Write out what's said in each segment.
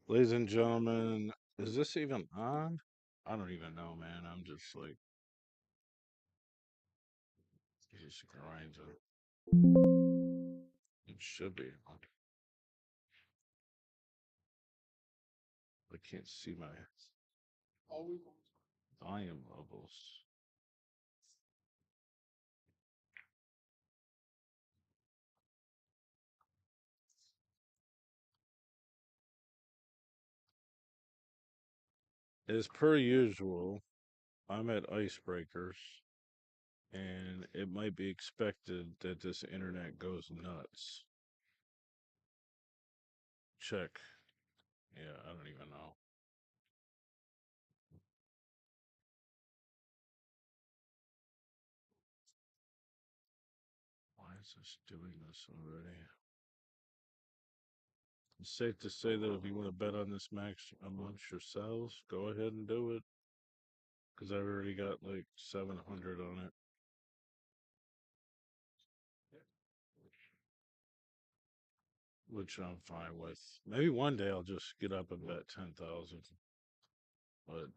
Ladies and gentlemen, is this even on? I don't even know, man. I'm just like, just grinding. It should be. I can't see my volume levels. As per usual, I'm at Icebreakers, and it might be expected that this internet goes nuts. Check. Yeah, I don't even know. Why is this doing this already? It's safe to say that if you want to bet on this match amongst yourselves, go ahead and do it. Because I've already got like 700 on it, which I'm fine with. Maybe one day I'll just get up and bet 10,000. But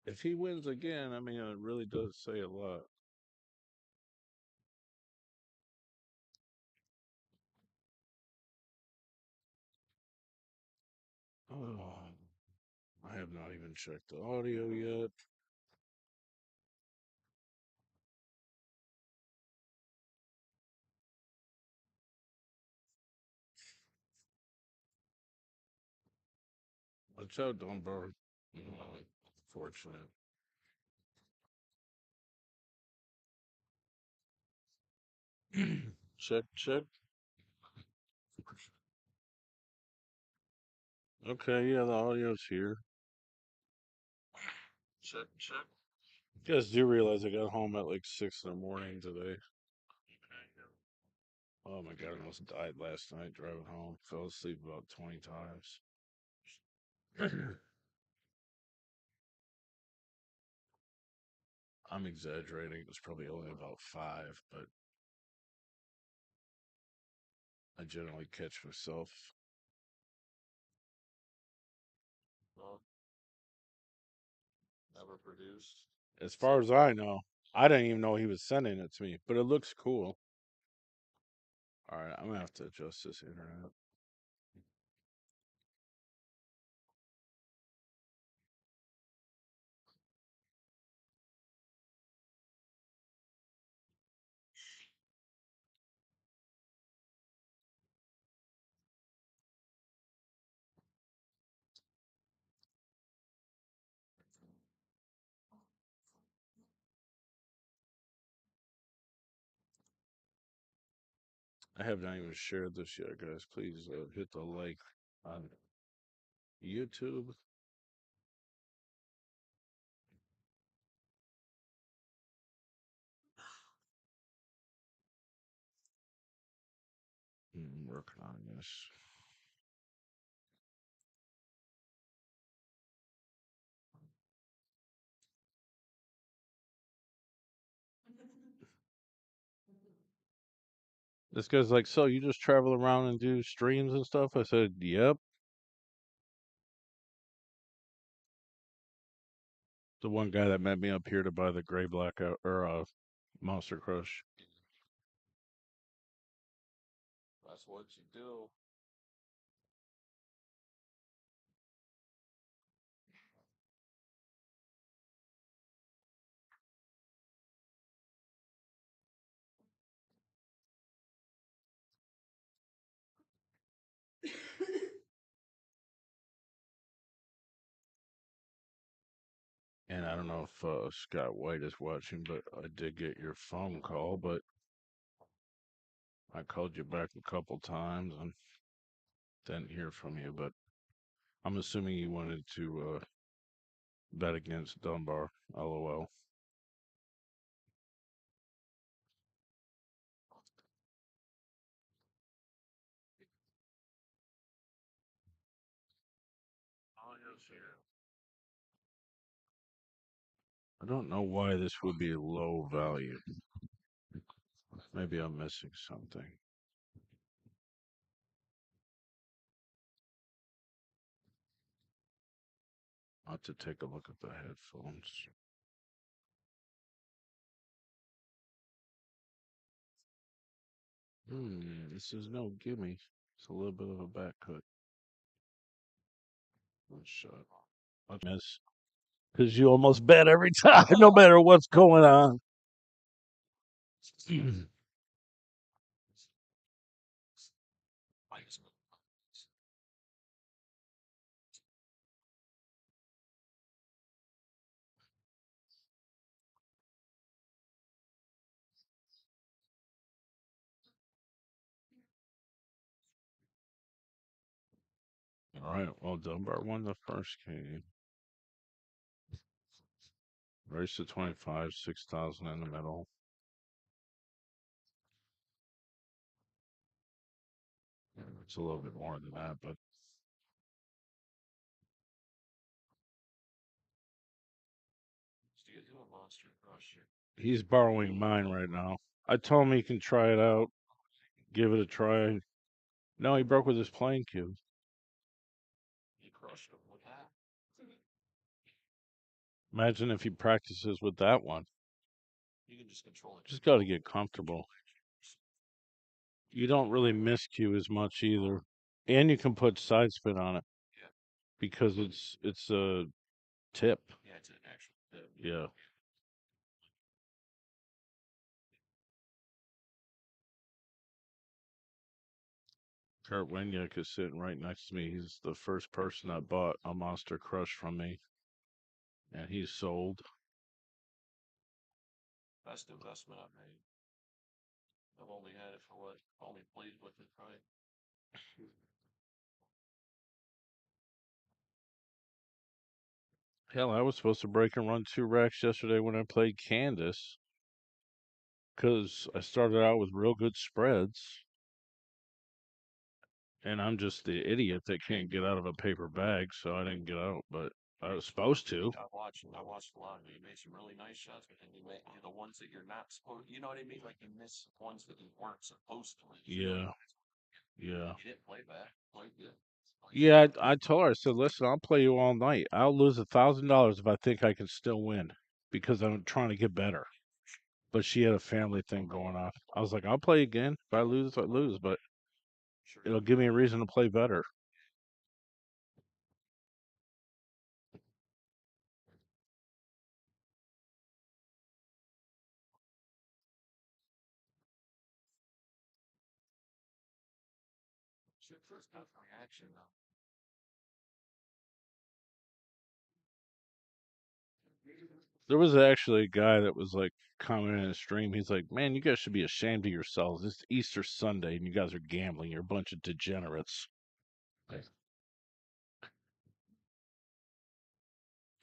if he wins again, I mean, it really does say a lot. Oh, I have not even checked the audio yet. Watch out, Dunbar. Fortunate. Check, check. Okay, yeah, the audio's here. Check, check. You guys do realize I got home at like 6 in the morning today. Oh my god, I almost died last night driving home. Fell asleep about 20 times. I'm exaggerating. It was probably only about five, but I generally catch myself. Well, never produced. As far as I know, I didn't even know he was sending it to me, but it looks cool. All right, I'm gonna have to adjust this internet. I have not even shared this yet, guys. Please hit the like on YouTube. Working on this. This guy's like, so you just travel around and do streams and stuff? I said, yep. The one guy that met me up here to buy the gray blackout or Monster Crush. That's what you do. And I don't know if Scott White is watching, but I did get your phone call, but I called you back a couple times and didn't hear from you. But I'm assuming you wanted to bet against Dunbar. LOL. I don't know why this would be low value. Maybe I'm missing something. I'll have to take a look at the headphones. This is no gimme. It's a little bit of a back cut. One shot. I miss. Because you almost bet every time, no matter what's going on. All right. Well, Dunbar won the first game. Race to 25, 6,000 in the middle. It's a little bit more than that, but he's borrowing mine right now. I told him he can try it out, give it a try. No, he broke with his playing cue. Imagine if he practices with that one. Just got to get comfortable. You don't really miscue as much either, and you can put side spin on it because it's a tip. Yeah. Kurt Wenyak is sitting right next to me. He's the first person that bought a Monster Crush from me, and he's sold. Best investment I've made. I've only had it for what? Only played with it, right? Hell, I was supposed to break and run 2 racks yesterday when I played Candace because I started out with real good spreads, and I'm just the idiot that can't get out of a paper bag, so I didn't get out, but I was supposed to. I watched a lot of it. You made some really nice shots, but then you make the ones that you're not supposed. You know what I mean? Like you miss ones that you weren't supposed to. Yeah, yeah. You didn't play bad. Played good. Yeah, I told her. I said, "Listen, I'll play you all night. I'll lose $1,000 if I think I can still win, because I'm trying to get better." But she had a family thing going on. I was like, "I'll play again. If I lose, I lose, but it'll give me a reason to play better." There was actually a guy that was like commenting in the stream. He's like, "Man, you guys should be ashamed of yourselves. It's Easter Sunday and you guys are gambling. You're a bunch of degenerates." Like,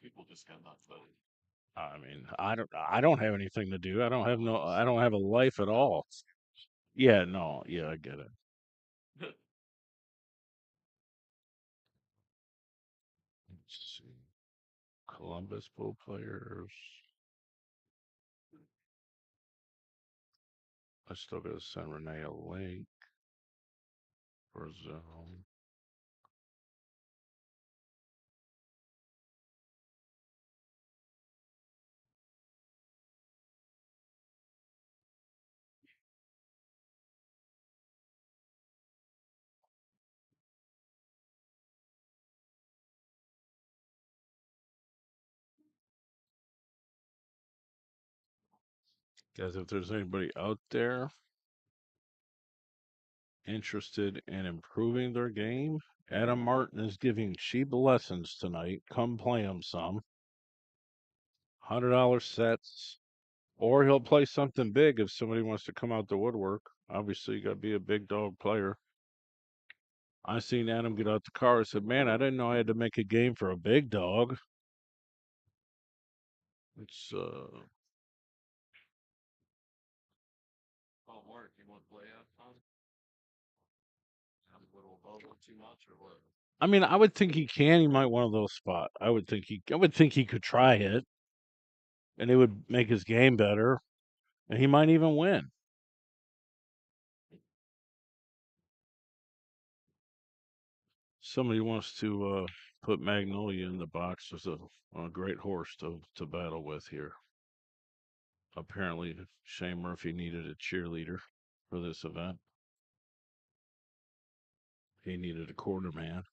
people just got nuts. I mean, I don't have anything to do. I don't have a life at all. Yeah, no, yeah, I get it. Let's see. Columbus Bull players. I still gotta send Renee a link for Zoom. Guys, if there's anybody out there interested in improving their game, Adam Martin is giving cheap lessons tonight. Come play him some. $100 sets. Or he'll play something big if somebody wants to come out the woodwork. Obviously, you got to be a big dog player. I seen Adam get out the car and said, "Man, I didn't know I had to make a game for a big dog." It's Oh, Mark, you want to play out? I'm a little above it too much, or what? I mean, I would think he can. He might one of those spot. I would think he could try it, and it would make his game better, and he might even win. Somebody wants to put Magnolia in the box as a great horse to battle with here. Apparently, Shane Murphy needed a cheerleader for this event. He needed a quarter man.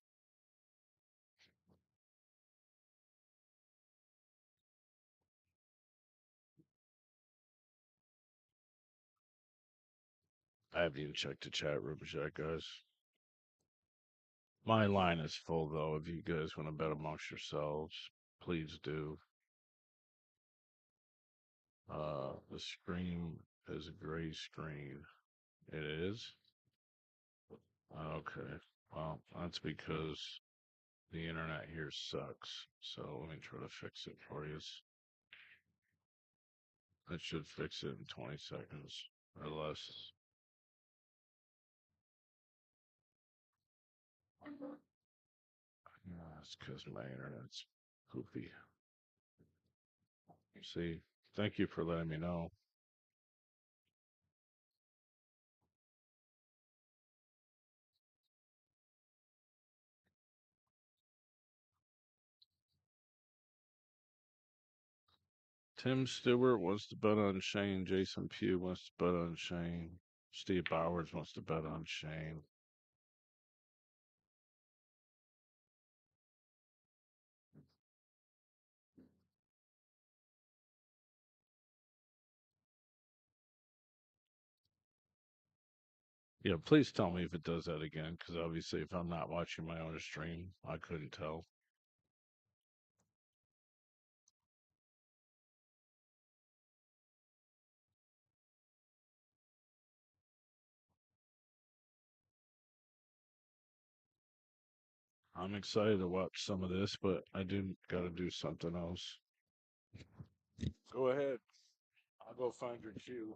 I haven't even checked the chat rooms yet, guys. My line is full, though. If you guys want to bet amongst yourselves, please do. The screen is a gray screen. It is? Okay. Well, that's because the internet here sucks. So let me try to fix it for you. That should fix it in 20 seconds or less. It's because my internet's poopy. See, thank you for letting me know. Tim Stewart wants to bet on Shane. Jason Pugh wants to bet on Shane. Steve Bowers wants to bet on Shane. Yeah, please tell me if it does that again, because obviously, if I'm not watching my own stream, I couldn't tell. I'm excited to watch some of this, but I do got to do something else. Go ahead. I'll go find your cue.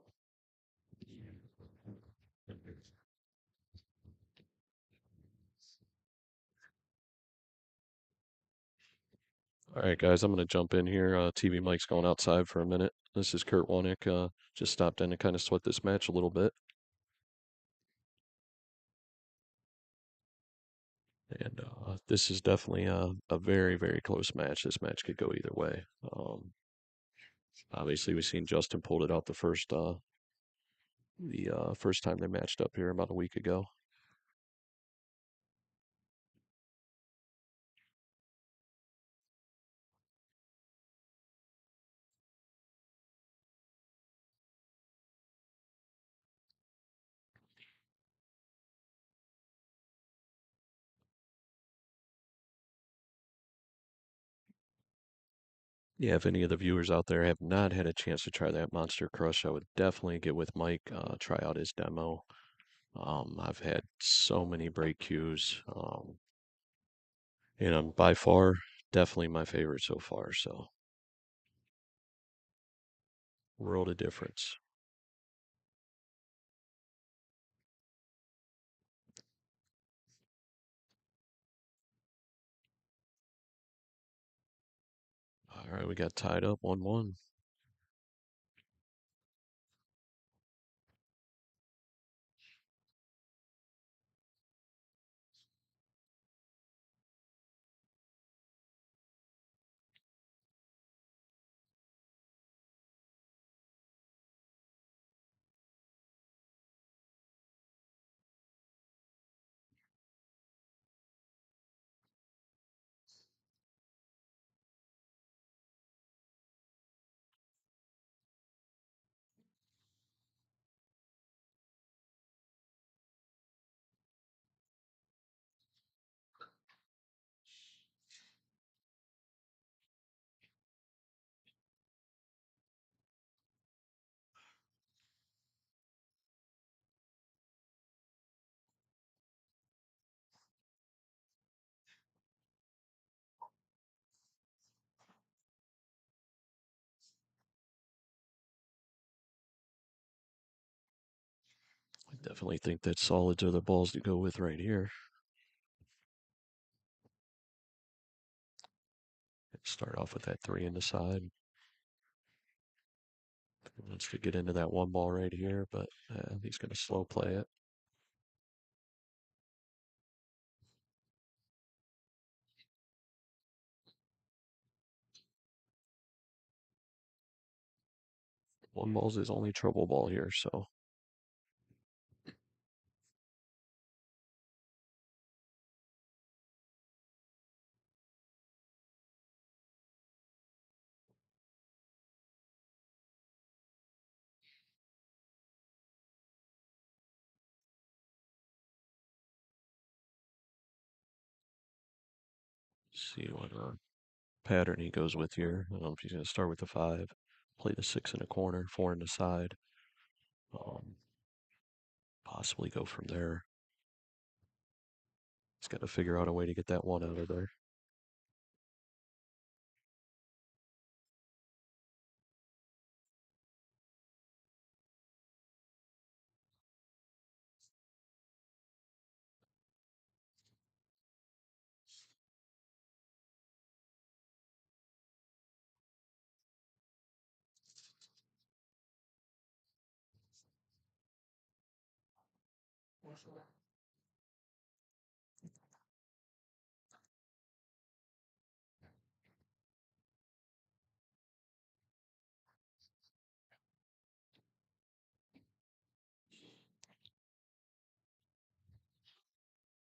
All right, guys, I'm going to jump in here. TvMike's going outside for a minute. This is Kurt Wonick. Just stopped in to kind of sweat this match a little bit. And this is definitely a very, very close match. This match could go either way. Obviously, we've seen Justin pulled it out the first time they matched up here about a week ago. Yeah, if any of the viewers out there have not had a chance to try that Monster Crush, I would definitely get with Mike, try out his demo. I've had so many break cues, and by far, definitely my favorite so far. So, world of difference. All right, we got tied up 1-1. I definitely think that solids are the balls to go with right here. Start off with that 3 in the side. Wants to get into that 1 ball right here, but he's going to slow play it. One ball's his only trouble ball here, so see what pattern he goes with here. I don't know if he's going to start with the 5, play the 6 in a corner, 4 in the side, um, possibly go from there. He's got to figure out a way to get that 1 out of there.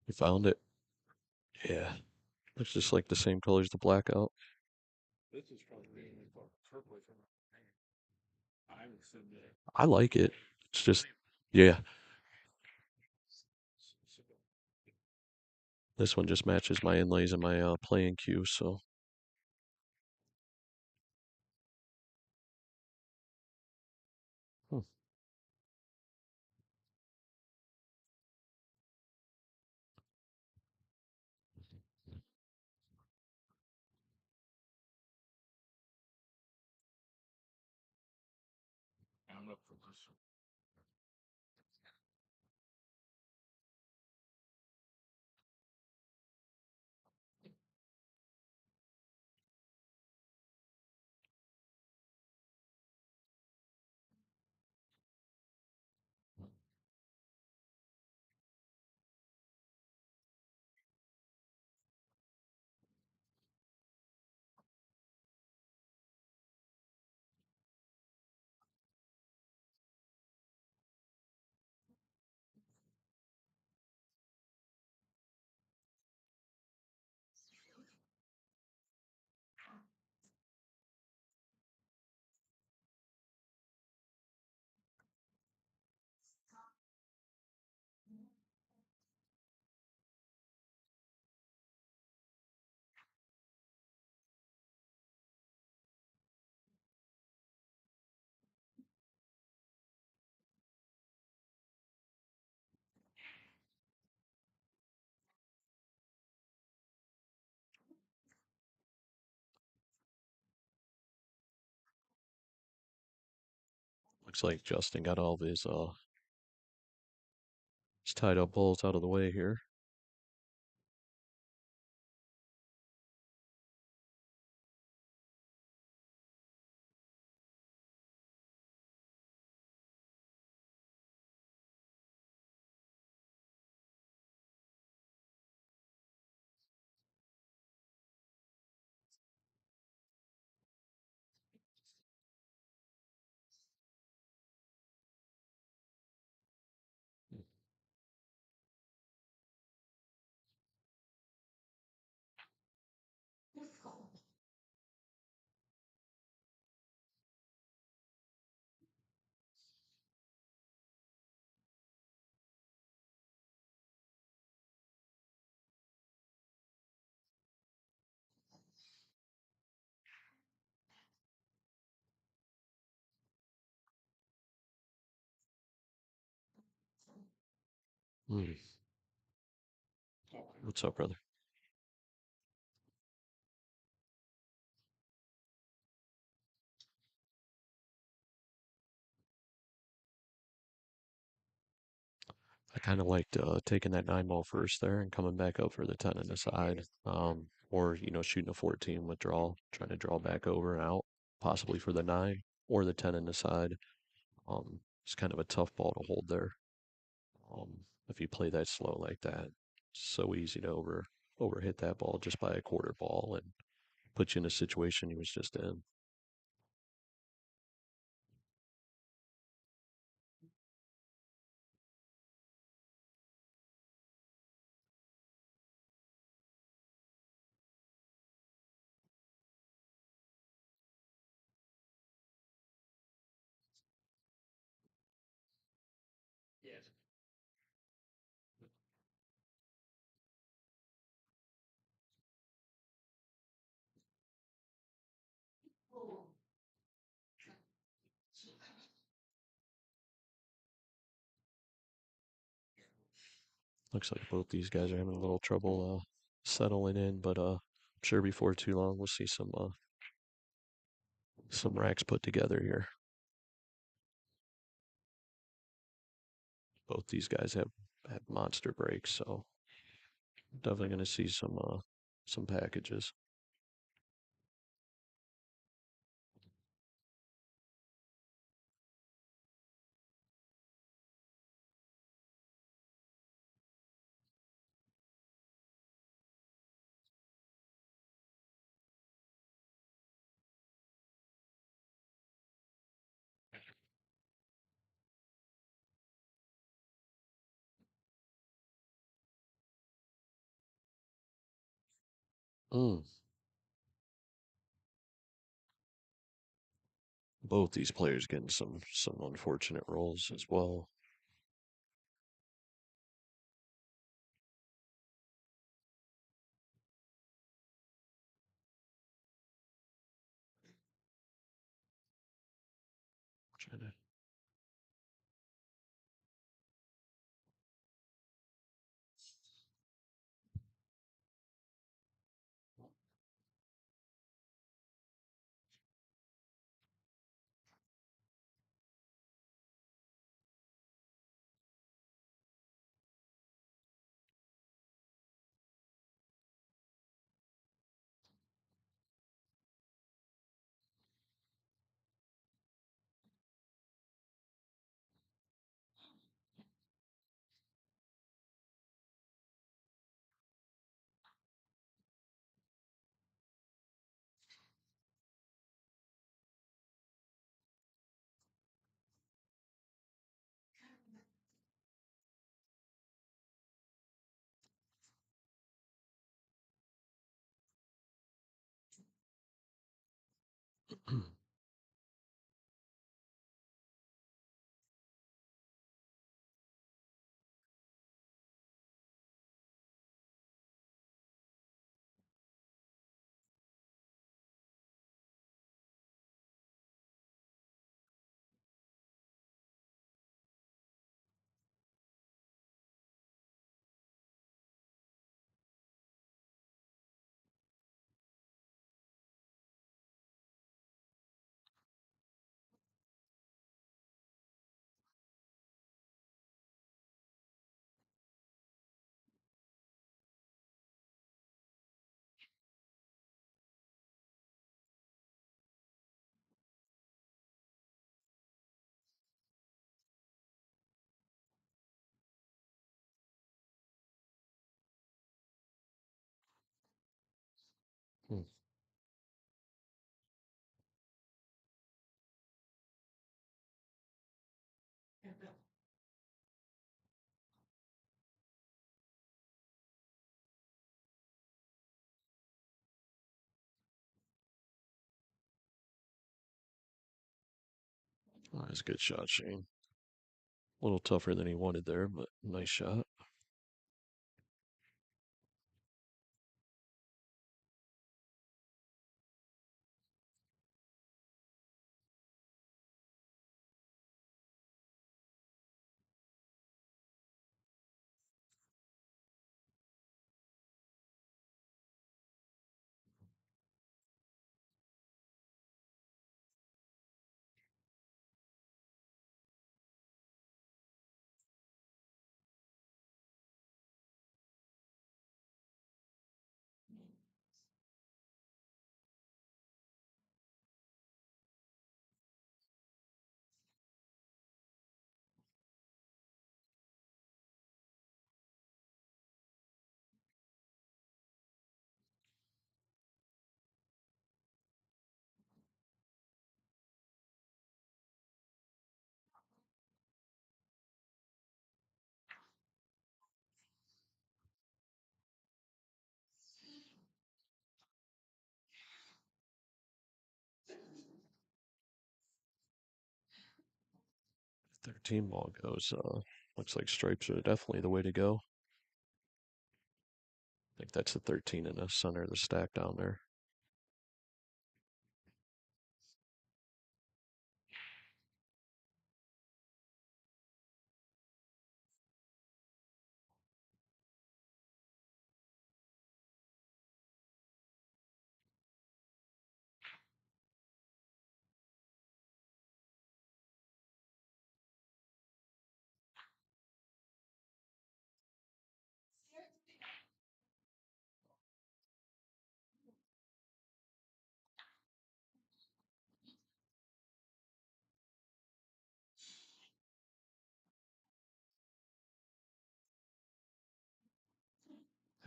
You found it? Yeah. Looks just like the same color as the blackout. I like it. It's just, yeah, this one just matches my inlays and my playing cue, so. Hmm. Looks like Justin got all of his tied up balls out of the way here. Hmm. What's up, brother? I kind of liked taking that 9 ball first there and coming back up for the 10 in the side. Or, shooting a 14 withdrawal, trying to draw back over and out, possibly for the 9 or the 10 in the side. It's kind of a tough ball to hold there. If you play that slow like that, it's so easy to overhit that ball just by a quarter ball and put you in a situation he was just in. Looks like both these guys are having a little trouble settling in, but I'm sure before too long we'll see some racks put together here. Both these guys have monster breaks, so definitely going to see some packages. Mm. Both these players getting some unfortunate rolls as well. Trying to Hmm. Oh, that's a good shot, Shane. A little tougher than he wanted there, but nice shot. If 13 ball goes, looks like stripes are definitely the way to go. I think that's the 13 in the center of the stack down there.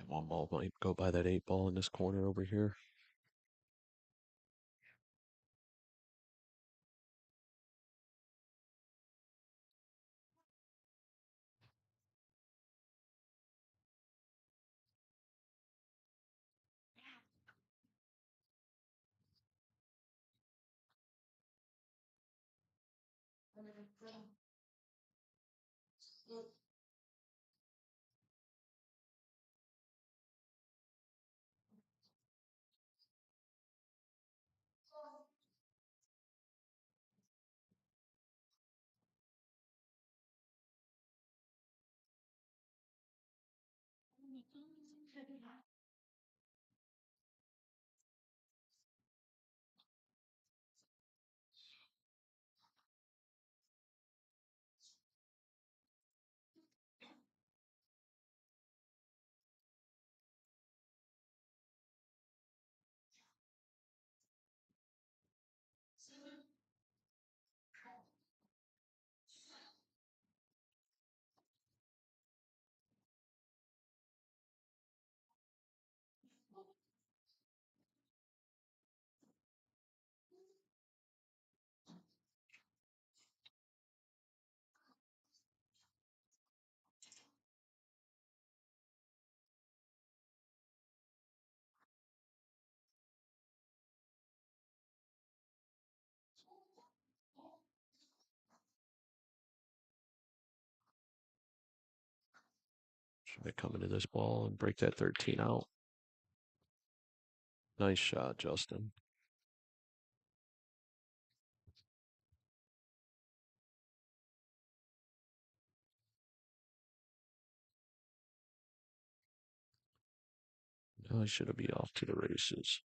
One ball might go by that 8 ball in this corner over here. Should I come into this ball and break that 13 out? Nice shot, Justin. Now I should be off to the races.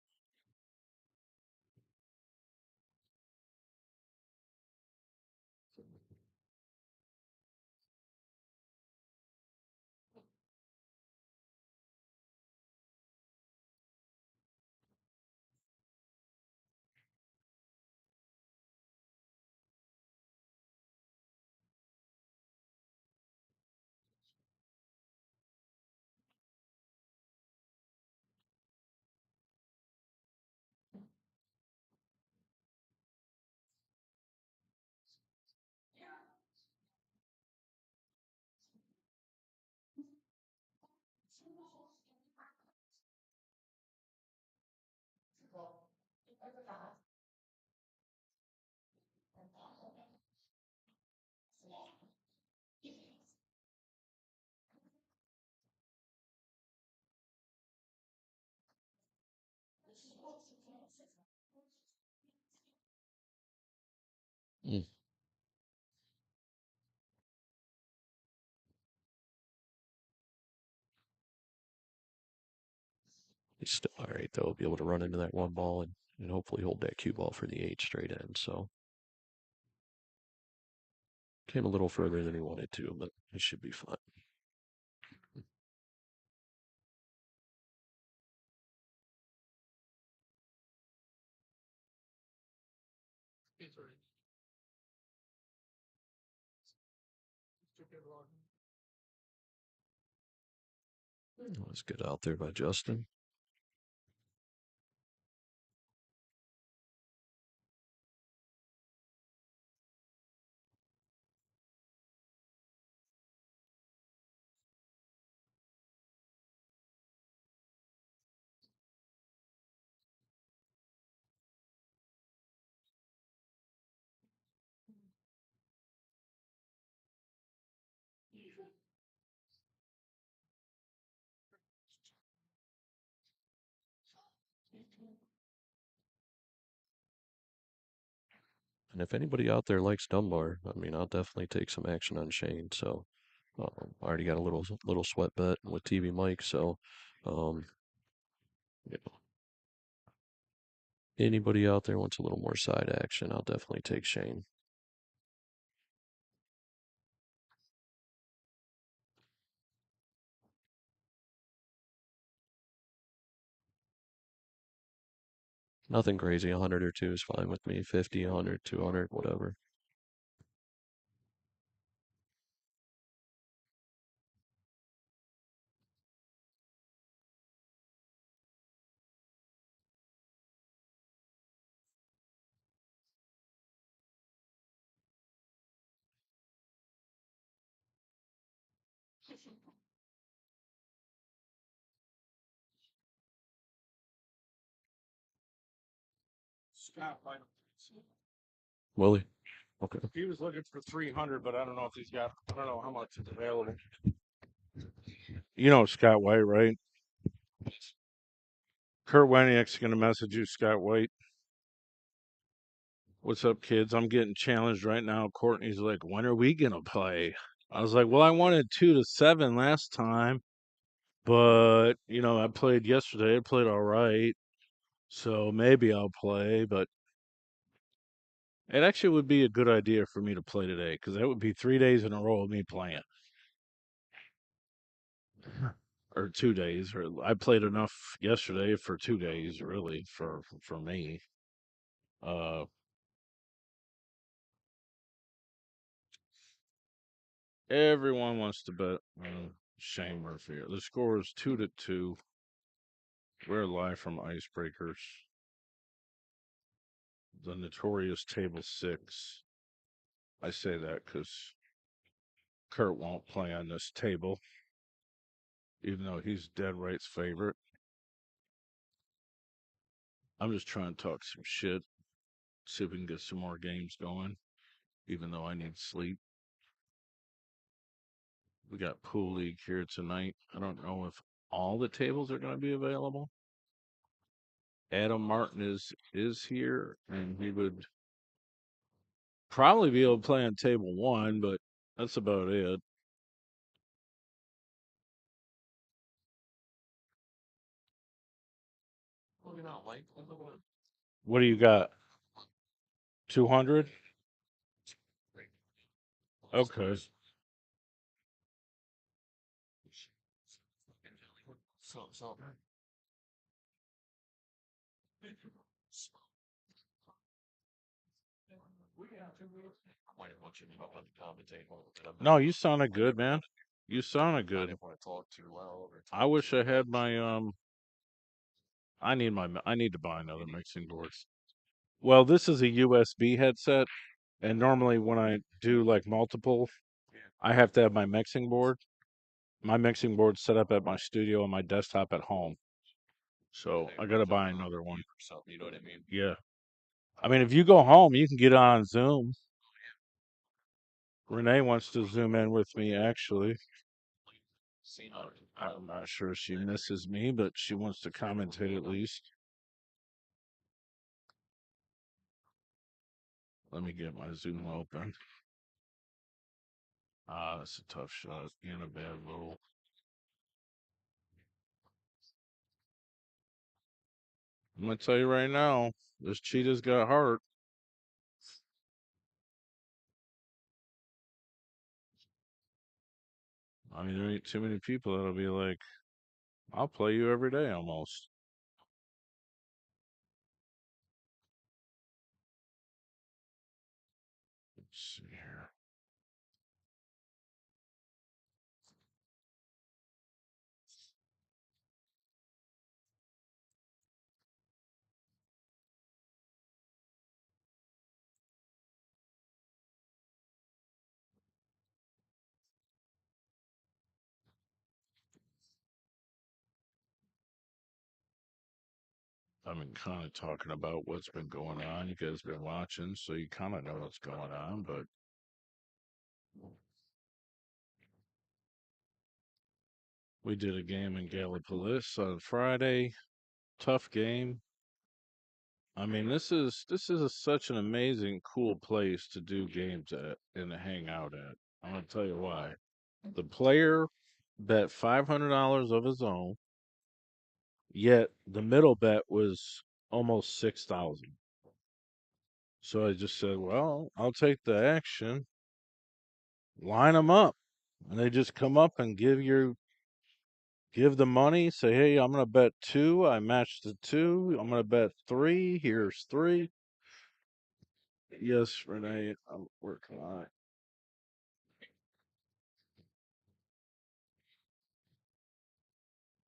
Mm. He's still all right, though. Be able to run into that 1 ball and hopefully hold that cue ball for the 8 straight in. So came a little further than he wanted to, but he should be fine. Let's get out there by Justin. And if anybody out there likes Dunbar, I mean, I'll definitely take some action on Shane. So I already got a little sweat bet with TvMike. So um, you know, anybody out there wants a little more side action, I'll definitely take Shane. Nothing crazy. 100 or 2 is fine with me. 50, 100, 200, whatever. Willie? Okay. He was looking for 300, but I don't know if he's got. I don't know how much is available. You know Scott White, right? Kurt Weniak's gonna message you, Scott White. What's up, kids? I'm getting challenged right now. Courtney's like, when are we gonna play? I was like, well, I wanted 2-7 last time, but I played yesterday. I played all right, so maybe I'll play. But it actually would be a good idea for me to play today because that would be 3 days in a row of me playing, or 2 days. Or I played enough yesterday for 2 days, really, for me. Uh, Everyone wants to bet Shane Murphy. The score is 2-2. We're live from Icebreakers, the notorious Table 6. I say that because Kurt won't play on this table, even though he's dead right's favorite. I'm just trying to talk some shit, see if we can get some more games going, even though I need sleep. We got Pool League here tonight. I don't know if all the tables are going to be available. Adam Martin is here, and he would probably be able to play on table 1, but that's about it. What do you got? 200? Okay. No, you sounded good, man. You sounded good. I wish I had my I need to buy another mixing board. Well, this is a USB headset, and normally when I do like multiple, I have to have my mixing board. My mixing board's set up at my studio and my desktop at home. So I gotta buy another one. Yeah. I mean, if you go home, you can get on Zoom. Renee wants to zoom in with me, actually. I'm not sure if she misses me, but she wants to commentate at least. Let me get my Zoom open. That's a tough shot and a bad roll. I'm gonna tell you right now, this cheetah's got heart. I mean, there ain't too many people that'll be like, I'll play you every day almost. Let's see here. I've been kind of talking about what's been going on. You guys been watching, so you kind of know what's going on, but we did a game in Gallipolis on Friday. Tough game. I mean, this is such an amazing, cool place to do games at and to hang out at. I'm gonna tell you why. The player bet $500 of his own, yet the middle bet was almost 6,000. So I just said, well, I'll take the action, line them up, and they just come up and give the money. Say, hey, I'm gonna bet 2. I matched the 2. I'm gonna bet 3. Here's 3. Yes, Renee, I'm working on it.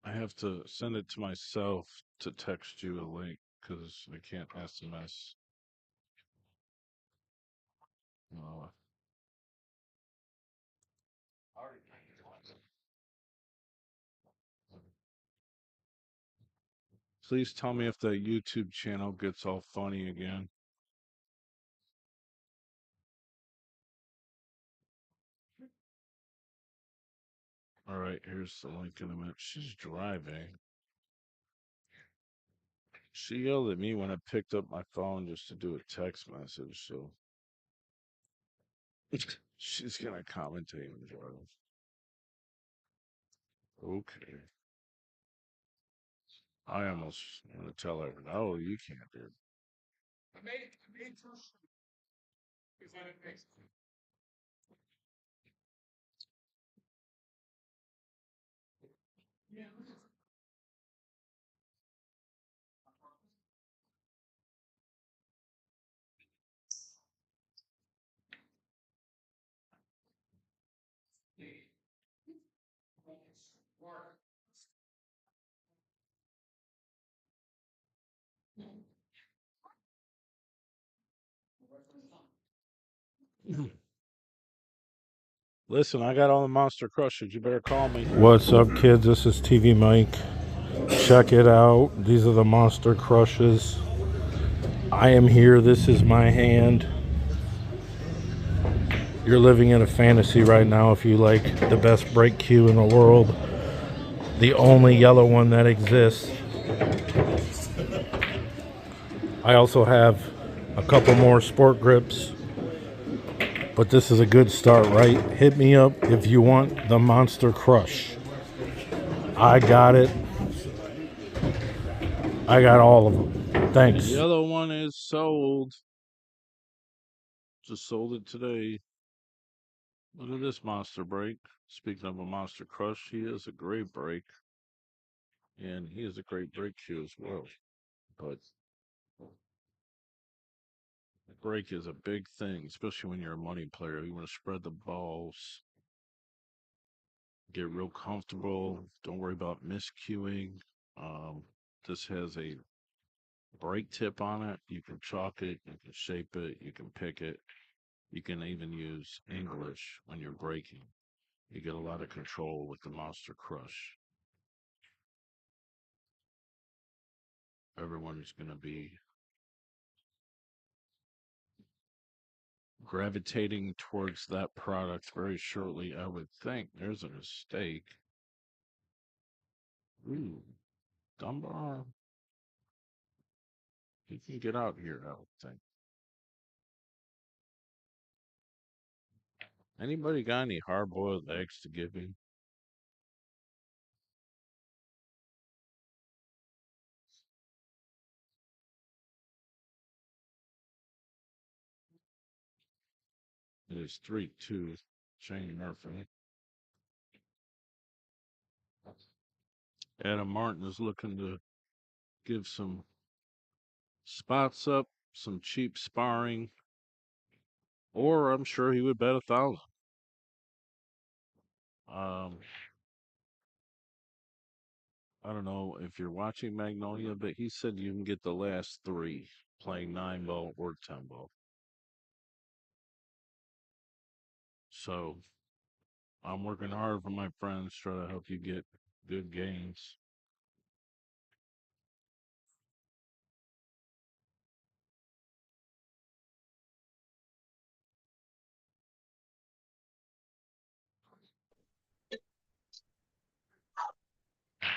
I have to send it to myself to text you a link because I can't SMS. Uh, Please tell me if the YouTube channel gets all funny again. All right, here's the link in a minute. She's driving. She yelled at me when I picked up my phone just to do a text message, so she's gonna commentate and drive. Okay. I almost want to tell her, no, you can't do it. Listen, I got all the Monster Crushers. You better call me. What's up, kids? This is TvMike. Check it out. These are the Monster Crushes. I am here. This is my hand. You're living in a fantasy right now if you like the best break cue in the world. The only yellow one that exists. I also have a couple more sport grips. But this is a good start, right? Hit me up if you want the Monster Crush. I got it. I got all of them. Thanks. The yellow one is sold. Just sold it today. Look at this monster break. Speaking of a Monster Crush, he is a great break. And he is a great break cue as well. But break is a big thing, especially when you're a money player. You want to spread the balls, get real comfortable. Don't worry about miscuing. This has a break tip on it. You can chalk it, you can shape it, you can pick it. You can even use English when you're breaking. You get a lot of control with the Monster Crush. Everyone's going to be gravitating towards that product very shortly, I would think. There's a mistake. Ooh, Dunbar. He can get out here, I would think. Anybody got any hard-boiled eggs to give me? It is 3-2, Shane Murphy. Adam Martin is looking to give some spots up, some cheap sparring, or I'm sure he would bet 1,000. I don't know if you're watching Magnolia, but he said you can get the last 3 playing 9-ball or 10-ball. So I'm working hard for my friends, try to help you get good games.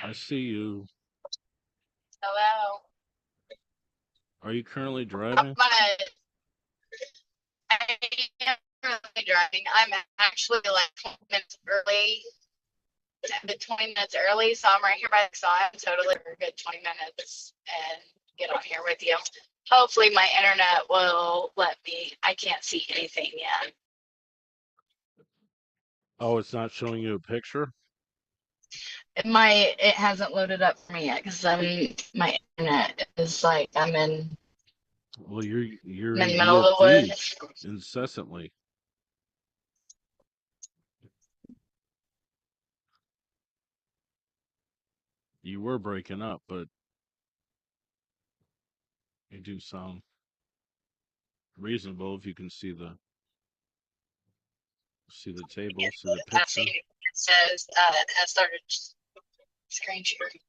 I see you. Hello. Are you currently driving? I am currently driving. I'm actually like 20 minutes early. 20 minutes early, so I'm right here by the side. Totally for a good 20 minutes and get on here with you. Hopefully my internet will let me. I can't see anything yet. Oh, it's not showing you a picture? It hasn't loaded up for me yet because my internet is like I'm in Well, you're the in middle of the VFD woods. incessantly. You were breaking up, but you do sound reasonable if you can see the table, see the I see picture. it says it has started screen sharing.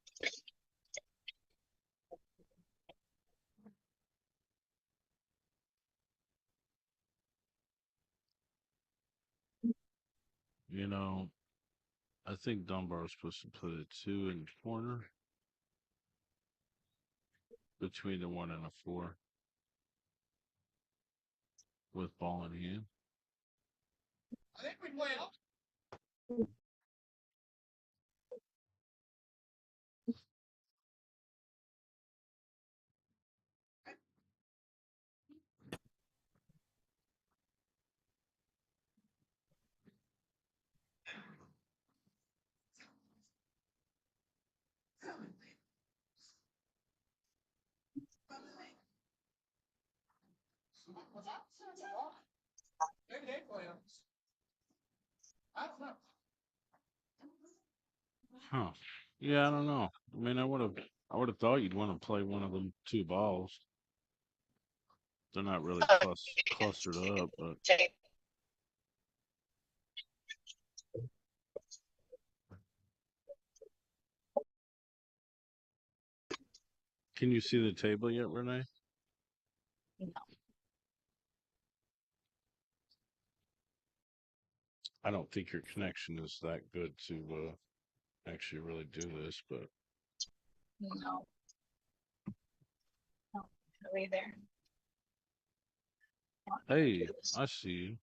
You know, I think Dunbar was supposed to put a 2 in the corner between the 1 and a 4 with ball in hand. Huh. Yeah, I don't know. I mean, I would have thought you'd want to play one of them 2 balls. They're not really Oh, clustered up, but take can you see the table yet, Renee? I don't think your connection is that good to actually really do this, but no, no, really there. hey, I see you.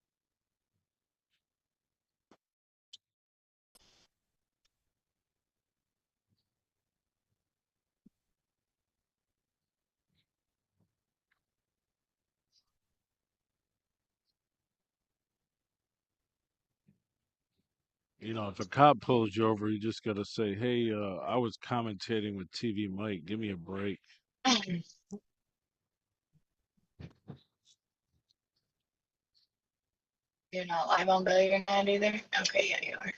You know, if a cop pulls you over, you just gotta say, "Hey, I was commentating with TvMike. Give me a break." You're not live on Billiardnet either? Okay, yeah, you are.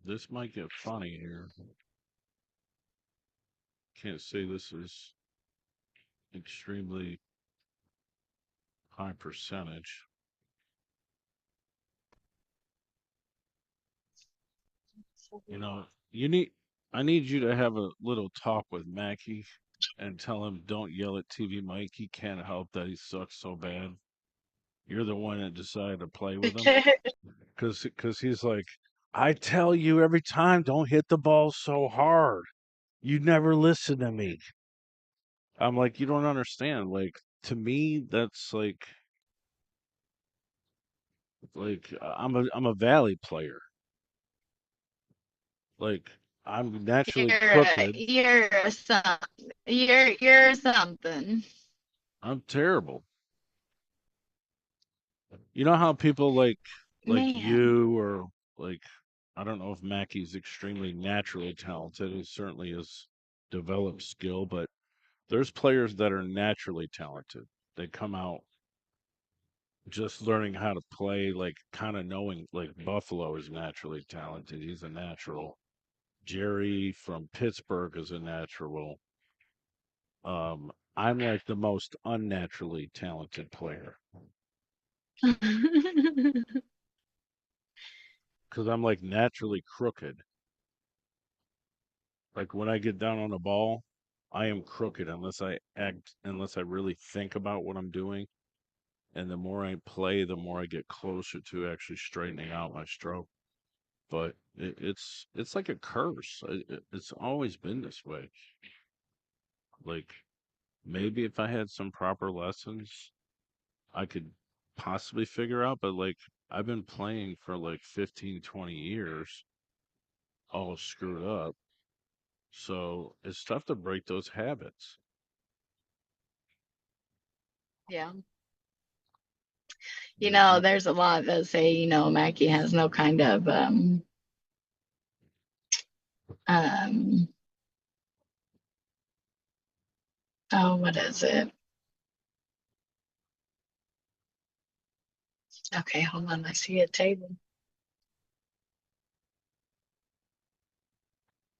This might get funny here. Can't say this is extremely high percentage. You know, you need. I need you to have a little talk with Mackie and tell him don't yell at TvMike. He can't help that he sucks so bad. You're the one that decided to play with him. Cause he's like, I tell you every time, don't hit the ball so hard. You never listen to me. I'm like, you don't understand. Like to me, that's like I'm a valley player. Like I'm naturally crooked. You're something. I'm terrible. You know how people like Man. you or like I don't know if Mackey's extremely naturally talented. He certainly has developed skill, but there's players that are naturally talented. They come out just learning how to play, like kind of knowing like Buffalo is naturally talented. He's a natural. Jerry from Pittsburgh is a natural. I'm like the most unnaturally talented player because I'm like naturally crooked. Like when I get down on the ball, I am crooked unless I really think about what I'm doing. And the more I play, the more I get closer to actually straightening out my stroke. But it's like a curse. It's always been this way. Like maybe if I had some proper lessons, I could possibly figure out. But like I've been playing for like 15, 20 years, all screwed up. So it's tough to break those habits. Yeah. You There's a lot that say, Mackie has no kind of um oh, what is it? Okay, hold on. I see a table.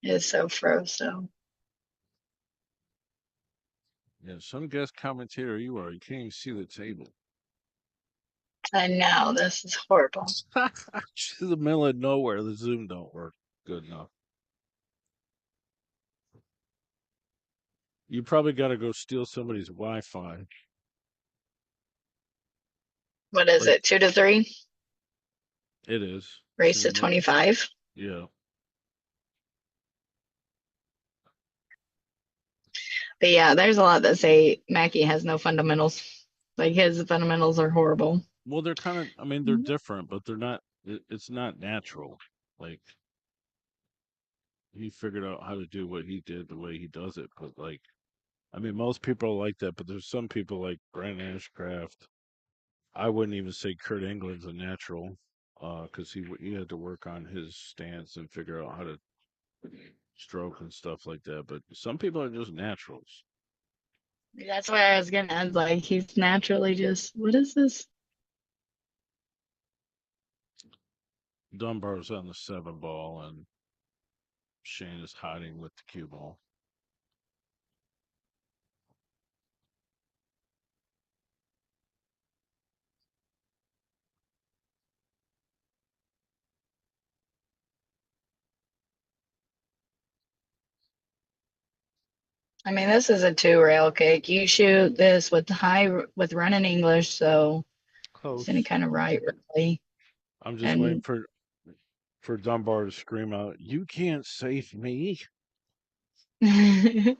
It's so frozen. Yeah, some guest commentator you are. You can't even see the table. I know this is horrible. She's in the middle of nowhere. The Zoom don't work good enough. You probably got to go steal somebody's Wi-Fi. What is Like it? 2 to 3? it is. Race Pretty to much. 25? Yeah. But yeah, there's a lot that say Mackie has no fundamentals. Like his fundamentals are horrible. Well, they're kind of. I mean, they're different, but they're not. It's not natural. Like he figured out how to do what he did the way he does it. But like, I mean, most people are like that. But there's some people like Brandon Ashcraft. I wouldn't even say Kurt England's a natural, because he had to work on his stance and figure out how to stroke and stuff like that. But some people are just naturals. That's where I was getting at. Like he's naturally just, what is this? Dunbar's on the 7 ball, and Shane is hiding with the cue ball. I mean, this is a 2-rail kick. You shoot this with running English, so it's any Close. kind of right, really. I'm just waiting And for Dunbar to scream out, "You can't save me!" I'm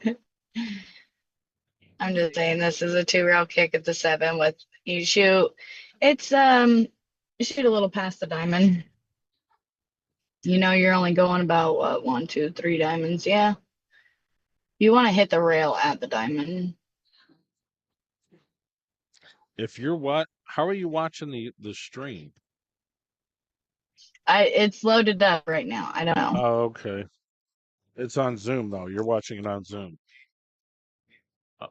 just saying this is a 2-rail kick at the 7 with you shoot. It's you shoot a little past the diamond. You know you're only going about what 1, 2, 3 diamonds. Yeah, you want to hit the rail at the diamond. If you're how are you watching the stream? It's loaded up right now. I don't know. Oh, okay. It's on Zoom though. You're watching it on Zoom. Uh,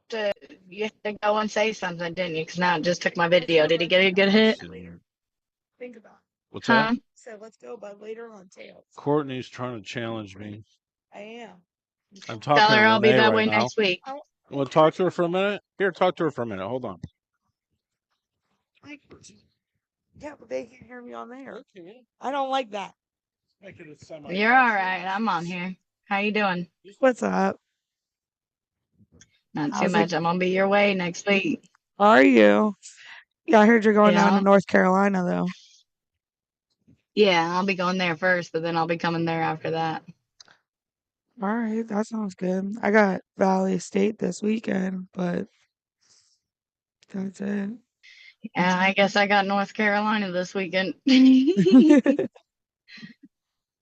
You had to go and say something, didn't you? Because now it just took my video. Did he get a good hit? Think about it. What's that? Huh? So let's go by later on tails. Courtney's trying to challenge me. I am. I'm Tell talking to her I'll be Renee that right way now. next week. You want to talk to her for a minute? Here, talk to her for a minute. Hold on. Yeah, but they can't hear me on there. I don't like that. You're all right. I'm on here. How you doing? What's up? Not too How's it? much. I'm gonna be your way next week. Are you? Yeah, I heard you're going down to Yeah. North Carolina though. Yeah, I'll be going there first, but then I'll be coming there after that. All right, that sounds good. I got Valley State this weekend, but that's it. Yeah, I guess I got North Carolina this weekend.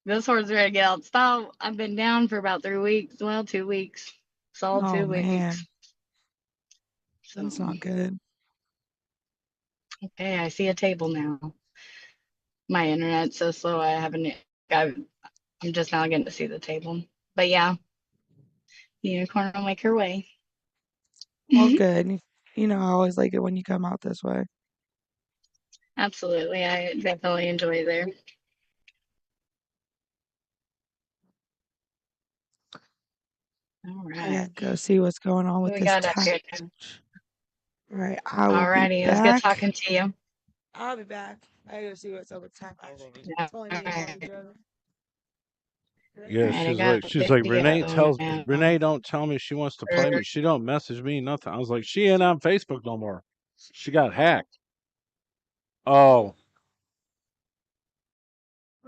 This horse ready to get out. Stop. I've been down for about 3 weeks. Well, 2 weeks. Solid Oh 2 weeks. man, So, that's not good. okay, I see a table now. My internet's so slow. I'm just now getting to see the table. But yeah, the unicorn will make her way. Well, good. You know, I always like it when you come out this way. Absolutely. I definitely enjoy there. All I right. gotta go see what's going on What with we this got up tax. here? All right, I will All be righty. It was good back. talking to you. I'll be back. I gotta see what's up with tax. All Telling me about right. each other. Yeah, All right. I she's got like video now. Renee don't tell me she wants to play me. She don't message me nothing. I was like, she ain't on Facebook no more. She got hacked. Oh,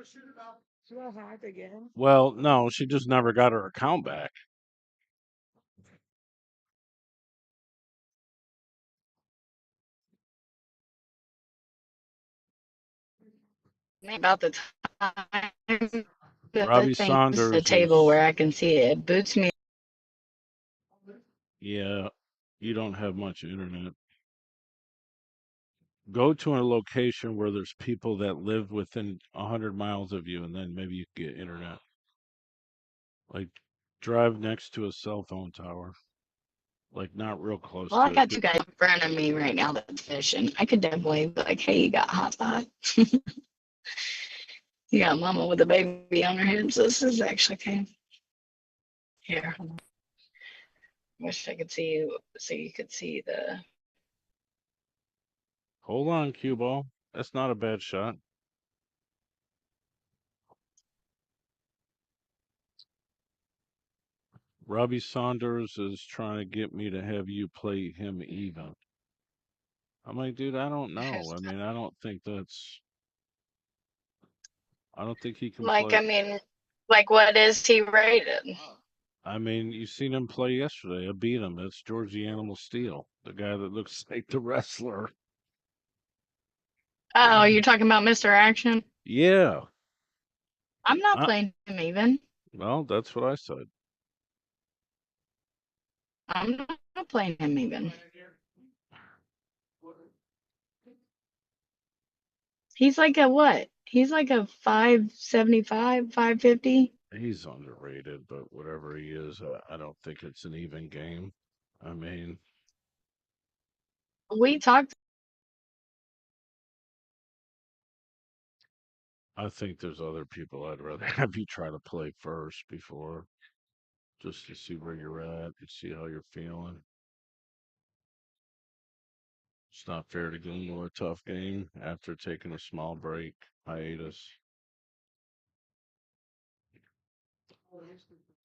She got hacked again. well, no, she just never got her account back. About the time the Robbie thing is the Saunders table is, where I can see it. It boots me. yeah, you don't have much internet. Go to a location where there's people that live within 100 miles of you, and then maybe you can get internet. Like, drive next to a cell phone tower. Like, not real close Well, I to it. got 2 guys in front of me right now that's fishing. I could definitely be like, hey, you got hot spot. You got mama with a baby on her head, so this is actually kind of here. Hold on. Wish I could see you so you could see the. Hold on, cue ball. That's not a bad shot. Robbie Saunders is trying to get me to have you play him even. I'm like, dude, I don't know. I mean, I don't think that's. I don't think he can Like, play. I mean, like, what is he rated? I mean, you seen him play yesterday. I beat him. That's Georgie Animal Steel, the guy that looks like the wrestler. Oh, you're talking about Mr. Action? Yeah. I'm not Uh, playing him even. well, that's what I said. I'm not playing him even. He's like a what? He's like a 575, 550. He's underrated, but whatever he is, I don't think it's an even game. I mean, We talked. I think there's other people I'd rather have you try to play first before, just to see where you're at and see how you're feeling. It's not fair to get into a tough game after taking a small break, hiatus.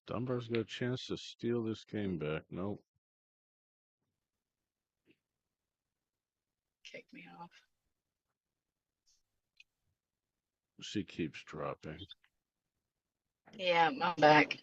Dunbar's got a chance to steal this game back. Nope. Kick me off. She keeps dropping. Yeah, I'm back.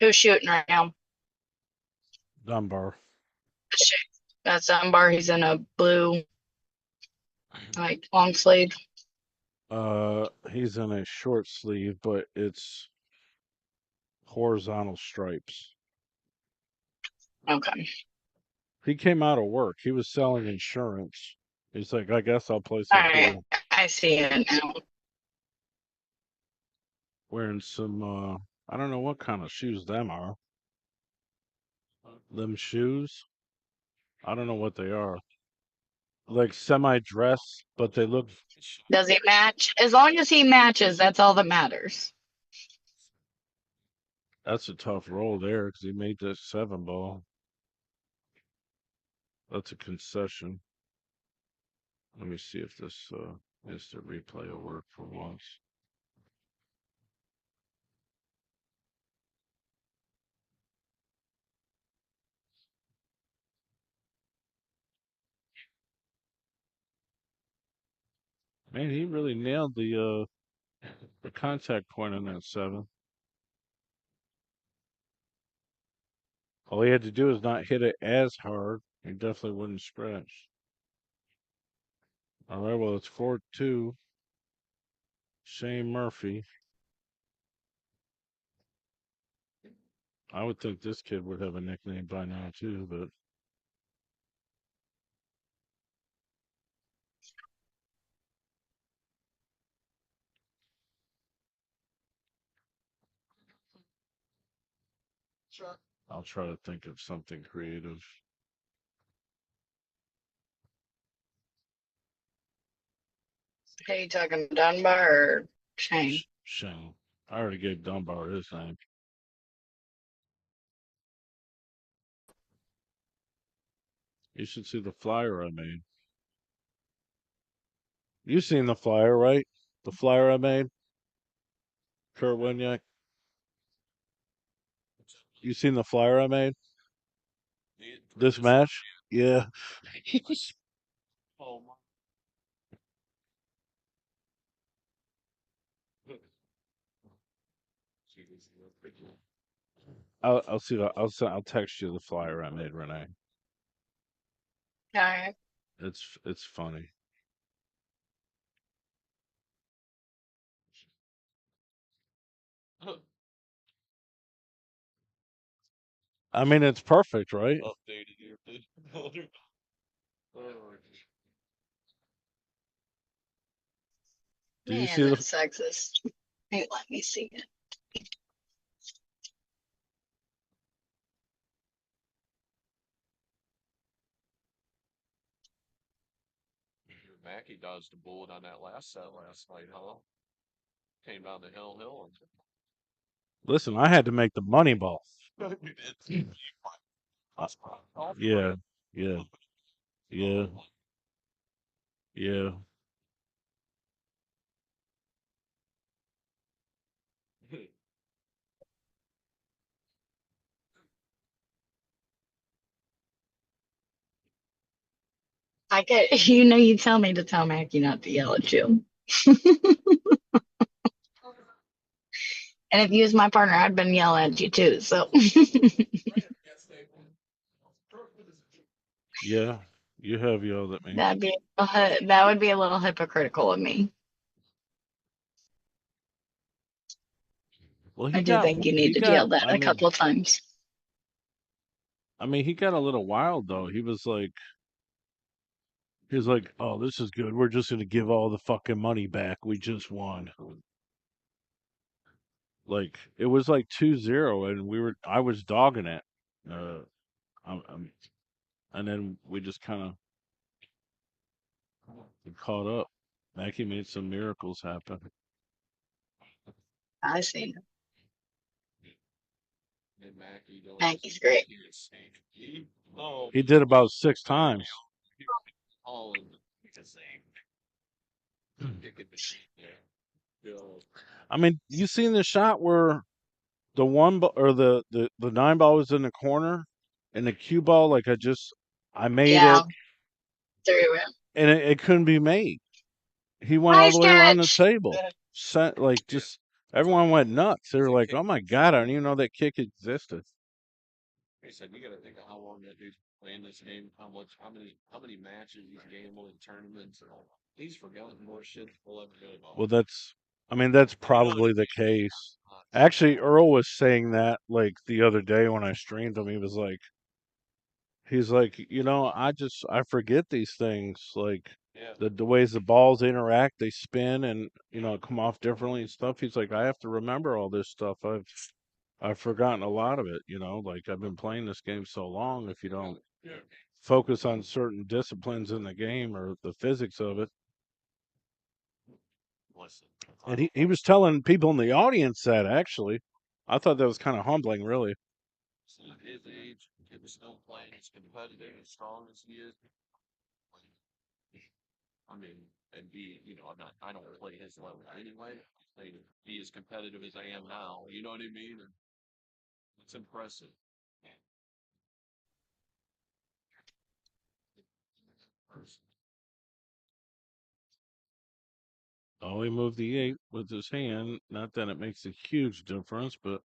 Who's shooting right now? Dunbar. That's Dunbar. He's in a blue, like, long sleeve. He's in a short sleeve, but it's horizontal stripes. Okay. He came out of work. He was selling insurance. He's like, I guess I'll play All some right. pool. I see it now. Wearing some, I don't know what kind of shoes them are. Them shoes? I don't know what they are. Like semi-dress, but they look. Does he match? As long as he matches, that's all that matters. That's a tough roll there because he made that 7 ball. That's a concession. Let me see if this instant replay will work for once. Man, he really nailed the contact point on that 7. All he had to do is not hit it as hard. He definitely wouldn't scratch. All right, well, it's 4-2. Shane Murphy. I would think this kid would have a nickname by now, too, but I'll try to think of something creative. Hey, you talking Dunbar or Shane? Shane. I already gave Dunbar his name. You should see the flyer I made. You seen the flyer, right? The flyer I made? Kurt Winiak. You seen the flyer I made? This match? Yeah. I'll see. I'll text you the flyer I made, Renee. All right. It's funny. I mean, it's perfect, right? Did you Man, see the? that's sexist. Hey, let me see it. Mackey dodged a bullet on that last set last night, huh? Came down the hill. Listen, I had to make the money ball. Uh, yeah, yeah, yeah, yeah. I could, you tell me to tell Mackie not to yell at you. And if you was my partner, I'd been yelling at you too. So Yeah, you have yelled at me. that would be a little hypocritical of me. Well, I do think you he needed to got. yell that a couple of times. He got a little wild though. He was like, "Oh, this is good. We're just gonna give all the fucking money back. We just won." Like it was like 2-0, and I was dogging it. Uh, and then we just kind of caught up. Mackie made some miracles happen. I see. Mackie's great. He did about 6 times. You seen the shot where the or the 9 ball was in the corner, and the cue ball, like I made Yeah, it, through him. and it couldn't be made. He went all Nice the way around the catch. table. Just everyone went nuts. They were like, "Oh my god, I didn't even know that kick existed." Well, that's probably the case. Actually, Earl was saying that like the other day when I streamed him. He's like, I forget these things, like the ways the balls interact, they spin and come off differently and stuff. He's like, I have to remember all this stuff. I've forgotten a lot of it. Like I've been playing this game so long. If you don't focus on certain disciplines in the game or the physics of it. And he was telling people in the audience that actually. I thought that was kind of humbling, really. Oh, he moved the 8 with his hand. Not that it makes a huge difference, but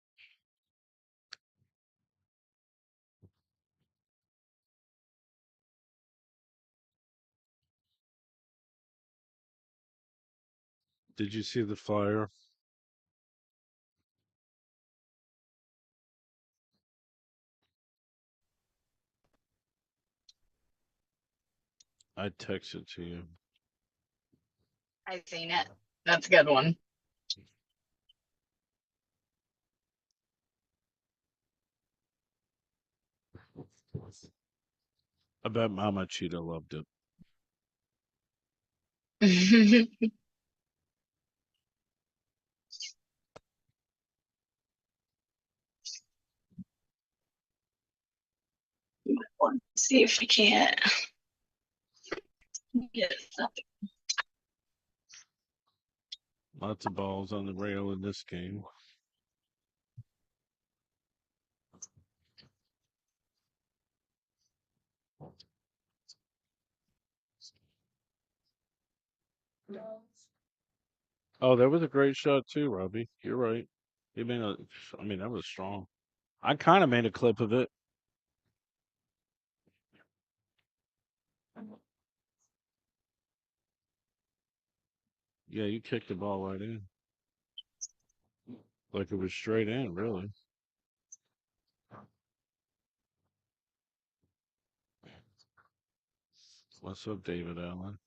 did you see the flyer? I texted to you. I've seen it. That's a good one. I bet Mama Cheetah loved it. Let's see if we can't get something. Lots of balls on the rail in this game. Oh, that was a great shot too, Robbie. You're right. He made that was strong. I kind of made a clip of it. Yeah, you kicked the ball right in. Like it was straight in, really. What's up, David Allen?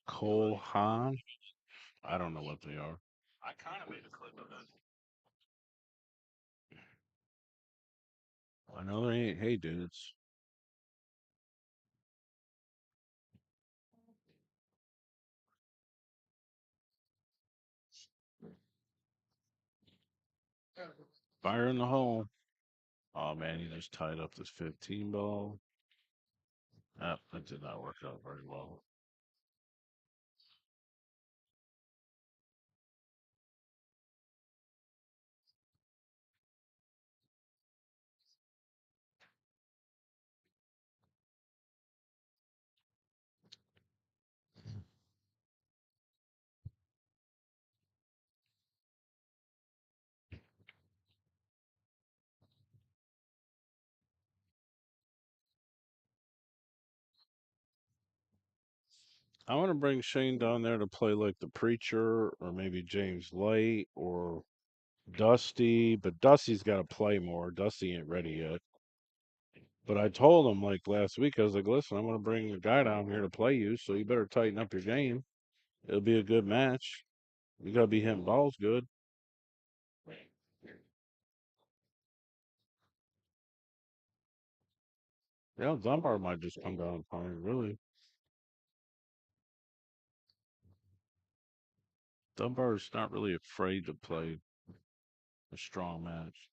Cole Haan? I don't know what they are. I kind of made a clip of it. I know they ain't hey dudes. Fire in the hole. Oh man, he just tied up this 15 ball. That did not work out very well. I want to bring Shane down there to play like the preacher or maybe James Light or Dusty, but Dusty's got to play more. Dusty ain't ready yet. But I told him like last week, I was like, listen, I'm going to bring a guy down here to play you, so you better tighten up your game. It'll be a good match. You got to be hitting balls good. Yeah, Dunbar might just come down and play, really. Dunbar's not really afraid to play a strong match.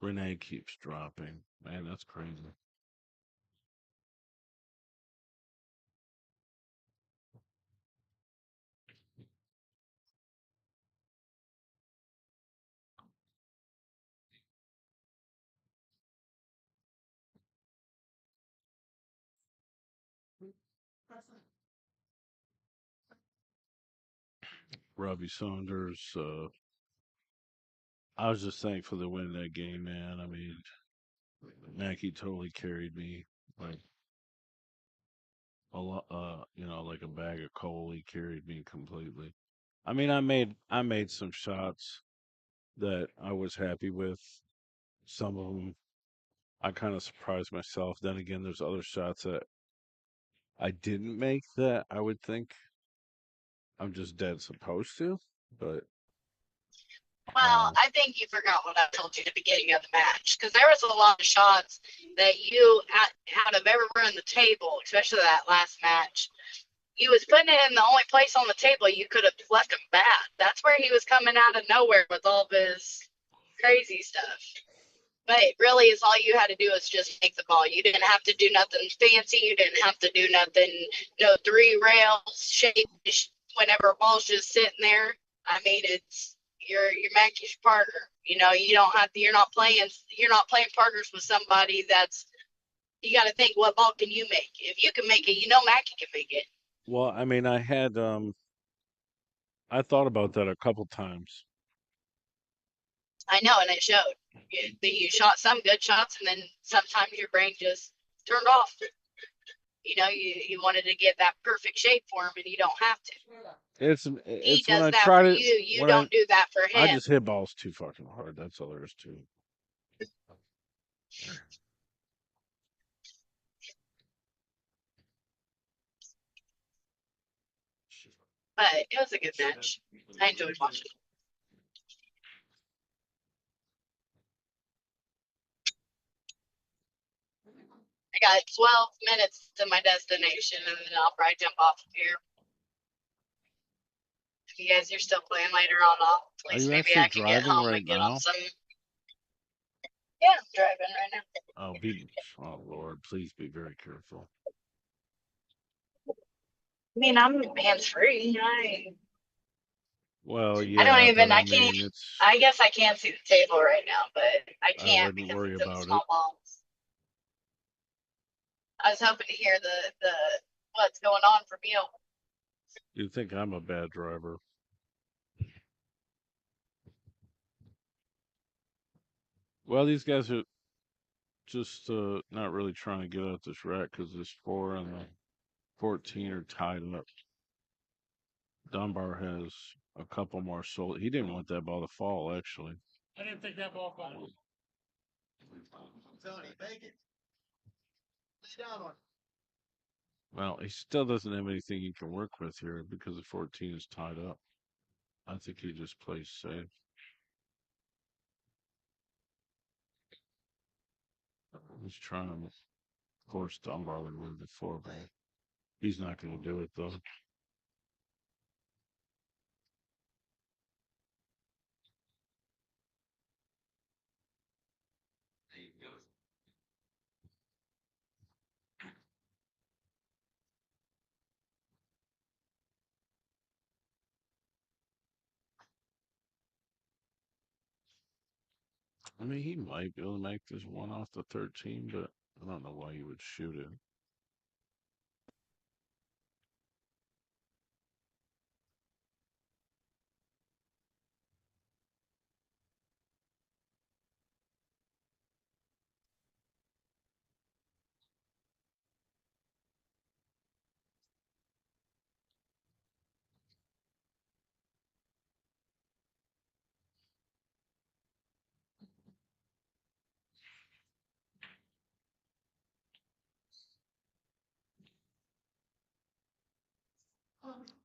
Renee keeps dropping. Man, that's crazy. Robbie Saunders, I was just thankful to win that game, man. I mean, Mackie totally carried me like a lot, like a bag of coal. He carried me completely. I mean, I made some shots that I was happy with. Some of them I kind of surprised myself. Then again, there's other shots that I didn't make that I would think I'm just dead supposed to. But Well, I think you forgot what I told you at the beginning of the match, because there was a lot of shots that you, out of everywhere on the table, especially that last match, you was putting it in the only place on the table you could have left him bad. That's where he was coming out of nowhere with all of his crazy stuff. But really, is all you had to do is just make the ball. You didn't have to do nothing fancy. You didn't have to do nothing, no 3 rails shape. Whenever a ball's just sitting there, I mean, it's your Mackey's partner. You know, you don't have to. You're not playing partners with somebody that's. You got to think, what ball can you make? If you can make it, you know Mackey can make it. well, I mean, I thought about that a couple times. I know, and it showed. You shot some good shots, and then sometimes your brain just turned off. You know, you wanted to get that perfect shape for him, and you don't have to. He It's when does I that for try to you. You when don't do that for I him. just hit balls too fucking hard. That's all there is to it. But it was a good match. I enjoyed watching. I got 12 minutes to my destination, and then I'll probably jump off of here. If you guys are still playing later on, at Are least you maybe actually I can get driving home right and get on now? some. Yeah, I'm driving right now. Oh Lord, please be very careful. I mean, I'm hands free. Well, I don't yeah, even. but I I can't. mean, it's I guess I can't see the table right now, but I I can't wouldn't because worry it's in the about it. small balls. I was hoping to hear the what's going on from you. You think I'm a bad driver? Well, these guys are just not really trying to get out this rack because this 4 and the 14 are tied up. Dunbar has a couple more sold. He didn't want that ball to fall, actually. I didn't think that ball fall. Tony, make it. Lay down on it. Well, he still doesn't have anything he can work with here because the 14 is tied up. I think he just plays safe. He's trying to force Dunbar to move the 4-ball. He's not going to do it, though. I mean, he might be able to make this one off the 13, but I don't know why you would shoot it.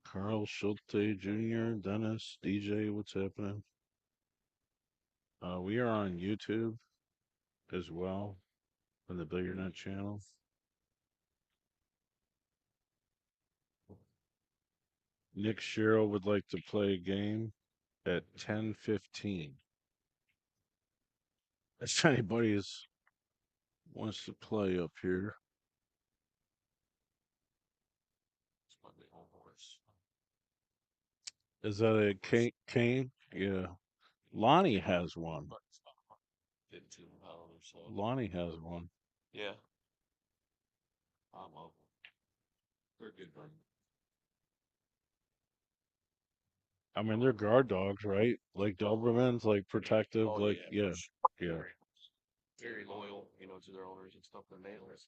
Carl Schulte Jr., Dennis, DJ, what's happening? We are on YouTube as well on the Billiardnet channel. Nick Sherrill would like to play a game at 10:15. If anybody wants to play up here. Is that a Kane? Yeah. Lonnie has one. 15 pounds or so. Lonnie has one. Yeah. I'm up. They're good, man. I mean, they're guard dogs, right? Like Dobermans, like protective, Oh, like, yeah. yeah. Very loyal, to their owners and stuff. The males.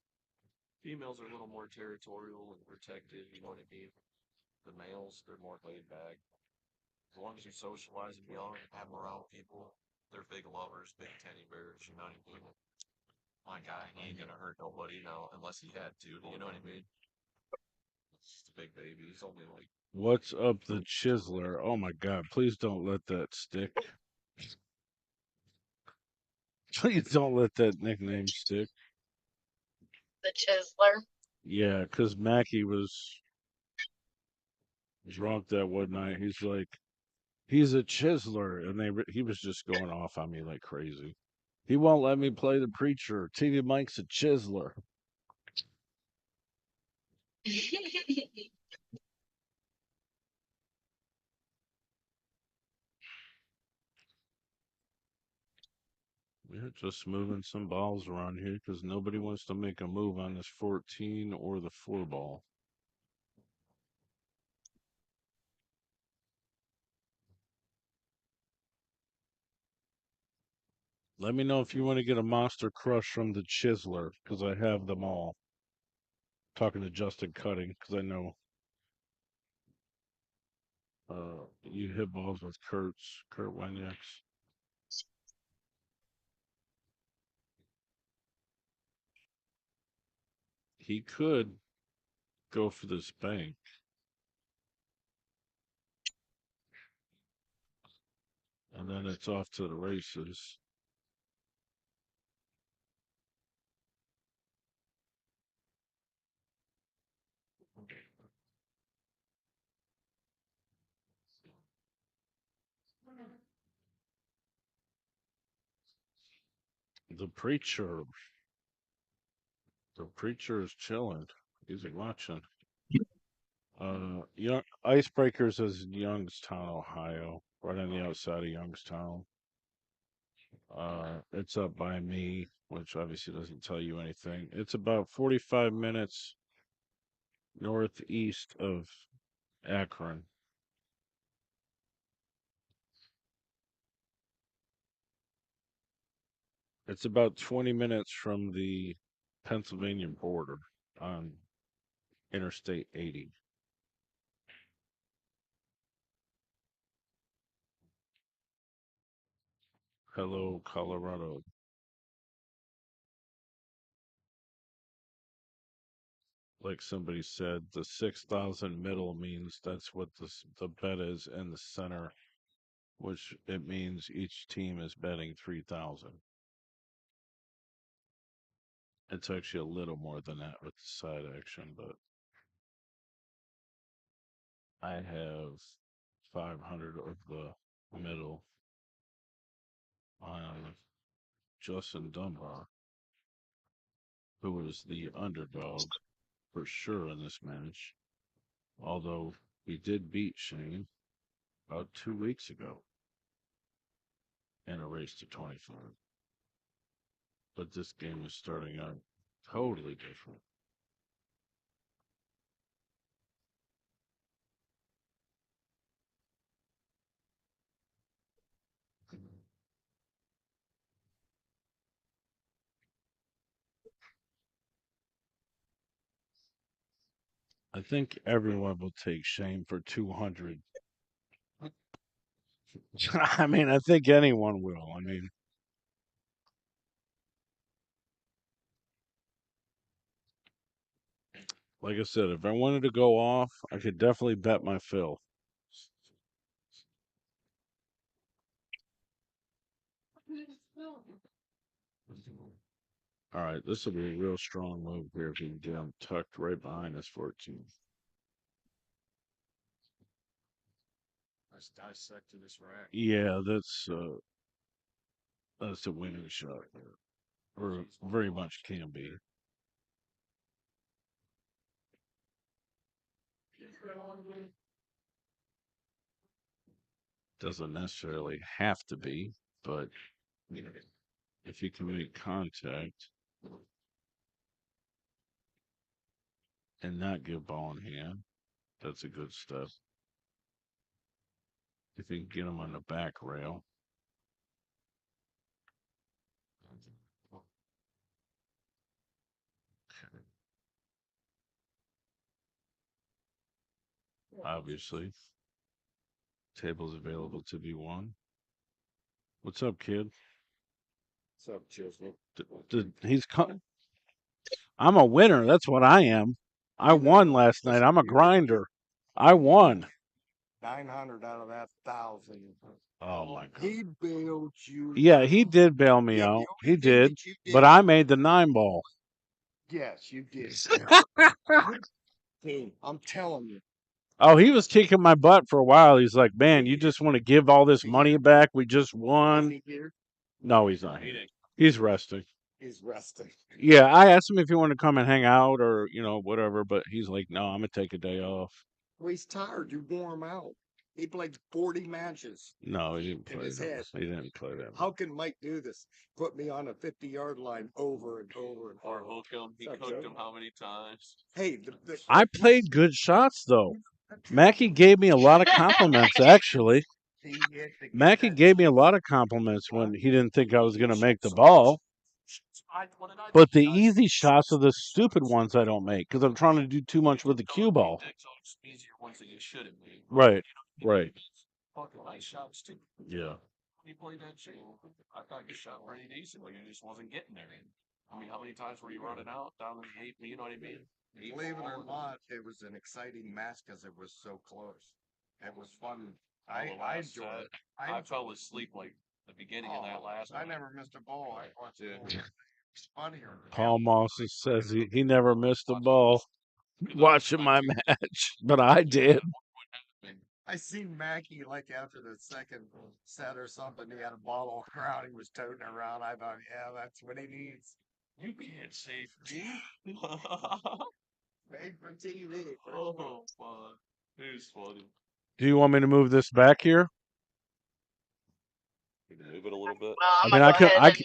Females are a little more territorial and protective, you know what I mean? The males, they're more laid back. As long as you socialize them young, have them around people, they're big lovers, big teddy bears, you know what I mean? My guy, he ain't gonna hurt nobody now unless he had to, you know what I mean? It's just a big baby. He's only like. What's up, the Chiseler? Oh my God! Please don't let that stick. Please don't let that nickname stick. The Chiseler. Yeah, because Mackie was drunk that one night. He's like, he's a chiseler, and he was just going off on me like crazy. He won't let me play the preacher. TvMike's a chiseler. We're just moving some balls around here because nobody wants to make a move on this 14 or the 4-ball. Let me know if you want to get a monster crush from the chiseler because I have them all. Talking to Justin Cutting because I know you hit balls with Kurt Wenyaks. He could go for this bank. And then it's off to the races. The preacher. The preacher is chilling. He's watching. Icebreakers is in Youngstown, Ohio, right on the outside of Youngstown. It's up by me, which obviously doesn't tell you anything. It's about 45 minutes northeast of Akron. It's about 20 minutes from the Pennsylvania border on Interstate 80. Hello, Colorado. Like somebody said, the 6,000 middle means that's what the bet is in the center, which it means each team is betting 3,000. It's actually a little more than that with the side action, but I have 500 of the middle on Justin Dunbar, who was the underdog for sure in this match. Although he did beat Shane about 2 weeks ago in a race to 25. But this game is starting out totally different. I think everyone will take Shane for 200. I mean, I think anyone will. I mean, like I said, if I wanted to go off, I could definitely bet my fill. All right, this will be a real strong move here if you can get him tucked right behind this 14. Let's dissect this rack. Yeah, that's a winning shot, or very much can be. Doesn't necessarily have to be, but if you can make contact and not give ball in hand, that's a good step. If you can get him on the back rail. Obviously, tables available to be won. What's up, kid? What's up, Chisholm? He's I'm a winner. That's what I am. I won last night. I'm a grinder. I won. 900 out of that 1,000. Oh my god. He bailed you. Yeah, he did bail me Yeah, out. the He only thing did. that you But I made the 9 ball. Yes, you did. Hey, I'm telling you. Oh, he was kicking my butt for a while. He's like, man, you just want to give all this money back? We just Is won. he here? No, he's not here. He's resting. He's resting. Yeah, I asked him if he wanted to come and hang out or, whatever, but he's like, no, I'm going to take a day off. Well, he's tired. You wore him out. He played 40 matches. No, he didn't In play his that. head. He didn't play that. How can Mike do this? Put me on a 50-yard line over and over and Or over. hook him. He cooked him how many times? Hey, I played good shots, though. Mackie gave me a lot of compliments, actually. Mackie gave me a lot of compliments when he didn't think I was going to make the ball. But the easy shots are the stupid ones I don't make because I'm trying to do too much with the cue ball. Easier ones that you shouldn't make. Right, right. Fucking nice shots too. Yeah. You played that shit. I thought you shot pretty decent, but you just wasn't getting there. I mean, how many times were you running out down the eight? You know what I mean? Believe it or not, it was an exciting match because it was so close. It was fun. I enjoyed it. I fell asleep like the beginning of that last I one. never missed a ball. I watched it. It's funnier. Paul Moss says he never missed a ball watching my match, but I did. I seen Mackie like after the second set or something. He had a bottle around. He was toting around. I thought, yeah, that's what he needs. You can't say Made for TV. oh, fun. It was funny. Do you want me to move this back here? You can move it a little bit. Well, I'm I mean, gonna I go could- ahead I and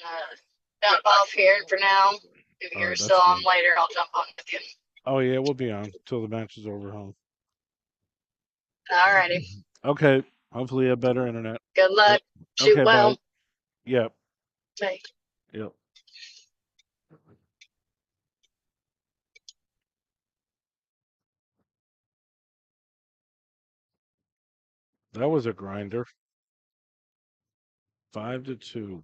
jump off here for now. If All you're right, still that's on good. later, I'll jump on with you. Oh yeah, we'll be on till the match is over, huh? Alrighty. Okay. Hopefully you have better internet. Good luck. Shoot Okay, well. bye. Yep. Bye. Yep. That was a grinder. 5-2.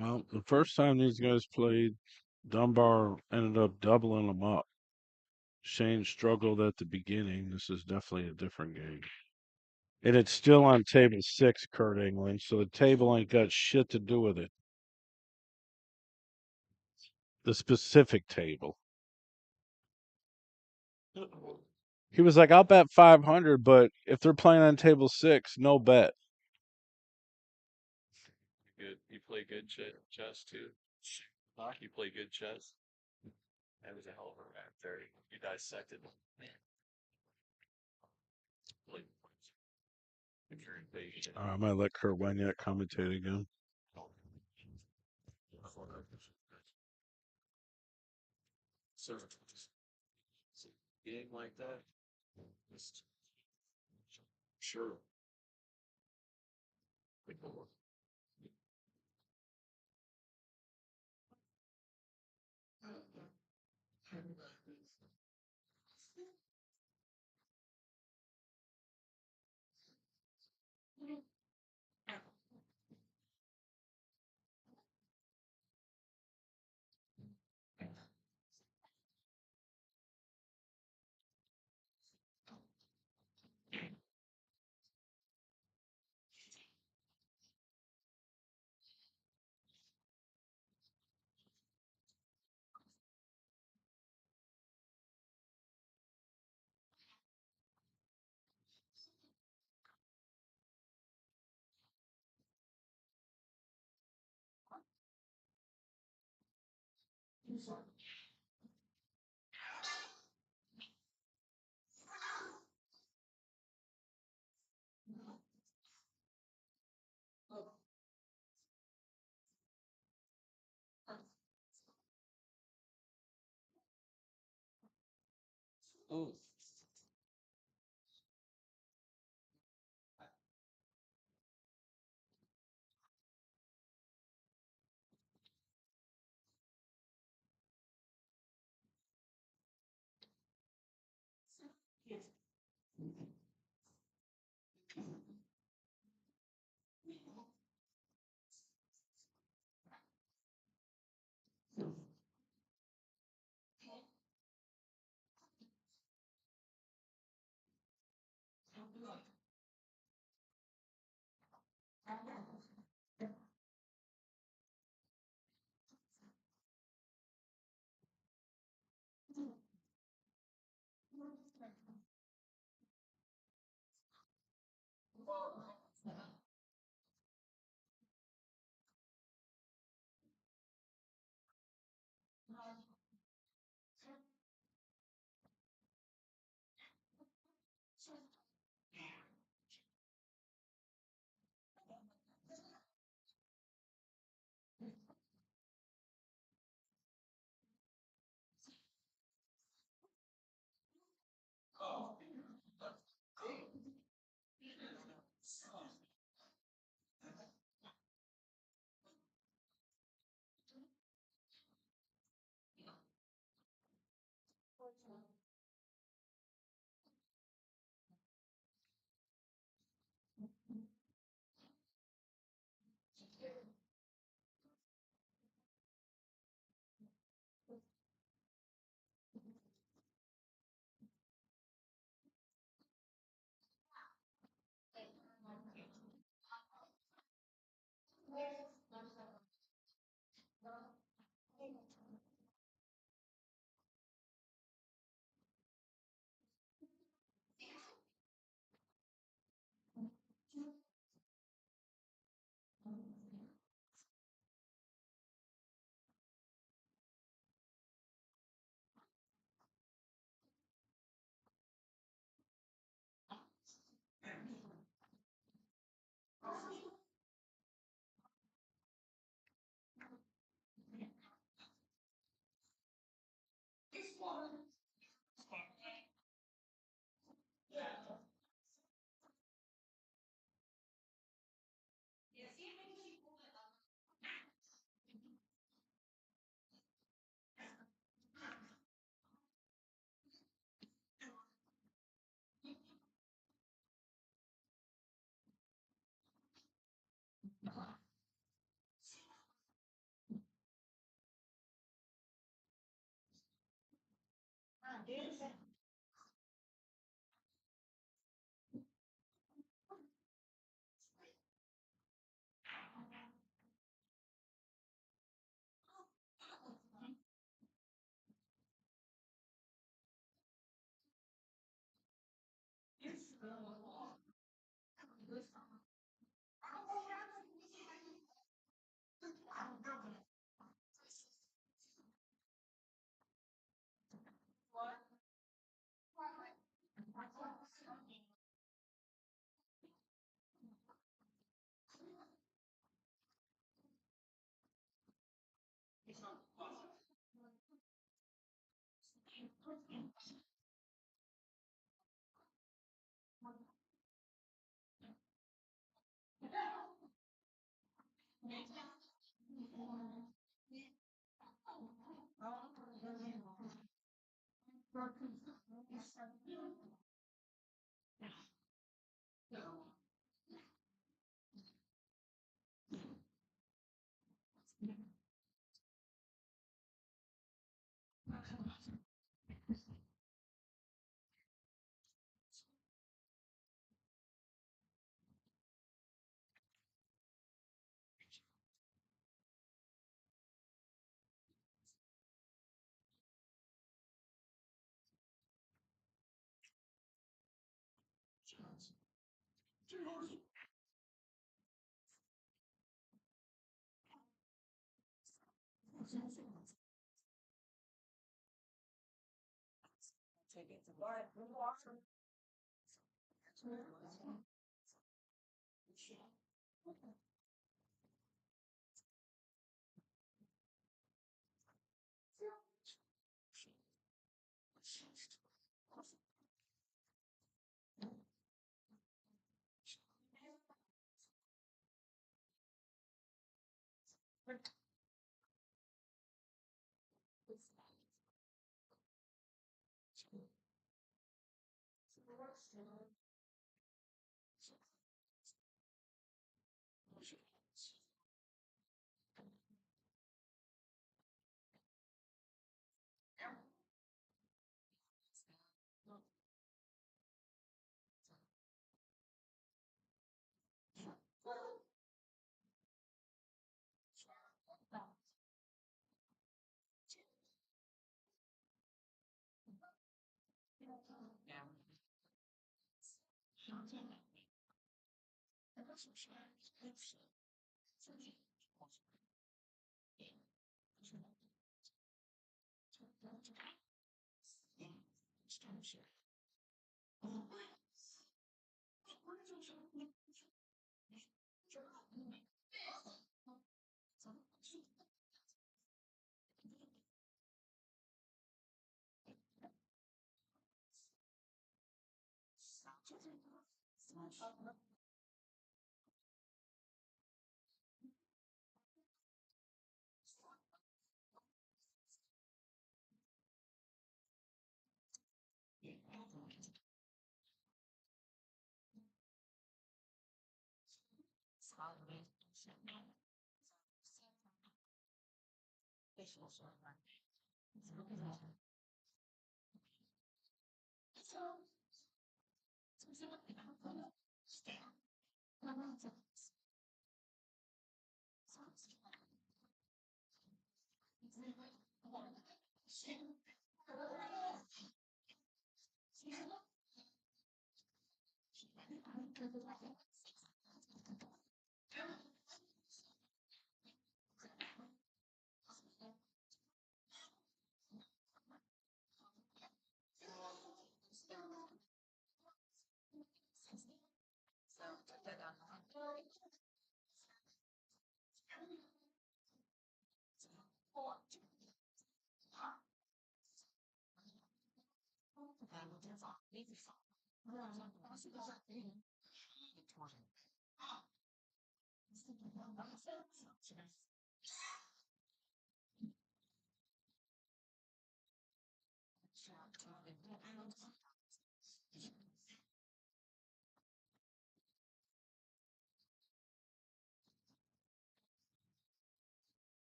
Well, the first time these guys played, Dunbar ended up doubling them up. Shane struggled at the beginning. This is definitely a different game. And it's still on table 6, Kurt England, so the table ain't got shit to do with it. The specific table. He was like, I'll bet 500, but if they're playing on table 6, no bet. Good. You play good chess too. You play good chess. That was a hell of a rap there. You dissected. Like, if you're impatient. I might let Kurt Wynyak commentate again. Game like that. Sure. Oh.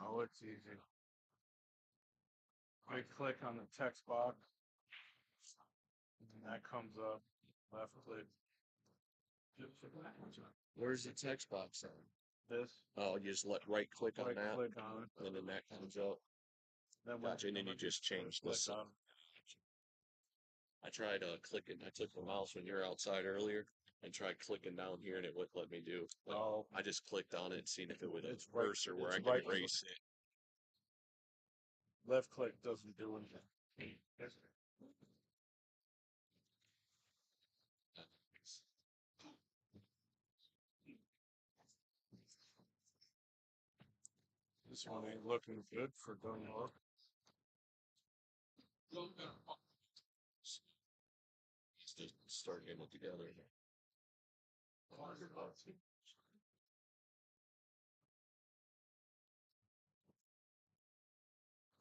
Oh, it's easy. Right click on the text box, and that comes up. Left click. Where's the text box on? This. Oh, you just right click on Right that, click on it. and then that comes up. Then Gotcha, and then you just change this. click on. I tried clicking. I took the mouse when you were outside earlier and tried clicking down here, and it wouldn't let me do. Like, Oh, I just clicked on it and seen if it would It's right- cursor where it's I can right- erase it. left click doesn't do anything. This one ain't looking good for Dunbar. Just start getting it together.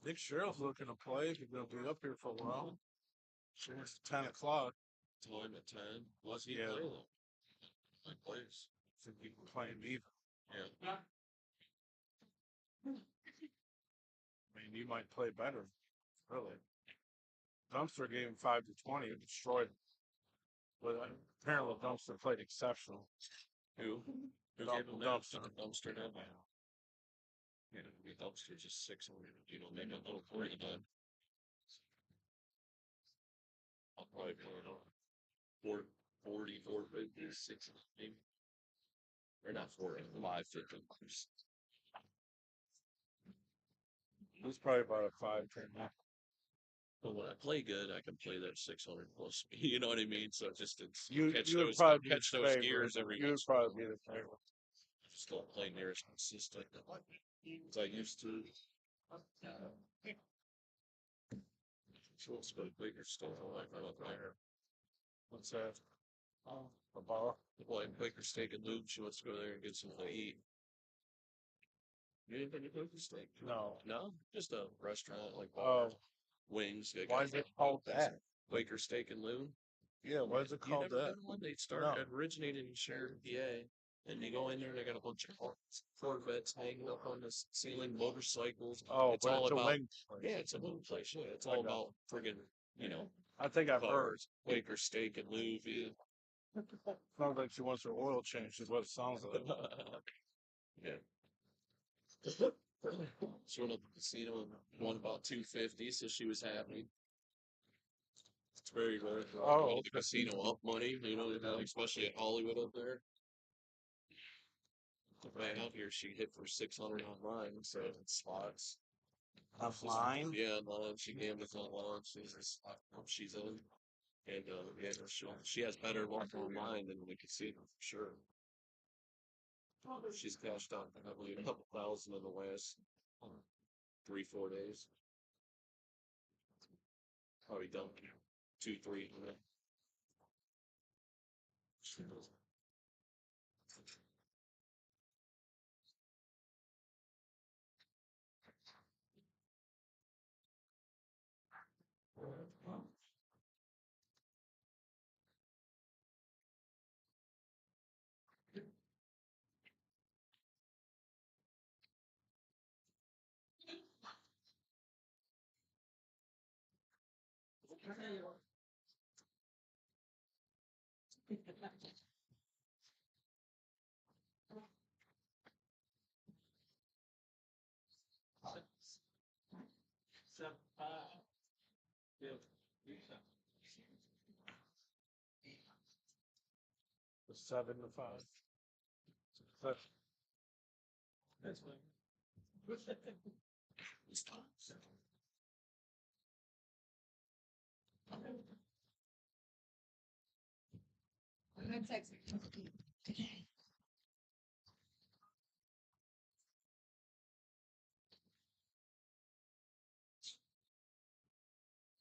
Nick Cheryl's looking to play. He's gonna be up here for a while. It's 10 o'clock. Time at 10. What's he Yeah. play though? Like plays. I think he can play him either. Yeah. I mean, you might play better. Really. Dumpster gave him 5-20. It destroyed him. But apparently Dumpster played exceptional. Who? Who Dump- gave him Dumpster. that? Dumpster now. Yeah, Dumpster just 600. You know, make a little 49. I'll probably put it on 40, 450, 60, maybe. Or not 40, 550. He's probably about a 5-10. But when I play good, I can play that 600 plus. You know what I mean? So just to You catch would those probably catch be the those favorite. gears every You would once in a probably while. be the favorite. Just don't play near as consistent as I used to. She wants to go to Baker State. I don't like her. What's that? A bar? Boy, Baker Steak and Lube. She wants to go there and get something to eat. You ain't been to Baker Steak? No. No, just a restaurant like Oh, wings. They why got is it called that? Baker Steak and Lube. Yeah, why is it You called never that? been to one? They started originated in Sheridan, PA, and you go in there and they got a bunch of Corvettes hanging up on the ceiling, motorcycles. Oh, It's but all it's a about wing. yeah, it's a wing place. Yeah, it's all about friggin' I think I've heard. cars. Baker Steak and Lube. Yeah. Sounds like she wants her oil changed. Is what it sounds like. Yeah. She went up to the casino and won about 250, so she was happy. It's very rare for Oh, the casino up money, especially at Hollywood up there. Right out here, she hit for 600 online, so it's slots. Offline? Yeah, online. She gambles online. She's in. And yeah, she has better luck online than the casino for sure. She's cashed out probably a couple thousand in the last 3-4 days. Probably done 2-3.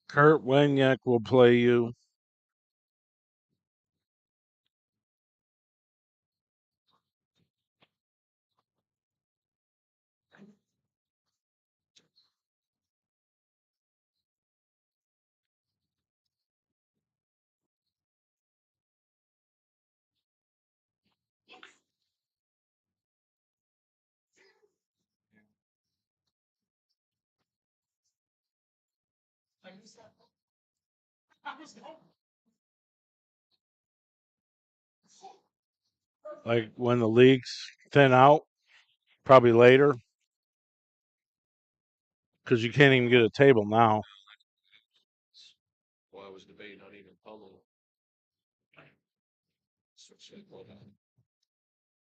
Kurt Wenyak will play you. Like when the leagues thin out, probably later, because you can't even get a table now. Well, I was debating on even pummel.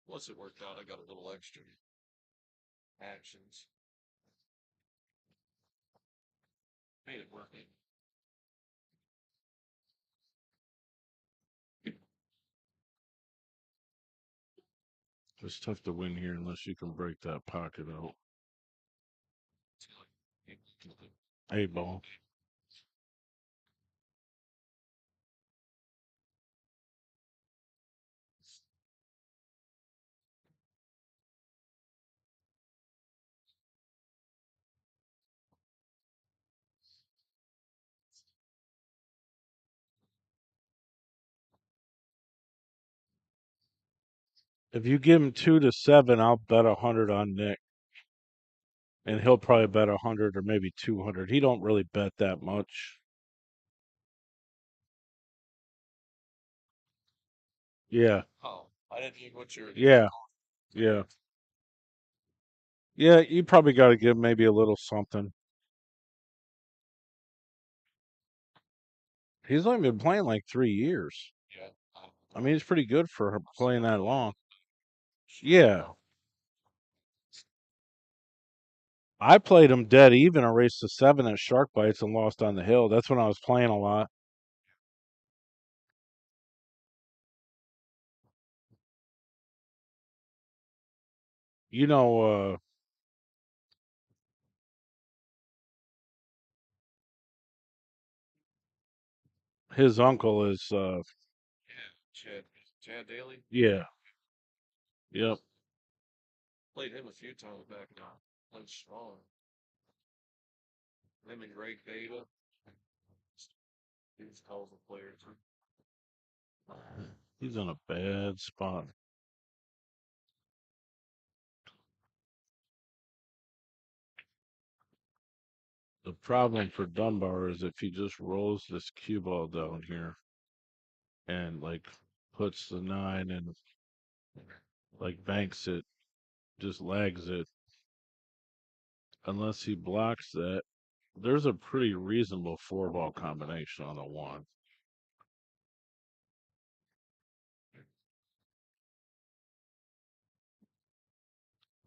Once it worked out, I got a little extra actions. Made it work. It's tough to win here unless you can break that pocket out. 8 ball. If you give him 2-7, I'll bet 100 on Nick, and he'll probably bet 100 or maybe 200. He don't really bet that much. Yeah, Oh, I didn't think what you were. yeah, yeah, yeah. You probably got to give him maybe a little something. He's only been playing like 3 years. Yeah. I mean, he's pretty good for playing that long. Yeah. I played him dead even. I raced a 7 at Shark Bites and lost on the hill. That's when I was playing a lot. You know, his uncle is, Yeah, Chad Daly. yeah, yep. Played him a few times back in Played strong. Him and Greg Beta. These calls of players. He's in a bad spot. The problem for Dunbar is if he just rolls this cue ball down here and like puts the 9 and like banks it, just lags it, unless he blocks that, there's a pretty reasonable 4-ball combination on the 1.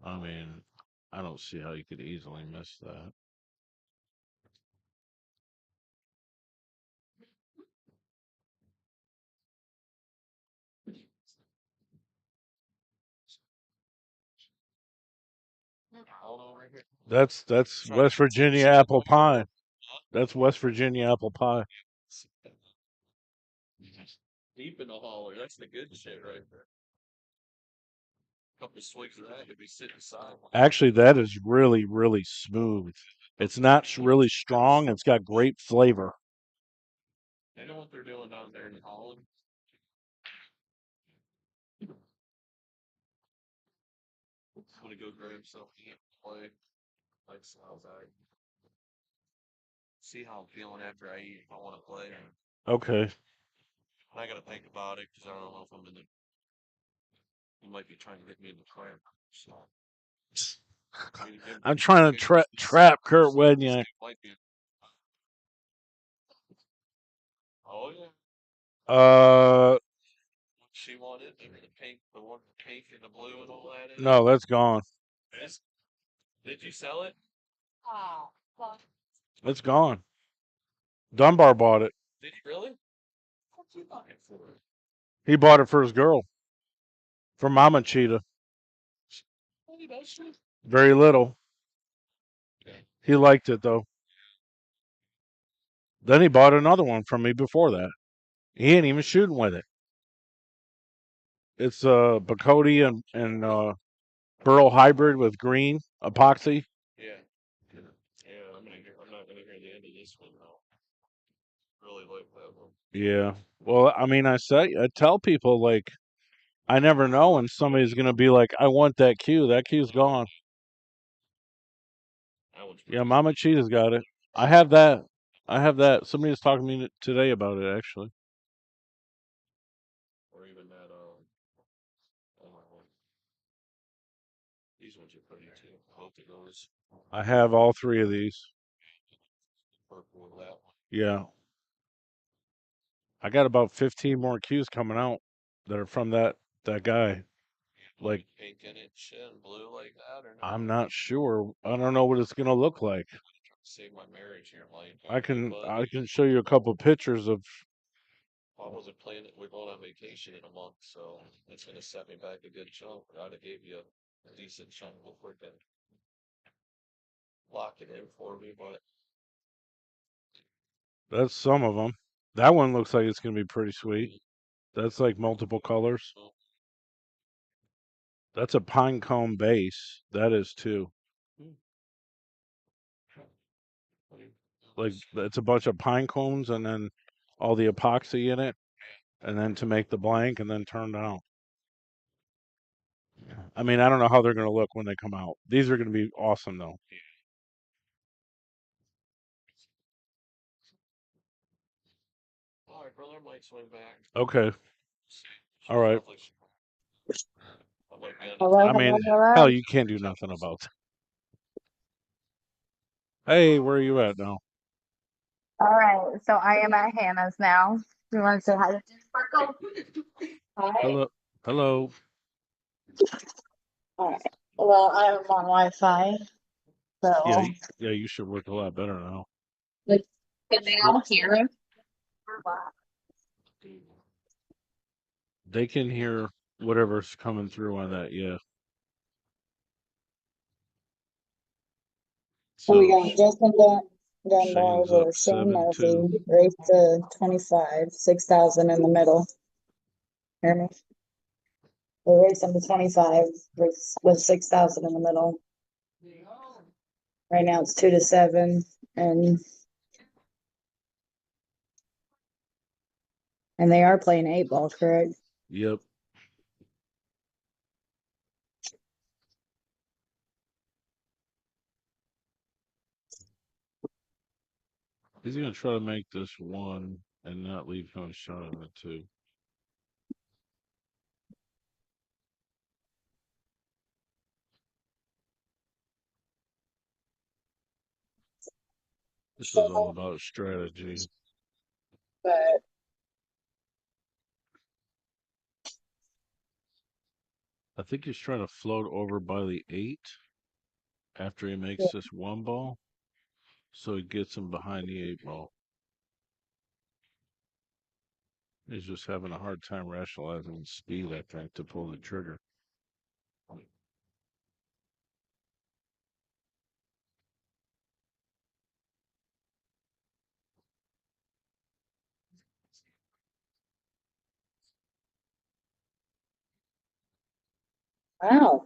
I mean, I don't see how you could easily miss that. That's West Virginia apple pie. That's West Virginia apple pie. Deep in the holler. That's the good shit right there. Couple swings of that, you'd be sitting aside. Actually, that is really, really smooth. It's not really strong. It's got great flavor. They know what they're doing down there in Holland. I'm gonna go grab something and play. Like South Ag. see how I'm feeling after I eat. If I want to play, Okay. I got to think about it because I don't know if I'm in the. You might be trying to get me in the cramp. So I'm trying to trap Kurt Wedniak. might be. Oh yeah. She wanted the pink, the one pink and the blue and all that. No, that's gone. Did you sell it? It's gone. Dunbar bought it. Did you really? What'd you buy it for? He bought it for his girl. For Mama Cheetah. Very little. He liked it though. Then he bought another one from me before that. He ain't even shooting with it. It's Bacote and Burl hybrid with green epoxy. Yeah. Yeah, I'm not gonna hear the end of this one though. Really like that one. Yeah. Well, I mean, I tell people like I never know when somebody's gonna be like, I want that cue. That cue's gone. That one's Yeah, Mama Cheetah's got it. I have that. Somebody was talking to me today about it actually. or even that these ones are pretty too. Both of those. I have all three of these. Purple and that one. Yeah. I got about 15 more cues coming out that are from that guy. Like pink in it, shit, and blue like that, or no? I'm not sure. I don't know what it's gonna look like. Save my marriage here, like I can show you a couple pictures of. I wasn't planning. We're going on vacation in a month, so it's gonna set me back a good chunk. I'd have gave you a decent chunk before then. Lock it in for me, but That's some of them. That one looks like it's gonna be pretty sweet. That's like multiple colors. That's a pine cone base. That is too. Like it's a bunch of pine cones and then all the epoxy in it, and then to make the blank and then turned out. I mean, I don't know how they're gonna look when they come out. These are gonna be awesome though. all right, brother, I might swing back. Okay. All right. Hello, I mean, hello, hello. hell, you can't do nothing about that. Hey, where are you at now? All right, so I am at Hannah's now. You want to say hi to Sparkle? Hi. Hello. Hello. All right. Well, I'm on Wi-Fi, so Yeah, you should work a lot better now. like, can they all hear him? They can hear whatever's coming through on that, yeah. So we So got Justin Dunbar Shane's up over Shane 7-2. Murphy, race to 25, 6,000 in the middle. Hear me? We're racing to 25 with 6,000 in the middle. Right now it's 2-7, and they are playing 8-ball, correct? Yep. He's gonna try to make this one and not leave no shot on it too. This is all about strategy. But I think he's trying to float over by the 8 after he makes this one ball, so he gets him behind the 8-ball. He's just having a hard time rationalizing the speed, I think, to pull the trigger. wow.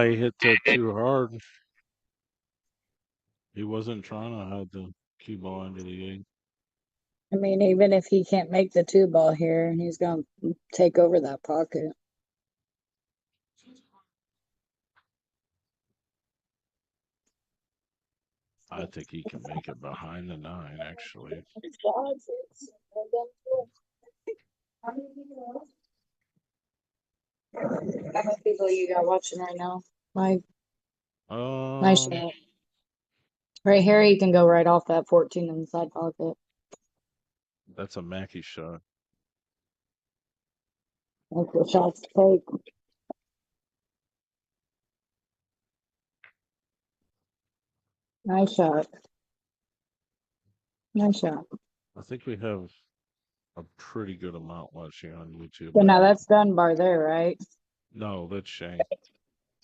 He hit that too hard. He wasn't trying to have the cue ball into the 8. I mean, even if he can't make the 2-ball here, he's going to take over that pocket. I think he can make it behind the 9, actually. How many people you got watching right now? Like, nice Um, shot. Right here, you can go right off that 14 in the side pocket. that's a Mackey shot. That's the shots to take. Nice shot. Nice shot. I think we have a pretty good amount watching on YouTube. But now I- that's Dunbar there, right? No, that's Shane.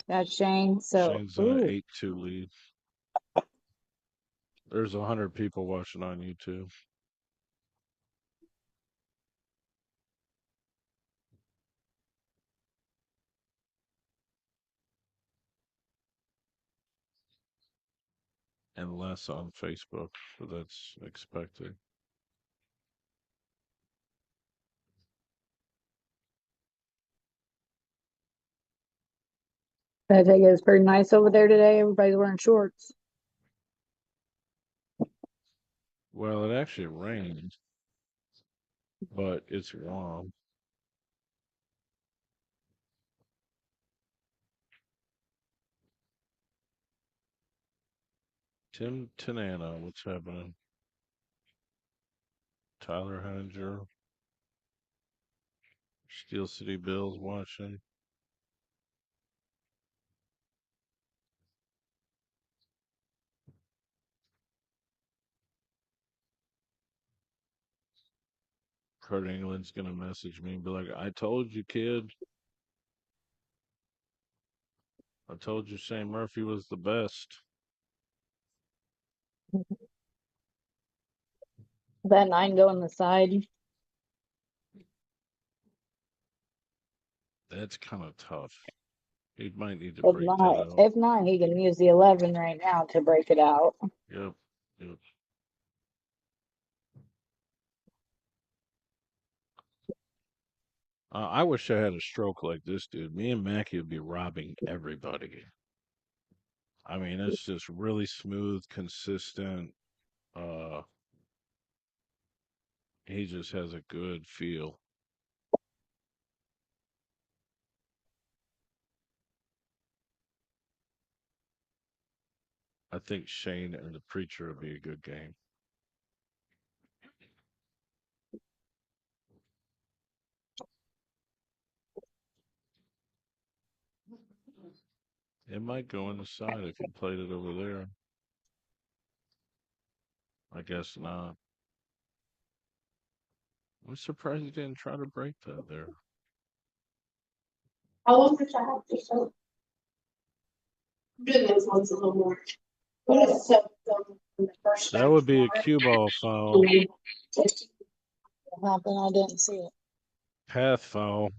That's Shane. So, Shane's an ooh, 8-2 lead. There's 100 people watching on YouTube. And less on Facebook, but that's expected. I think it's pretty nice over there today. Everybody's wearing shorts. Well, it actually rained, but it's warm. Tim Tanana, what's happening? Tyler Henninger. Steel City Bills watching. Kurt England's going to message me and be like, I told you, kid. I told you Shane Murphy was the best. That 9 go on the side. That's kind of tough. He might need to If break that not, out. if not, he can use the 11 right now to break it out. Yep. Yep. I wish I had a stroke like this dude. Me and Mackie would be robbing everybody. I mean, it's just really smooth, consistent. Uh, he just has a good feel. I think Shane and the Preacher would be a good game. It might go in the side if you played it over there. I guess not. I'm surprised he didn't try to break that there. How long did I have to show? Doing those ones a little more. What is so from the first That would be a cue ball foul. What happened? I didn't see it. Path foul.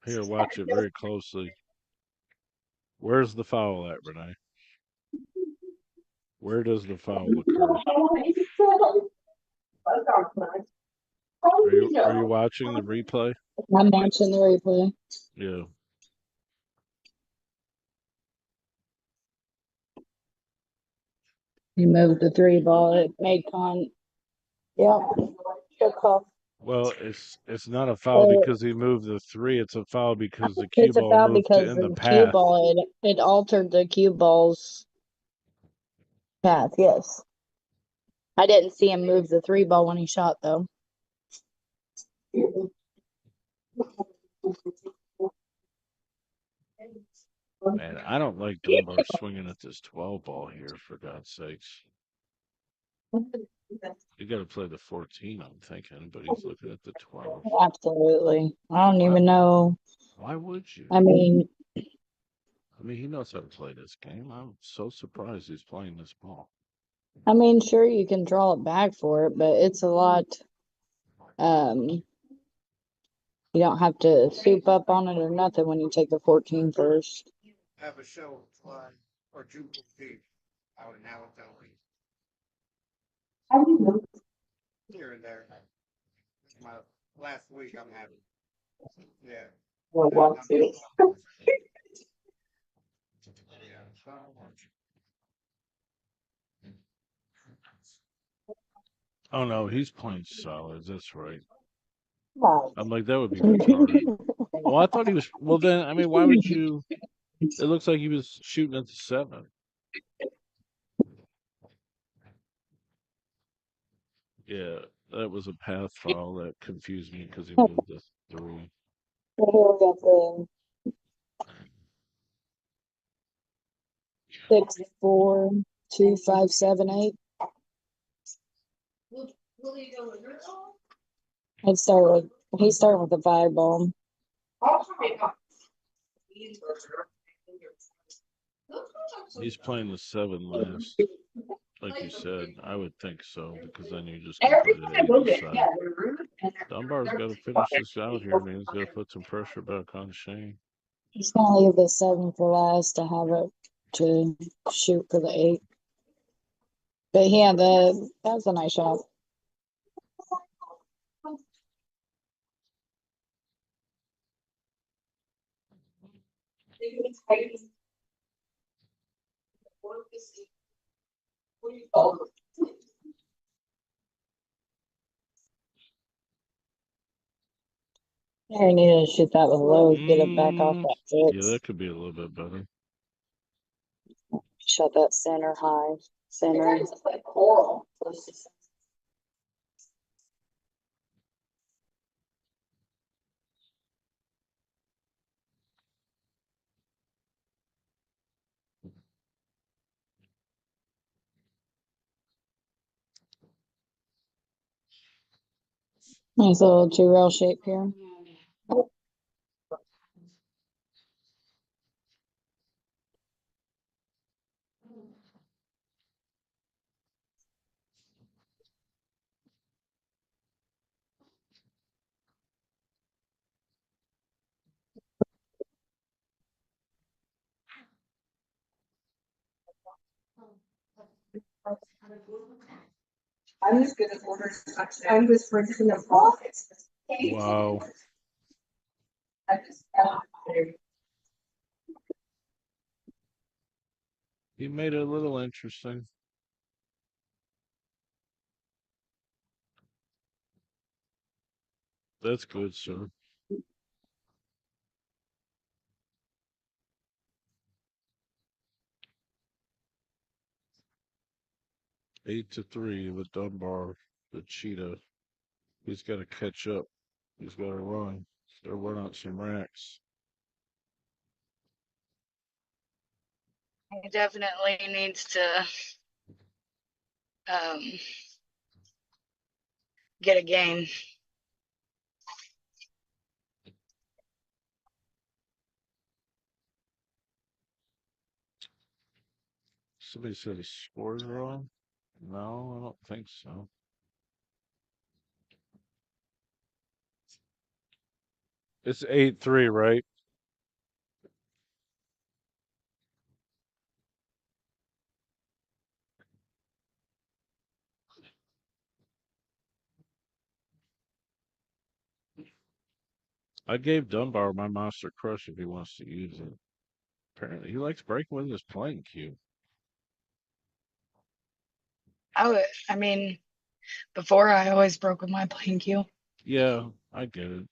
Here, watch it very closely. Where's the foul at, Renee? Where does the foul occur? Are you watching the replay? I'm watching the replay. Yeah. He moved the 3 ball. It made yeah. Good call. Well, it's not a foul because he moved the 3. It's a foul because the cue It's a ball foul moved to because in the the cue path. ball it altered the cue ball's path. Yes. I didn't see him move the 3 ball when he shot though. Man, I don't like Dunbar swinging at this 12 ball here, for God's sakes. You got to play the 14, I'm thinking, but he's looking at the 12. Absolutely. I don't even know. Why would you? I mean, He knows how to play this game. I'm so surprised he's playing this ball. sure you can draw it back for it, but it's a lot. You don't have to soup up on it or nothing when you take the 14 first. Have a show or Jupiter Peak out in Alabama. How do you know? Here and there. My last week I'm having. Yeah. Well, want to. Oh no, he's playing solids. That's right. Wow. I'm like, that would be retarded. Oh, I thought he was. Well, then, I mean, why would you? It looks like he was shooting at the 7. Yeah, that was a path foul that confused me because he moved the 3. So here we got the 6, 4, 2, 5, 7, 8. He's starting with the 5 ball. He's playing the 7 last, like you said. I would think so because then you just completed 8 aside. Dunbar's got to finish this out here, man. He's got to put some pressure back on Shane. He's gonna leave the 7 for last to have it to shoot for the 8. But yeah, that was a nice shot. I need to shoot that with low, get it back off that Yeah, 6. that could be a little bit better. Shot that center high. Center. Nice little 2-rail shape here. I'm just good at orders. I'm just printing them off. Wow. He made it a little interesting. That's good, sir. Eight to 3 with Dunbar, the cheetah. He's got to catch up. He's got to run. He's got to run out some racks. He definitely needs to get a game. Somebody said his scores wrong. No, I don't think so. It's 8-3, right? I gave Dunbar my Monster Crush if he wants to use it. Apparently, he likes breaking with his playing cue. I mean, before I always broke with my playing cue. Yeah, I get it.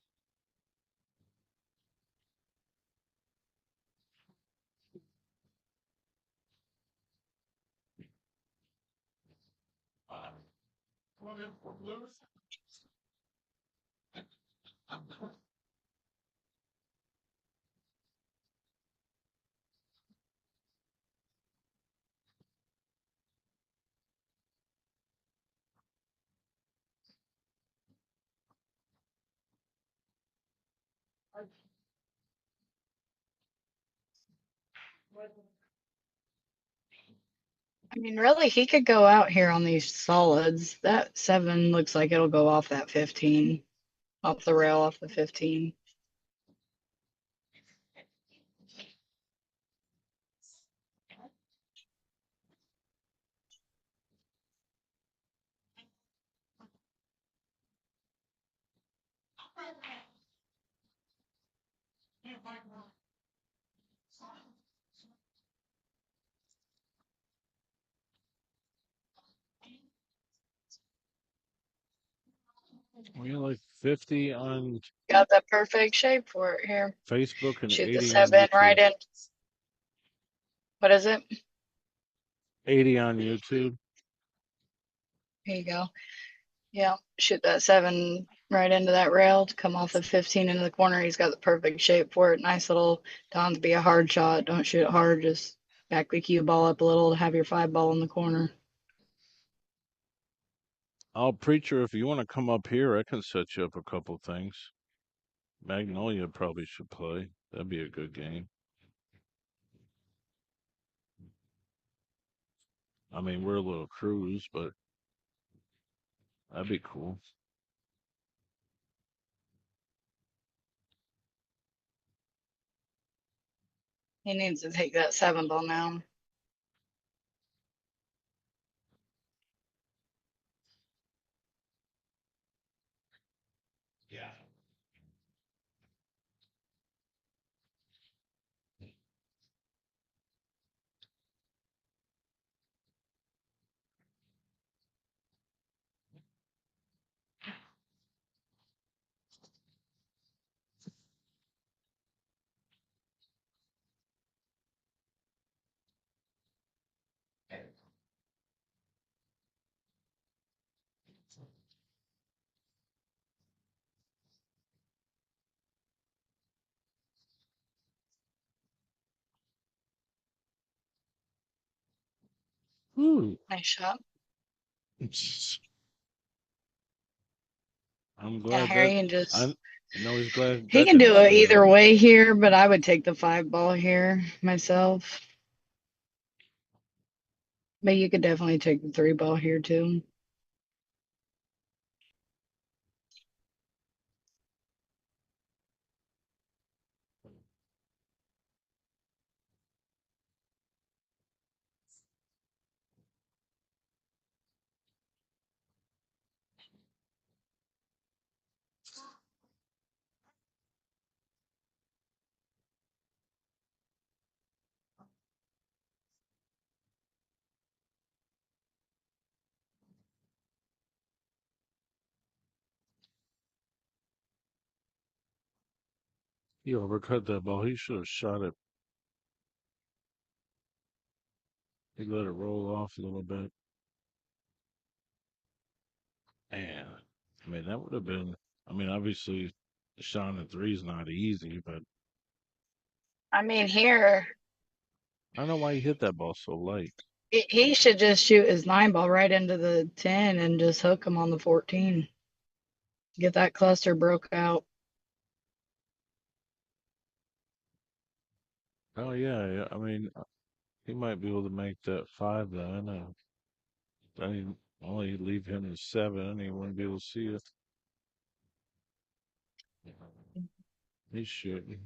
I mean, really, he could go out here on these solids. That 7 looks like it'll go off that 15, off the rail, off the 15. We're like 50 on Got the perfect shape for it here. Facebook and Shoot the 80 on 7 right YouTube. in. What is it? 80 on YouTube. Here you go. Yeah, shoot that 7 right into that rail to come off the 15 into the corner. He's got the perfect shape for it. Nice little, don't have to be a hard shot. Don't shoot it hard. Just back the cue ball up a little to have your 5 ball in the corner. Oh, Preacher, if you want to come up here, I can set you up a couple things. Magnolia probably should play. That'd be a good game. I mean, we're a little cruise, but that'd be cool. He needs to take that 7 ball now. Yeah. Ooh. Nice shot. I'm Yeah, glad that Harry can just. I know he's glad He that can didn't do it show either up. way here, but I would take the 5 ball here myself. But you could definitely take the 3 ball here too. He overcut that ball. He should have shot it. He let it roll off a little bit. And I mean, that would have been. I mean, obviously, the shot at 3 is not easy, but I mean, here, I don't know why he hit that ball so light. he should just shoot his 9 ball right into the 10 and just hook him on the 14. Get that cluster broke out. Oh yeah, yeah. I mean, he might be able to make that 5 then. Then he only leave him to 7, and he wouldn't be able to see it. He's shooting.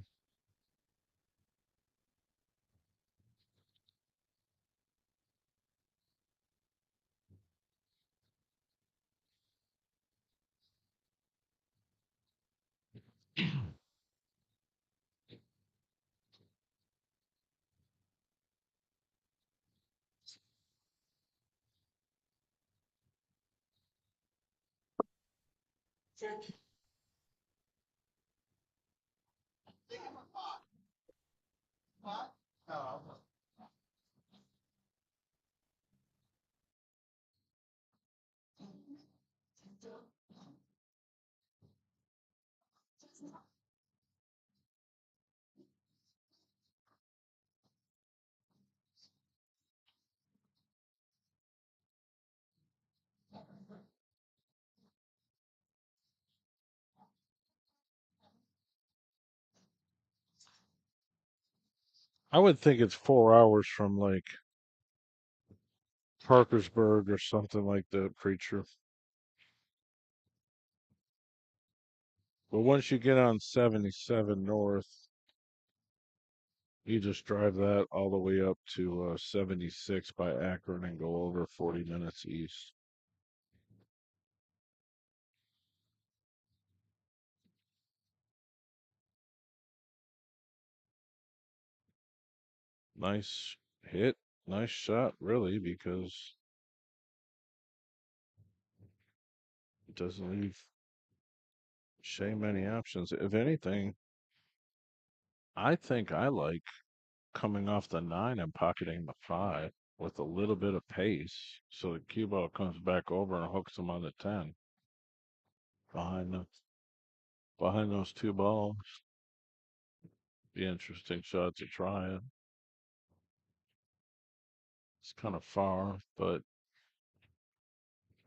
I would think it's 4 hours from like Parkersburg or something like that, Preacher. But once you get on 77 North, you just drive that all the way up to 76 by Akron and go over 40 minutes east. Nice hit, nice shot, really, because it doesn't leave Shame many options. If anything, I think I like coming off the 9 and pocketing the 5 with a little bit of pace, so the cue ball comes back over and hooks him on the 10 behind the behind those 2 balls. Be an interesting shot to try it. It's kind of far, but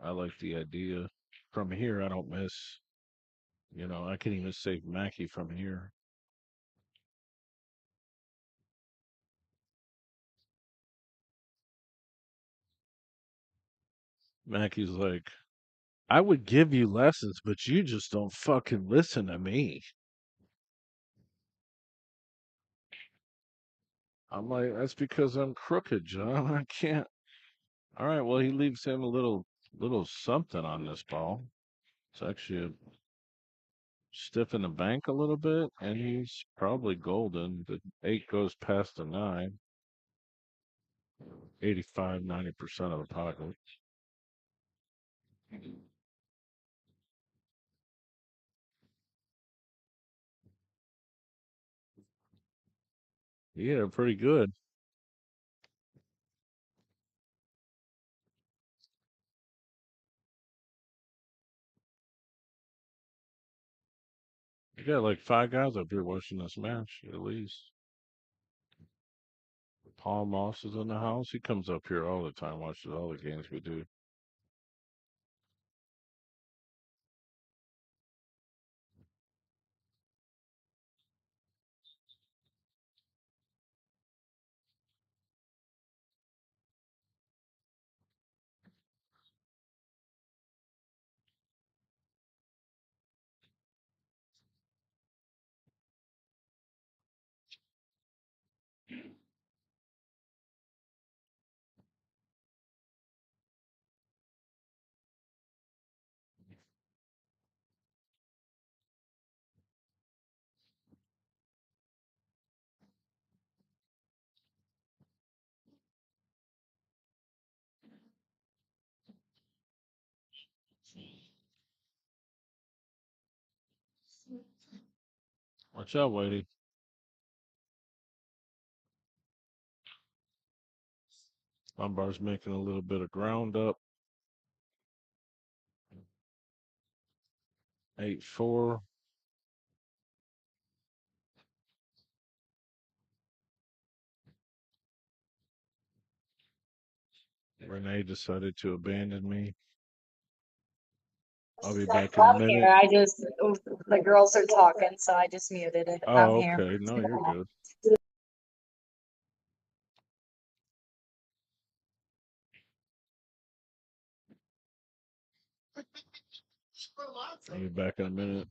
I like the idea. From here, I don't miss. I can even save Mackey from here. Mackey's like, I would give you lessons, but you just don't fucking listen to me. I'm like, that's because I'm crooked, John. I can't. All right, well, he leaves him a little something on this ball. It's actually stiff in the bank a little bit, and he's probably golden. The 8 goes past the 9. 85, 90% of the pocket. Yeah, pretty good. You got like 5 guys up here watching this match, at least. Paul Moss is in the house. He comes up here all the time, watches all the games we do. Watch out, Whitey. Dunbar's making a little bit of ground up. 8-4. Renee decided to abandon me. I'll be back in a I'm here. minute. The girls are talking, so I just muted it. I'm Oh, here. okay. No, you're good. I'll be back in a minute.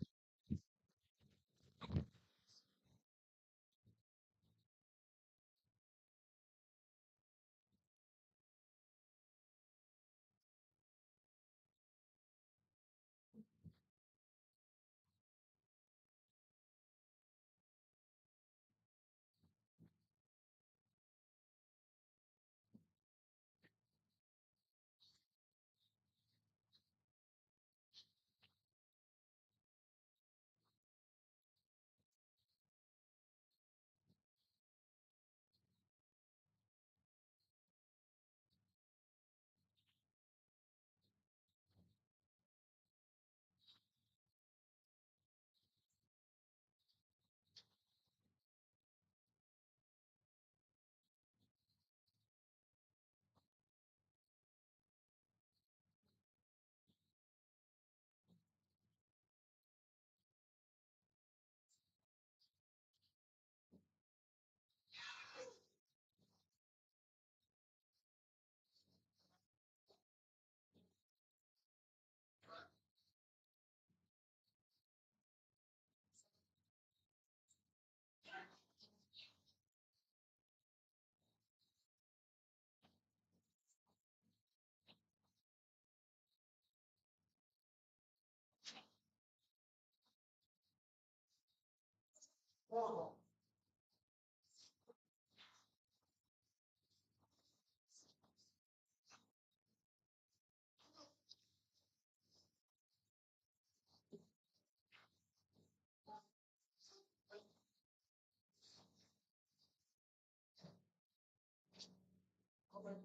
So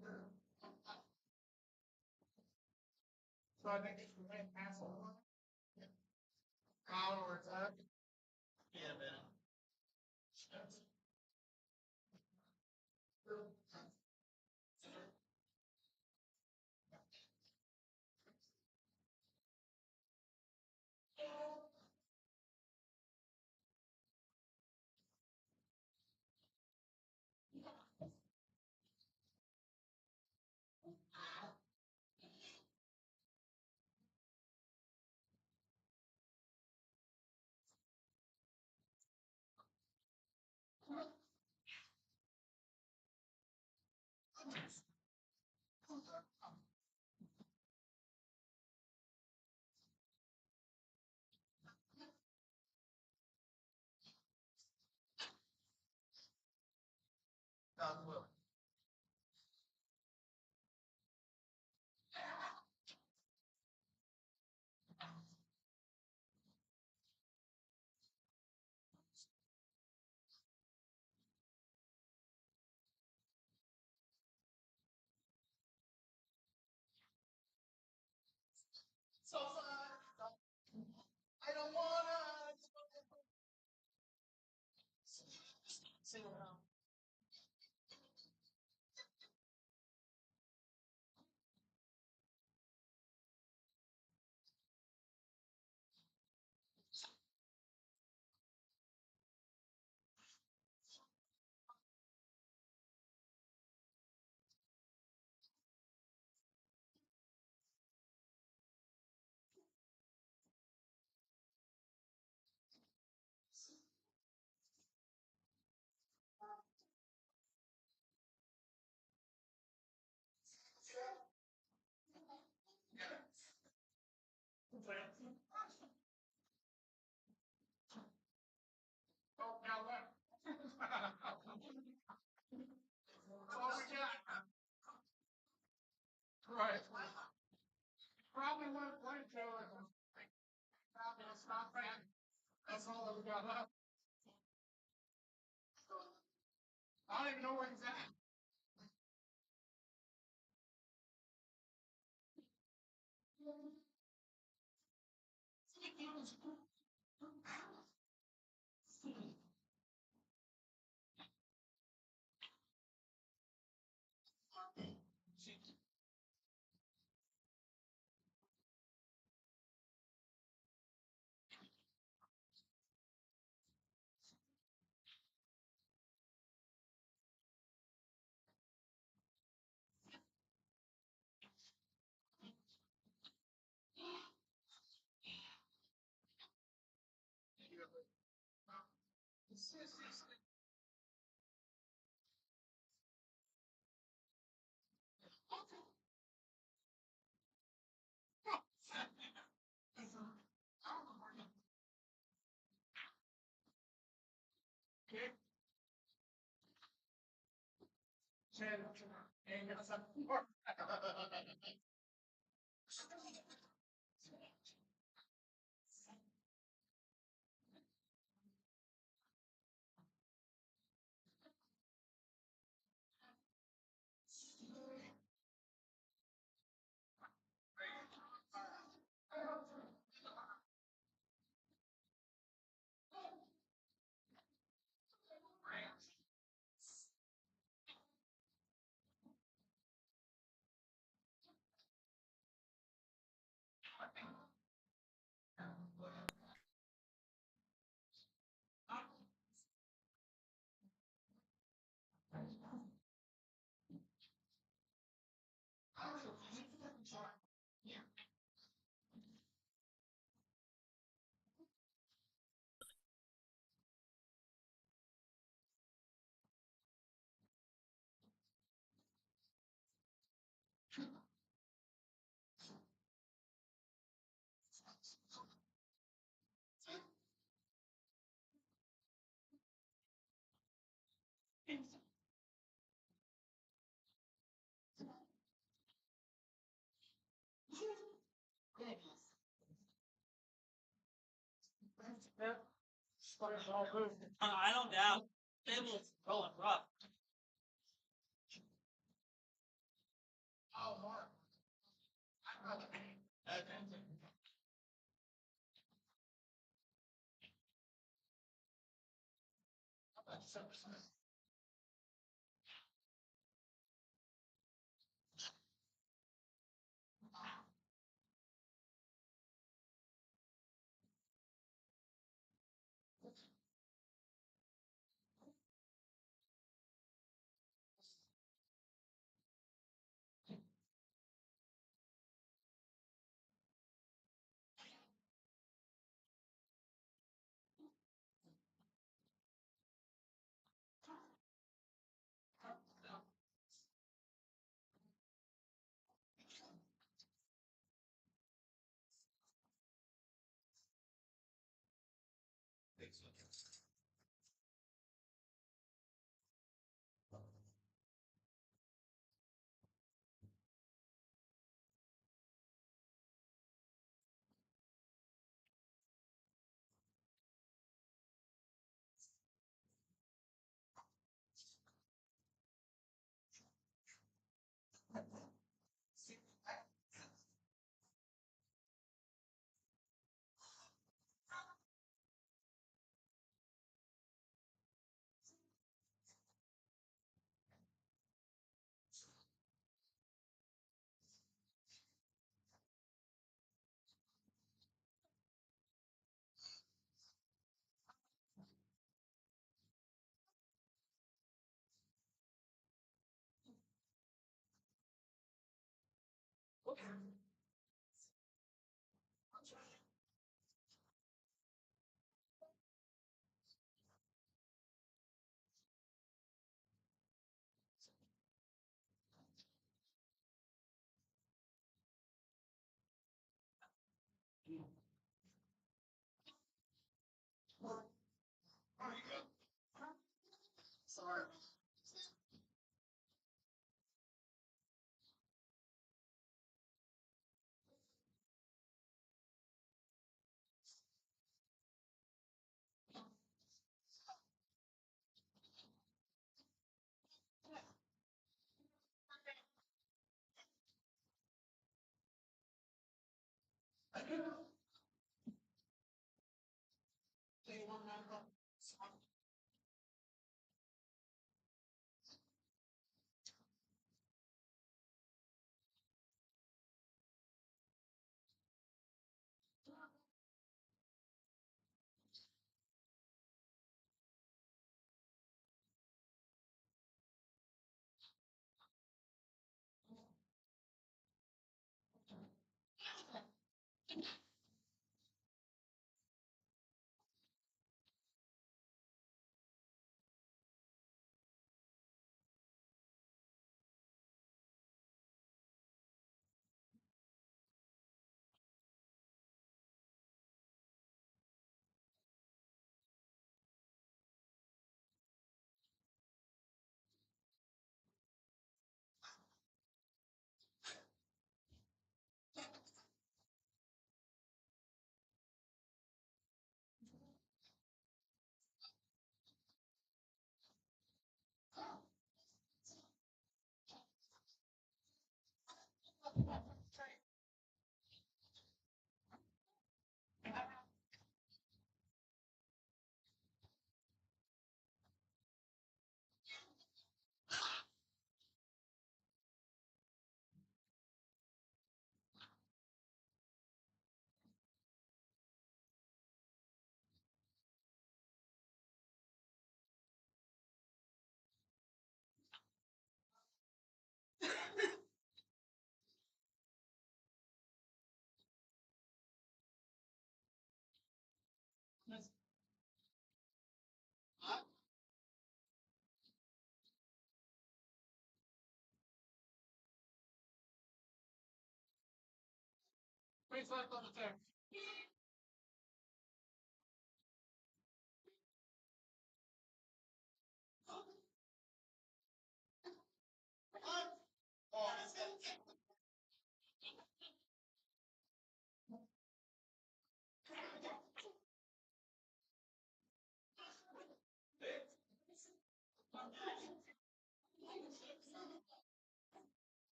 I think it's the main castle. Where it's at. Yeah, man. I don't wanna sing around. Oh, now what? That's all we got. Right. Probably won't play till it's not bad. That's all that we got left. I don't even know where he's at. Okay. Ain't got something more. I don't doubt. It was rolling rough.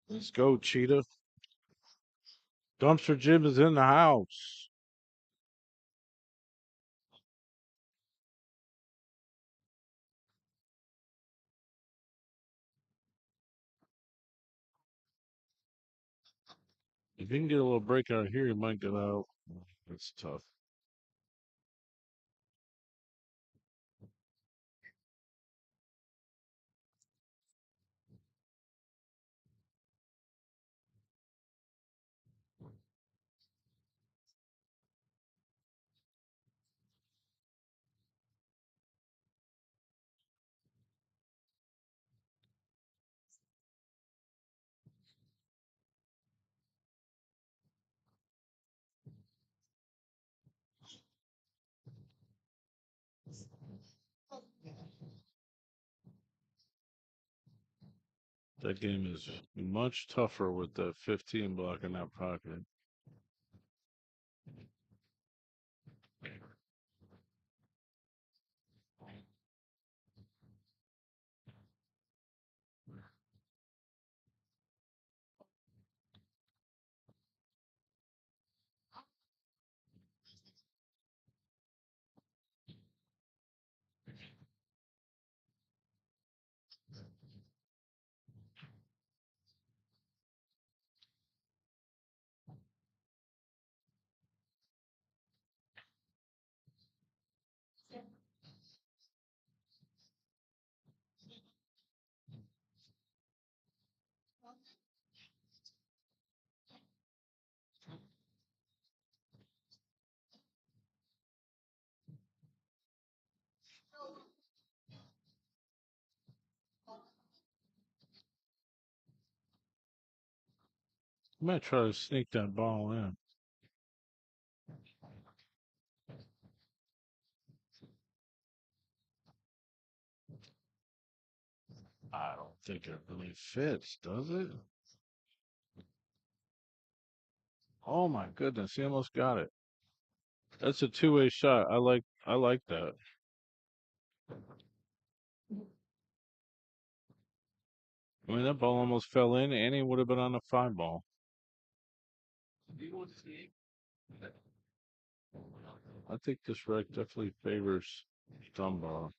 Let's go, Cheetah. Dumpster Jim is in the house. If you can get a little breakout here, you might get out. That's tough. That game is much tougher with the 15 block in that pocket. I might try to sneak that ball in. I don't think it really fits, does it? Oh my goodness, he almost got it. That's a two-way shot. I like that. I mean, that ball almost fell in, and he would have been on the 5 ball. I think this wreck definitely favors Dunbar.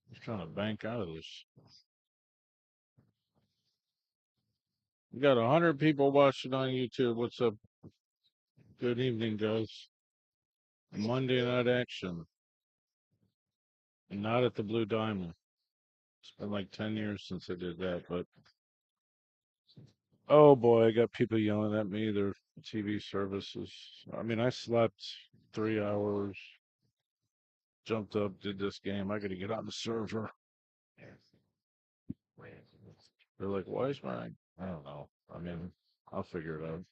He's trying to bank out of this. We got 100 people watching on YouTube. What's up? Good evening, guys. Monday night action. Not at the Blue Diamond. It's been like 10 years since I did that, but oh boy, I got people yelling at me. Their TV services. I mean, I slept 3 hours, jumped up, did this game. I got to get on the server. They're like, why is mine? I don't know. I mean, I'll figure it out.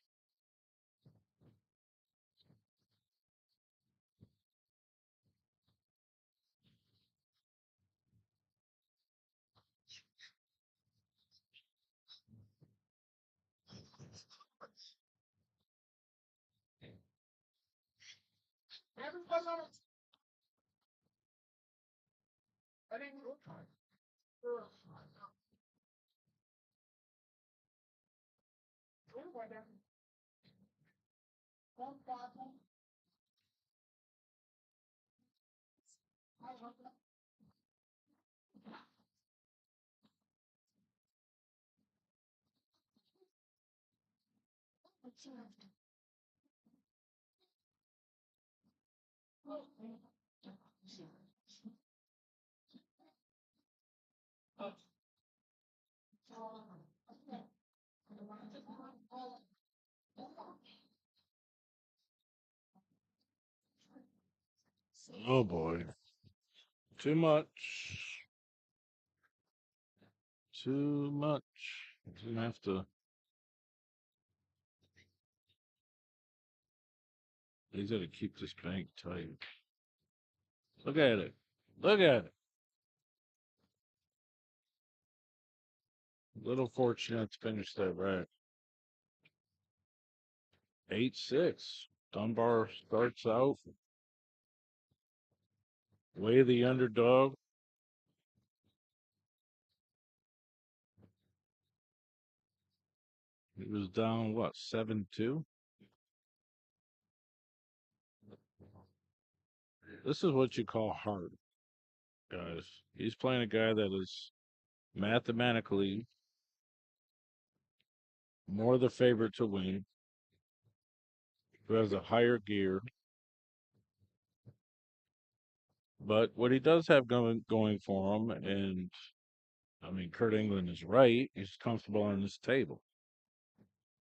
Oh boy. Too much. Too much. Gonna have to. He's got to keep this bank tight. Look at it. Look at it. Little fortunate to finish that rack. 8-6. Dunbar starts out. Way the underdog. He was down, what, 7-2? This is what you call hard, guys. He's playing a guy that is mathematically more the favorite to win, who has a higher gear. But what he does have going for him, and I mean, Kurt England is right. He's comfortable on this table.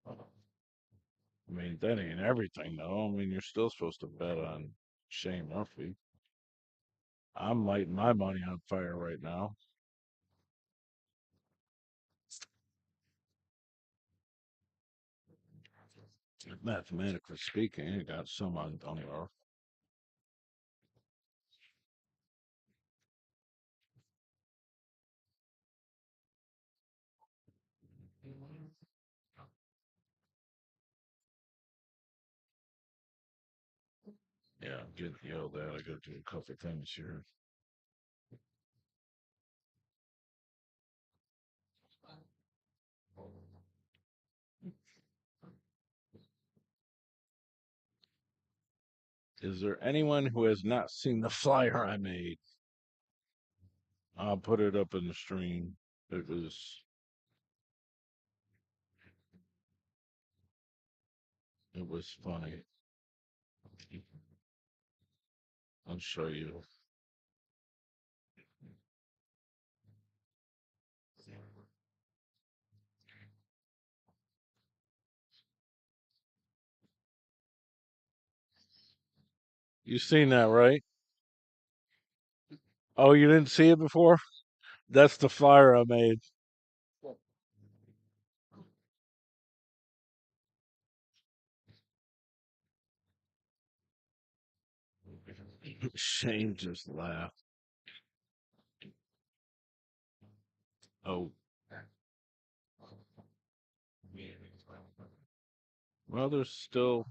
I mean, that ain't everything, though. I mean, you're still supposed to bet on Shane Murphy. I'm lighting my money on fire right now. Mathematically speaking, I got some on Dunbar. Yeah, I'm getting yelled at. I got to do a couple things here. Is there anyone who has not seen the flyer I made? I'll put it up in the stream. It was funny. I'll show you. You seen that, right? Oh, you didn't see it before? That's the flyer I made. Shane just laughed. Oh, well, there's still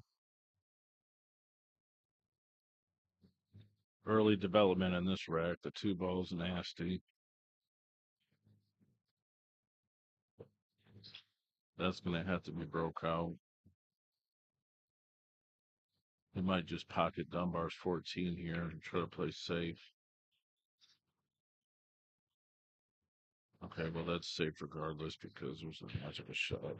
early development in this rack. The two balls nasty. That's gonna have to be broke out. He might just pocket Dunbar's 14 here and try to play safe. Okay, well that's safe regardless because there's not much of a shot.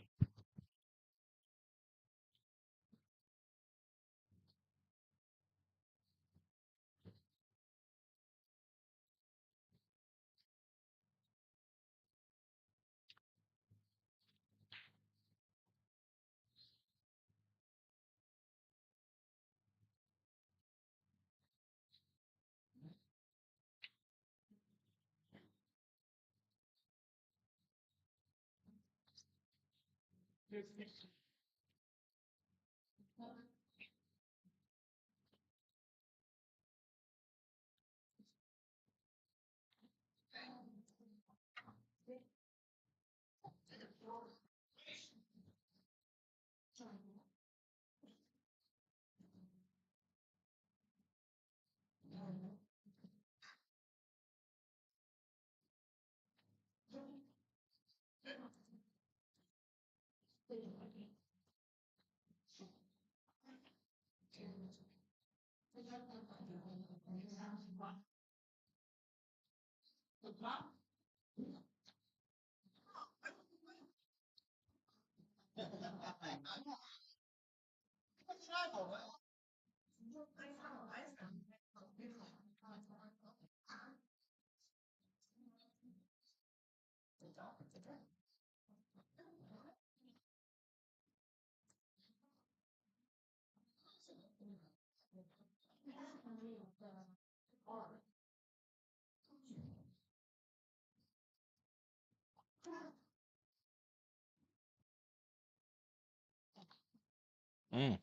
Mm.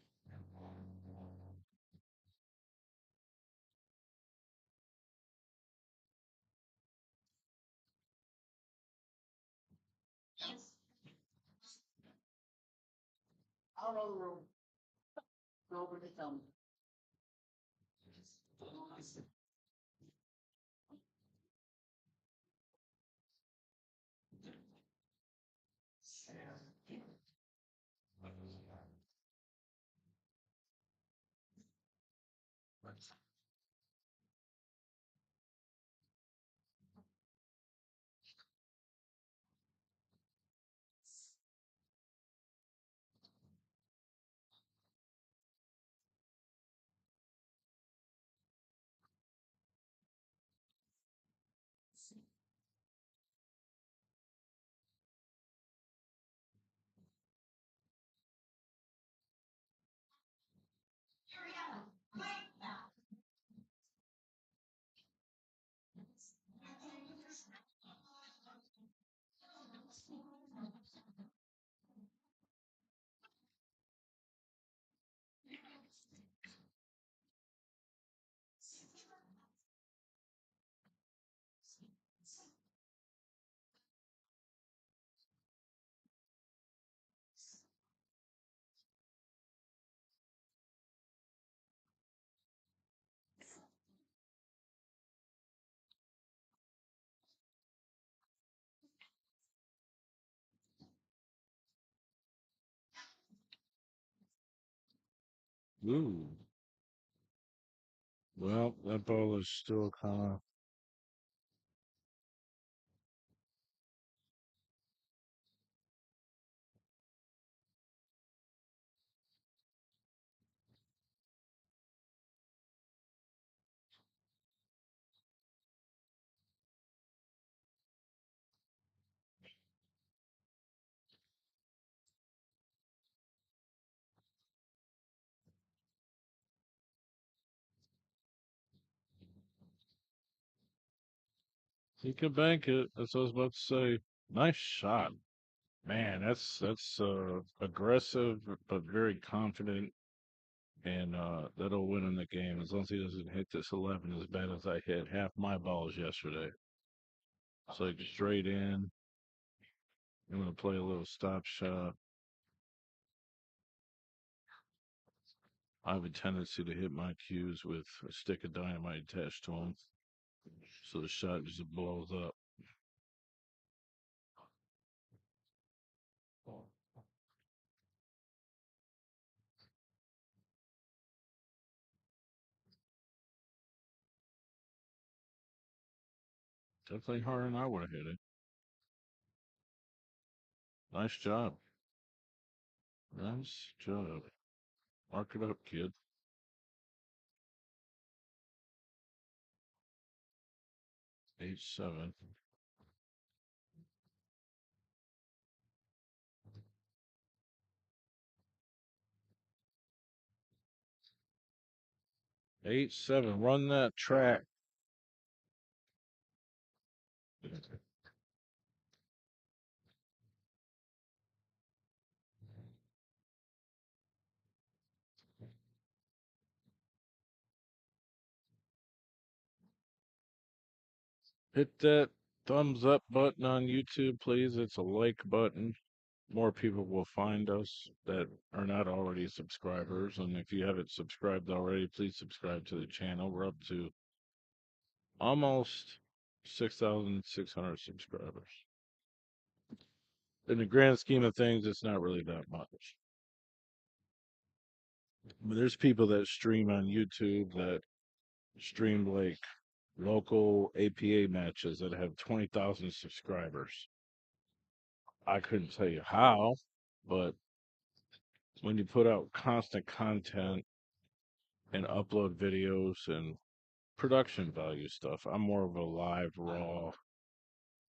Ooh. Well, that ball is still kind of. He could bank it. That's what I was about to say. Nice shot. Man, that's aggressive but very confident, and that'll win in the game as long as he doesn't hit this 11 as bad as I hit half my balls yesterday. It's like straight in. I'm gonna play a little stop shot. I have a tendency to hit my cues with a stick of dynamite attached to them, so the shot just blows up. Definitely harder than I would have hit it. Nice job. Nice job. Mark it up, kid. 8-7. 8-7. Run that track. Hit that thumbs up button on YouTube, please. It's a like button. More people will find us that are not already subscribers. And if you haven't subscribed already, please subscribe to the channel. We're up to almost 6,600 subscribers. In the grand scheme of things, it's not really that much. But there's people that stream on YouTube that stream like local APA matches that have 20,000 subscribers. I couldn't tell you how, but when you put out constant content and upload videos and production value stuff, I'm more of a live, raw,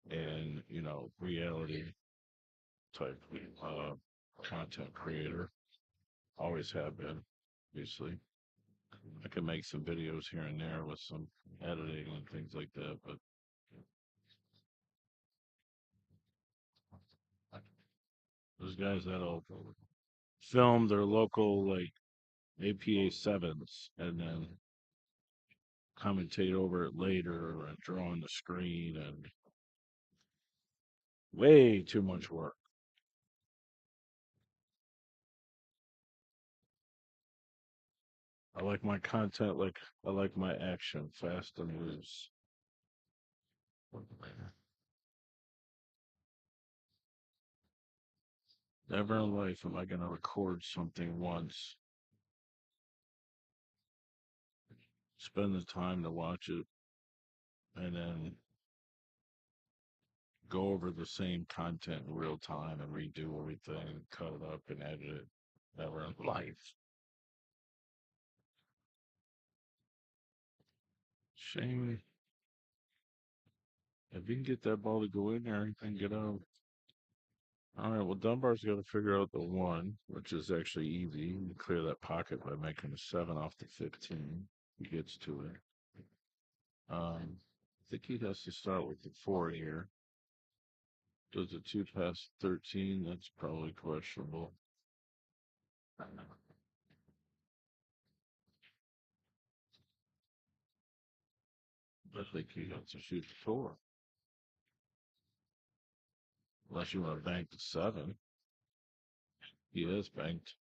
and reality type content creator. Always have been, obviously. I can make some videos here and there with some editing and things like that, but those guys that'll film their local like APA sevens and then commentate over it later and draw on the screen and way too much work. I like my content like I like my action fast and loose. Never in life am I going to record something once, spend the time to watch it, and then go over the same content in real time and redo everything, cut it up and edit it. Never in life. Shame. If you can get that ball to go in there, you can get out. All right, well, Dunbar's got to figure out the one, which is actually easy. You can clear that pocket by making a 7 off the 15. He gets to it. I think he has to start with the 4 here. Does a 2 past 13? That's probably questionable. I think he has to shoot the 4. Unless you want to bank the 7. He is banked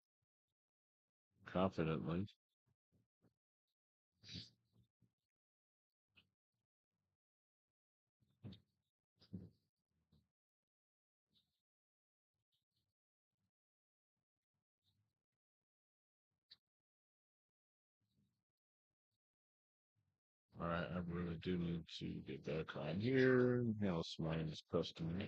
confidently. All right, I really do need to get back on here. House mine is custom.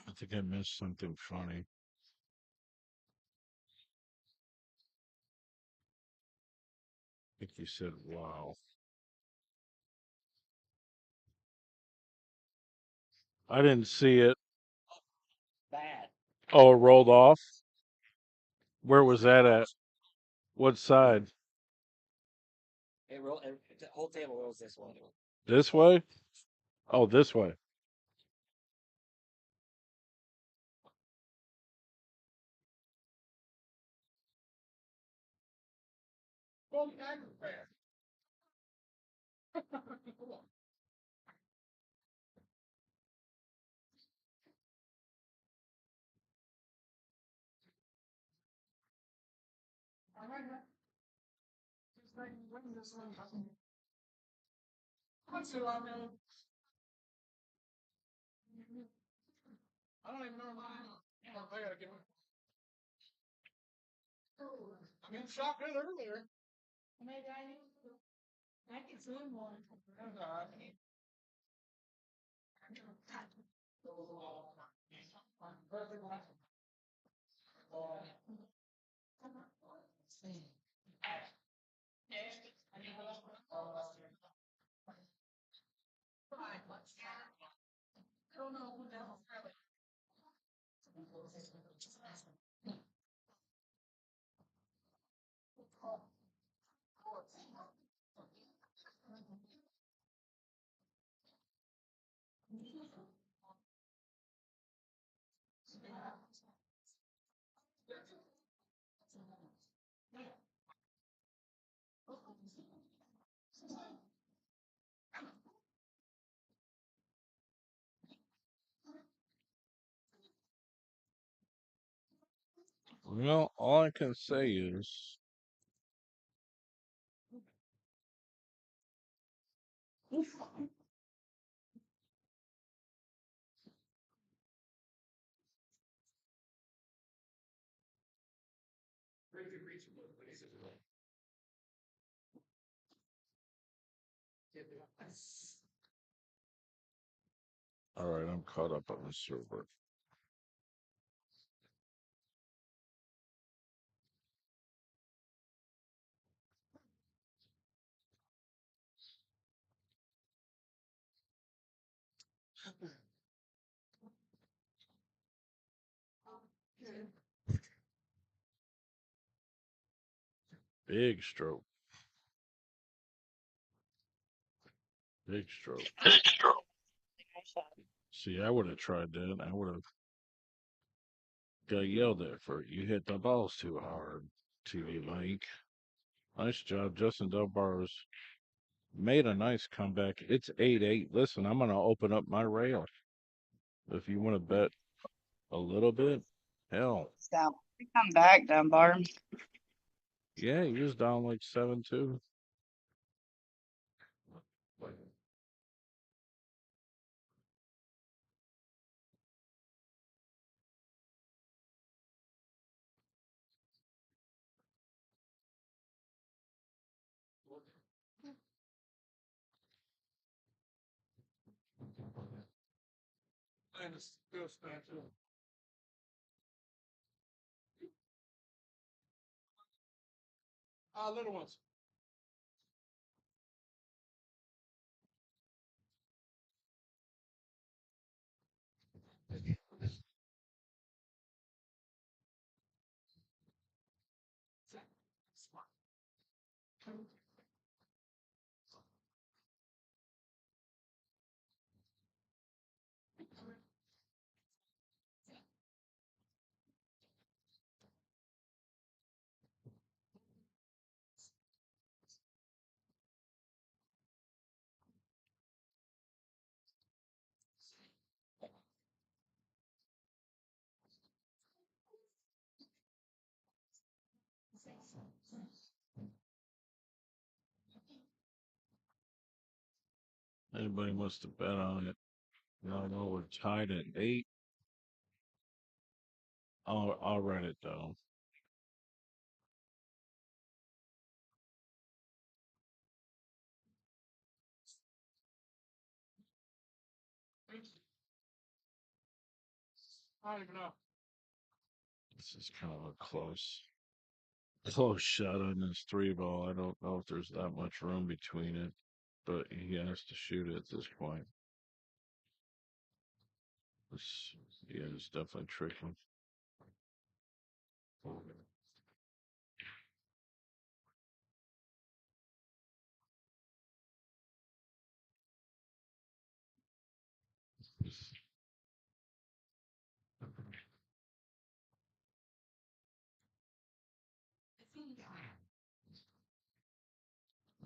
I think I missed something funny. I think you said, wow. I didn't see it. Oh, it rolled off? Where was that at? What side? The whole table rolls this way. This way? Oh, this way. Well, all I can say is all right, I'm caught up on the server. Big stroke. Big stroke. See, I would have tried that. I would have got yelled at for it. You hit the balls too hard, TvMike. Nice job. Justin Dunbar's made a nice comeback. It's 8-8. Listen, I'm going to open up my rail. If you want to bet a little bit, hell. So we come back, Dunbar. Yeah, he was down like 7-2. Little ones. Anybody wants to bet on it? No, no, we're tied at 8. I'll write it down. This is kind of a close shot on this 3 ball. I don't know if there's that much room between it, but he has to shoot it at this point. Yeah, it's definitely tricky.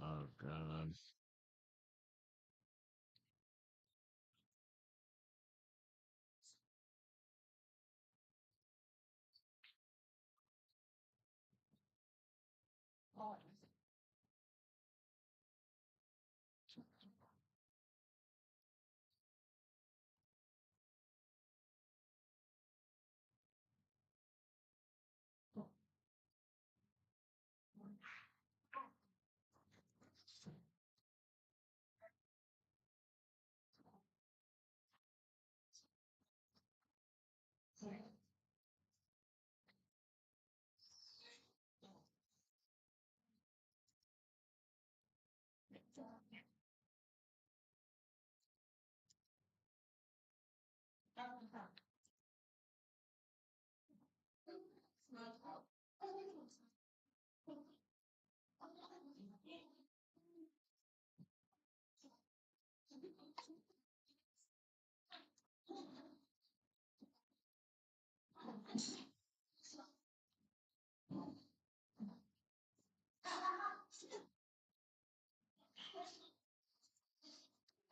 Oh God.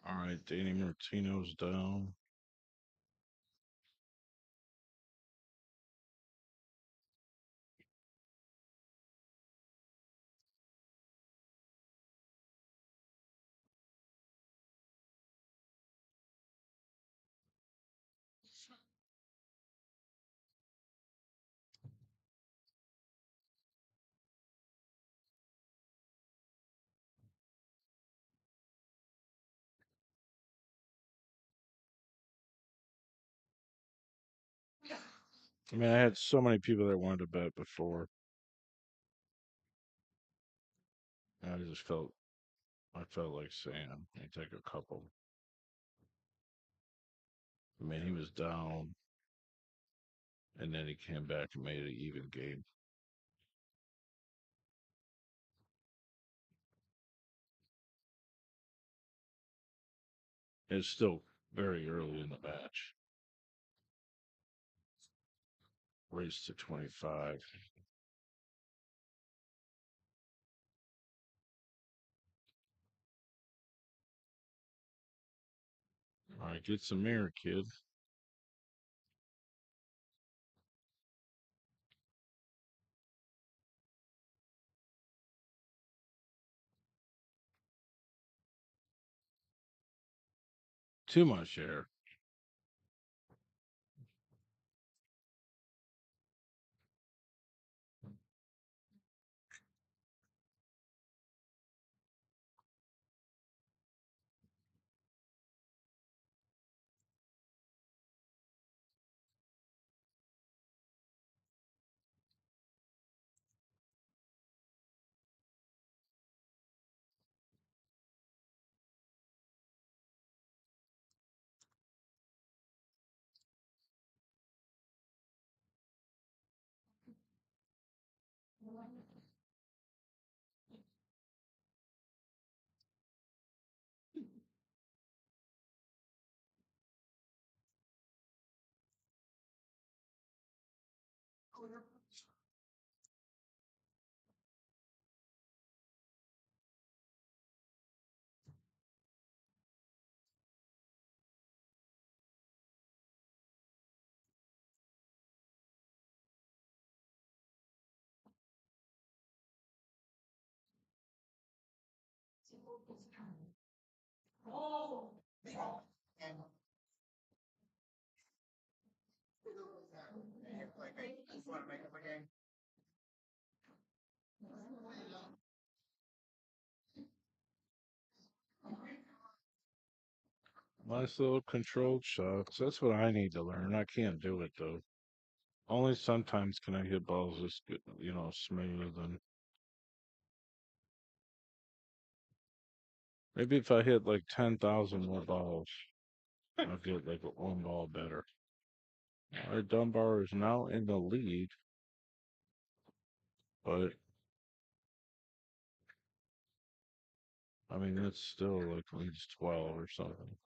All right, Danny Martino's down. I mean, I had so many people that wanted to bet before. I just I felt like saying, I take a couple. I mean, he was down, and then he came back and made it an even game. It's still very early in the match. Race to 25. All right, get some air, kid. Too much air. And you want to make up a game? Nice little controlled shots. That's what I need to learn. I can't do it though. Only sometimes can I hit balls this good, smooth, and maybe if I hit like 10,000 more balls, I'll get like one ball better. All right, Dunbar is now in the lead, but I mean it's still like at least 12 or something.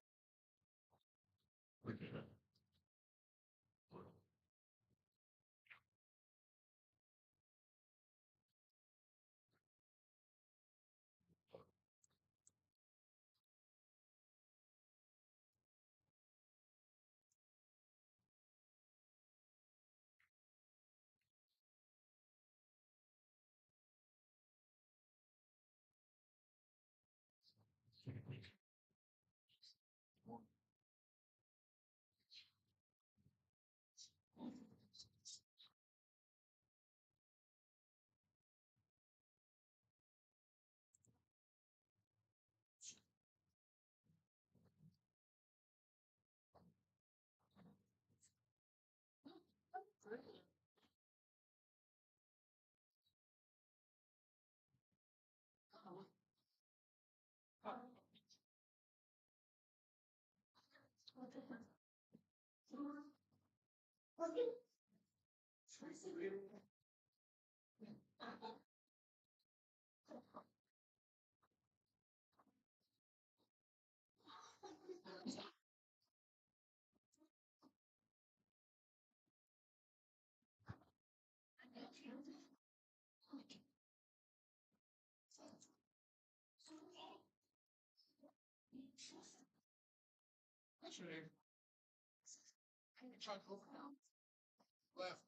Left.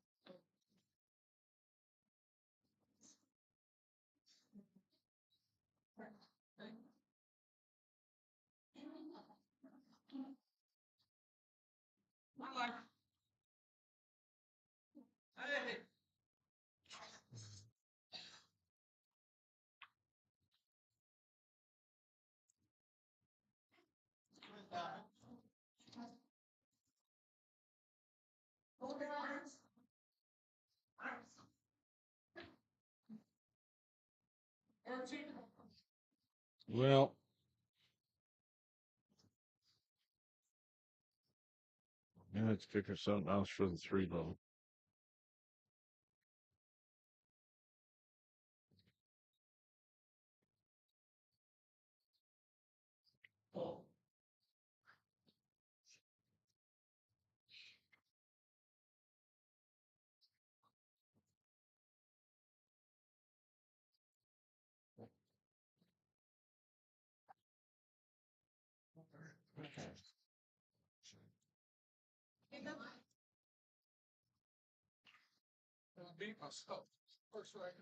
Well, yeah, let's figure something else for the 3 ball. Beat myself. First right.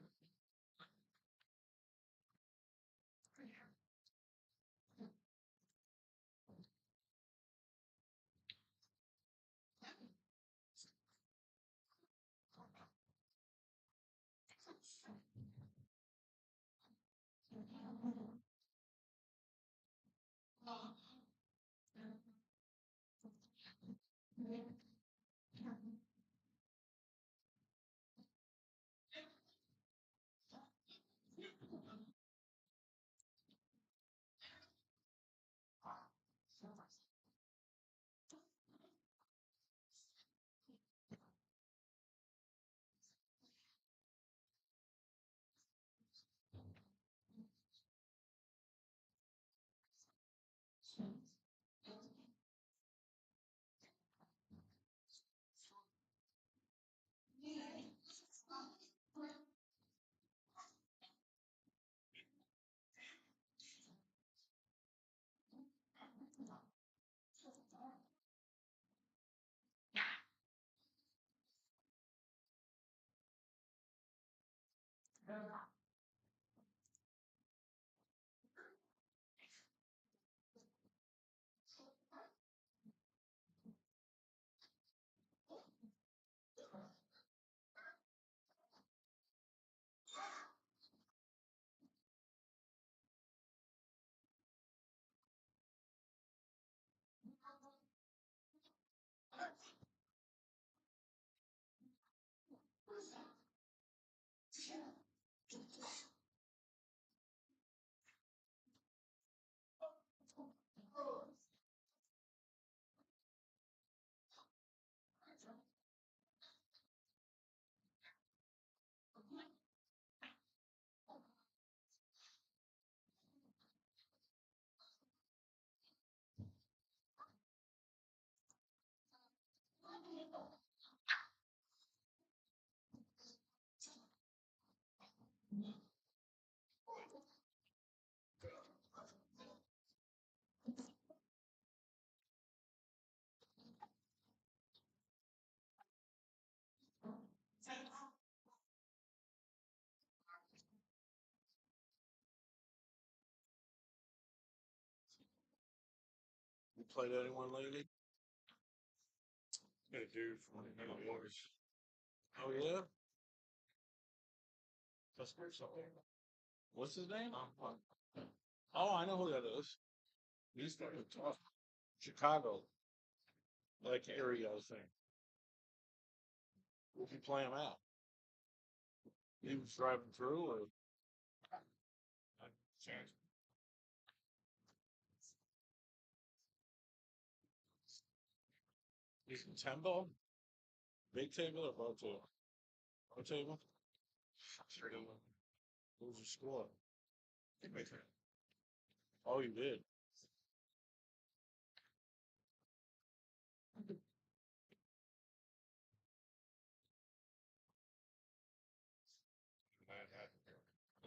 You played anyone lately? Got a dude from New York. Oh yeah? What's his name? Oh, I know who that is. He's from Chicago, like area, I think. If you play him out, he was driving through, or he's in tempo, big table or both table? Both table. What was your score? Oh, you did.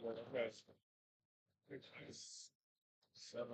Well, that's 7.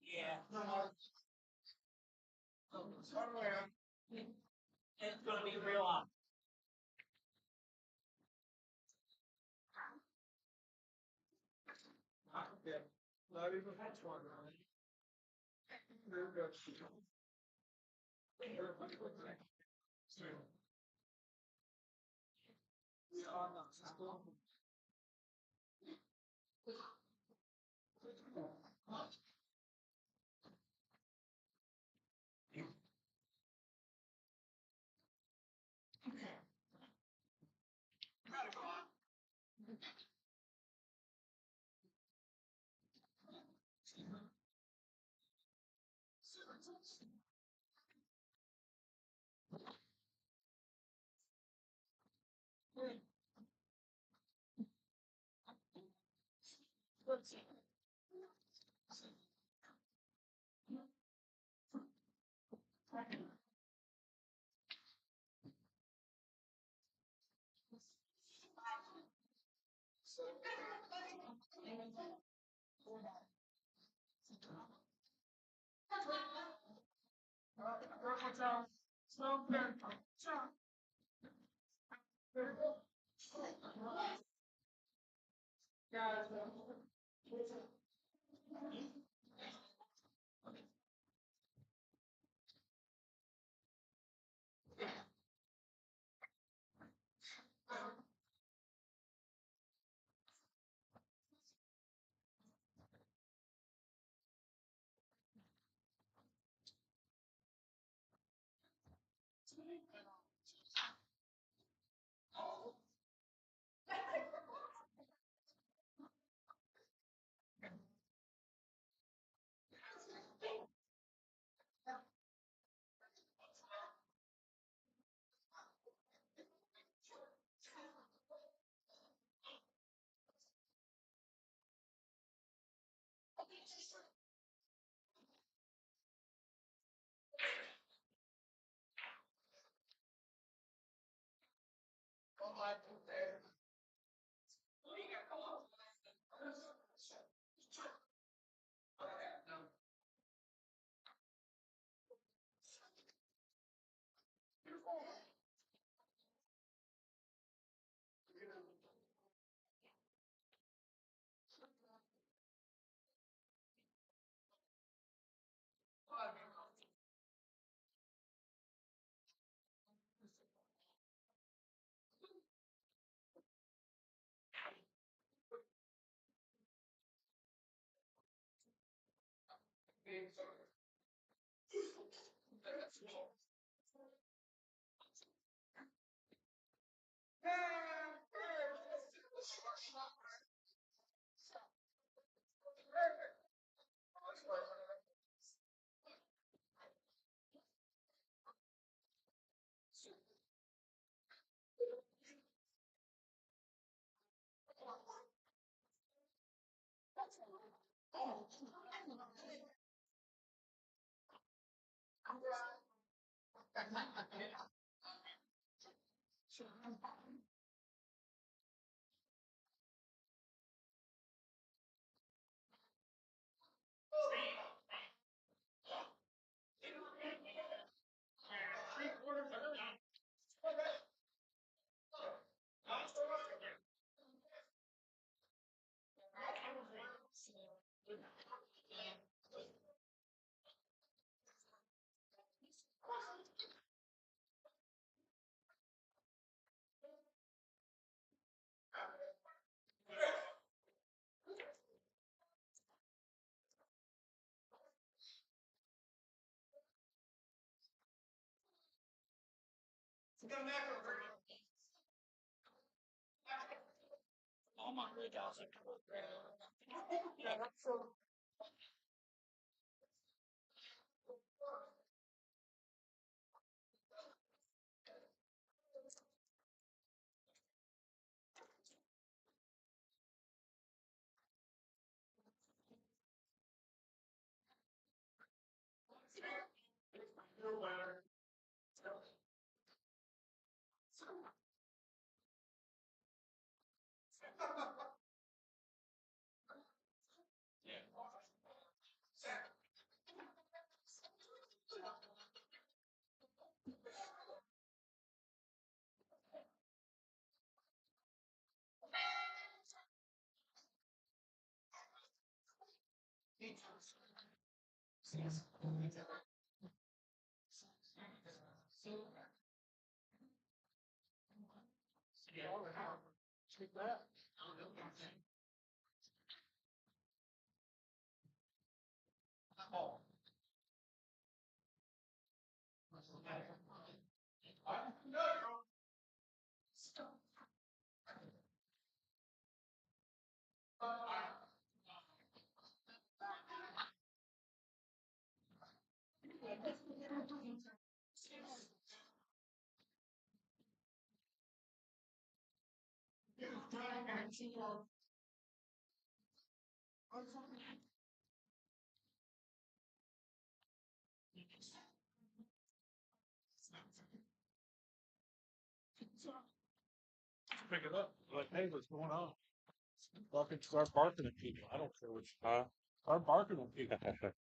Yeah. It's gonna be real off. Not even that's one, right? Oh my God. Pick it up. Like, hey, what's going on? Fucking start barking at people. I don't care what you start barking at people.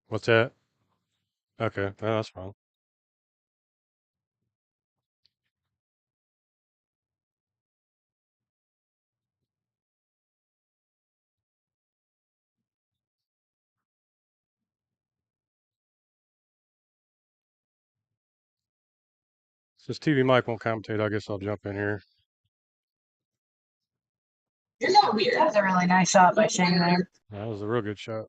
What's that? Okay, no, that's fine. Since TvMike won't commentate, I guess I'll jump in here. You're so weird. That was a really nice shot by Shane there. That was a real good shot.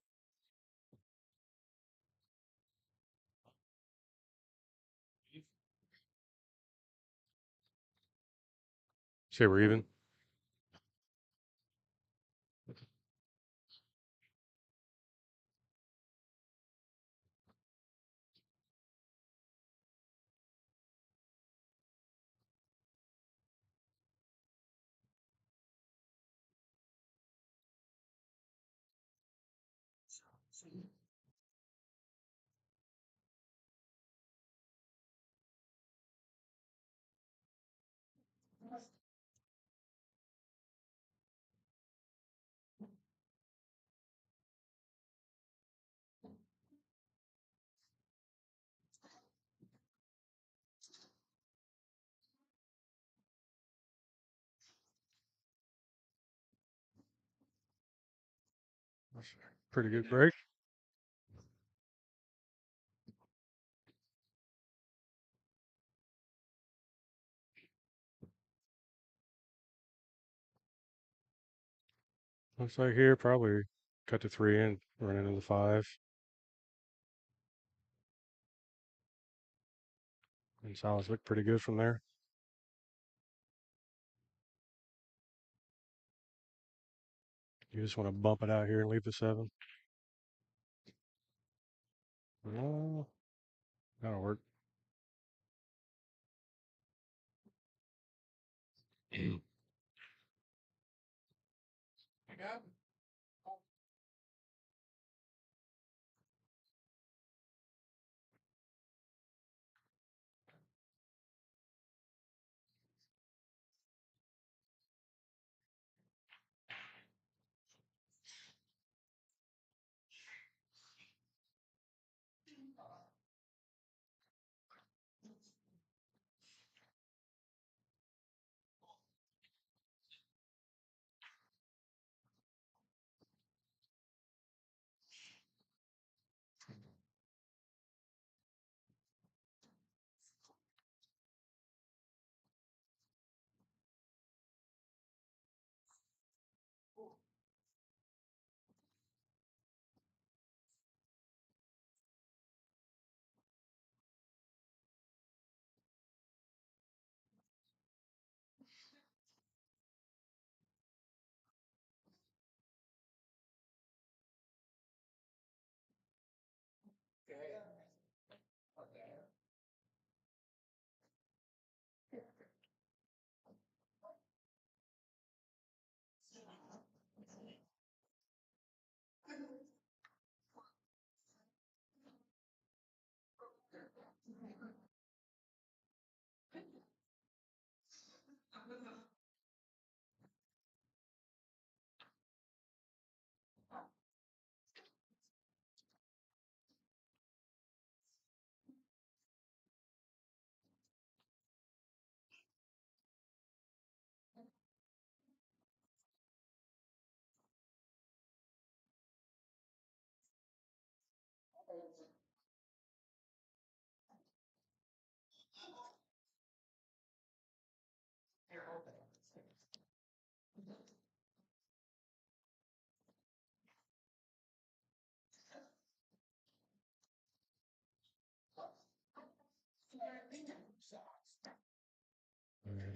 Say we're even. That's a pretty good break. Looks like here probably cut the 3 in, running into the 5. And solids look pretty good from there. You just want to bump it out here and leave the 7. No, that'll work.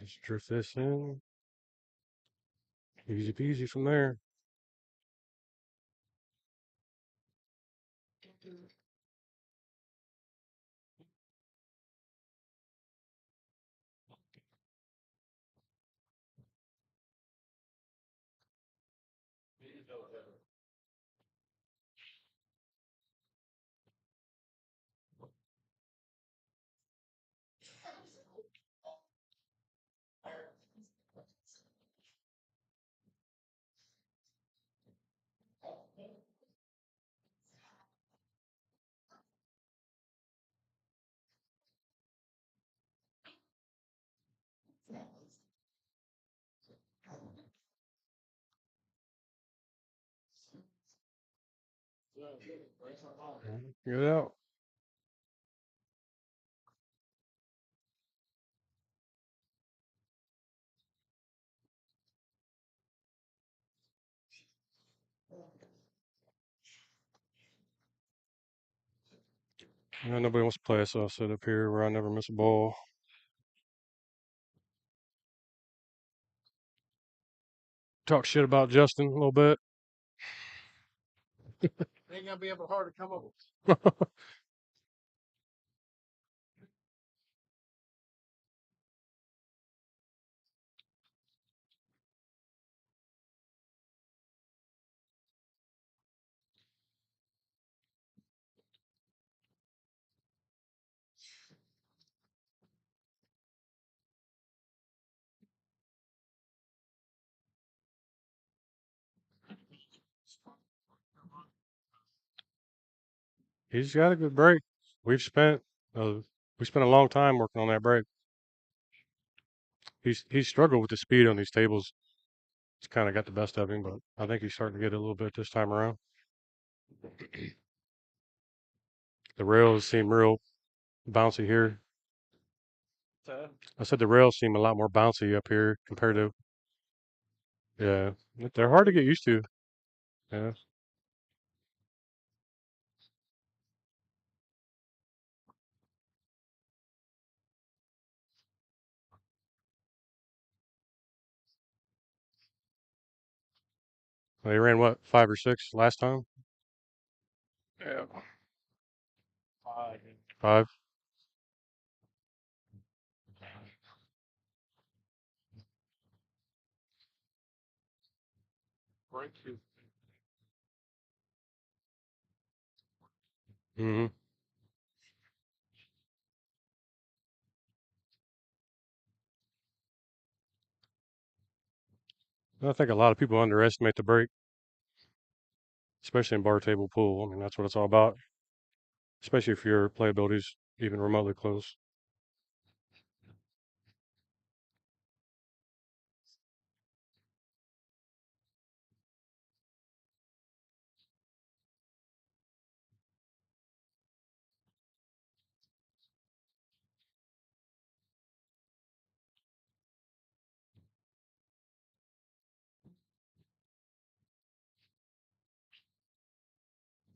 Just drift this in. Easy peasy from there. Get it out. Nobody wants to play, so I'll sit up here where I never miss a ball. Talk shit about Justin a little bit. Ain't gonna be able hard to come up. He's got a good break. We've spent we spent a long time working on that break. He's struggled with the speed on these tables. It's kind of got the best of him, but I think he's starting to get it a little bit this time around. The rails seem real bouncy here. I said the rails seem a lot more bouncy up here compared to, yeah, they're hard to get used to. Yeah. They ran what, 5 or 6 last time? Yeah. 5. Mm-hmm. I think a lot of people underestimate the break, especially in bar table pool. I mean, that's what it's all about, especially if your playability's even remotely close.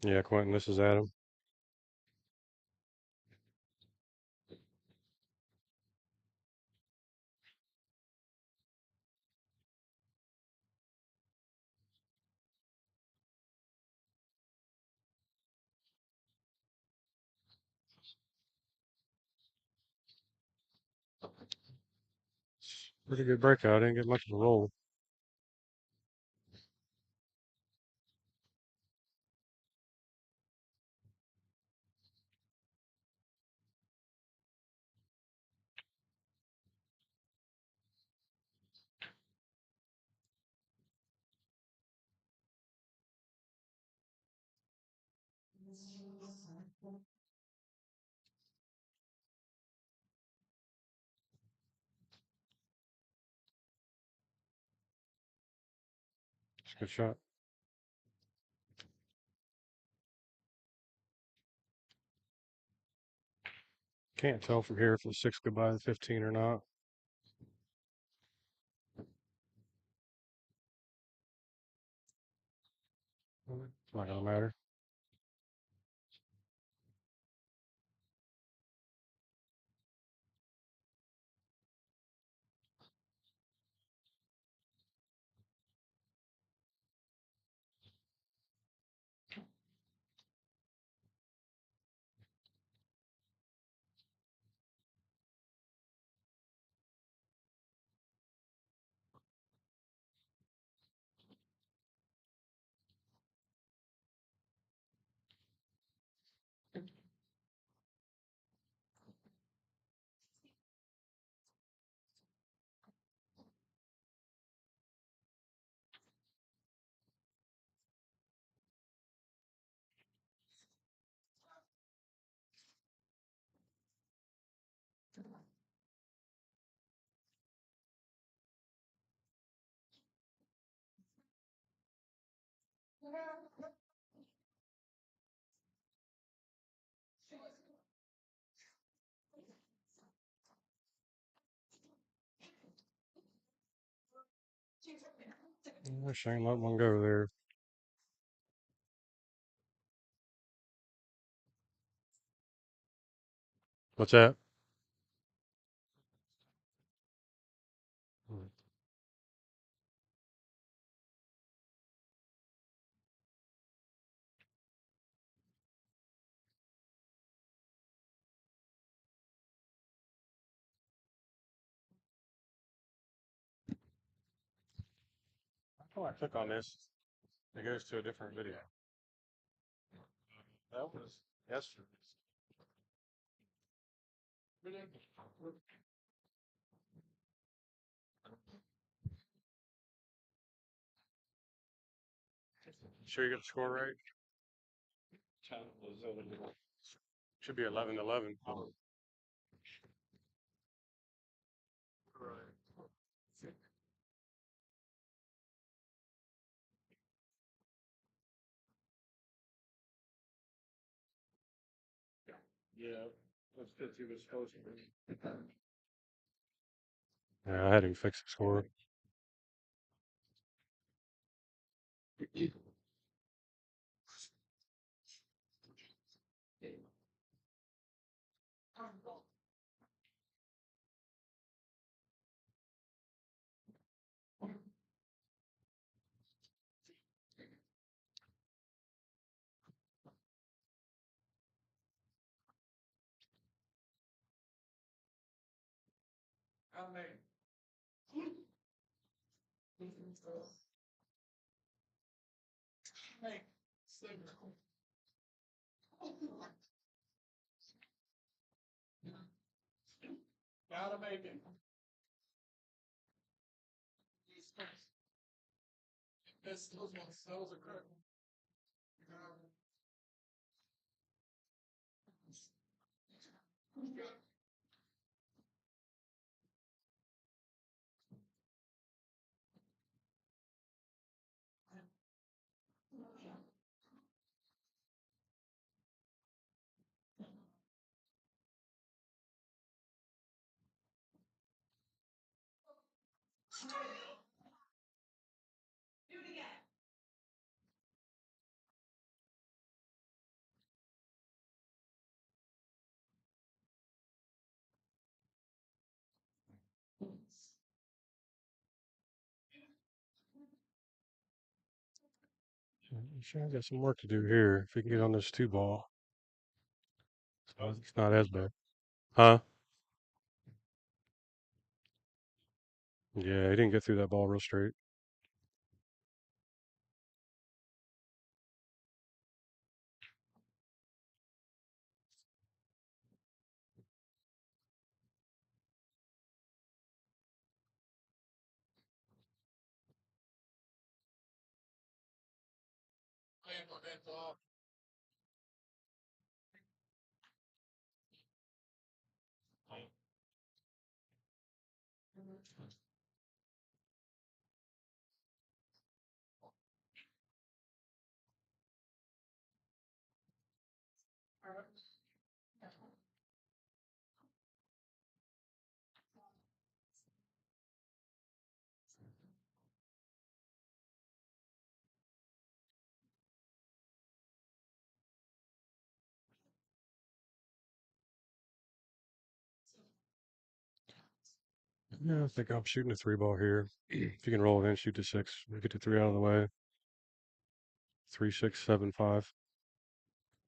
Yeah, Quentin, this is Adam. Pretty good breakout. Didn't get much of a roll. It's a good shot. Can't tell from here if the 6 could buy the 15 or not. It's not gonna matter. I wish I ain't let one go there. What's that? How do I click on this? It goes to a different video. That was yesterday. Sure you got the score right? Should be 11-11. Yeah, that's because he was supposed to be. Yeah, I had him fix the score. Gotta make it. Those are critical. Sure, I got some work to do here. If we can get on this 2-ball, so it's not as bad. Huh? Yeah, he didn't get through that ball real straight. Yeah, I think I'm shooting a 3-ball here. If you can roll it in, shoot the 6. Get the 3 out of the way. 3, 6, 7, 5.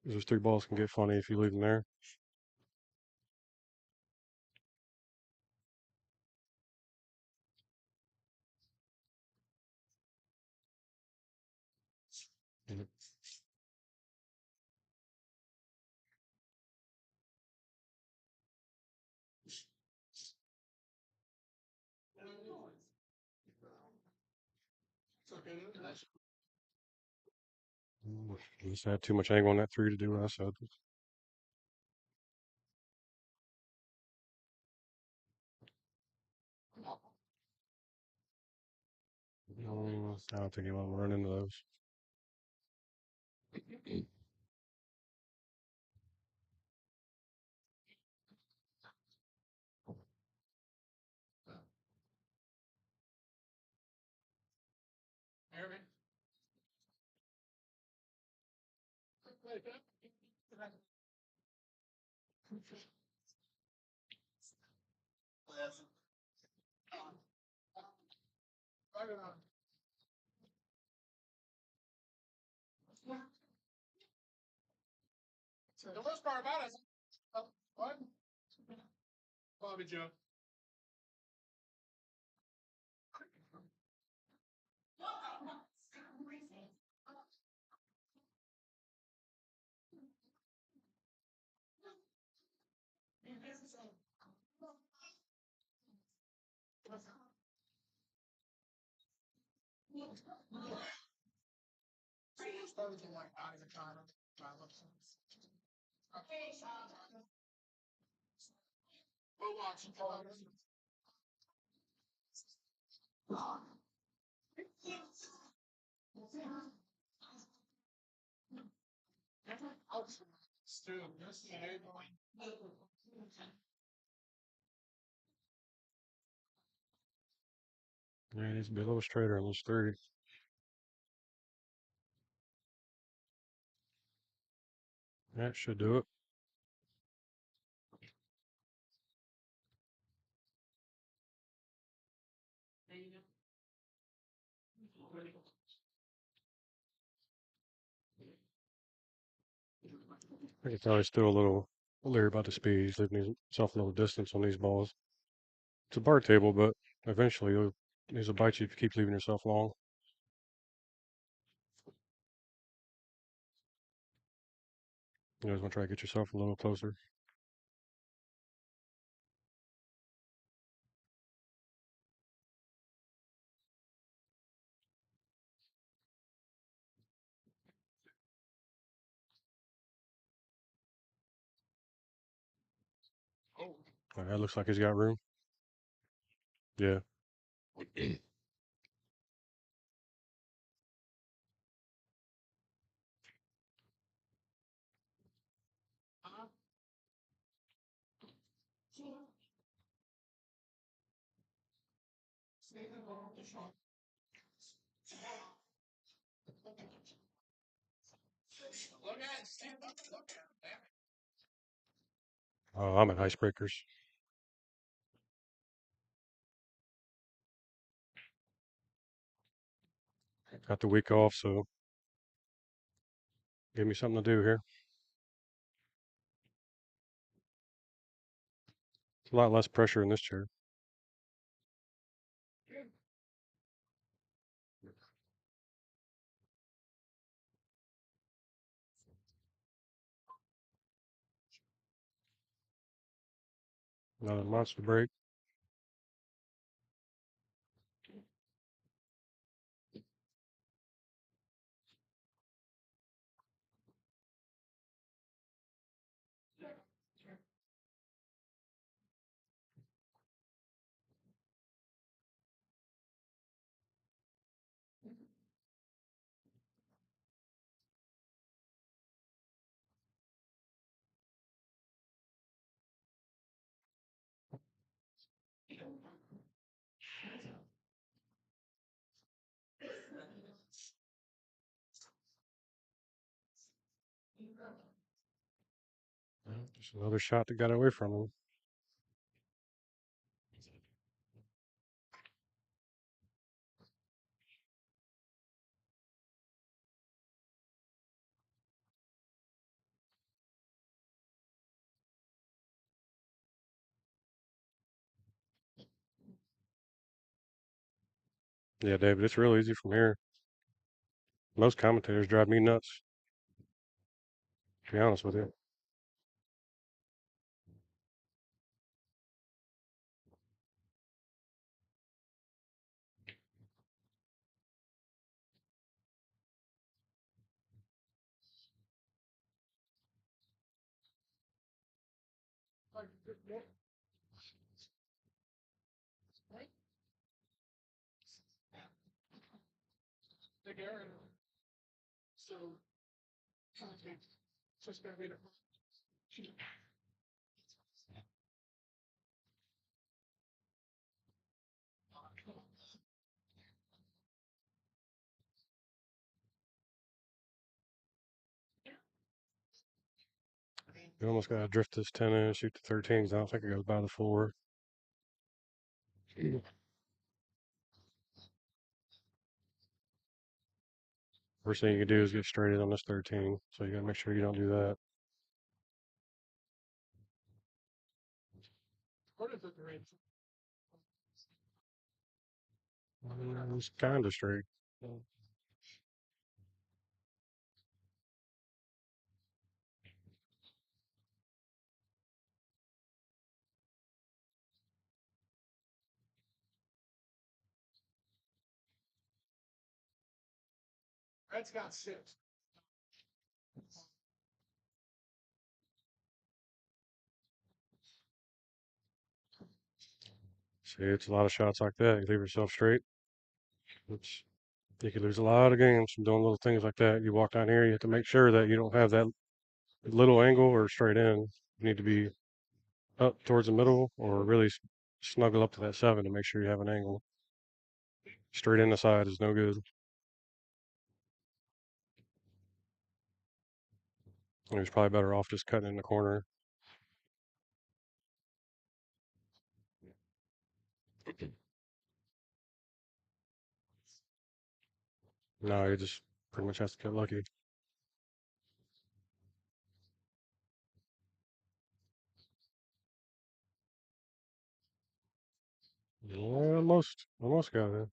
Those 3 balls can get funny if you leave them there. Mhm. Just had too much angle on that 3 to do what I said. I don't think he want to run into those. So the worst part about it is, what? Bobby Joe. Yeah, he needs to be a little straighter on those three. That should do it. I can tell he's still a little leery about the speed. He's leaving himself a little distance on these balls. It's a bar table, but eventually he'll bite you if you keep leaving yourself long. You always want to try to get yourself a little closer. All right, that looks like he's got room. Yeah. Oh, I'm at icebreakers. Got the week off, so give me something to do here. It's a lot less pressure in this chair. Another monster break. Just another shot that got away from him. Yeah, David, it's real easy from here. Most commentators drive me nuts, to be honest with you. You almost got to drift this 10 in, shoot the 13s. I don't think it goes by the 4. First thing you can do is get straight in on this 13, so you got to make sure you don't do that. It's kind of straight. Red's got 6. See, it's a lot of shots like that. You leave yourself straight. It's, you could lose a lot of games from doing little things like that. You walk down here, you have to make sure that you don't have that little angle or straight in. You need to be up towards the middle or really snuggle up to that 7 to make sure you have an angle. Straight in the side is no good. He was probably better off just cutting in the corner. No, he just pretty much has to get lucky. Yeah, almost got it.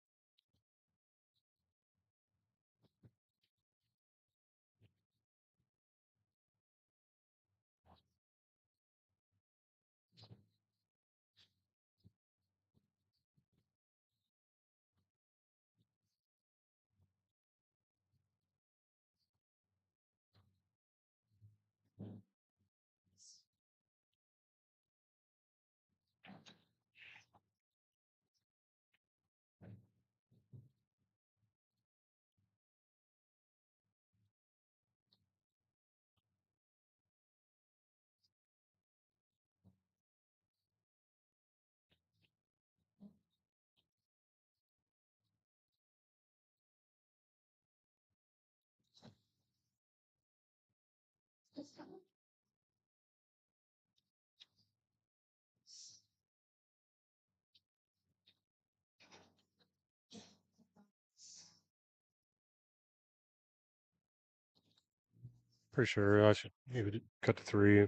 Pretty sure I should maybe cut the 3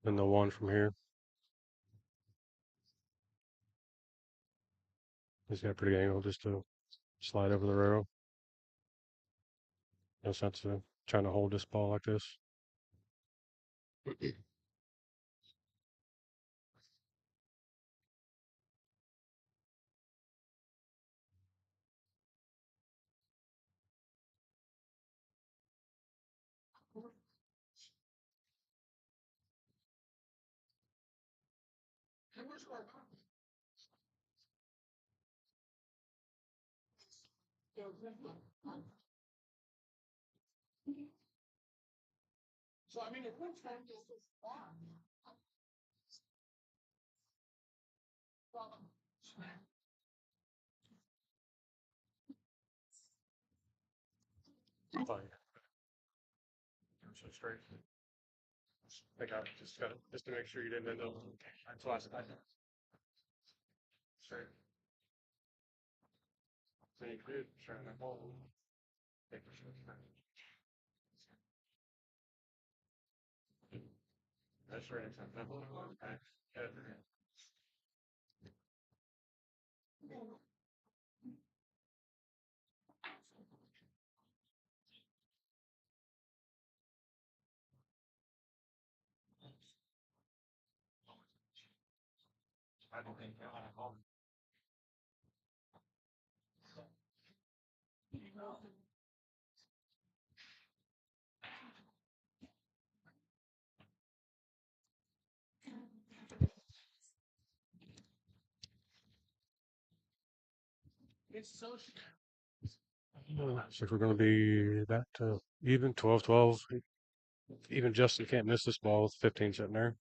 and the 1 from here. He's got a pretty angle just to slide over the rail. No sense of trying to hold this ball like this. So I mean, if we're trying to this far, So straight. I got it. Just to make sure you didn't end up. That's why I said straight. So you could try that ball. Take the shot. That's right. I don't think it's so So if we're going to be that even 12-12, even Justin can't miss this ball with 15 sitting there.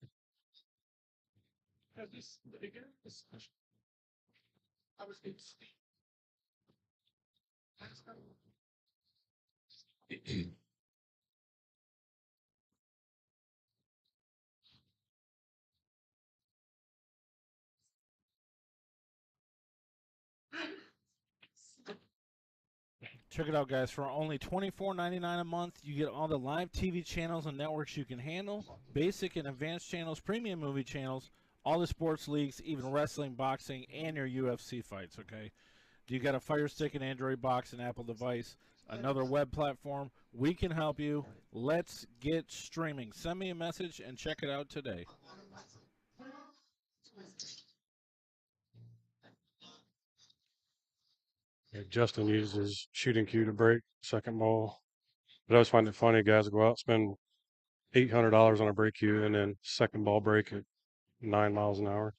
Check it out, guys. For only $24.99 a month, you get all the live TV channels and networks you can handle, basic and advanced channels, premium movie channels, all the sports leagues, even wrestling, boxing, and your UFC fights, okay? Do you got a Fire Stick, an Android box, an Apple device, another web platform? We can help you. Let's get streaming. Send me a message and check it out today. Yeah, Justin uses his shooting cue to break second ball. But I always find it funny, guys go out, spend $800 on a break cue, and then second ball break at 9 miles an hour.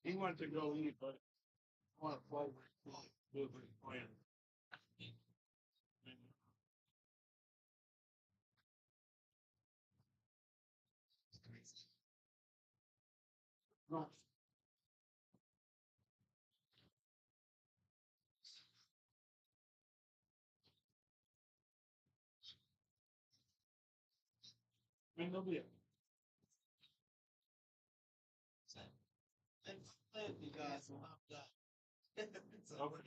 He wanted to go eat, but I want to play with playing. I mean, nobody. You guys will have that. It's over.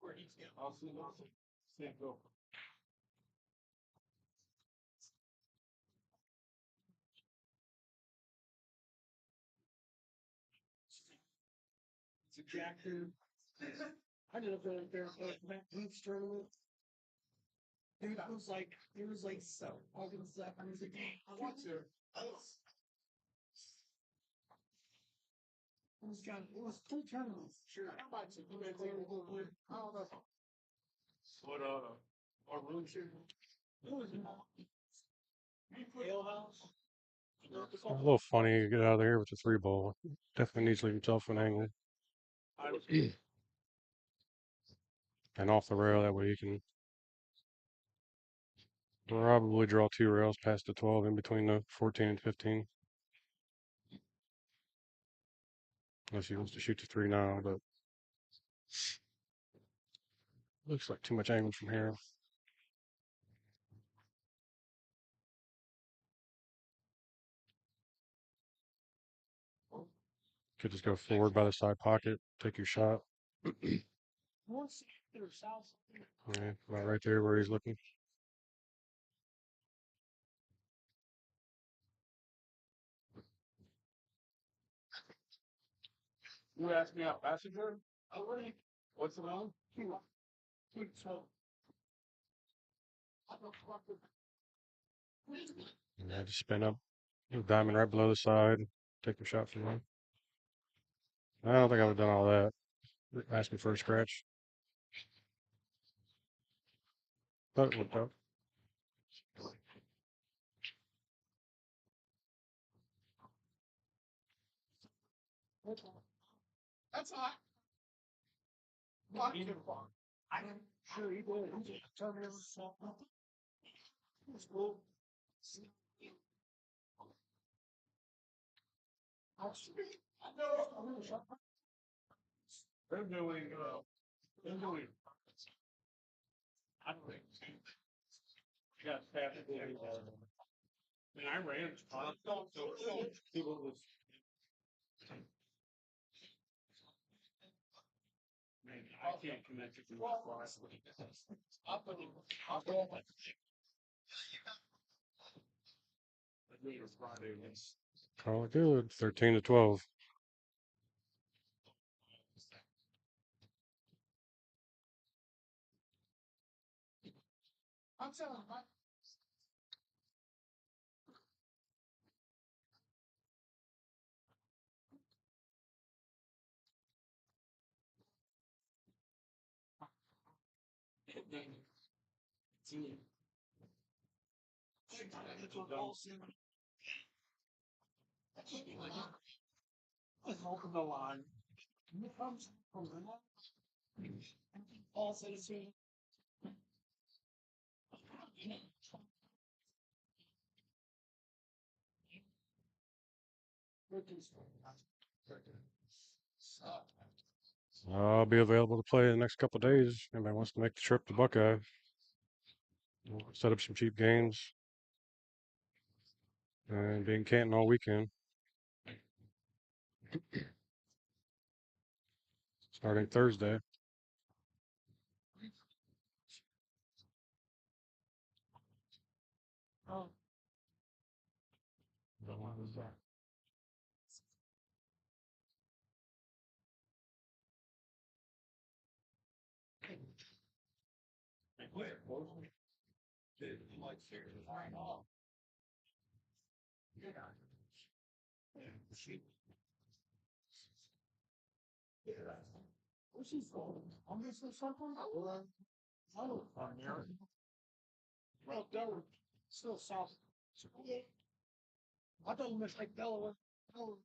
Where he's getting also same go. It's a Jacker. I did a very boots tournament. Dude, I was like, it was like so. I was like, I want to. It was 2 tournaments. Sure. How about you? You guys able to win? I don't know. What or room shooting? It was Ale House. A little funny to get out of there with the 3 ball. Definitely needs to leave himself an angle. And off the rail, that way you can probably draw 2 rails past the 12 in between the 14 and 15. Unless he wants to shoot the 3 now, but looks like too much angle from here. Could just go forward by the side pocket, take your shot. Yeah, about right there where he's looking. You asked me out passenger? Already? What's the name? Yeah, just spin up, diamond right below the side, take your shot from there. I don't think I would have done all that. Ask me for a scratch. But it worked out. That's hot. I am sure he did. Tell me it was soft. It was cool. I know. They're doing, I don't think. Got fat. And I ran. So people was. Man, I can't connect it to my class. Call it good. 13-12. I'm telling you, Let's open the line. Here comes from the all citizen. I'll be available to play the next couple of days. Anybody wants to make the trip to Buckeye? We'll set up some cheap games and be in Canton all weekend. Starting Thursday. Oh. Where's she from? I'm missing something? I don't find there. Well, Delaware, still south. I thought you meant like Delaware. Delaware.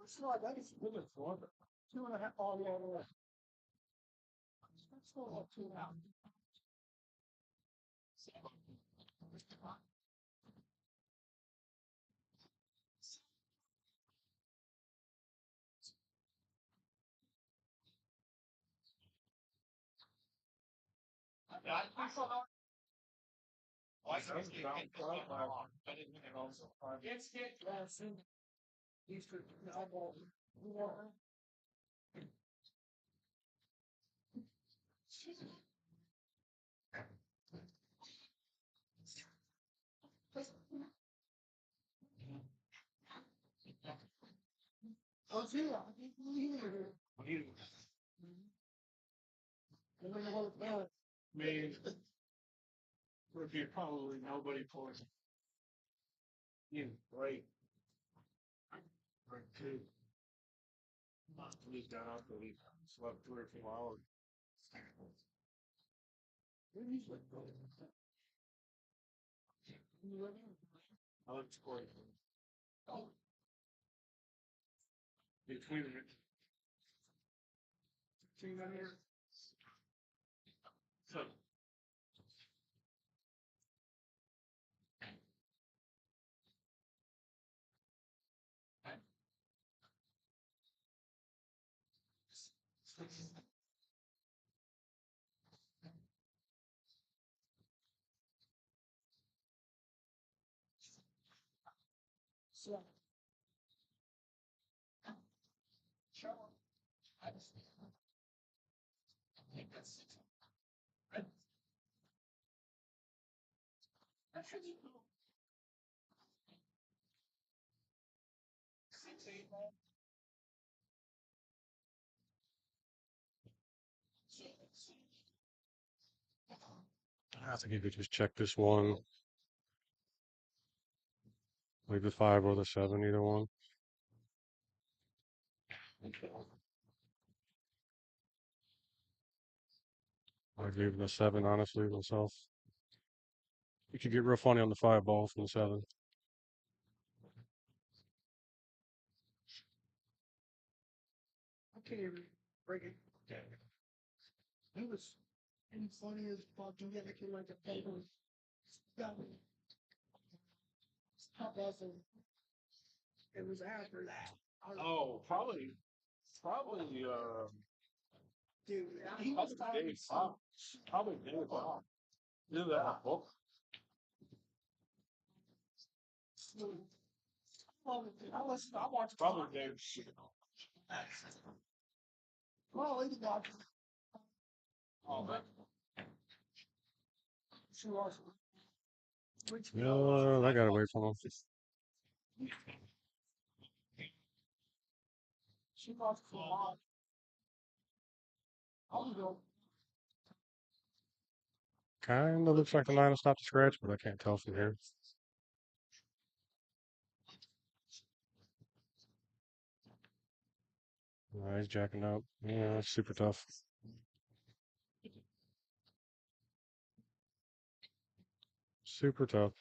It's like I just live in Florida. 2.5. Oh, yeah. That's still like 2.5. Oh, yeah. I mean, would be probably nobody for you, right? Right, too. We got up and we slept 2 or 4 hours. I like to score. Between it. See that here? So. So. I think you could just check this one. Leave the 5 or the 7, either one. I'd leave the 7, honestly, myself. You could get real funny on the 5 ball from the 7. I can't even break it. It was any funny as fuck. You get like a paper. Got me. Stop also. It was after that. Oh, probably, Dude, he was Dave Bob. Probably Dave Bob. Do that book. I watched Probably Dave. well, he watched. Oh, man. She watched. No, I got away from him. She watched for a while. I was going. Kind of looks like the 9 will stop the scratch, but I can't tell from here. He's jacking up. Yeah, it's super tough. Super tough.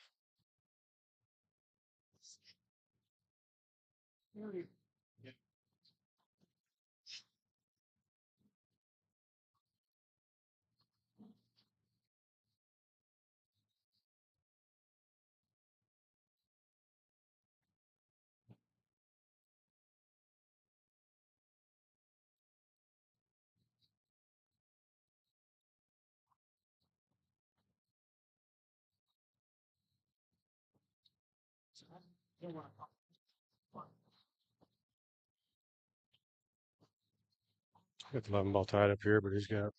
Got the 11 ball tied up here, but he's got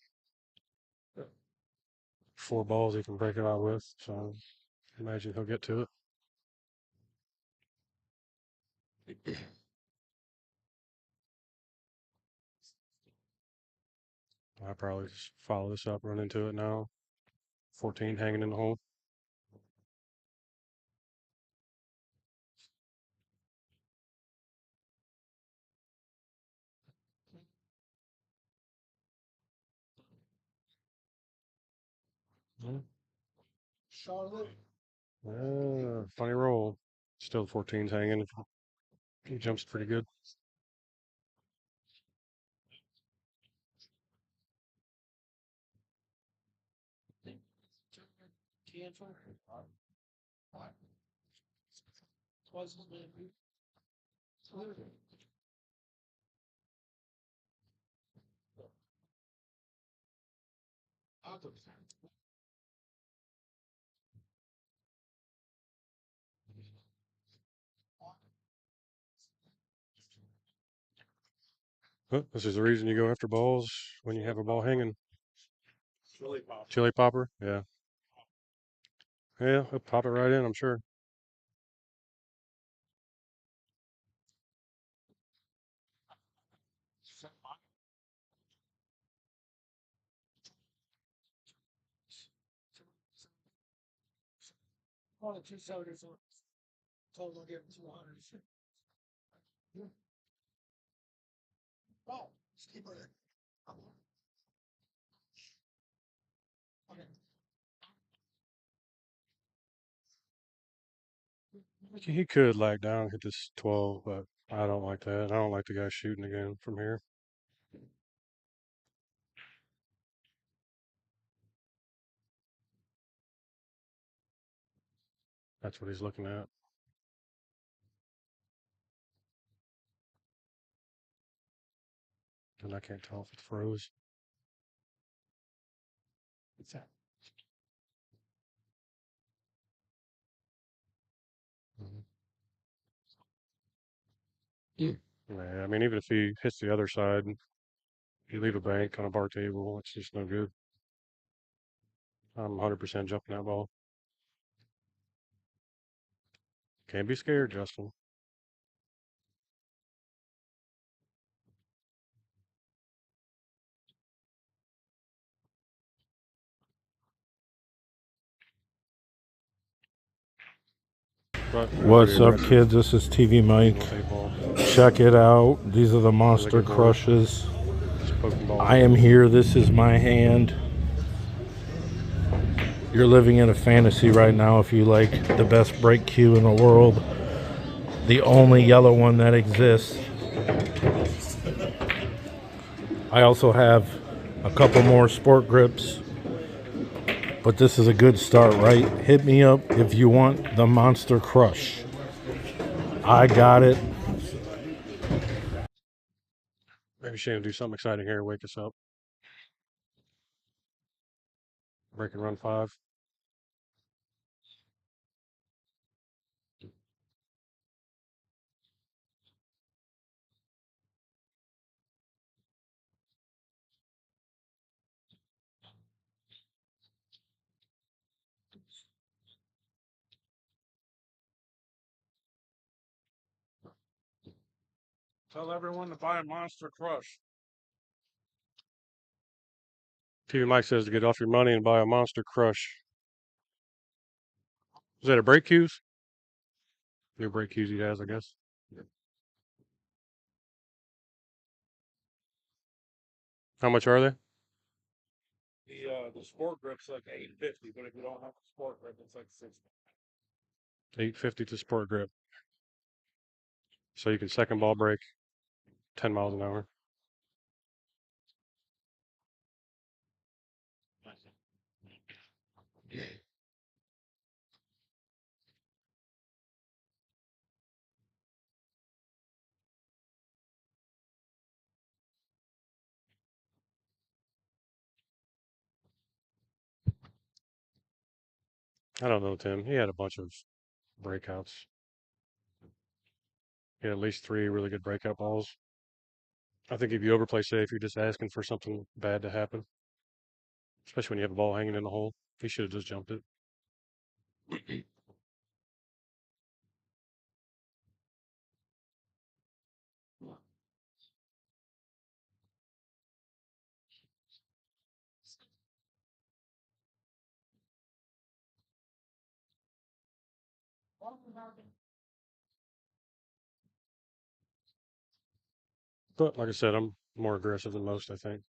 4 balls he can break it out with. So I imagine he'll get to it. I probably just follow this up, run into it now. 14 hanging in the hole. Funny roll. Still 14's hanging. He jumps pretty good. Huh, this is the reason you go after balls when you have a ball hanging. Chili popper? Yeah. Yeah, he'll pop it right in, I'm sure. He could lag down, hit this 12, but I don't like that. I don't like the guy shooting again from here. That's what he's looking at. And I can't tell if it froze. What's that? Yeah, I mean, even if he hits the other side, you leave a bank on a bar table, it's just no good. I'm 100% jumping that ball. Can't be scared, Justin. What's up, kids? This is TvMike. Check it out. These are the Monster Crushes. I am here. This is my hand. You're living in a fantasy right now if you like the best break cue in the world. The only yellow one that exists. I also have a couple more sport grips. But this is a good start, right? Hit me up if you want the Monster Crush. I got it. Maybe Shane will do something exciting here, wake us up. Break and run 5. Tell everyone to buy a Monster Crush. TvMike says to get off your money and buy a Monster Crush. Is that a break cues? New break cues he has, I guess. How much are they? The sport grip's like $8.50, but if you don't have a sport grip, it's like $60. $8.50 to sport grip. So you can second ball break 10 miles an hour. I don't know, Tim. He had a bunch of breakouts. He had at least 3 really good breakout balls. I think if you overplay safe, you're just asking for something bad to happen, especially when you have a ball hanging in the hole. He should have just jumped it. But like I said, I'm more aggressive than most, I think.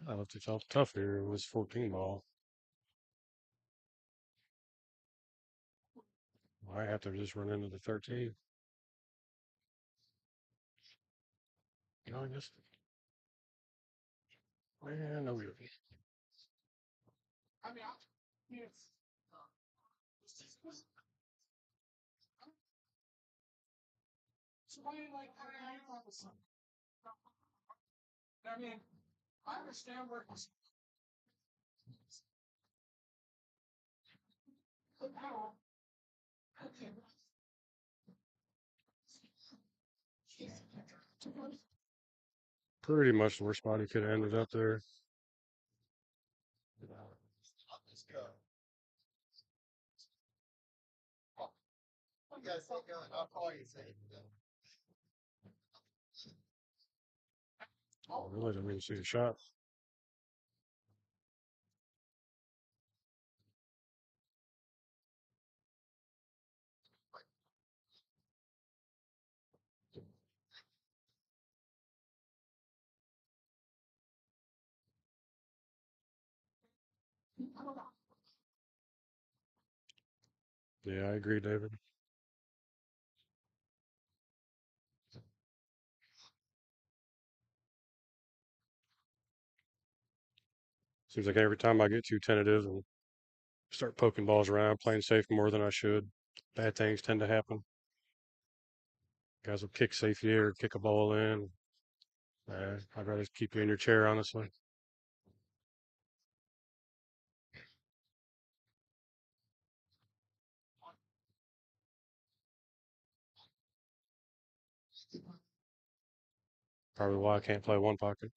I left it tough here. It was 14 ball. I have to just run into the 13. You know, I guess. Man, no. Pretty much the worst spot he could have ended up there. I really didn't even see the shot. Yeah, I agree, David. Seems like every time I get too tentative and start poking balls around, playing safe more than I should, bad things tend to happen. Guys will kick safety or kick a ball in. I'd rather keep you in your chair, honestly. Probably why I can't play one pocket.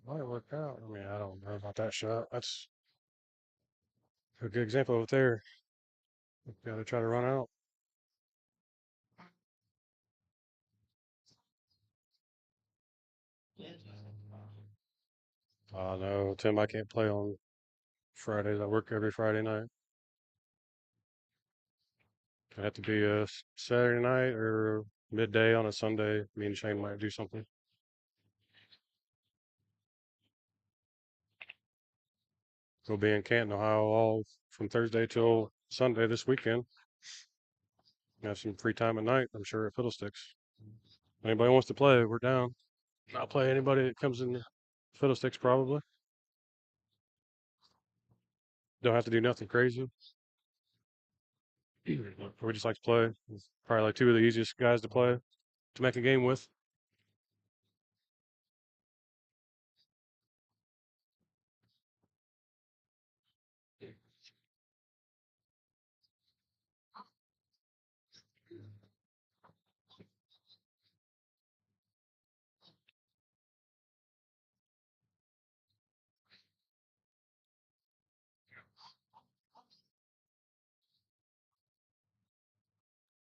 Might work out. I mean, I don't know about that shot. That's a good example of it there. Got to try to run out. No, Tim, I can't play on Fridays. I work every Friday night. It'd have to be a Saturday night or midday on a Sunday. Me and Shane might do something. We'll be in Canton, Ohio, all from Thursday till Sunday this weekend. Have some free time at night, I'm sure, at Fiddlesticks. Anybody wants to play, we're down. I'll play anybody that comes in Fiddlesticks, probably. Don't have to do nothing crazy. We just like to play. Probably like two of the easiest guys to play to make a game with.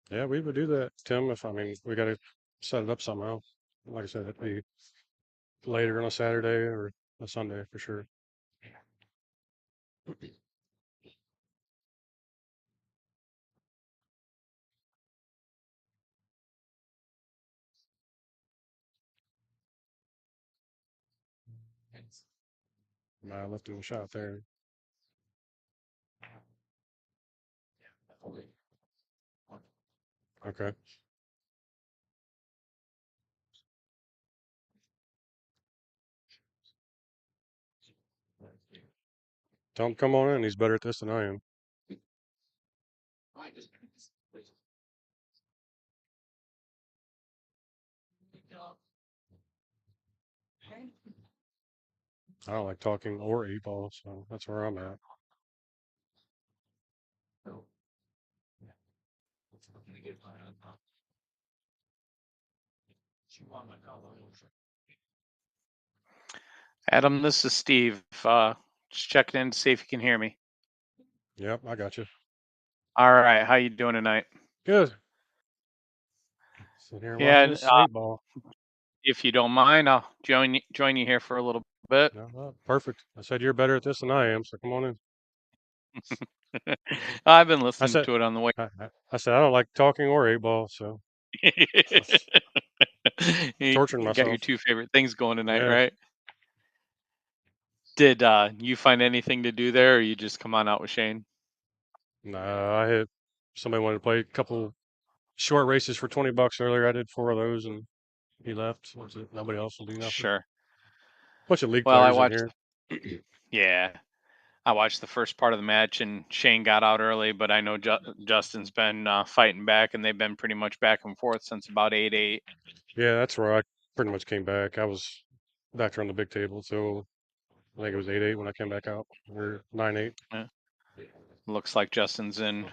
Yeah, we would do that, Tim. If I mean, we got to set it up somehow. Like I said, it'd be later on a Saturday or a Sunday for sure. I left him a shot there. Okay. Tell him to come on in. He's better at this than I am. I don't like talking or 8-ball, so that's where I'm at. Adam, this is Steve. Just checking in to see if you can hear me. Yep, I got you. All right, how you doing tonight? Good. Sit here and watch Yeah, this 8-ball. if you don't mind, I'll join you here for a little bit. No, perfect. I said you're better at this than I am, so come on in. I've been listening to it on the way. I said I don't like talking or 8-ball, so You torturing got your myself. two favorite things going tonight, Yeah. right? Did you find anything to do there, or you just come on out with Shane? No, I had somebody wanted to play a couple short races for $20 earlier. I did 4 of those, and he left. Nobody else will do nothing. Sure. Bunch of league Well, I players watched. in here. Yeah, I watched the first part of the match, and Shane got out early, but I know Justin's been fighting back, and they've been pretty much back and forth since about 8-8. Yeah, that's where I pretty much came back. I was back there on the big table, so I think it was 8-8 when I came back out. We're 9-8. Yeah. Looks like Justin's in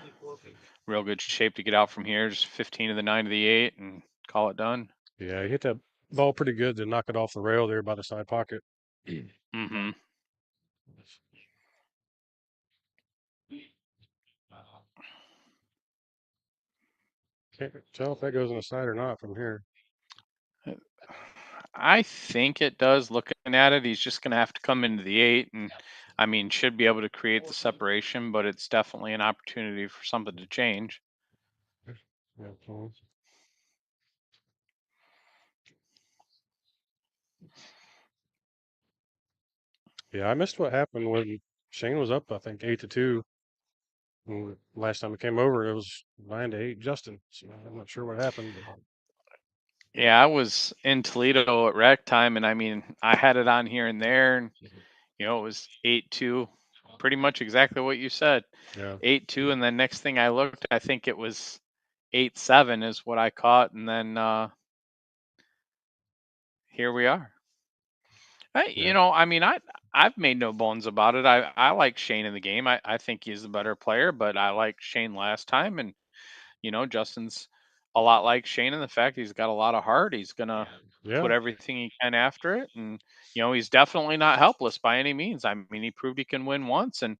real good shape to get out from here. Just 15 to the 9 to the 8 and call it done. Yeah, he hit that ball pretty good to knock it off the rail there by the side pocket. Mm-hmm. Can't tell if that goes on the side or not from here. I think it does. Looking at it, he's just going to have to come into the 8 and, I mean, should be able to create the separation, but it's definitely an opportunity for something to change. Yeah, yeah, I missed what happened when Shane was up, I think 8-2. And last time it came over, it was 9-8 Justin. So I'm not sure what happened. But... Yeah, I was in Toledo at rec time, and I mean, I had it on here and there, and it was 8-2, pretty much exactly what you said. Yeah. 8-2, and then next thing I looked, I think it was 8-7 is what I caught, and then here we are. I mean, I've made no bones about it. I like Shane in the game. I think he's the better player, but I like Shane last time, and Justin's a lot like Shane in the fact he's got a lot of heart. He's gonna put everything he can after it, and he's definitely not helpless by any means. I mean, he proved he can win once, and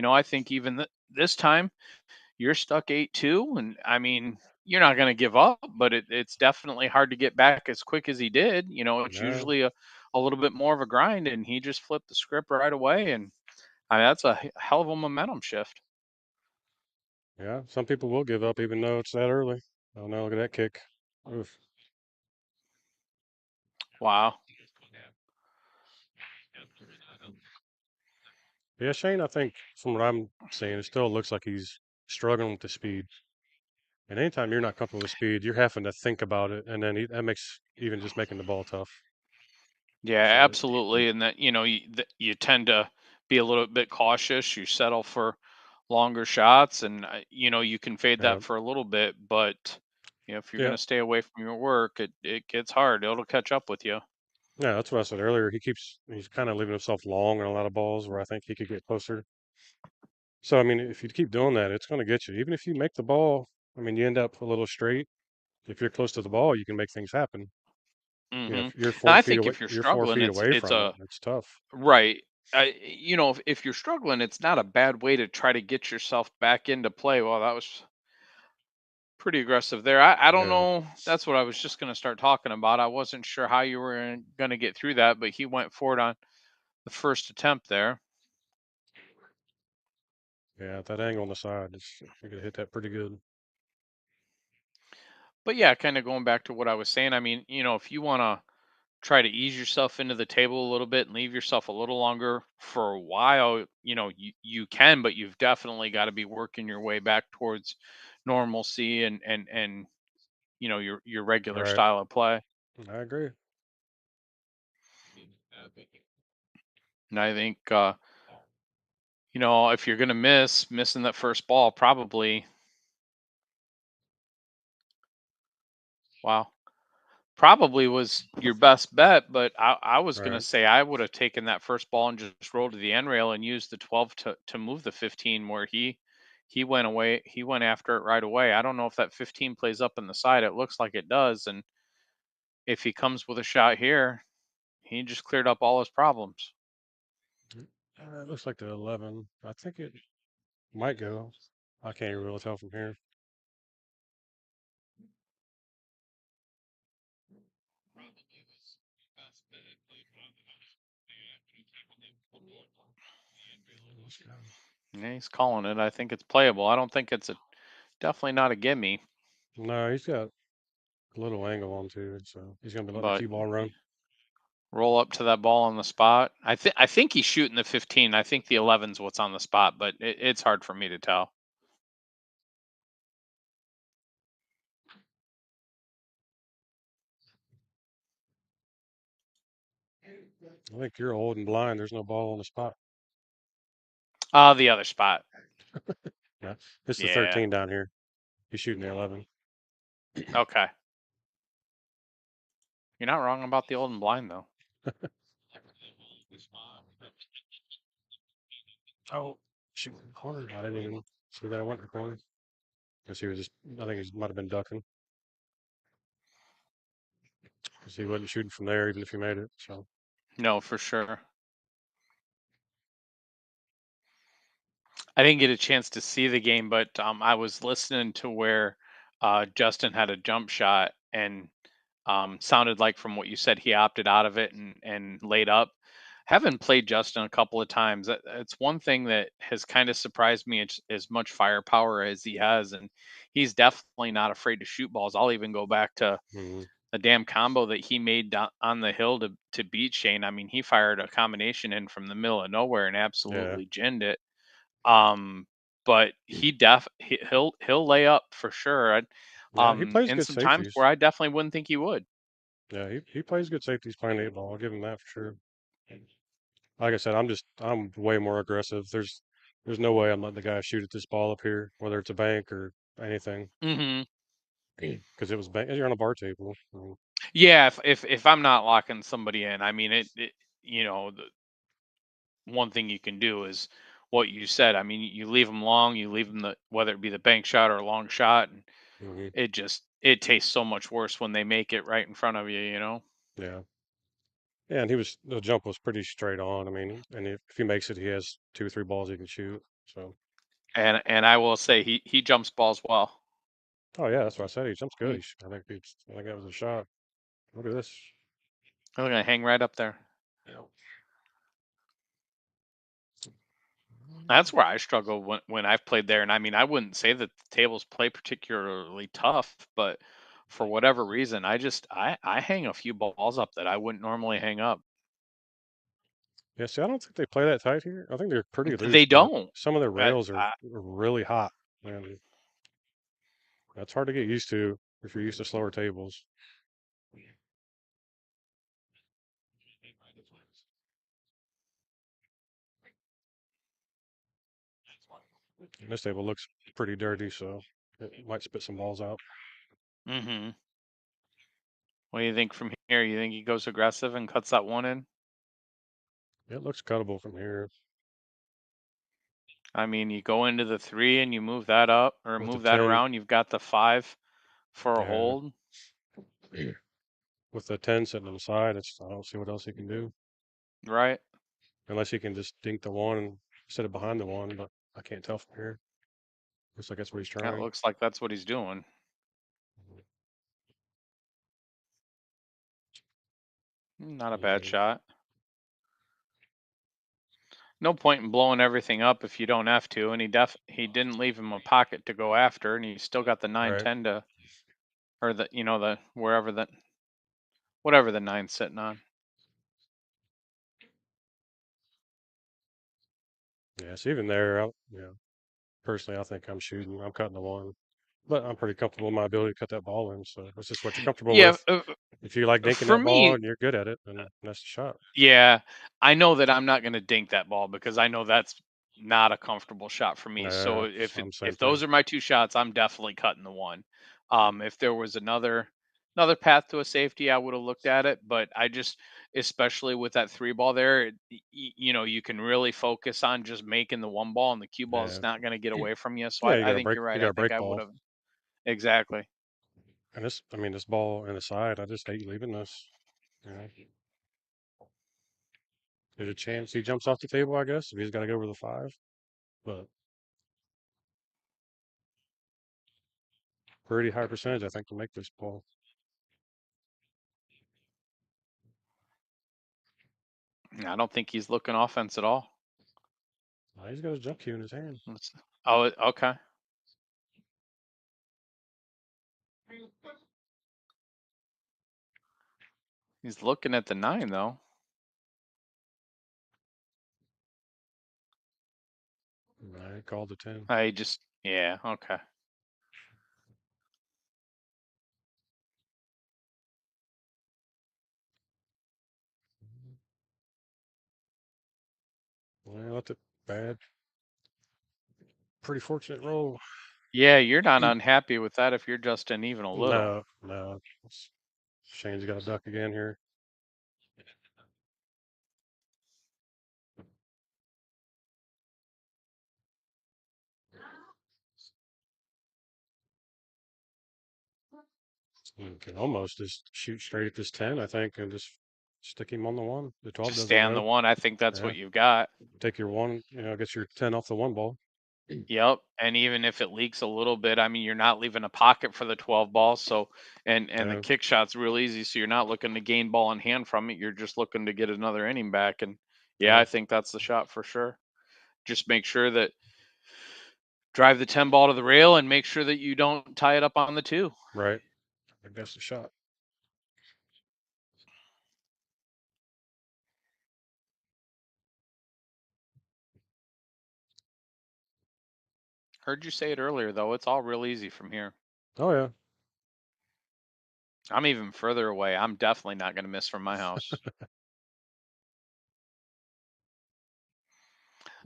I think even this time you're stuck 8-2, and I mean, you're not going to give up, but it's definitely hard to get back as quick as he did. It's usually a little bit more of a grind, and he just flipped the script right away, and I mean, that's a hell of a momentum shift. Yeah, some people will give up even though it's that early. Oh no, look at that kick. Oof. Wow. Yeah, Shane, I think from what I'm seeing, it still looks like he's struggling with the speed. And anytime you're not comfortable with speed, you're having to think about it, and then that makes even just making the ball tough. Yeah, So, absolutely, and that you tend to be a little bit cautious. You settle for longer shots, and you can fade Yeah, that for a little bit, but if you're going yeah, to stay away from your work, it gets hard. It'll catch up with you. yeah. That's what I said earlier. He's kind of leaving himself long on a lot of balls where I think he could get closer. So I mean, if you keep doing that, it's going to get you. Even if you make the ball, I mean, you end up a little straight. If you're close to the ball, you can make things happen. Hmm. If you're And four I feet think away, if you're you're four struggling, feet it's away it's from it. a It's tough. right. If you're struggling, it's not a bad way to try to get yourself back into play. Well, that was pretty aggressive there. I don't Yeah, know. That's what I was just going to start talking about. I wasn't sure how you were going to get through that, but he went for it on the first attempt there. yeah. That angle on the side, you could hit that pretty good. But yeah, kind of going back to what I was saying. I mean, if you want to try to ease yourself into the table a little bit and leave yourself a little longer for a while, you can, but you've definitely got to be working your way back towards normalcy and your regular Right. style of play. I agree. And I think if you're gonna missing that first ball, probably wow, probably was your best bet. But I was gonna Right. say I would have taken that first ball and just rolled to the end rail and used the 12 to move the 15 where he went away. He went after it right away. I don't know if that 15 plays up in the side. It looks like it does. And if he comes with a shot here, he just cleared up all his problems. It looks like the 11. I think it might go. I can't even really tell from here. Yeah, he's calling it. I think it's playable. I don't think it's definitely not a gimme, No, he's got a little angle on too, so he's gonna be letting the but cue ball run. roll up to that ball on the spot. I think he's shooting the 15. I think the 11's what's on the spot, but it's hard for me to tell. I think you're old and blind. There's no ball on the spot. The other spot. Yeah, it's the Yeah. 13 down here. He's shooting the 11. Okay. You're not wrong about the old and blind though. Oh, shoot, corner. I didn't even see that I went to the corner. Guess he was just. I think he might have been ducking because he wasn't shooting from there, even if he made it. So No, for sure. I didn't get a chance to see the game, but I was listening to where Justin had a jump shot and sounded like from what you said he opted out of it and laid up. Having played Justin a couple of times, it's one thing that has kind of surprised me as much firepower as he has, and he's definitely not afraid to shoot balls. I'll even go back to mhm. the damn combo that he made on the hill to beat Shane. I mean, he fired a combination in from the middle of nowhere and Yeah, absolutely ginned it. Um, but he'll lay up for sure. yeah. He plays In good some times where safeties. I definitely wouldn't think he would. Yeah, he plays good safeties playing 8 ball. I'll give him that for sure. Like I said, I'm way more aggressive. There's no way I'm letting the guy shoot at this ball up here, whether it's a bank or anything, Hmm. because it was bank. You're on a bar table. Yeah, if I'm not locking somebody in, I mean the one thing you can do is what you said. I mean, you leave them long, you leave them whether it be the bank shot or a long shot, and Hmm. it tastes so much worse when they make it right in front of you. Yeah, yeah. And the jump was pretty straight on. I mean, and if he makes it, he has 2 or 3 balls he can shoot. So, And I will say he jumps balls well. oh yeah, that's what I said. He jumps good. He, I think that was a shot. Look at this. they're gonna hang right up there. That's where I struggle when I've played there. And I mean, I wouldn't say that the tables play particularly tough, but for whatever reason, I hang a few balls up that I wouldn't normally hang up. Yeah, see, I don't think they play that tight here. I think they're pretty loose, They but don't. some of their I, rails are I, really hot, and that's hard to get used to if you're used to slower tables. And this table looks pretty dirty, so it might spit some balls out. Mm-hmm. What do you think from here? You think he goes aggressive and cuts that one in? It looks cuttable from here. I mean, you go into the 3 and you move that up or With the move that 10, around. You've got the 5 for a yeah. hold. With the 10 sitting on the side, I don't see what else he can do. Right. Unless he can just dink the 1 and set it behind the 1, but I can't tell from here. Looks like that's what he's That trying. looks like that's what he's doing. Not a bad shot. No point in blowing everything up if you don't have to, and he didn't leave him a pocket to go after, and he's still got the 9-10 to, or the the whatever the 9's sitting on. Yeah, so even there, personally, I think I'm cutting the 1. But I'm pretty comfortable in my ability to cut that ball in, so it's just what you're comfortable Yeah, with. If you like dinking for that ball me, and you're good at it, then that's the shot. yeah, I know that I'm not going to dink that ball because I know that's not a comfortable shot for me. So if those are my 2 shots, I'm definitely cutting the 1. If there was another path to a safety, I would have looked at it, but I just, especially with that 3 ball there, you can really focus on just making the 1 ball, and the cue ball is not going to get away from you. So Yeah, you I got think you're you right. got I a think break I would ball. have exactly. And this ball in the side, I just hate leaving this. There's a chance he jumps off the table, I guess, if he's got to go over the 5. But pretty high percentage, I think, to make this ball. I don't think he's looking offense at all. He's got his jump cue in his hand. Oh, okay. He's looking at the 9 though. I called the 10. Yeah, okay. Well, that's a bad, pretty fortunate roll. Yeah, you're not unhappy with that if you're just in even a little. No. Shane's got a duck again here. You can almost just shoot straight at this 10, I think, and just stick him on the 1. The 12 Just doesn't stay on the know. 1. I think that's what you've got. Take your 1, get your 10 off the 1 ball. Yep. And even if it leaks a little bit, I mean, you're not leaving a pocket for the 12 ball. So, and the kick shot's real easy. So you're not looking to gain ball in hand from it. You're just looking to get another inning back. And yeah, I think that's the shot for sure. Just make sure that drive the 10 ball to the rail and make sure that you don't tie it up on the 2. Right. I think that's the shot. Heard you say it earlier, though. It's all real easy from here. Oh, yeah. I'm even further away. I'm definitely not going to miss from my house.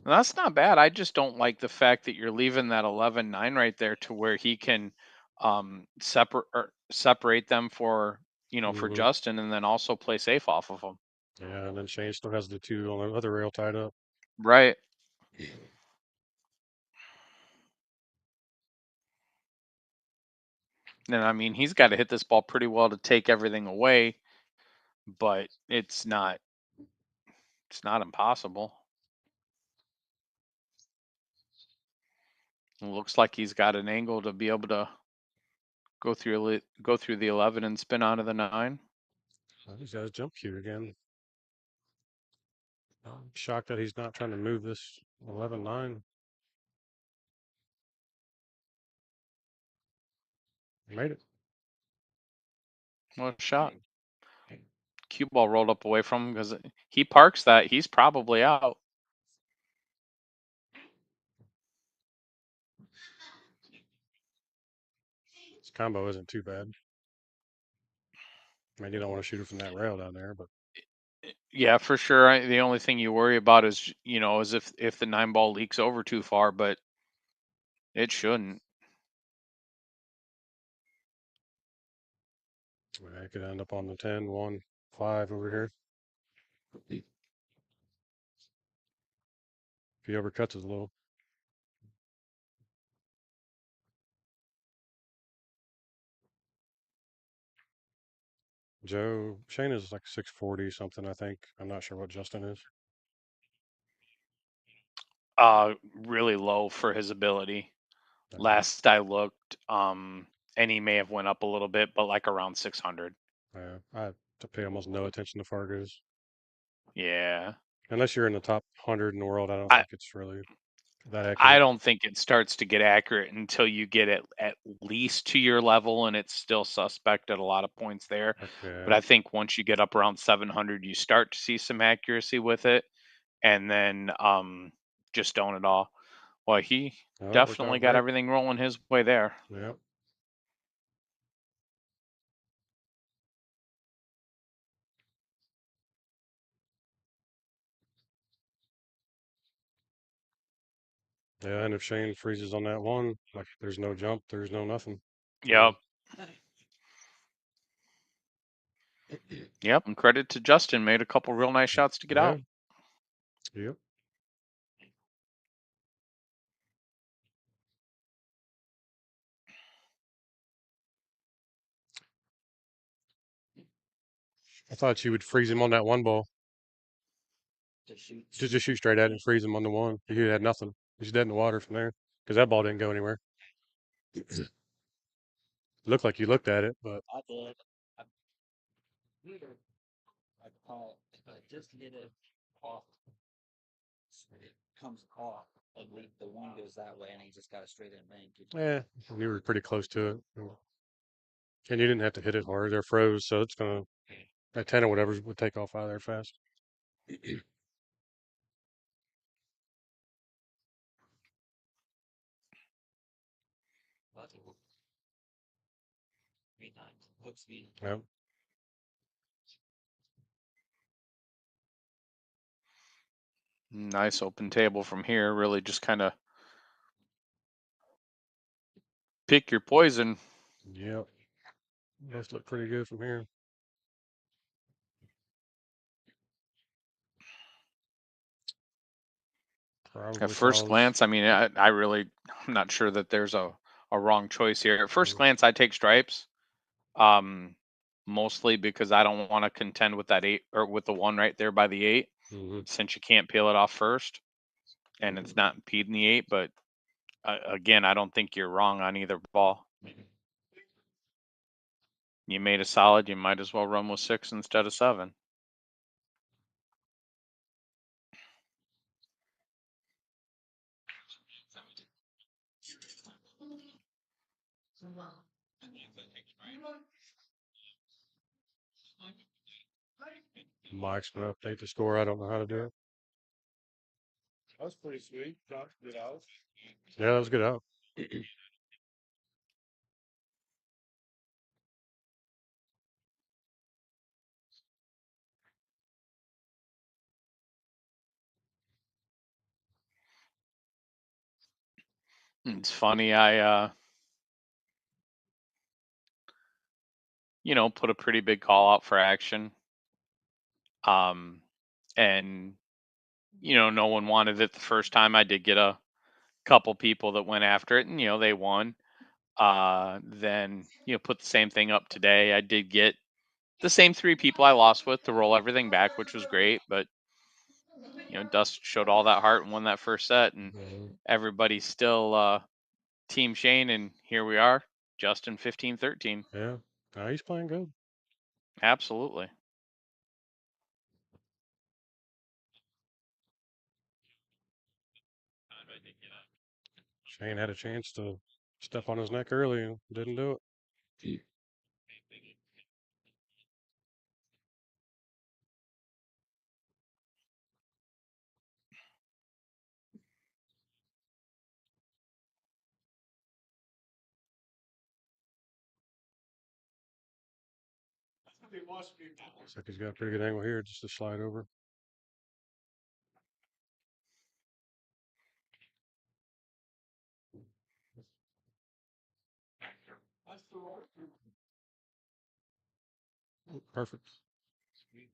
That's not bad. I just don't like the fact that you're leaving that 11-9 right there to where he can separate them for for Justin, and then also play safe off of them. Yeah, and then Shane still has the 2 on the other rail tied up. Right. And I mean, he's got to hit this ball pretty well to take everything away, but it's not impossible. It looks like he's got an angle to be able to go through the 11 and spin onto the 9. He's got his jump cue again. I'm shocked that he's not trying to move this 11-9. He made it. What a shot. Cue ball rolled up away from him because he parks that. He's probably out. This combo isn't too bad. I mean, you don't want to shoot it from that rail down there, but Yeah, for sure. The only thing you worry about is, is if the 9 ball leaks over too far, but it shouldn't. I could end up on the 10, 1, 5 over here. If he overcuts it a little. Shane is like 640 something, I think. I'm not sure what Justin is. Really low for his ability. Uh, Last I looked, and he may have went up a little bit, but like around 600. I have to pay almost no attention to Fargos. Yeah. Unless you're in the top 100 in the world, I don't I think it's really that I accurate. don't think it starts to get accurate until you get it at least to your level, and it's still suspect at a lot of points there. But Yeah. I think once you get up around 700, you start to see some accuracy with it, and then just don't at all. Well, he Oh, it worked definitely out got great. everything rolling his way there. Yep. Yeah, and if Shane freezes on that one, like there's no jump, there's no nothing. Yep. Yep. And credit to Justin, made a couple real nice shots to get Yeah. out. Yep. I thought you would freeze him on that one ball. Just shoot straight at it and freeze him on the one. He had nothing. He's dead in the water from there because that ball didn't go anywhere. Looked like you looked at it, but I did. I call it. I just hit it off. It comes off. And the wind goes that way, and he just got it straight in bank. yeah, you were pretty close to it. And you didn't have to hit it hard. They're froze, so it's gonna that 10 or whatever would take off out of there fast. Yep. Nice open table from here. Really just kind of pick your poison. Yep. Both look pretty good from here. At Probably first calls. glance, I mean, I'm not sure that there's a wrong choice here. At first glance, I take stripes, um, mostly because I don't want to contend with that 8 or with the 1 right there by the 8, Mm-hmm. since you can't peel it off first, and it's not impeding the 8. But again, I don't think you're wrong on either ball. You made a solid. You might as well run with 6 instead of 7. Mike's gonna update the score. I don't know how to do it. That was pretty sweet. Got good out. Yeah, that was good out. It's funny. I put a pretty big call out for action. And no one wanted it the first time. I did get a couple people that went after it, and they won. Then put the same thing up today. I did get the same 3 people I lost with to roll everything back, which was great. But Dust showed all that heart and won that first set, and everybody's still Team Shane, and here we are, Justin 15-13. Yeah, he's playing good. Absolutely. Shane had a chance to step on his neck early and didn't do it. Looks like he's got a pretty good angle here, just to slide over. Perfect.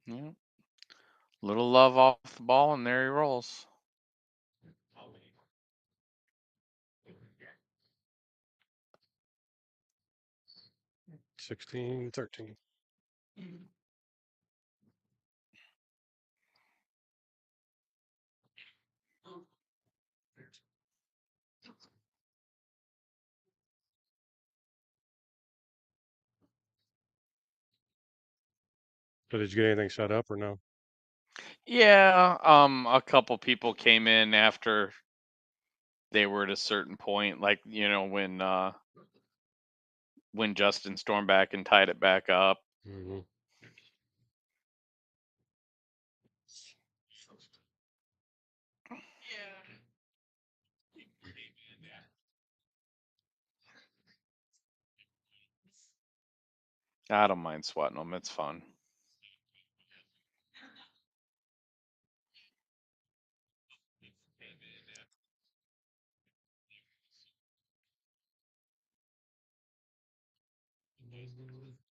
Yeah. Little love off the ball, and there he rolls. $16, $13. So did you get anything set up or no? Yeah, a couple people came in after they were at a certain point, like when Justin stormed back and tied it back up. Mm-hmm. I don't mind sweating them; it's fun.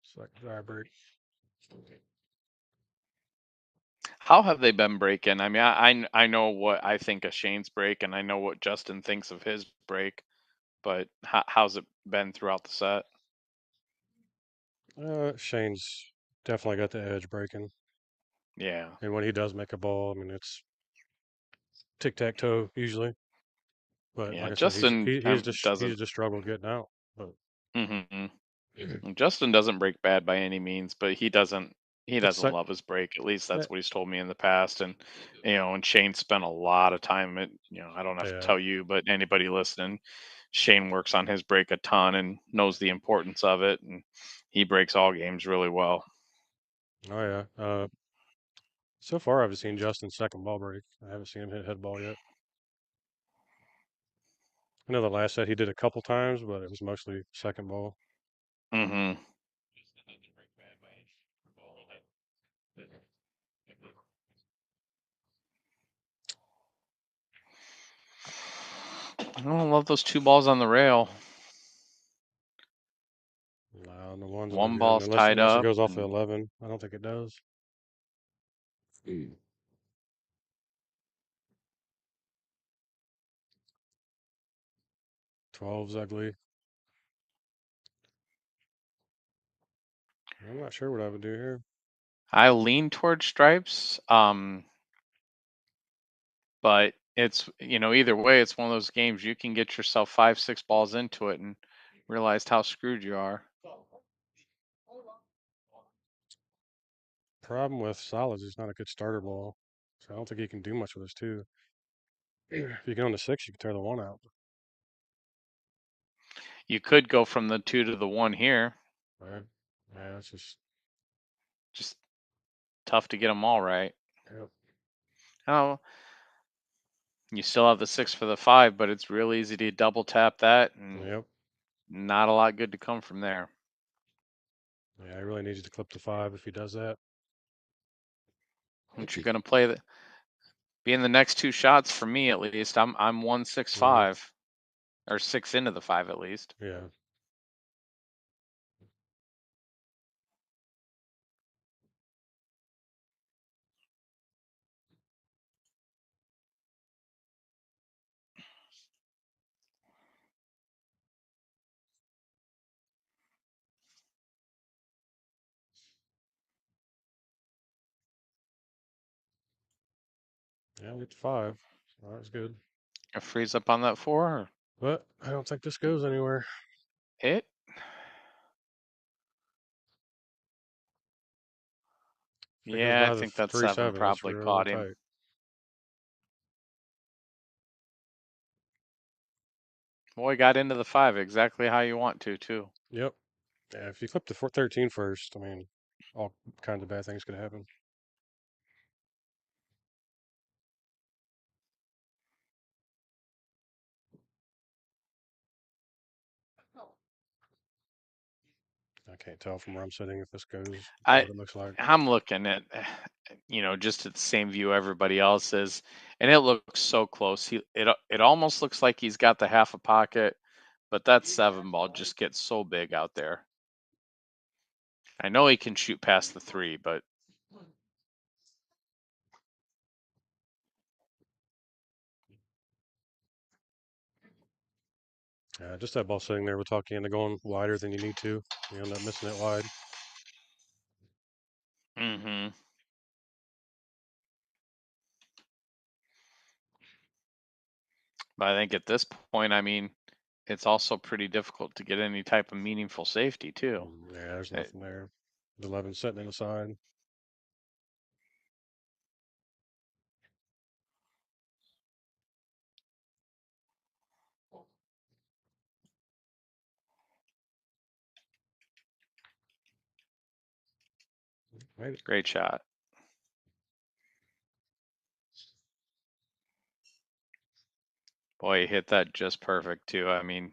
Select dry break. How have they been breaking? I mean, I know what I think of Shane's break, and I know what Justin thinks of his break, but how's it been throughout the set? Shane's definitely got the edge breaking. Yeah. And when he does make a ball, I mean, it's tic-tac-toe usually. But Yeah, like I said, Justin he's doesn't. just struggled getting out. But hmm Justin doesn't break bad by any means, but he doesn't. He it's doesn't like, love his break. At least eh, that's what he's told me in the past. And Shane spent a lot of time. I don't have to yeah, tell you, but anybody listening, Shane works on his break a ton and knows the importance of it, and he breaks all games really well. oh yeah. So far I've seen Justin's second ball break. I haven't seen him hit head ball yet. I know the last set he did a couple times, but it was mostly second ball. hmm I love those two balls on the rail. No, the one's no One good ball's tied unless it up, goes off the and 11. I don't think it does. 12's ugly. I'm not sure what I would do here. I lean towards stripes. But it's either way, it's one of those games you can get yourself 5, 6 balls into it and realize how screwed you are. Problem with solids, he's not a good starter ball, so I don't think he can do much with his two. If you get on the 6, you can tear the 1 out. You could go from the 2 to the 1 here. Right? Yeah, that's Just tough to get them all right. yep. Oh, you still have the 6 for the 5, but it's real easy to double tap that, and Yep. not a lot good to come from there. Yeah, he really needs to clip the 5 if he does that. What you're gonna play the be in the next 2 shots for me at least. I'm 1-6-5 or 6 into the 5 at least. Yeah. Yeah, we get to 5. So that's good. A freeze up on that 4. Or But I don't think this goes anywhere. hit. If it goes Yeah, I by the think that 7 3-7, it's probably real caught him. tight. Boy, got into the 5 exactly how you want to, too. Yep. Yeah, if you clip the 13 first, I mean, all kinds of bad things could happen. can't tell from where I'm sitting if this goes I what it looks like. I'm looking at just at the same view everybody else is, and it looks so close. It almost looks like he's got the half a pocket, but that 7 ball just gets so big out there. I know he can shoot past the 3, but Yeah, just that ball sitting there will talk you into going wider than you need to. You end up missing it wide. mm-hmm. But I think at this point, I mean, it's also pretty difficult to get any type of meaningful safety too. Yeah, there's It- nothing there. The 11 sitting in the side. Right. Great shot. Boy, he hit that just perfect too. I mean,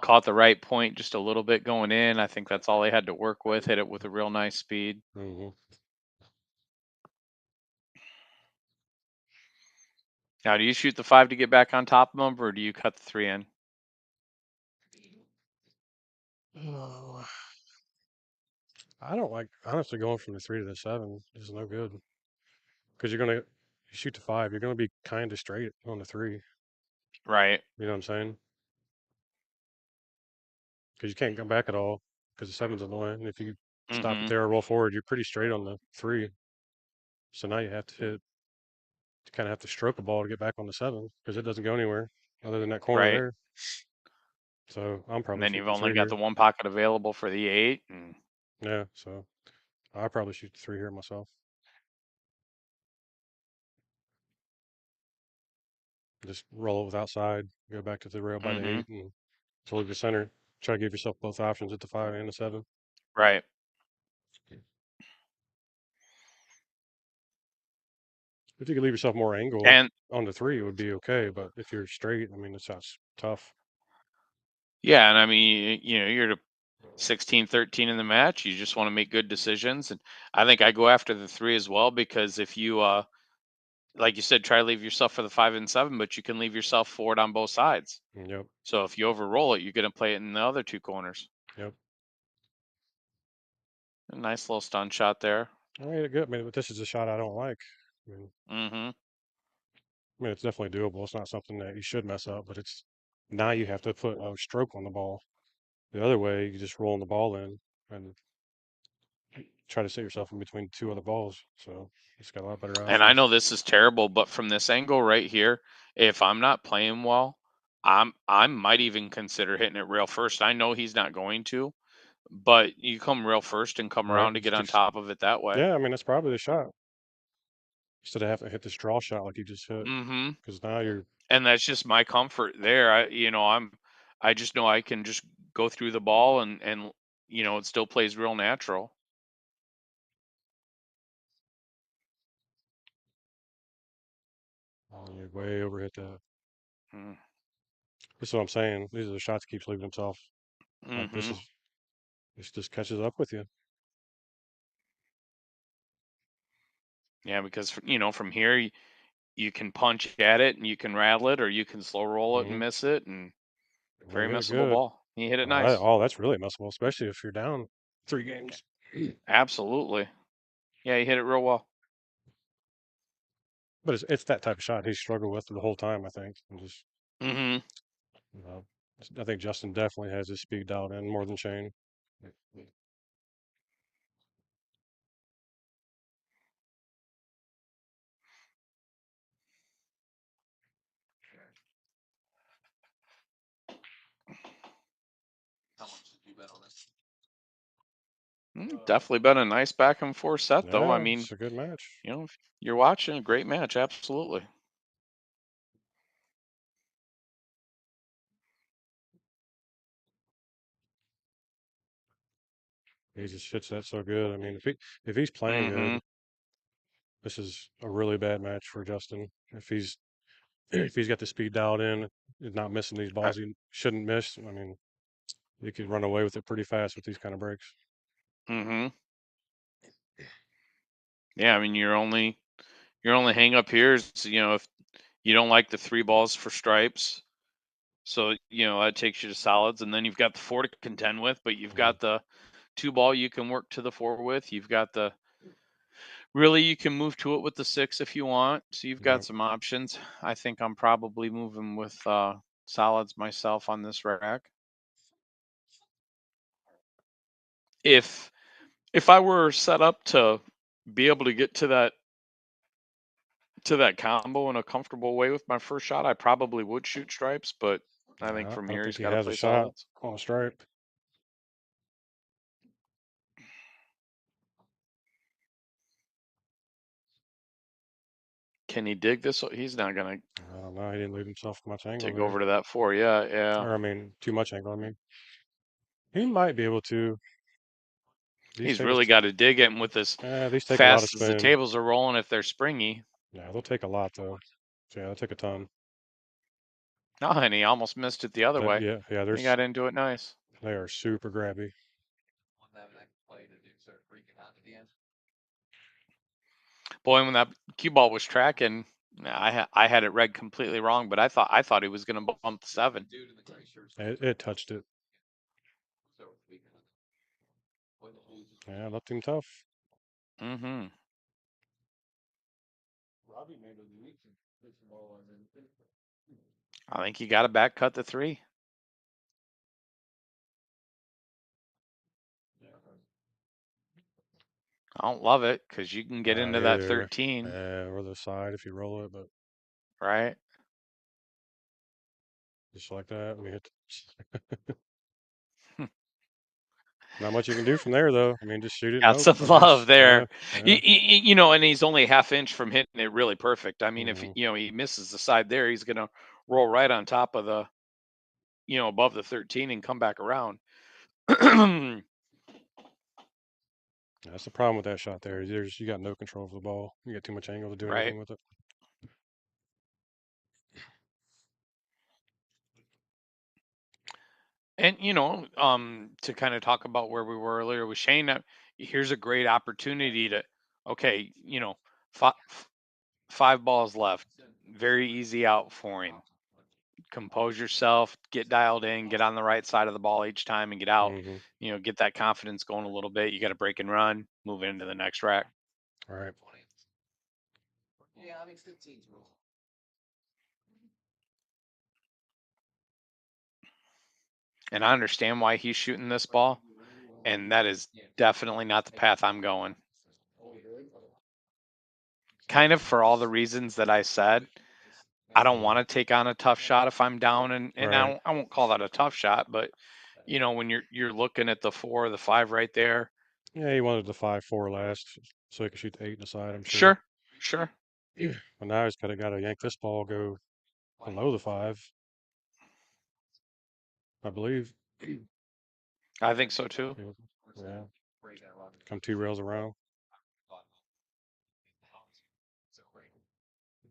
caught the right point just a little bit going in. I think that's all he had to work with. Hit it with a real nice speed. Mm-hmm. Now, do you shoot the 5 to get back on top of him, or do you cut the 3 in? Oh, I don't like, honestly, going from the 3 to the 7 is no good. Because you shoot the 5, you're going to be kind of straight on the 3. Right. You know what I'm saying? Because you can't come back at all because the 7's annoying. If you stop it Mm-hmm. there or roll forward, you're pretty straight on the 3. So now you kind of have to stroke a ball to get back on the 7 because it doesn't go anywhere other than that corner Right. there. So I'm And probably then you've shooting the only 3 got here. the 1 pocket available for the 8. And Yeah, so I probably shoot the 3 here myself. Just roll it with outside, go back to the rail by the mm-hmm. 8, and toward the center. Try to give yourself both options at the 5 and the 7. Right. If you could leave yourself more angle And on the 3, it would be okay. But if you're straight, I mean, that's tough. yeah, and I mean, you're to 16, 13 in the match. You just want to make good decisions. And I think I go after the 3 as well, because if you, like you said, try to leave yourself for the 5 and 7, but you can leave yourself forward on both sides. Yep. So if you overroll it, you're going to play it in the other 2 corners. Yep. A nice little stun shot there. I mean, good. I mean, but this is a shot I don't like. Mm-hmm. I mean, it's definitely doable. It's not something that you should mess up, but it's now you have to put a stroke on the ball. The other way, you just rolling the ball in and try to sit yourself in between 2 other balls. So it's got a lot better And I options. know this is terrible, but from this angle right here, if I'm not playing well, I might even consider hitting it rail first. I know he's not going to, but you come rail first and come Right. around to get on top of it that way. Yeah, I mean, that's probably the shot. Instead of having to hit this draw shot like you just hit. Mm-hmm. Because now you're. And that's just my comfort there. I just know I can just go through the ball and it still plays real natural. Oh, you way overhit that. Mm. That's what I'm saying. These are the shots he keeps leaving himself. Like Mm-hmm. this just catches up with you. Yeah, because from here you can punch at it and you can rattle it, or you can slow roll it and Mm-hmm. miss it, and Well, very you hit it missable good. ball. He hit it nice. That's really messable, especially if you're down 3 games. Absolutely. Yeah, he hit it real well. But it's that type of shot he struggled with the whole time, I think. And just, Mm-hmm. uh, I think Justin definitely has his speed dialed in more than Shane. Definitely been a nice back and forth set, though. I Yeah, mean, it's a good match. if you're watching a great match, absolutely. He just hits that so good. I mean, if he's playing Mm-hmm. good, this is a really bad match for Justin. If he's got the speed dialed in, and not missing these balls he shouldn't miss. I mean, You could run away with it pretty fast with these kind of breaks. Mm-hmm. Yeah, I mean your only hang up here is if you don't like the 3 balls for stripes. So, that takes you to solids, and then you've got the 4 to contend with, but you've got the 2 ball you can work to the 4 with. You've got really you can move to it with the 6 if you want. So you've got some options. I think I'm probably moving with solids myself on this rack. If I were set up to be able to get to that combo in a comfortable way with my first shot, I probably would shoot stripes, but I think I from don't here think he's he got to has a play shot solids. on a stripe. Can he dig this? He's not gonna I don't know. He didn't leave himself much angle dig there. over to that 4. Yeah. Or I mean, too much angle. I mean, he might be able to. He's really got to dig it, and with as these take a lot of fast as the spin. tables are rolling, if they're springy. Yeah, they'll take a lot though. So yeah, they'll take a ton. Oh, and he almost missed it the other way. Yeah. He got into it nice. They are super grabby. Boy, when that cue ball was tracking, I had it read completely wrong, but I thought he was going to bump the 7. It touched it. Yeah, left him tough. Mm-hmm. I think he got to back cut the 3. I don't love it because you can get into that 13. Or the side if you roll it, but Right. just like that, we hit. Not much you can do from there, though. I mean, just shoot it. Got Nope. some I love guess. there. Yeah. And he's only half inch from hitting it really perfect. I mean, if he misses the side there, he's going to roll right on top of the, above the 13 and come back around. That's the problem with that shot there. You got no control of the ball. You got too much angle to do Right. anything with it. And to kind of talk about where we were earlier with Shane, here's a great opportunity to, okay, five balls left, very easy out for him. Compose yourself, get dialed in, get on the right side of the ball each time, and get out. Get that confidence going a little bit. You got to break and run, move into the next rack. All right. Yeah, I mean 15's rule. And I understand why he's shooting this ball, and that is definitely not the path I'm going. Kind of for all the reasons that I said. I don't want to take on a tough shot if I'm down, and Right. I won't call that a tough shot, but when you're looking at the 4 or the 5 right there. Yeah, he wanted the 5-4 last, so he could shoot the 8 in the side. I'm sure. Sure. But now he's kind of got to yank this ball, go below the 5. I believe. I think so too. Yeah. Come 2 rails around.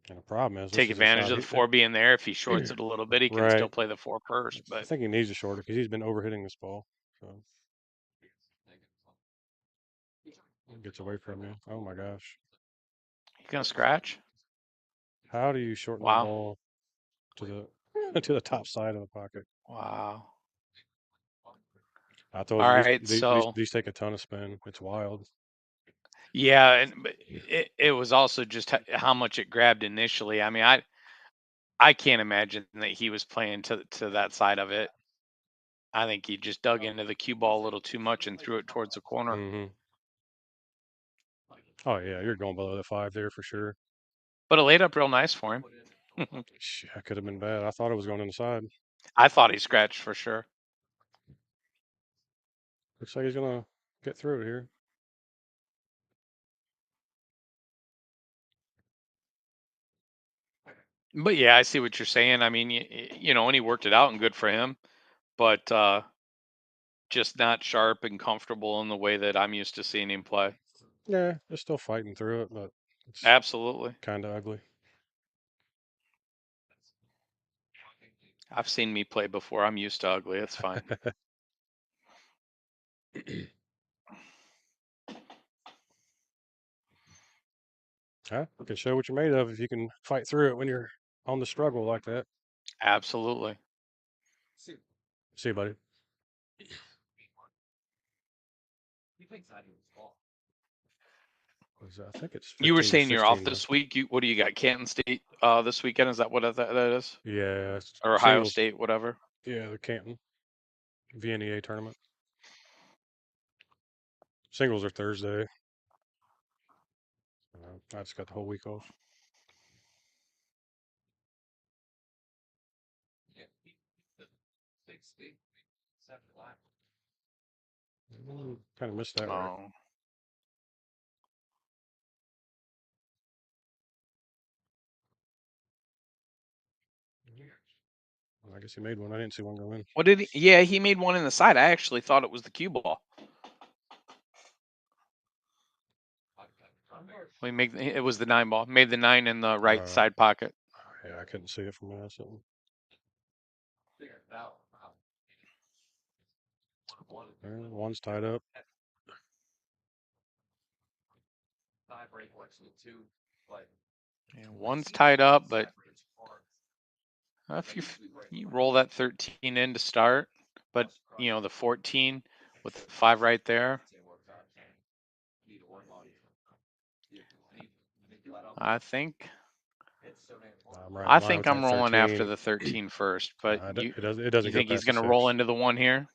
And the problem is, Take advantage of the 4 being there. If he shorts it a little bit, he can still play the 4 first. But I think he needs to short it because he's been overhitting this ball. So it gets away from you. Oh my gosh. He's gonna scratch. How do you shorten the ball to the to the top side of the pocket? Wow. I told you these take a ton of spin. It's wild. Yeah, and it was also just how much it grabbed initially. I mean, I can't imagine that he was playing to that side of it. I think he just dug into the cue ball a little too much and threw it towards the corner. Oh yeah, you're going below the 5 there for sure. But it laid up real nice for him. That could have been bad. I thought it was going inside. I thought he scratched for sure. Looks like he's gonna get through it here. But yeah, I see what you're saying. I mean, and he worked it out and good for him, but just not sharp and comfortable in the way that I'm used to seeing him play. Yeah, they're still fighting through it, but it's absolutely kind of ugly. I've seen me play before. I'm used to ugly. It's fine. Huh? You can show what you're made of if you can fight through it when you're on the struggle like that. Absolutely. See you, buddy. I think it's 15 You were saying to you're off 16 this week. What do you got? Canton State this weekend? Is that what that is? Yeah, Or Ohio singles. State, whatever. Yeah, the Canton VNEA tournament. Singles are Thursday. I just got the whole week off. Kind of missed that one. Oh. I guess he made one. I didn't see one go in. What did he? Yeah, he made one in the side. I actually thought it was the cue ball. We make it was the 9 ball. Made the 9 in the right side pocket. Yeah, I couldn't see it from there. So. One's tied up. Yeah, one's tied up, but if you roll that 13 in to start, but you know the 14 with the 5 right there. I think I'm rolling after the 13 first, but it doesn't you go think he's past going to roll into the 1 here?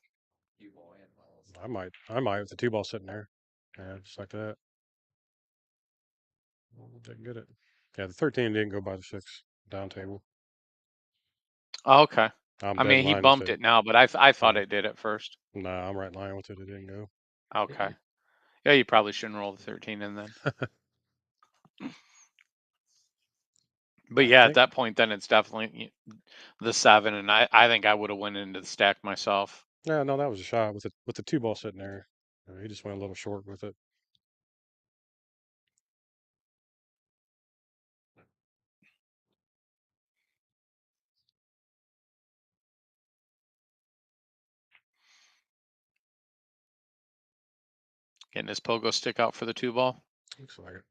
I might with the 2 ball sitting there. Yeah, just like that. Didn't get it. Yeah, the 13 didn't go by the 6 down table. Oh, okay. I'm I dead in mean, he line with bumped it now, but I thought it did at first. Nah, I'm right in line with it. It didn't go. Okay. Yeah, you probably shouldn't roll the 13 in then. But yeah, at that point, then it's definitely the 7, and I think I would have went into the stack myself. Yeah, no, that was a shot with the 2 ball sitting there. He just went a little short with it. Getting his pogo stick out for the 2 ball. Looks like it.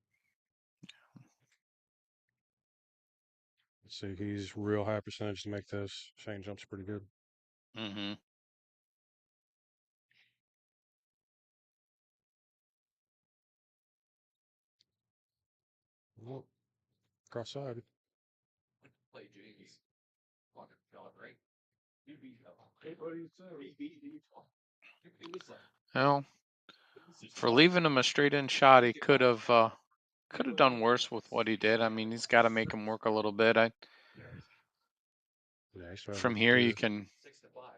Let's see, he's real high percentage to make this. Shane jumps pretty good. Mm-hmm. Well, cross side. Well, for leaving him a straight in shot, he could have done worse with what he did. I mean, he's got to make him work a little bit. From here, you can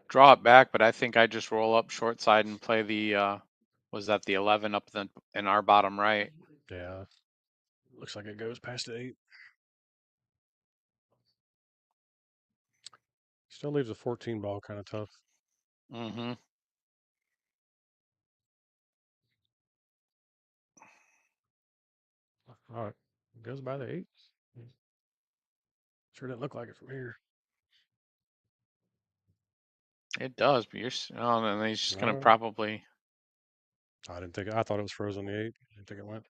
draw it back, but I think I just roll up short side and play the was that the 11 up in our bottom right. Yeah, looks like it goes past the 8. Still leaves a 14 ball kind of tough. Mm-hmm. All right, goes by the 8. Sure didn't look like it from here. It does, but and he's just gonna probably. I didn't think. I thought it was frozen the 8. I didn't think it went.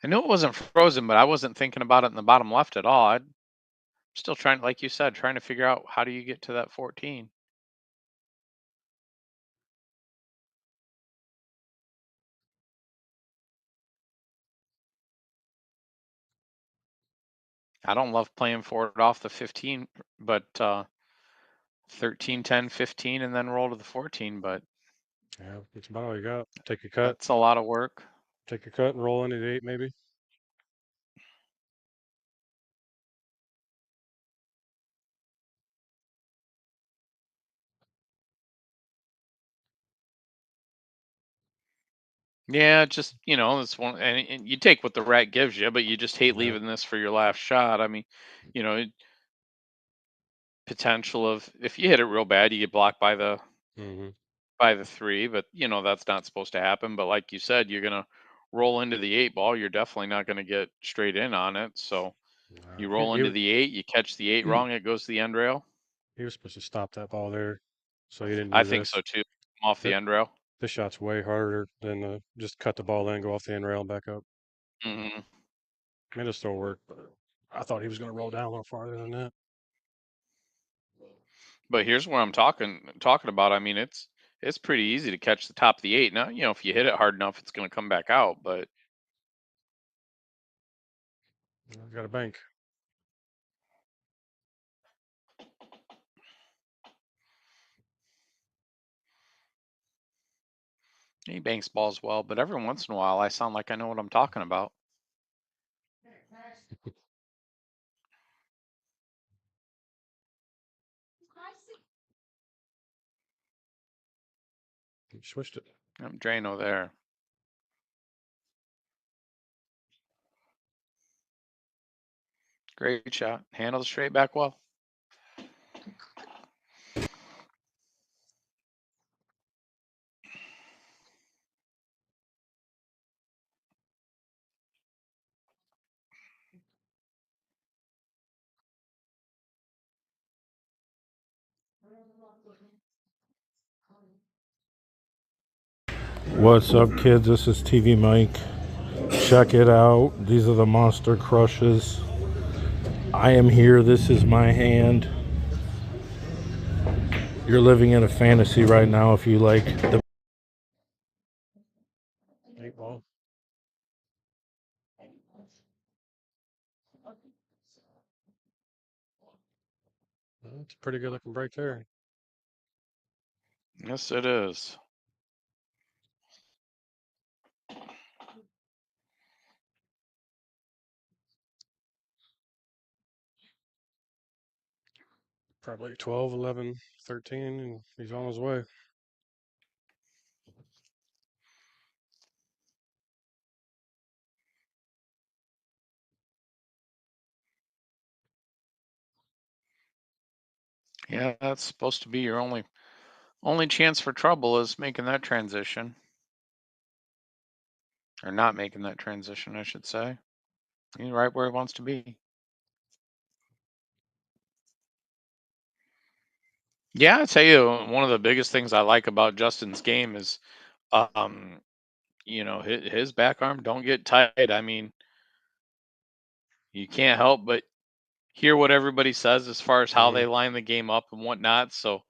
I knew it wasn't frozen, but I wasn't thinking about it in the bottom left at all. I'm still trying, like you said, trying to figure out how do you get to that 14. I don't love playing for it off the 15, but 13, 10, 15, and then roll to the 14. But yeah, it's about all you got. Take your cut. That's a lot of work. Take your cut and roll into the 8, maybe. Yeah, just it's one, and you take what the rat gives you, but you just hate leaving this for your last shot. I mean, potential of if you hit it real bad, you get blocked by the 3, but that's not supposed to happen. But like you said, you're gonna roll into the 8 ball. You're definitely not gonna get straight in on it. So you roll into the 8, you catch the 8 wrong, it goes to the end rail. He was supposed to stop that ball there, so he didn't do I this. think so too. Off the end rail. This shot's way harder than just cut the ball in, go off the end rail, and back up. Mm-hmm. I mean, it'll still work, but I thought he was going to roll down a little farther than that. But here's what I'm talking about. I mean, it's pretty easy to catch the top of the 8. Now, if you hit it hard enough, it's going to come back out. But I got a bank. he banks balls well. But every once in a while, I sound like I know what I'm talking about. You switched it. I'm Drano there. Great shot. Handle the straight back well. What's up, kids? This is TvMike. Check it out. These are the monster crushes. I am here. This is my hand. You're living in a fantasy right now if you like the 8 ball. That's a pretty good looking break there. Yes, it is. Probably 12, 11, 13, and he's on his way. Yeah, that's supposed to be your only chance for trouble is making that transition. Or not making that transition, I should say. He's right where he wants to be. Yeah, I tell you, one of the biggest things I like about Justin's game is, his back arm don't get tight. I mean, you can't help but hear what everybody says as far as how they line the game up and whatnot. So,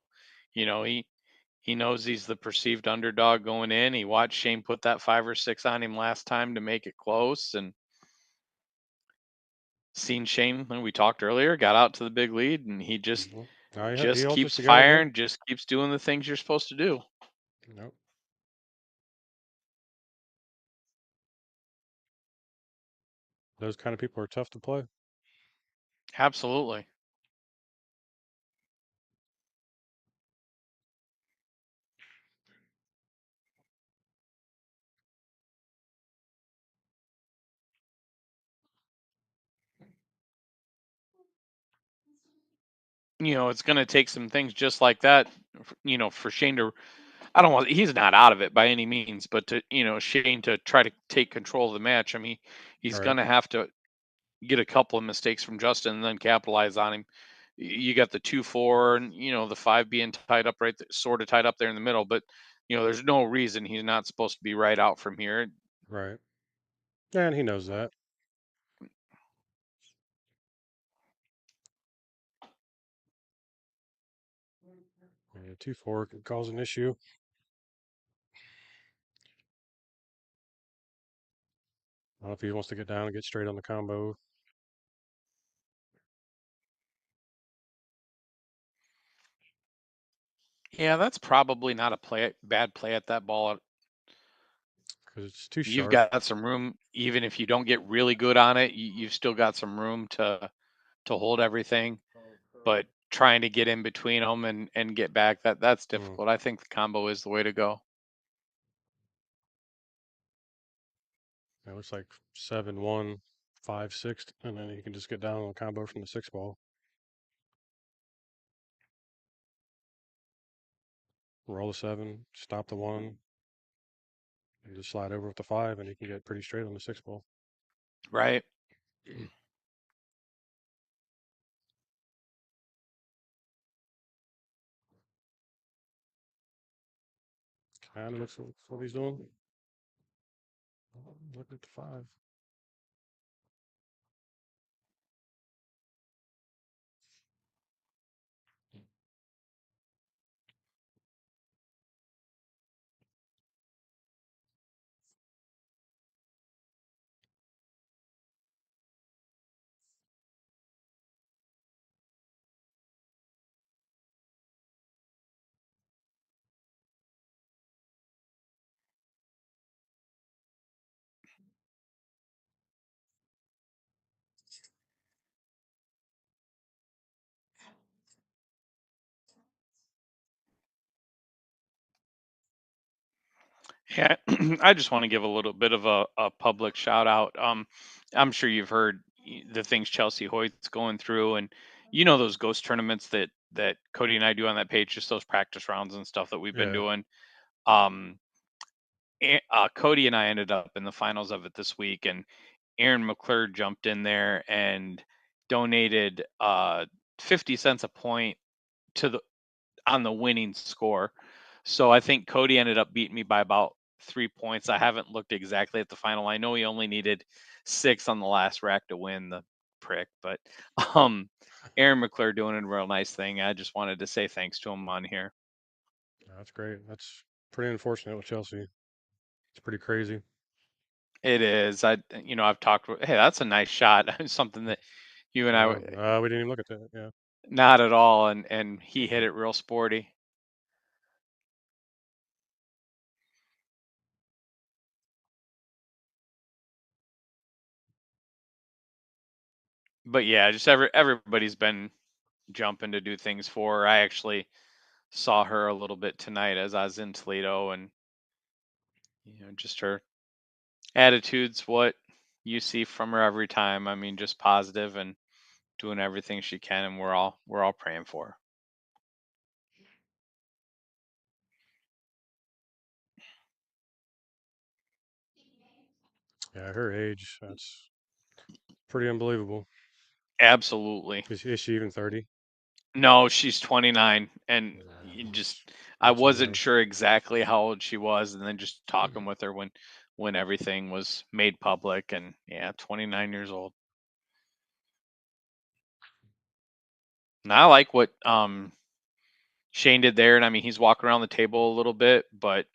he knows he's the perceived underdog going in. He watched Shane put that 5 or 6 on him last time to make it close, and seen Shane when we talked earlier, got out to the big lead, and he just He holds us keeps together good. firing, just keeps doing the things you're supposed to do. Nope. Those kind of people are tough to play. Absolutely. It's going to take some things just like that, for Shane to, he's not out of it by any means, but Shane to try to take control of the match. I mean, he's Right. going to have to get a couple of mistakes from Justin and then capitalize on him. You got the 2-4 and, the 5 being tied up right, sort of tied up there in the middle, but, there's no reason he's not supposed to be right out from here. Right. And he knows that. Yeah, 2-4 can cause an issue. I don't know if he wants to get down and get straight on the combo. Yeah, that's probably not a bad play at that ball. Because it's too You've sharp. got some room, even if you don't get really good on it, you've still got some room to hold everything. But trying to get in between them and get back, that's difficult. I think the combo is the way to go. It looks like 7-1, 5-6, and then you can just get down on the combo from the 6 ball. Roll the 7, stop the 1, and just slide over with the 5, and you can get pretty straight on the 6 ball. Right. And looks what he's doing. Look at the 5. Yeah, I just want to give a little bit of a public shout out. I'm sure you've heard the things Chelsea Hoyt's going through, and those ghost tournaments that Cody and I do on that page, just those practice rounds and stuff that we've been Yeah. doing. Cody and I ended up in the finals of it this week, and Aaron McClure jumped in there and donated 50 cents a point to the on the winning score. So I think Cody ended up beating me by about 3 points. I haven't looked exactly at the final. I know he only needed 6 on the last rack to win, the prick, but um Aaron McClure doing a real nice thing. I just wanted to say thanks to him on here. That's great. That's pretty unfortunate with Chelsea. It's pretty crazy. It is. I've talked. Hey, that's a nice shot. Something that you and I We didn't even look at that. Yeah. not at all, and he hit it real sporty. But yeah, just everybody's been jumping to do things for her. I actually saw her a little bit tonight as I was in Toledo, and just her attitude's what you see from her every time. I mean, just positive and doing everything she can, and we're all praying for her. Yeah, her age, that's pretty unbelievable. Absolutely. Is she even 30? No, she's 29, and I Way too wasn't young. sure exactly how old she was, and then just talking with her when everything was made public, and yeah, 29 years old. And I like what Shane did there, and I mean he's walking around the table a little bit, but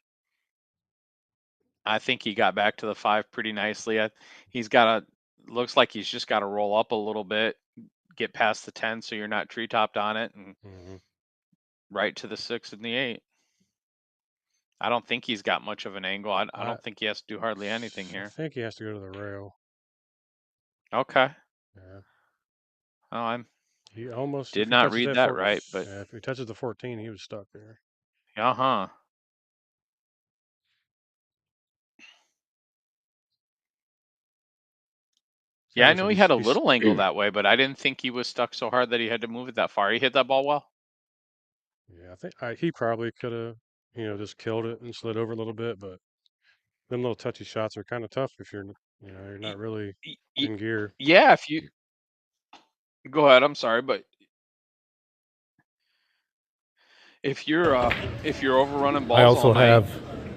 I think he got back to the 5 pretty nicely. He's got looks like he's just got to roll up a little bit, get past the 10, so you're not tree topped on it, and right to the 6 and the 8. I don't think he's got much of an angle. I don't think he has to do hardly anything I here. think he has to go to the rail. Okay. Yeah. Oh, He almost, did if he not touches read that that right, but yeah, if he touches the 14, he was stuck there. uh-huh. Yeah, I Sounds know like he had a he's little angle that way, but I didn't think he was stuck so hard that he had to move it that far. He hit that ball well. Yeah, I think he probably could have, just killed it and slid over a little bit, but them little touchy shots are kind of tough if you're not really in gear. Yeah, if you go ahead, I'm sorry, but if you're overrunning I balls all also night, have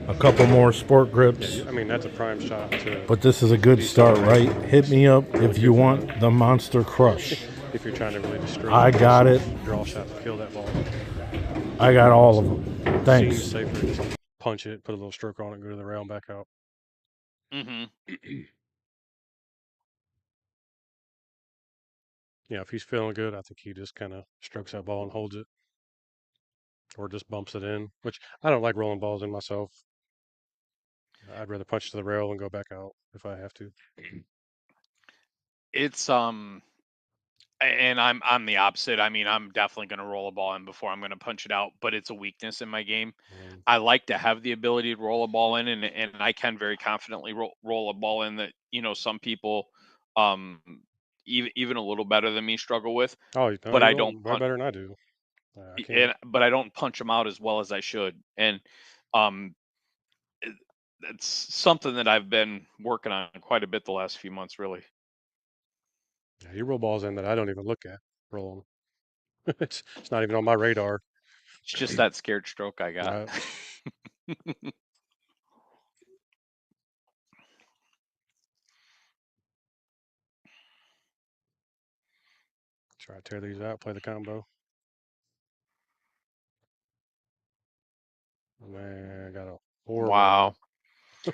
a couple more sport Yeah, grips, I mean that's a prime shot to but this is a good start, right? Hit me up if you want the Monster Crush. if you're trying to really destroy. I got it. Draw shot to kill that ball. I got all of them. Thanks. Seems safer to just punch it, put a little stroke on it, go to the rail, and back out. mm-hmm. Yeah, if he's feeling good, I think he just kind of strokes that ball and holds it, or just bumps it in. Which I don't like rolling balls in myself. I'd rather punch to the rail and go back out if I have to. It's and I'm the opposite. I mean, I'm definitely going to roll a ball in before I'm going to punch it out, but it's a weakness in my game. I like to have the ability to roll a ball in, and I can very confidently roll a ball in that some people even a little better than me struggle with. Oh, no, But you're I don't rolling way better than I do. I can't. but I don't punch them out as well as I should, and um it's something that I've been working on quite a bit the last few months, really. Yeah, you roll balls in that I don't even look at rolling. it's not even on my radar. It's just that scared stroke I got. Try to tear these out, play the combo. Man, I got a horrible Wow. roll.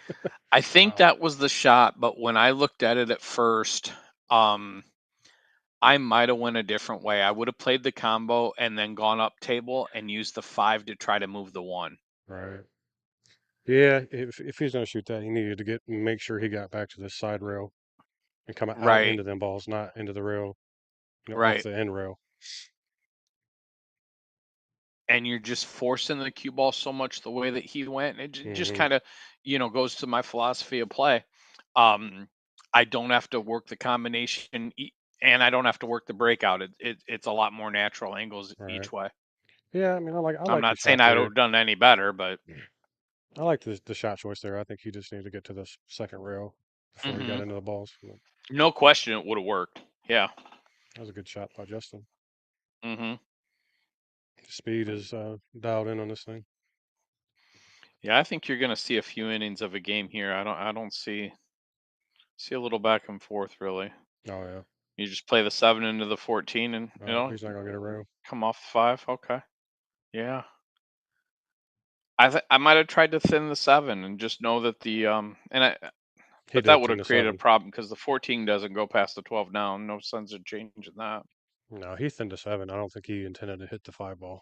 I think Wow. that was the shot, but when I looked at it at first, I might have went a different way. I would have played the combo and then gone up table and used the 5 to try to move the 1. Right. Yeah, if he's gonna shoot that, he needed to make sure he got back to the side rail and come out Right. into them balls, not into the rail, off Right. the end rail. And you're just forcing the cue ball so much the way that he went. It just Mm-hmm. kind of, goes to my philosophy of play. Um, I don't have to work the combination and I don't have to work the breakout. It's a lot more natural angles Right. each way. Yeah, I mean, I I'm like the not saying shot I would there. have done any better, but I like the shot choice there. I think he just needed to get to the second rail before he got hmm into the balls. no question it would have worked. Yeah. That was a good shot by Justin. hmm Speed is dialed in on this thing. Yeah, I think you're going to see a few innings of a game here. I don't see a little back and forth really. Oh yeah. You just play the 7 into the 14 and, He's not gonna get a rail. come off 5. Okay. Yeah. I might have tried to thin the 7 and just know that He but that did would thin have the created a 7. problem because the 14 doesn't go past the 12 now. No sense in changing that. No, he thinned the 7. I don't think he intended to hit the 5 ball.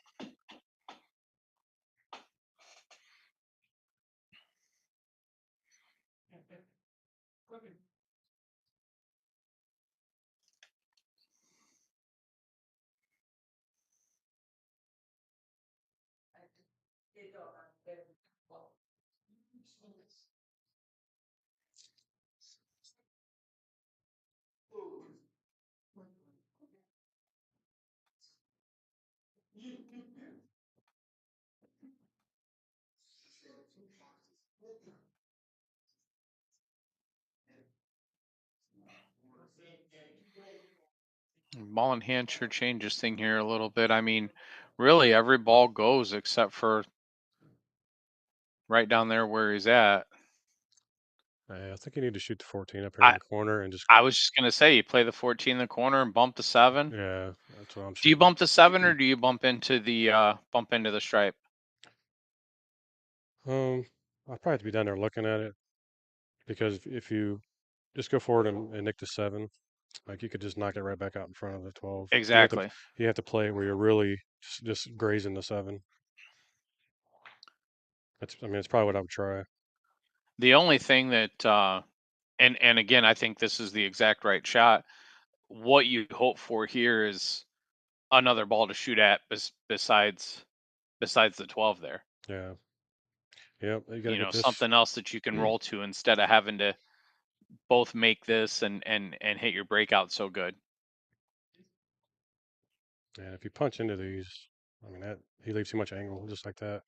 Ball in hand sure changes thing here a little bit. I mean, really every ball goes except for right down there where he's at. I think you need to shoot the 14 up here in I the corner and just I was just gonna say you play the 14 in the corner and bump the 7. yeah, that's what I'm Do you shooting. bump the 7 or do you bump into the stripe? I'll probably have to be down there looking at it because if you just go forward and nick the 7, like you could just knock it right back out in front of the 12. Exactly. You have to play where you're really just grazing the 7. It's probably what I would try. The only thing that and again I think this is the exact right shot. What you hope for here is another ball to shoot at besides the 12 there. Yeah. Yep. You got to get this. Something else that you can roll to instead of having to both make this and hit your breakout so good. And if you punch into these, that he leaves too much angle just like that.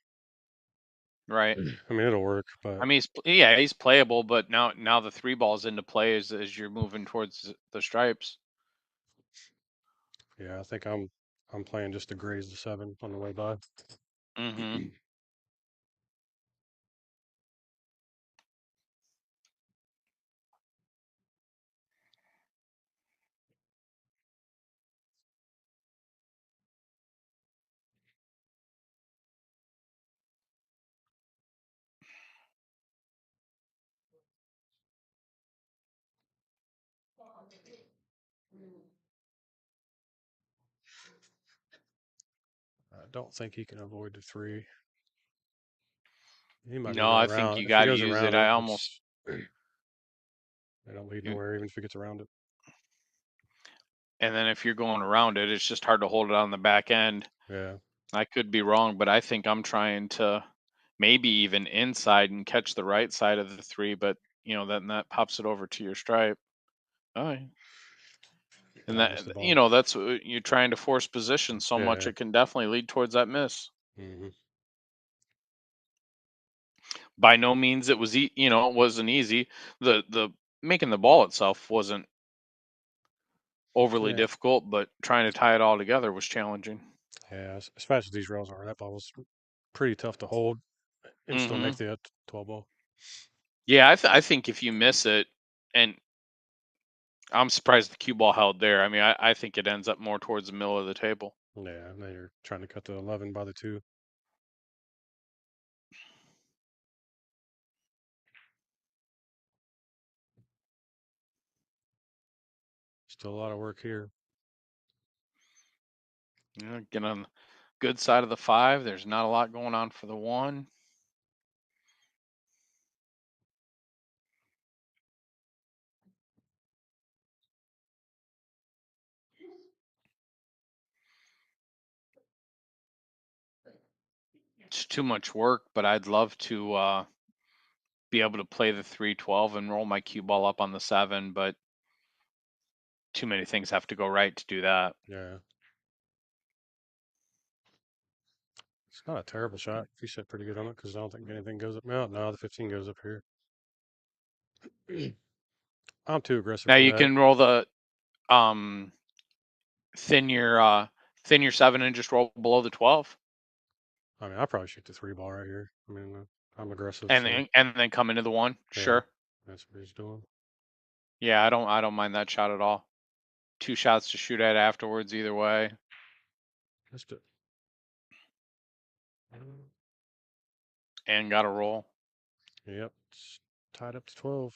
Right. It'll work, but I mean, he's playable, but now the 3 balls into play as you're moving towards the stripes. yeah, I think I'm playing just to graze the 7 on the way by. Mm-hmm. I don't think he can avoid the 3. He might be able No, to go I think around. you If he got to goes use it. around I it, almost they don't lead you, nowhere even if he gets around it. and then if you're going around it, it's just hard to hold it on the back end. Yeah. I could be wrong, but I think I'm trying to maybe even inside and catch the right side of the 3, but then that pops it over to your stripe. Oh, yeah. And I missed the ball. that's what you're trying to force position so much Yeah. it can definitely lead towards that miss. Hmm. By no means it was it wasn't easy. The making the ball itself wasn't overly Yeah. difficult, but trying to tie it all together was challenging. Yeah. As fast as these rails are, that ball was pretty tough to hold. and still make Mm-hmm. the 12 ball. Yeah, I think if you miss it, and I'm surprised the cue ball held there. I mean, I think it ends up more towards the middle of the table. Yeah, now you're trying to cut the 11 by the 2. Still a lot of work here. Get on the good side of the 5. There's not a lot going on for the 1. It's too much work, but I'd love to be able to play the 3-12 and roll my cue ball up on the 7, but too many things have to go right to do that. Yeah. It's not a terrible shot if you set pretty good on it, because I don't think anything goes up. No, the 15 goes up here. I'm too aggressive Now for you that. can roll the thin your 7 and just roll below the 12, I mean, I probably shoot the 3 ball right here. I mean, I'm aggressive, and so then come into the 1. yeah, Sure. that's what he's doing. Yeah, I don't mind that shot at all. 2 shots to shoot at afterwards either way. Missed it. And got a roll. Yep, it's tied up to 12.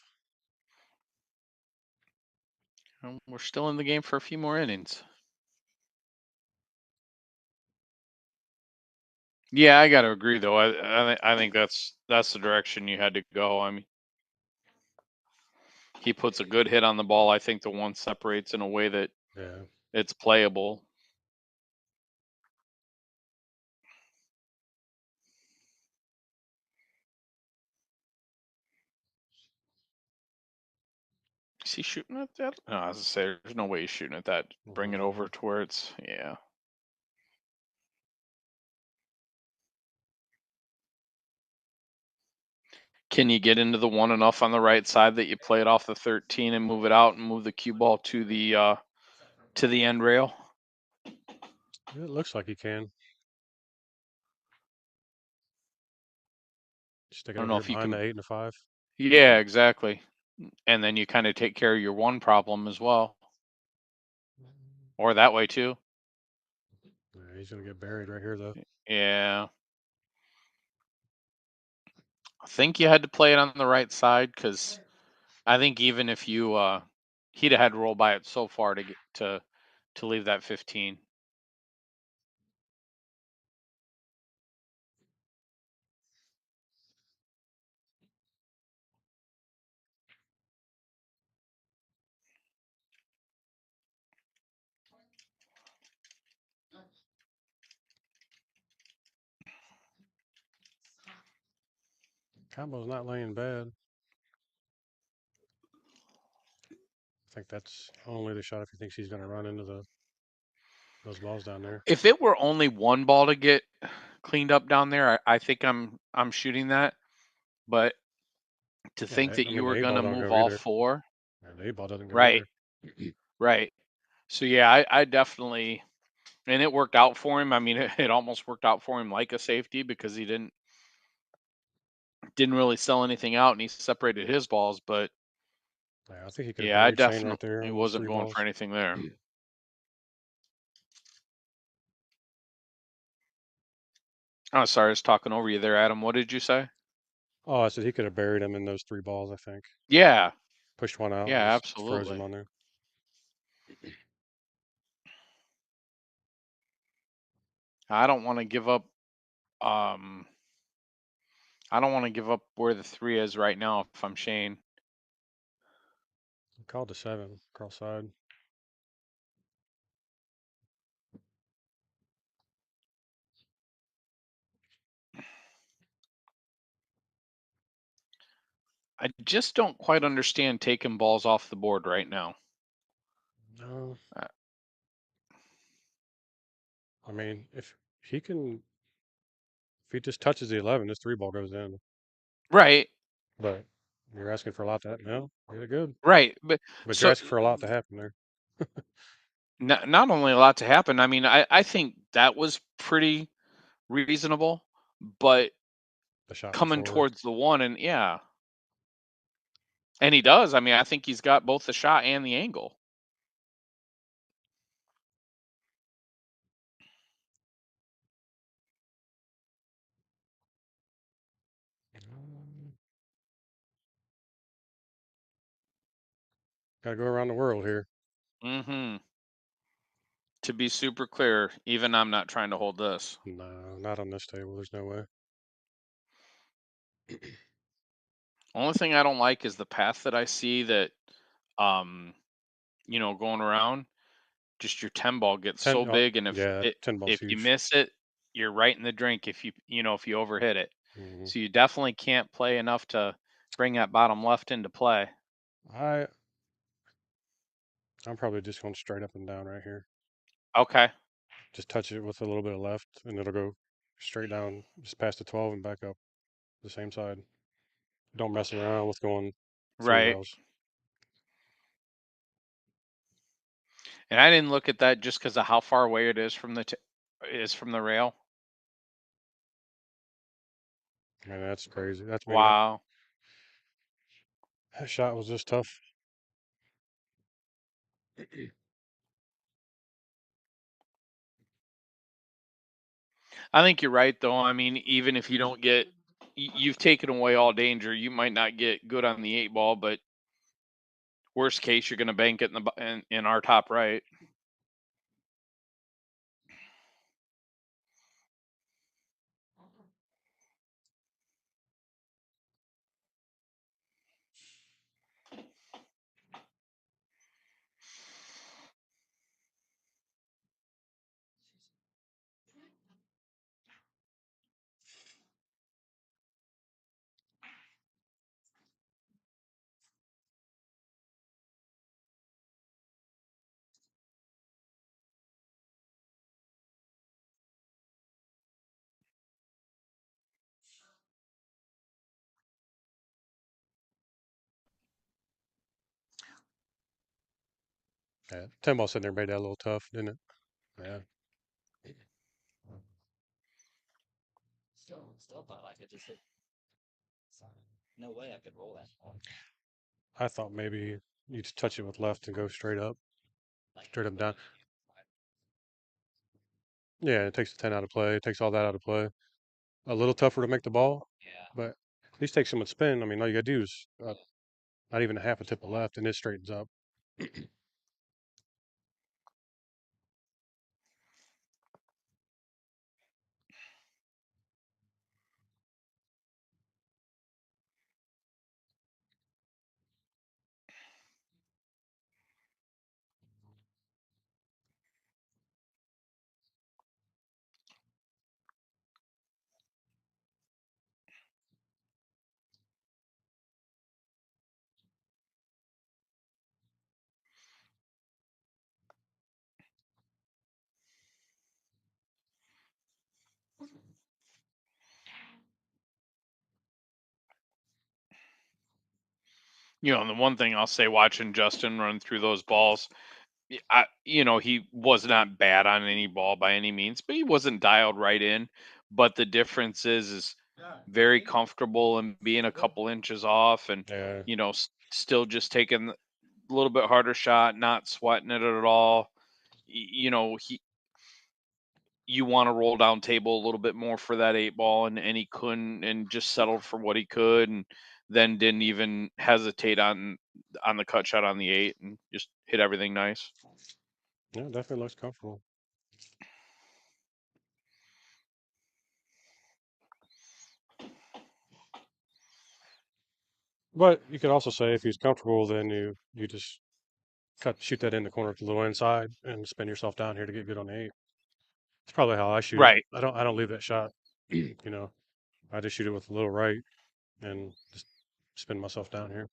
And we're still in the game for a few more innings. Yeah, I got to agree though. I think that's the direction you had to go. I mean, he puts a good hit on the ball. I think the 1 separates in a way that Yeah. it's playable. Is he shooting at that? No, I was gonna say there's no way he's shooting at that. Bring it over to where it's yeah. Can you get into the 1 enough on the right side that you play it off the 13 and move it out and move the cue ball to the end rail? It looks like he can. Stick I it don't over know here if you behind can. the 8 and the 5. Yeah, exactly. And then you kind of take care of your 1 problem as well, or that way too. Yeah, he's gonna get buried right here though. Yeah. I think you had to play it on the right side because I think even if you he'd have had to roll by it so far to get to leave that 15. Combo's not laying bad. I think that's only the shot if he thinks he's gonna run into those balls down there. If it were only 1 ball to get cleaned up down there, I think I'm shooting that. But to think Yeah, that I you mean the were 8 going ball to don't move go all either. 4, Yeah, the 8 ball doesn't go right, either. right. So yeah, I definitely, and it worked out for him. I mean, it almost worked out for him like a safety because he didn't really sell anything out and he separated his balls. But Yeah, I think he could have yeah, I buried Shane right there definitely on those wasn't 3 going for balls. anything there. Oh, sorry, I was talking over you there, Adam. What did you say? Oh, I said he could have buried him in those 3 balls, I think. Yeah, Pushed one out and yeah, just froze him absolutely. on there. I don't want to give up. Um, I don't want to give up where the 3 is right now if I'm Shane. Called the 7 cross side. I just don't quite understand taking balls off the board right now. No. Uh, I mean, if he just touches the 11, this 3 ball goes in. Right, But you're asking for a lot to happen. No, really good. right. But you're So asking for a lot to happen there. not only a lot to happen. I mean, I think that was pretty reasonable, but the shot coming before. towards the one, and yeah. And he does. I mean, I think he's got both the shot and the angle. Got to go around the world here. Mm-hmm. To be super clear, even I'm not trying to hold this. No, not on this table. There's no way. Only thing I don't like is the path that I see that, going around. Just your 10 ball gets so big, and yeah, 10 ball's if you huge. miss it, you're right in the drink. If you overhit it, Mm-hmm. so you definitely can't play enough to bring that bottom left into play. I'm probably just going straight up and down right here. Okay. Just touch it with a little bit of left, and it'll go straight down, just past the 12 and back up the same side. Don't mess around with going 3 Right. rails. And I didn't look at that just because of how far away it is from the rail. Man, that's crazy. That's me. Wow. That shot was just tough. I think you're right, though. I mean, even if you don't get, you've taken away all danger. You might not get good on the 8 ball, but worst case, you're going to bank it in our top right. Yeah, 10 ball sitting there made that a little tough, didn't it? Yeah. Still thought I could just hit. No way I could roll that. I thought maybe you just touch it with left and go straight up down. Yeah, it takes the 10 out of play. It takes all that out of play. A little tougher to make the ball, Yeah. but at least take some spin. I mean, all you got to do is not even a half a tip of left, and it straightens up. And the one thing I'll say, watching Justin run through those balls, he was not bad on any ball by any means, but he wasn't dialed right in. But the difference is very comfortable and being a couple inches off, and Yeah. still just taking a little bit harder shot, not sweating it at all. You want to roll down table a little bit more for that 8 ball, and he couldn't, and just settled for what he could, and then didn't even hesitate on the cut shot on the 8, and just hit everything nice. Yeah, definitely looks comfortable. But you could also say if he's comfortable, then you just shoot that in the corner to the low inside and spin yourself down here to get good on the 8. It's probably how I shoot it. Right. I don't leave that shot. I just shoot it with a little right and just spin myself down here.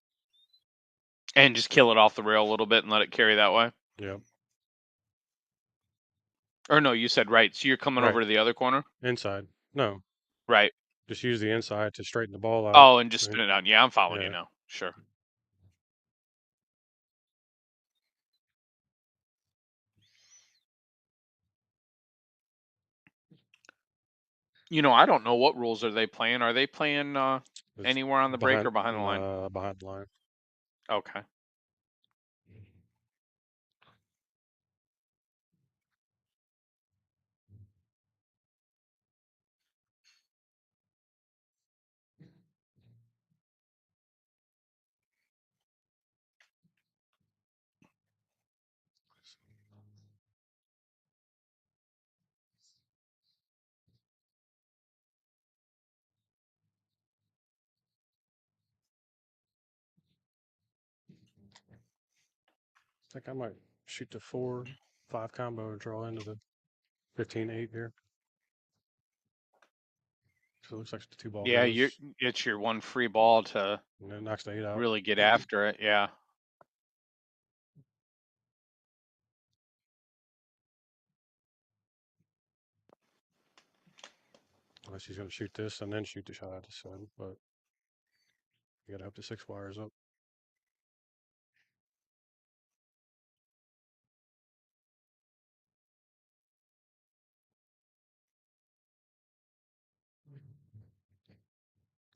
And just kill it off the rail a little bit and let it carry that way. Yeah. Or no, you said right. So you're coming Right. over to the other corner? Inside. No. Right. Just use the inside to straighten the ball out. Oh, and just spin it down. Yeah, I'm following you Yeah. now. Sure. You know, I don't know what rules are they playing. Are they playing It's anywhere on the break or behind the line? Behind the line. Okay. I think I might shoot the 4-5 combo and draw into the 15-8 here. So it looks like the 2-ball Yeah, goes. it's your one free ball to And then knocks the 8 out. really get after it. Yeah. Unless he's going to shoot this and then shoot the shot at the 7, but you got to hope the 6 wires up.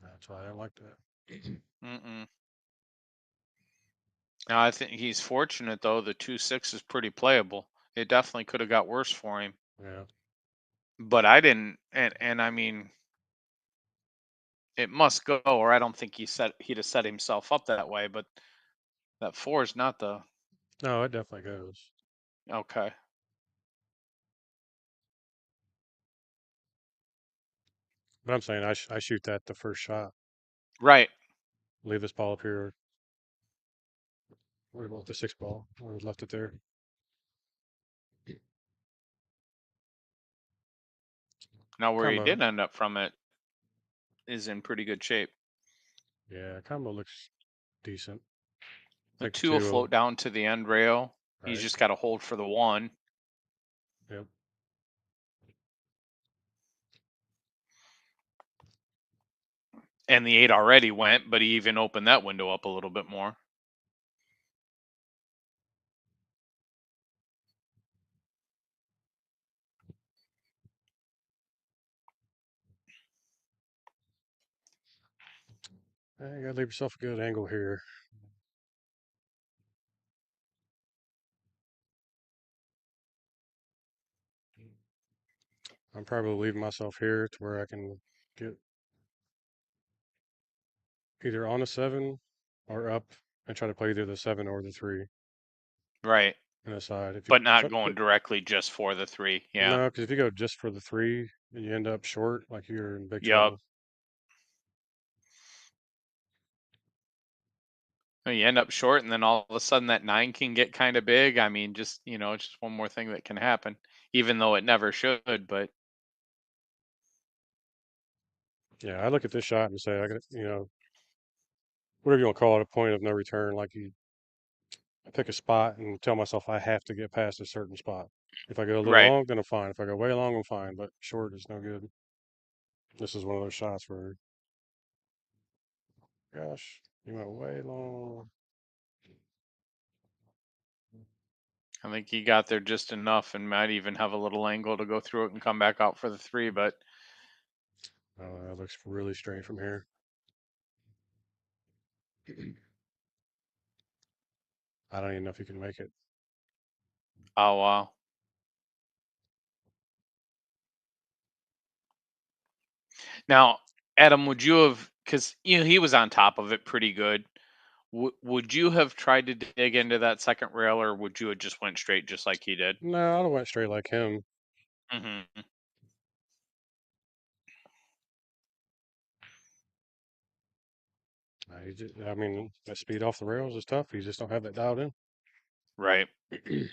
That's why I don't like that. Mm-mm. Now, I think he's fortunate though. The 2-6 is pretty playable. It definitely could have got worse for him. Yeah. But I didn't, and I mean, it must go, or I don't think he'd have set himself up that way. But that 4 is not the No, it definitely goes. okay. But I'm saying I shoot that the first shot. Right. Leave this ball up here. What about the 6 ball? I left it there. Now, where he Combo. did end up from it is in pretty good shape. Yeah, combo looks decent. The Like 2 will 2 float down to the end rail. He's right. just got to hold for the 1. Yep. And the 8 already went, but he even opened that window up a little bit more. You gotta leave yourself a good angle here. I'm probably leaving myself here to where I can get either on a 7 or up and try to play either the 7 or the 3. Right. And aside. If you But not try, going directly just for the 3. Yeah. no, because if you go just for the 3 and you end up short, like you're in big Yup. trouble. You end up short, and then all of a sudden that 9 can get kind of big. I mean, just it's just one more thing that can happen, even though it never should. But Yeah, I look at this shot and say, I got, whatever you want to call it, a point of no return. Like I pick a spot and tell myself I have to get past a certain spot. If I go a little right. long, then I'm fine. If I go way long, I'm fine. But short is no good. This is one of those shots where, gosh, you went way long. I think he got there just enough, and might even have a little angle to go through it and come back out for the 3. But Oh, that looks really strange from here. I don't even know if you can make it. oh wow. Now, Adam, would you have? Because he was on top of it pretty good. Would you have tried to dig into that second rail, or would you have just went straight just like he did? No, I went straight like him. Mm-hmm. I mean, that speed off the rails is tough. You just don't have that dialed in. Right. You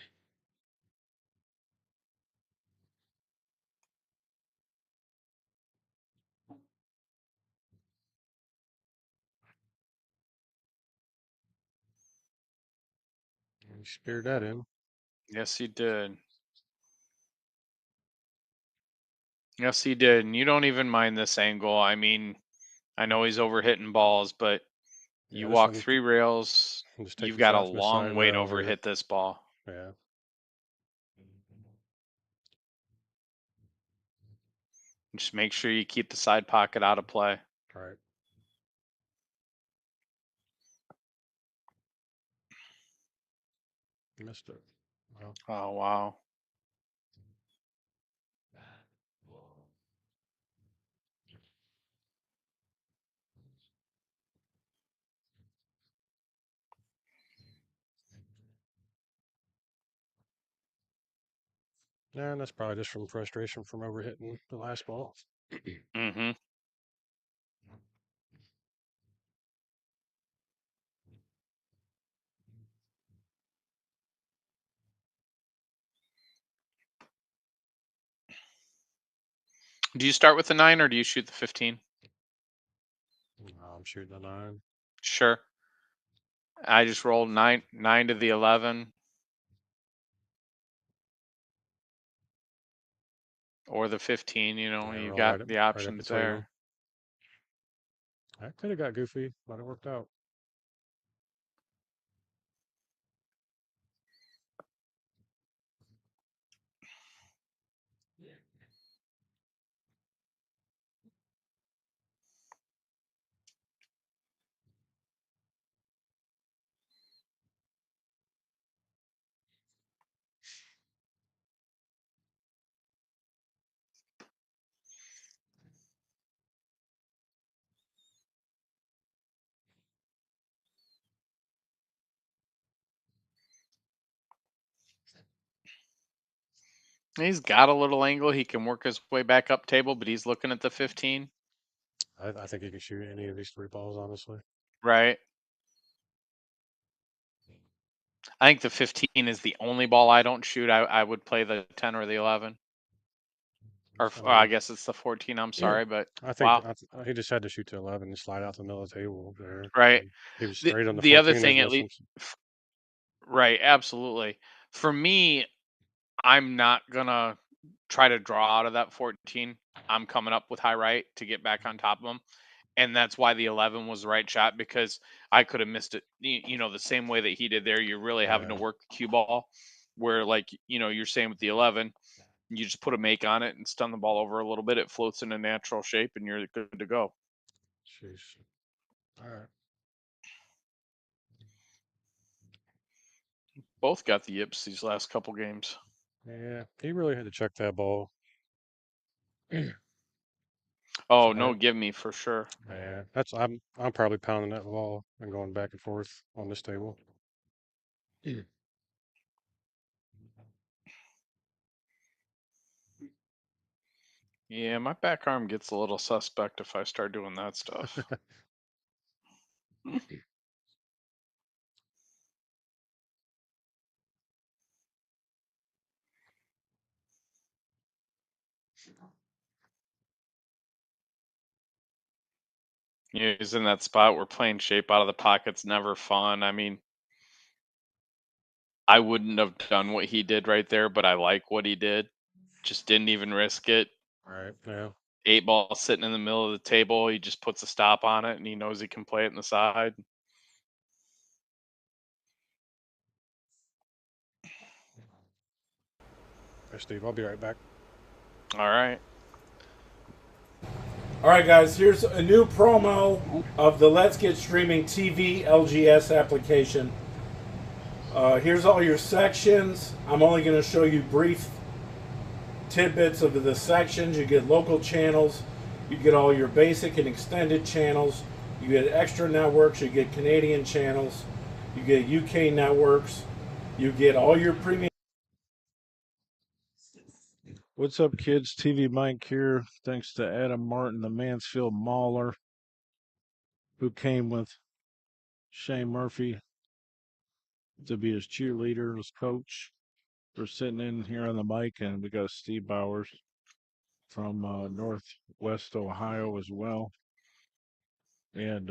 speared that in. Yes, he did. Yes, he did. And you don't even mind this angle. I mean, I know he's over hitting balls, but Yeah, you this walk one, 3 rails, just take you've the got a shot from the side long way to rail here. overhit this ball. Yeah. Just make sure you keep the side pocket out of play. All right. Missed it. Well, Oh, wow. yeah, and that's probably just from frustration from overhitting the last ball. Mm-hmm. Do you start with the 9 or do you shoot the 15? I'm shooting a 9. Sure. I just rolled 9 to the 11. Or the 15, you know, Yeah, you roll got right up, the right up options between them. there. I could have got goofy, but it worked out. He's got a little angle. He can work his way back up table, but he's looking at the 15. I think you can shoot any of these 3 balls, honestly. Right. I think the 15 is the only ball I don't shoot. I would play the 10 or the 11. Or I I mean, guess it's the 14. I'm sorry, but I think wow. he just had to shoot to 11 and slide out the middle of the table there. Right. He was The straight on the the other 14. There's thing, at no least, sense. right? Absolutely. For me, I'm not gonna try to draw out of that 14. I'm coming up with high right to get back on top of him. And that's why the 11 was the right shot, because I could have missed it. You know, the same way that he did there. You're really having to Yeah. work the cue ball, where, like, you know, you're saying with the 11, you just put a make on it and stun the ball over a little bit. It floats in a natural shape, and you're good to go. Jeez. All right. Both got the yips these last couple games. Yeah, he really had to check that ball. Oh, Sorry. no, give me for sure. Yeah, I'm probably pounding that ball and going back and forth on this table. Yeah, my back arm gets a little suspect if I start doing that stuff. Yeah, he's in that spot where playing shape out of the pocket's never fun. I mean, I wouldn't have done what he did right there, but I like what he did. Just didn't even risk it. All right. Yeah. 8 ball sitting in the middle of the table. He just puts a stop on it, and he knows he can play it in the side. Hey, Steve, I'll be right back. All right. All right, guys, here's a new promo of the Let's Get Streaming TV LGS application. Here's all your sections. I'm only going to show you brief tidbits of the sections. You get local channels. You get all your basic and extended channels. You get extra networks. You get Canadian channels. You get UK networks. You get all your premium. What's up, kids? TvMike here. Thanks to Adam Martin, the Mansfield Mauler, who came with Shane Murphy to be his cheerleader, his coach. We're sitting in here on the mic, and we got Steve Bowers from Northwest Ohio as well. And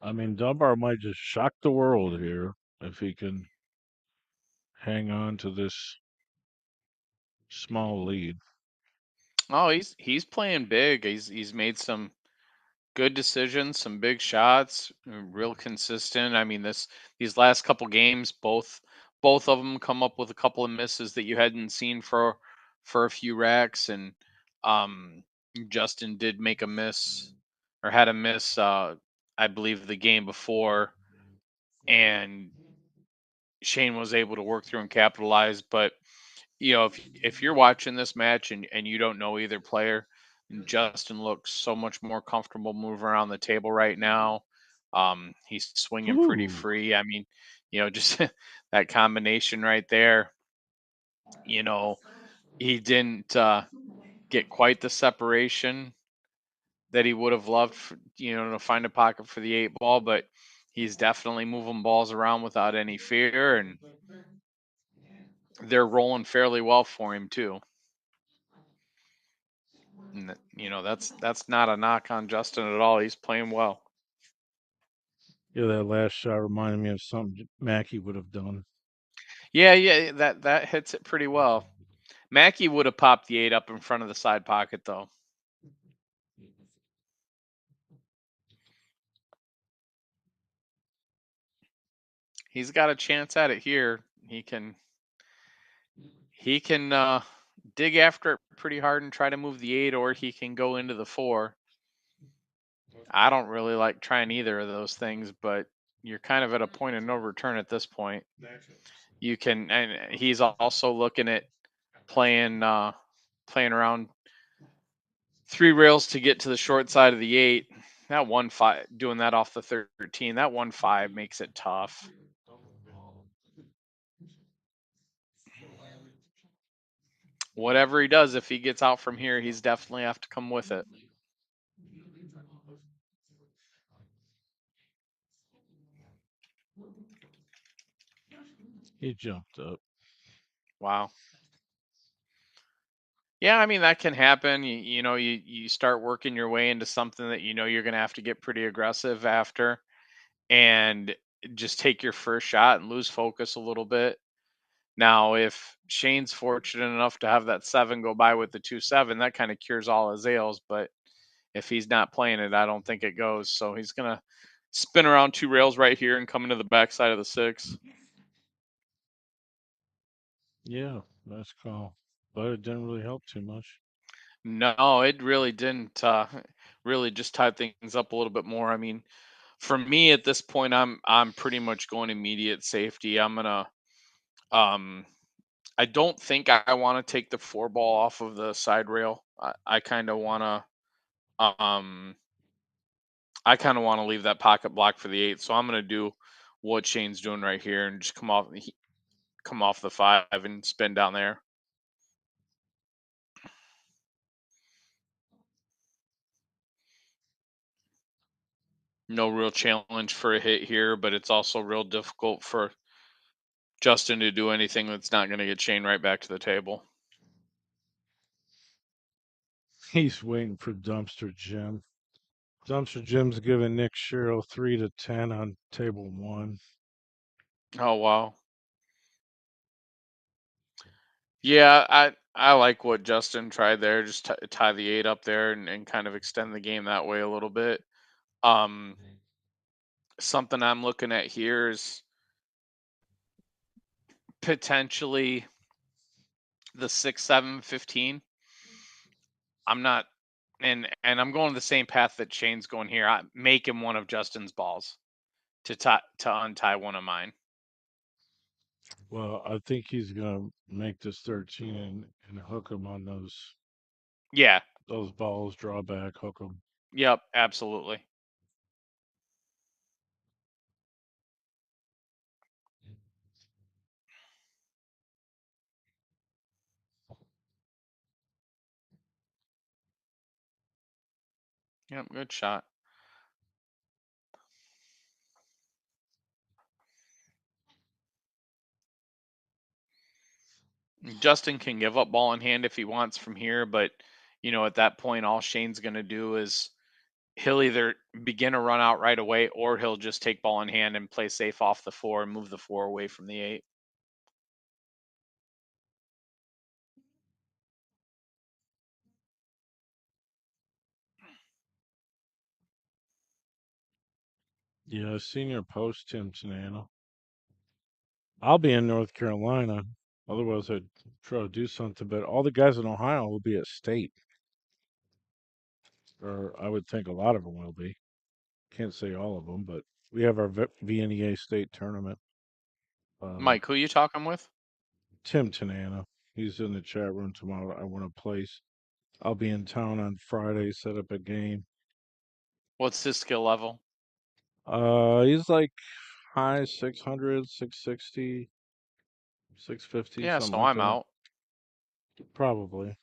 I mean, Dunbar might just shock the world here if he can hang on to this small lead. Oh, he's playing big. He's made some good decisions, some big shots, real consistent. I mean, these last couple games, both of them come up with a couple of misses that you hadn't seen for for a few racks, and Justin did make a miss or had a miss, I believe, the game before, and Shane was able to work through and capitalize. But if you're watching this match and you don't know either player, Justin looks so much more comfortable moving around the table right now. He's swinging pretty Ooh. free. I mean, just that combination right there. He didn't get quite the separation that he would have loved, to find a pocket for the 8 ball, but he's definitely moving balls around without any fear, and they're rolling fairly well for him too. And that's not a knock on Justin at all. He's playing well. Yeah, that last shot reminded me of something Mackey would have done. Yeah, that hits it pretty well. Mackey would have popped the 8 up in front of the side pocket though. He's got a chance at it here. He can dig after it pretty hard and try to move the 8, or he can go into the 4. I don't really like trying either of those things, but you're kind of at a point of no return at this point. And he's also looking at playing around 3 rails to get to the short side of the 8. That 1-5, doing that off the 13, that 1-5 makes it tough. Whatever he does, if he gets out from here, he's definitely have to come with it. He jumped up. Wow. Yeah, I mean that can happen. You start working your way into something that you're going to have to get pretty aggressive after, and just take your first shot and lose focus a little bit. Now, if Shane's fortunate enough to have that 7 go by with the 2-7, that kind of cures all his ails. But if he's not playing it, I don't think it goes. So he's gonna spin around 2 rails right here and come into the backside of the 6. Yeah, nice call. But it didn't really help too much. No, it really didn't. Really just tie things up a little bit more. I mean, for me at this point, I'm pretty much going immediate safety. I'm gonna I don't think I want to take the 4 ball off of the side rail. I kind of want to leave that pocket block for the 8. So I'm gonna do what Shane's doing right here and just come off the 5 and spin down there. No real challenge for a hit here, but it's also real difficult for Justin to do anything that's not going to get Shane right back to the table. He's waiting for Dumpster Jim. Dumpster Jim's giving Nick Sherrill 3-10 on table 1. Oh wow. Yeah, I like what Justin tried there. Just tie the 8 up there and kind of extend the game that way a little bit. Um, Something I'm looking at here is potentially the 6-7-15. I'm not, and I'm going the same path that Shane's going here. I make him one of Justin's balls to untie one of mine. Well, I think he's gonna make this 13 and hook him on those Yeah. balls, draw back, hook him. Yep. Absolutely. Yep. Good shot. Justin can give up ball in hand if he wants from here, but at that point, all Shane's going to do is he'll either begin a run out right away, or he'll just take ball in hand and play safe off the 4 and move the 4 away from the 8. Yeah, I've seen your post, Tim Tanano. I'll be in North Carolina. Otherwise, I'd try to do something. But all the guys in Ohio will be at state, or I would think a lot of them will be. Can't say all of them, but we have our VNEA state tournament. Mike, who you talking with? Tim Tanana. He's in the chat room tomorrow. I want a place. I'll be in town on Friday, set up a game. What's his skill level? He's like high 600, 660, 650, Yeah, something so like I'm that. out. Probably.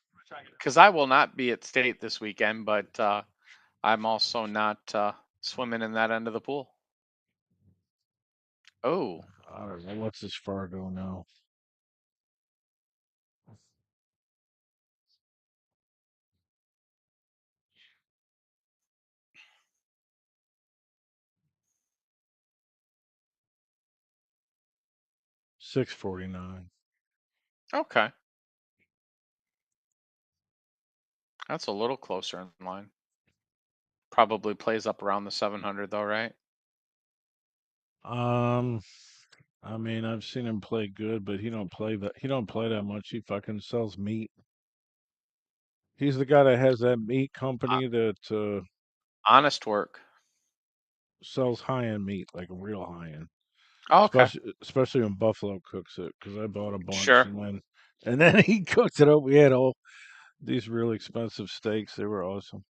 Because I will not be at state this weekend, but I'm also not swimming in that end of the pool. Oh, I don't know. What's his Fargo now? $649. okay. That's a little closer in line. Probably plays up around the 700 though, right? I mean, I've seen him play good, but he don't play that. He don't play that much. He fucking sells meat. He's the guy that has that meat company that Honest work. sells high-end meat, like a real high-end. Oh, okay. Especially when Buffalo cooks it, because I bought a bunch Sure. and then he cooked it up. We had all these really expensive steaks. They were awesome.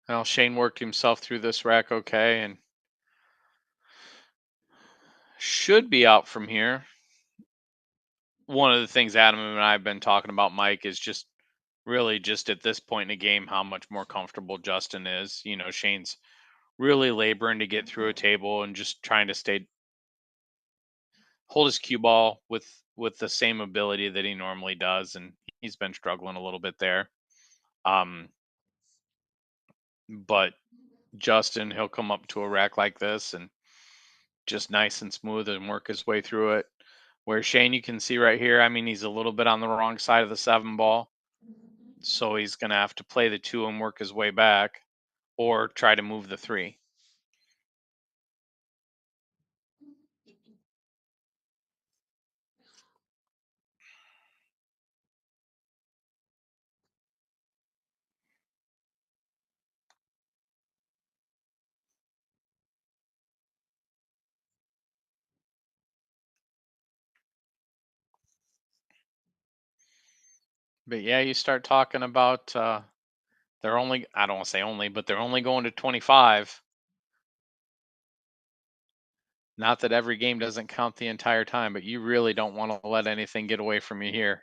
Well, Shane worked himself through this rack okay and should be out from here. One of the things Adam and I have been talking about, Mike, is just really just at this point in the game how much more comfortable Justin is. You know, Shane's really laboring to get through a table and just trying to hold his cue ball with the same ability that he normally does, and he's been struggling a little bit there. But Justin, he'll come up to a rack like this and just nice and smooth and work his way through it. Where Shane, you can see right here, I mean, he's a little bit on the wrong side of the 7 ball. So he's going to have to play the 2 and work his way back or try to move the 3. But yeah, you start talking about they're only, I don't want to say only, but they're only going to 25. Not that every game doesn't count the entire time, but you really don't want to let anything get away from you here.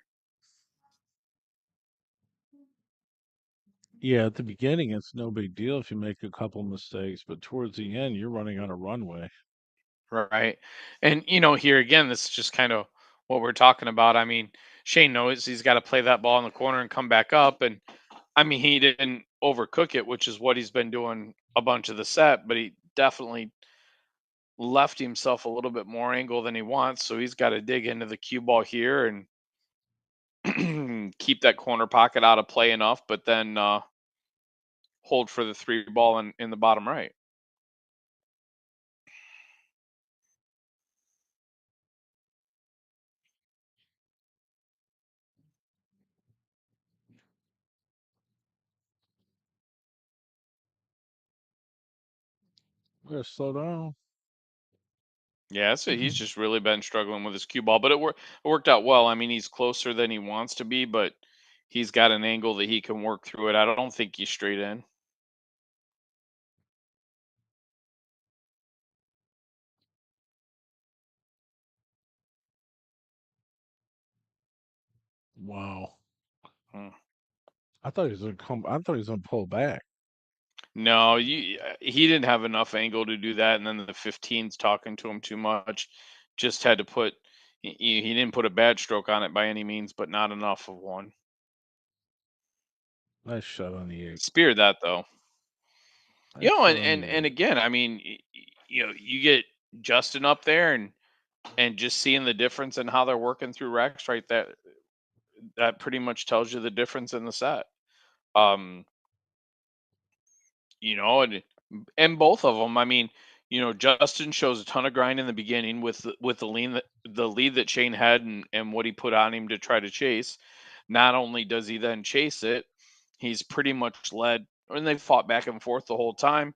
Yeah, at the beginning, it's no big deal if you make a couple mistakes, but towards the end, you're running on a runway. Right. And, you know, here again, this is just kind of what we're talking about. I mean, Shane knows he's got to play that ball in the corner and come back up. And I mean, he didn't overcook it, which is what he's been doing a bunch of the set, but he definitely left himself a little bit more angle than he wants. So he's got to dig into the cue ball here and keep that corner pocket out of play enough, but then hold for the 3 ball in the bottom right. Gotta slow down. Yeah, so he's just really been struggling with his cue ball, but it worked out well. I mean, he's closer than he wants to be, but he's got an angle that he can work through it. I don't think he's straight in. Wow. Hmm. I thought he was gonna come. I thought he was gonna pull back. No, he didn't have enough angle to do that, and then the 15's talking to him too much. Just had to put he didn't put a bad stroke on it by any means, but not enough of one. Nice shot on the 8. Speared that though. You Nice know, shot and on and the and 8. again, I mean, you know, you get Justin up there and just seeing the difference in how they're working through Rex right there, that pretty much tells you the difference in the set. Um, you know, and And both of them, I mean, Justin shows a ton of grind in the beginning with the lead that Shane had and what he put on him to try to chase. Not only does he then chase it, he's pretty much led, and they fought back and forth the whole time.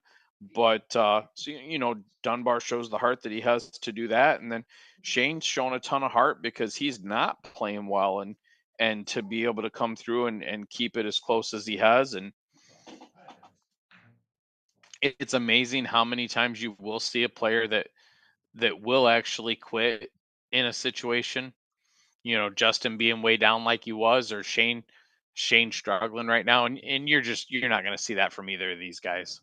But Dunbar shows the heart that he has to do that, and then Shane's shown a ton of heart because he's not playing well, and to be able to come through and keep it as close as he has. And it's amazing how many times you will see a player that will actually quit in a situation. Justin being way down like he was, or Shane struggling right now, and you're not going to see that from either of these guys.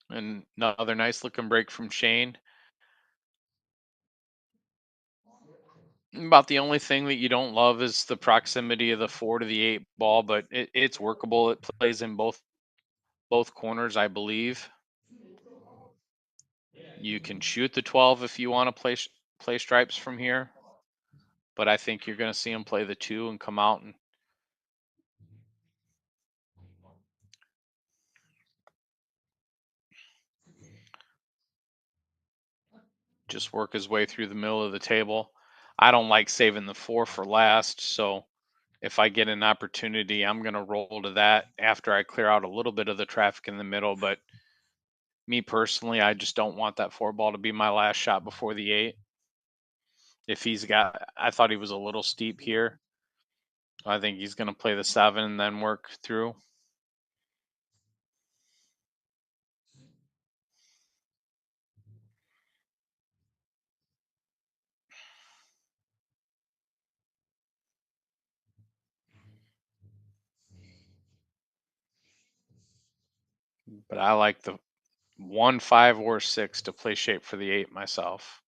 And another nice looking break from Shane. About the only thing that you don't love is the proximity of the 4 to the 8 ball, but it's workable. It plays in both corners, I believe. You can shoot the 12 if you want to play stripes from here, but I think you're going to see him play the 2 and come out and just work his way through the middle of the table. I don't like saving the 4 for last, so if I get an opportunity, I'm going to roll to that after I clear out a little bit of the traffic in the middle. But me personally, I just don't want that 4 ball to be my last shot before the 8. I thought he was a little steep here. I think he's going to play the 7 and then work through. But I like the 1, 5, or 6 to play shape for the 8 myself.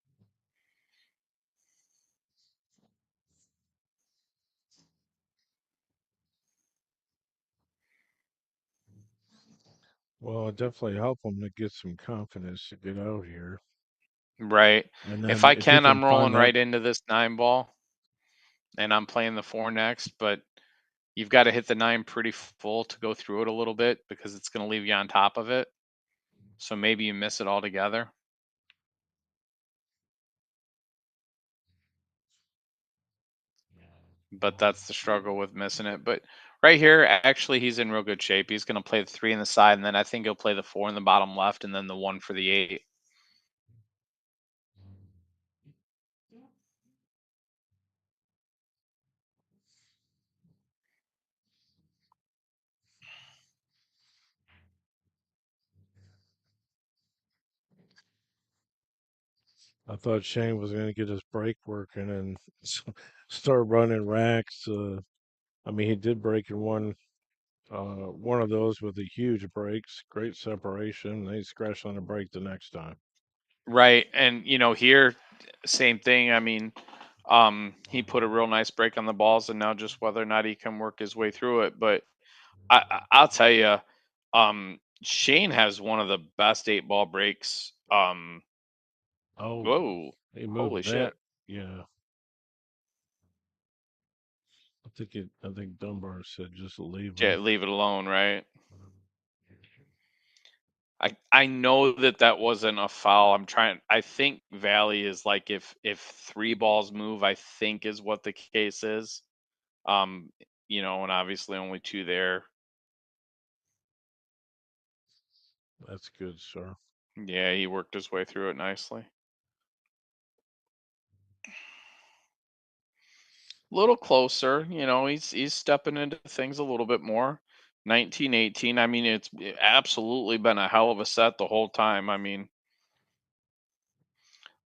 Well, it definitely help him to get some confidence to get out here. Right. And If then I if he can, can I'm find rolling that, right into this 9 ball, and I'm playing the 4 next, but you've got to hit the 9 pretty full to go through it a little bit because it's going to leave you on top of it. So maybe you miss it altogether. But that's the struggle with missing it. But right here, actually, he's in real good shape. He's going to play the 3 in the side, and then I think he'll play the 4 in the bottom left, and then the 1 for the 8. I thought Shane was going to get his break working and start running racks. I mean, he did break in one of those with the huge breaks, great separation. Then he scratched on the break the next time. Right. And, here, same thing. I mean, he put a real nice break on the balls, and now just whether or not he can work his way through it. But I'll tell you, Shane has one of the best 8 ball breaks. Oh, Whoa, he holy moved shit. that. Yeah. I think Dunbar said just leave Yeah, him. leave it alone, right? I know that wasn't a foul. I think Valley is like if 3 balls move, I think is what the case is. Um, and obviously only 2 there. That's good, sir. Yeah, he worked his way through it nicely. Little closer, he's stepping into things a little bit more. 19-18. I mean, it's absolutely been a hell of a set the whole time. I mean,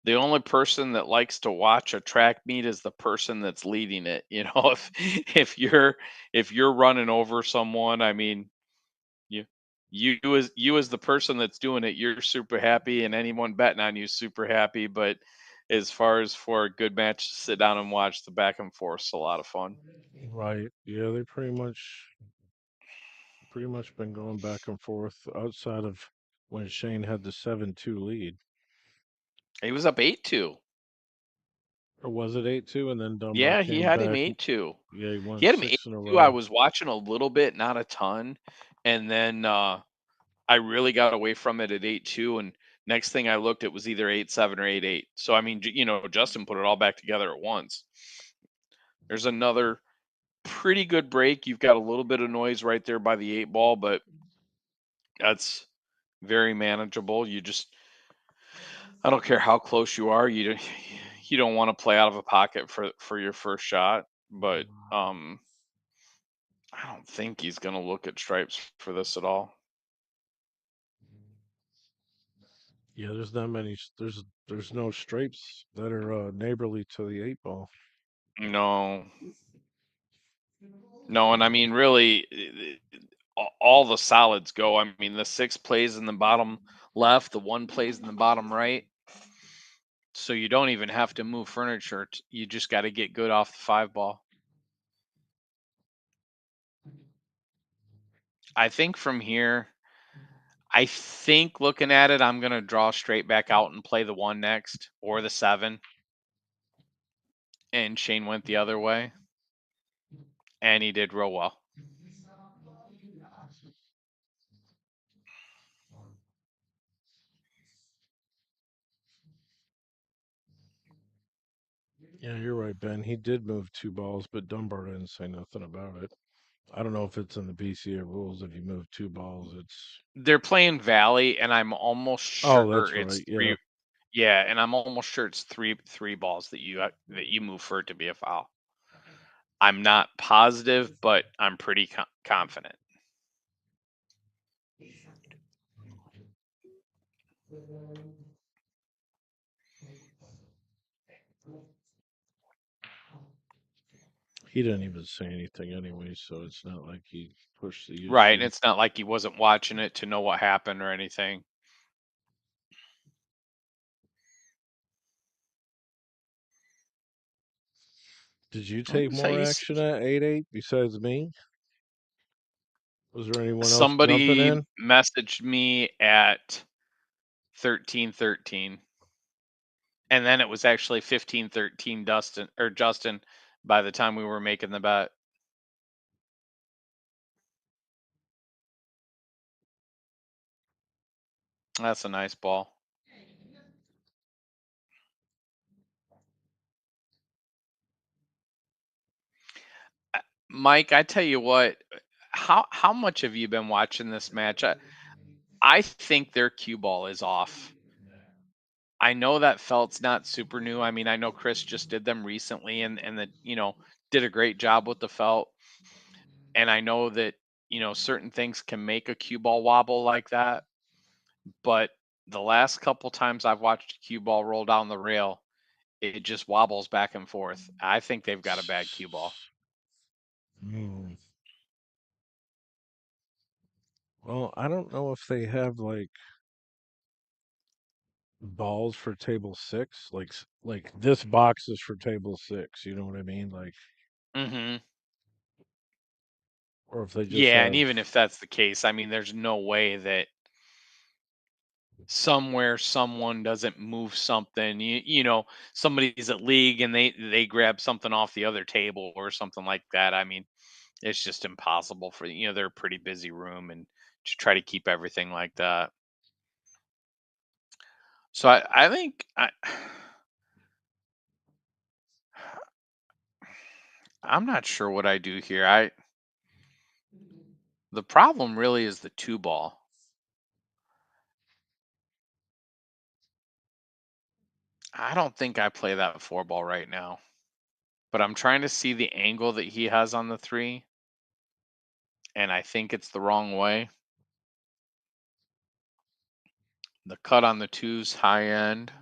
the only person that likes to watch a track meet is the person that's leading it. If you're running over someone, I mean, you you as the person that's doing it, you're super happy, and anyone betting on you super happy. But as far as for a good match to sit down and watch, the back and forth's a lot of fun. Right. Yeah, they pretty much been going back and forth outside of when Shane had the 7-2 lead. He was up 8-2. Or was it 8-2 and then Dunbar Yeah, he came had him back? 8-2. Yeah, he won He had him 6 in a 8-2. I row. was watching a little bit, not a ton, and then I really got away from it at 8-2, and next thing I looked, it was either 8-7 or 8-8. So I mean, Justin put it all back together at once. There's another pretty good break. You've got a little bit of noise right there by the 8 ball, but that's very manageable. I don't care how close you are, you don't want to play out of a pocket for your first shot, but I don't think he's going to look at stripes for this at all. Yeah, there's not many. There's no stripes that are neighborly to the 8 ball. No. No, and I mean really all the solids go. I mean the 6 plays in the bottom left, the 1 plays in the bottom right. So you don't even have to move furniture. You just got to get good off the 5 ball. I think from here, I think looking at it, I'm going to draw straight back out and play the 1 next or the 7. And Shane went the other way. And he did real well. Yeah, you're right, Ben. He did move 2 balls, but Dunbar didn't say nothing about it. I don't know if it's in the BCA rules. If you move 2 balls, it's. They're playing Valley, and I'm almost Oh, sure that's it's right. Yeah. 3. Yeah, and I'm almost sure it's three balls that you move for it to be a foul. I'm not positive, but I'm pretty confident. He didn't even say anything anyway, so it's not like he pushed the Right, and issue. it's not like he wasn't watching it to know what happened or anything. Did you Well, take more action at 8-8 besides me? Was there anyone else jumping somebody in? messaged me at 13-13, and then it was actually 15-13 Justin by the time we were making the bet. That's a nice ball. Mike, I tell you what, how much have you been watching this match? I think their cue ball is off. I know that felt's not super new. I mean, I know Chris just did them recently and that, did a great job with the felt. And I know that, certain things can make a cue ball wobble like that. But the last couple times I've watched a cue ball roll down the rail, it just wobbles back and forth. I think they've got a bad cue ball. Hmm. Well, I don't know if they have like balls for table 6. Like this box is for table 6. You know what I mean? Like, Mm-hmm. or if they just Yeah, and have. even if that's the case, I mean, there's no way that somewhere someone doesn't move something. Somebody's at league and they grab something off the other table or something like that. I mean, it's just impossible for they're a pretty busy room and to try to keep everything like that. So I think I'm not sure what I do here. The problem really is the 2 ball. I don't think I play that 4 ball right now, but I'm trying to see the angle that he has on the 3, and I think it's the wrong way. The cut on the 2's high end.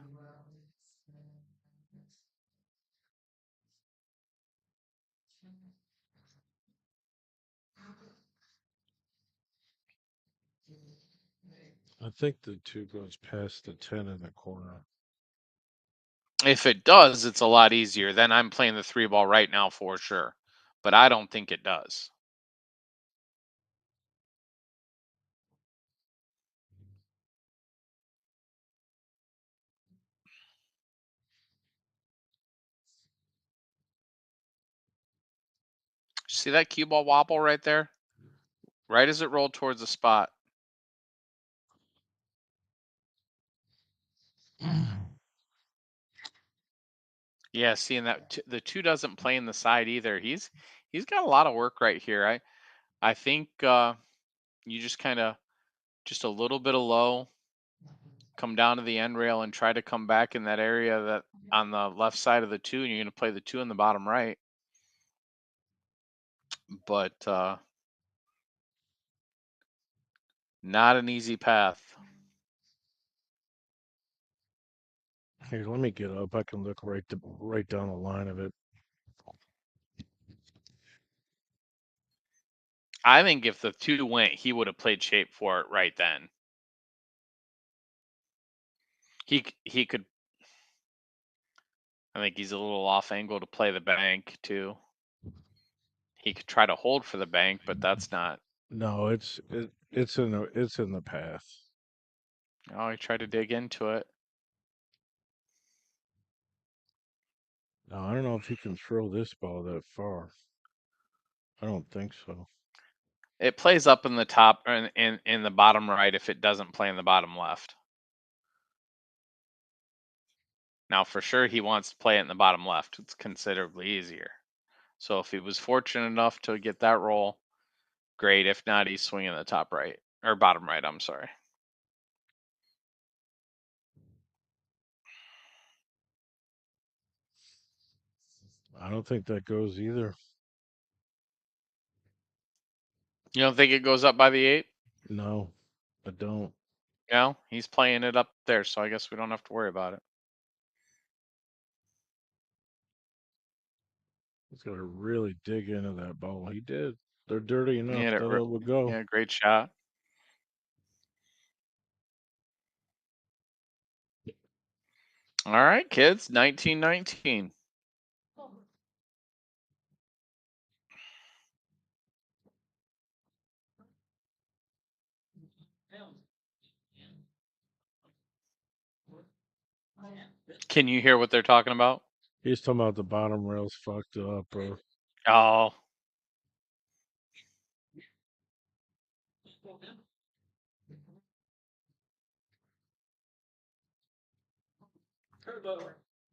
I think the 2 goes past the 10 in the corner. If it does, it's a lot easier. Then I'm playing the 3 ball right now for sure, but I don't think it does. See that cue ball wobble right there? Right as it rolled towards the spot. Yeah, seeing that the 2 doesn't play in the side either. He's got a lot of work right here. I think you just kind of just a little bit of low, come down to the end rail and try to come back in that area that on the left side of the 2, and you're going to play the 2 in the bottom right. But not an easy path. Here, let me get up. I can look right down the line of it. I think if the 2 went, he would have played shape for it right then. He could. I think he's a little off angle to play the bank too. He could try to hold for the bank, but that's not. No, it's in the path. Oh, he tried to dig into it. No, I don't know if he can throw this ball that far. I don't think so. It plays up in the top and in the bottom right if it doesn't play in the bottom left. Now, for sure, he wants to play it in the bottom left. It's considerably easier. So if he was fortunate enough to get that roll, great. If not, he's swinging the top right or bottom right. I'm sorry. I don't think that goes either. You don't think it goes up by the 8? No, I don't. No, he's playing it up there, so I guess we don't have to worry about it. He's got to really dig into that ball. He did. They're dirty enough Yeah, that it would go. yeah, great shot. All right, kids, 19-19. Can you hear what they're talking about? He's talking about the bottom rail's fucked up, or Oh.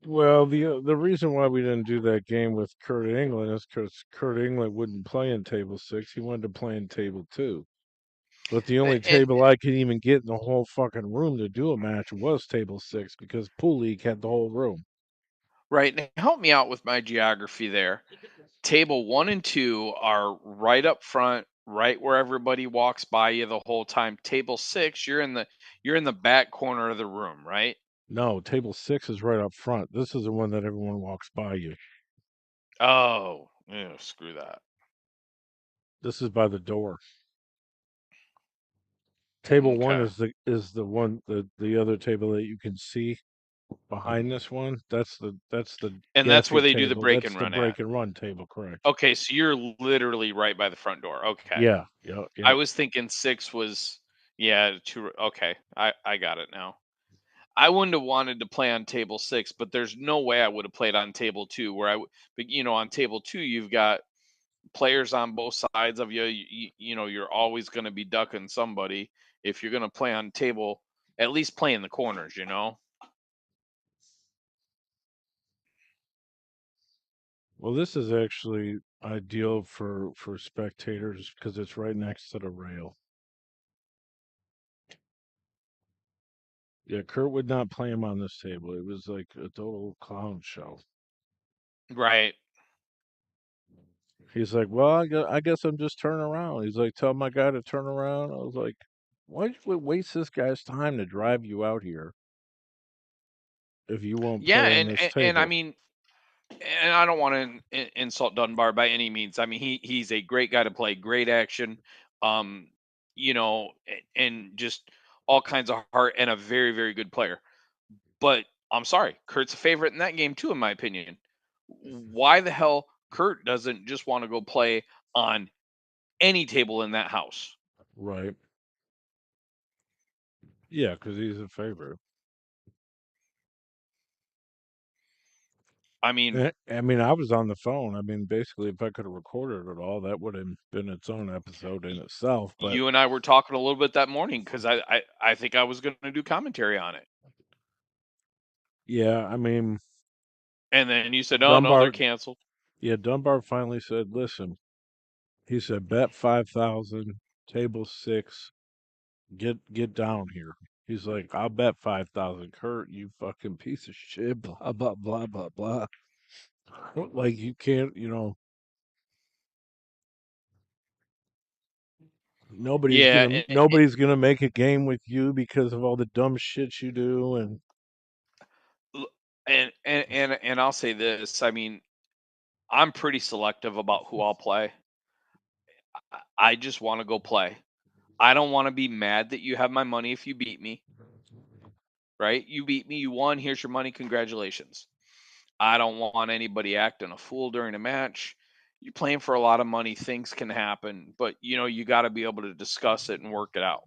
well, the reason why we didn't do that game with Kurt England is because Kurt England wouldn't play in table 6. He wanted to play in table 2. But the only table I could even get in the whole fucking room to do a match was table 6 because Pool League had the whole room. Right. Now, help me out with my geography there. Table 1 and 2 are right up front, right where everybody walks by you the whole time. Table 6, you're in the back corner of the room, right? No, table 6 is right up front. This is the one that everyone walks by you. Oh, ew, screw that. This is by the door. Table 1 Okay. is the one the other table that you can see behind this one. That's the And that's where gassy they do the table. break That's and the run at. break and run table, correct? Okay, so you're literally right by the front door. Okay. Yeah. I was thinking 6 was okay. I got it now. I wouldn't have wanted to play on table 6, but there's no way I would have played on table 2 but on table 2 you've got players on both sides of you. You're always going to be ducking somebody if you're going to play on table, at least play in the corners, Well, this is actually ideal for spectators because it's right next to the rail. Yeah, Kurt would not play him on this table. It was like a total clown show. Right. He's like, well, I guess I'm just turning around. He's like, tell my guy to turn around. I was like, why did you waste this guy's time to drive you out here if you won't Yeah, play on and this and I table? mean, and I don't want to insult Dunbar by any means. I mean, he's a great guy to play, great action, um, and just all kinds of heart and a very, very good player. But I'm sorry, Kurt's a favorite in that game too, in my opinion. Why the hell Kurt doesn't just want to go play on any table in that house? Right. Yeah, because he's a favorite. I mean, I mean, I was on the phone. I mean, basically, if I could have recorded it all, that would have been its own episode in itself. But you and I were talking a little bit that morning because I think I was going to do commentary on it. yeah, I mean, And then you said, "Oh no, they're Dunbar, canceled." yeah, Dunbar finally said, "Listen," he said, "bet 5,000, table 6, get down here." He's like, "I'll bet 5,000, Kurt. You fucking piece of shit." Blah blah blah blah blah. Like you can't, Yeah, nobody's gonna make a game with you because of all the dumb shit you do, and and I'll say this. I mean, I'm pretty selective about who I'll play. I just want to go play. I don't want to be mad that you have my money if you beat me, right? You beat me, you won, here's your money, congratulations. I don't want anybody acting a fool during a match. You're playing for a lot of money, things can happen, but you got to be able to discuss it and work it out.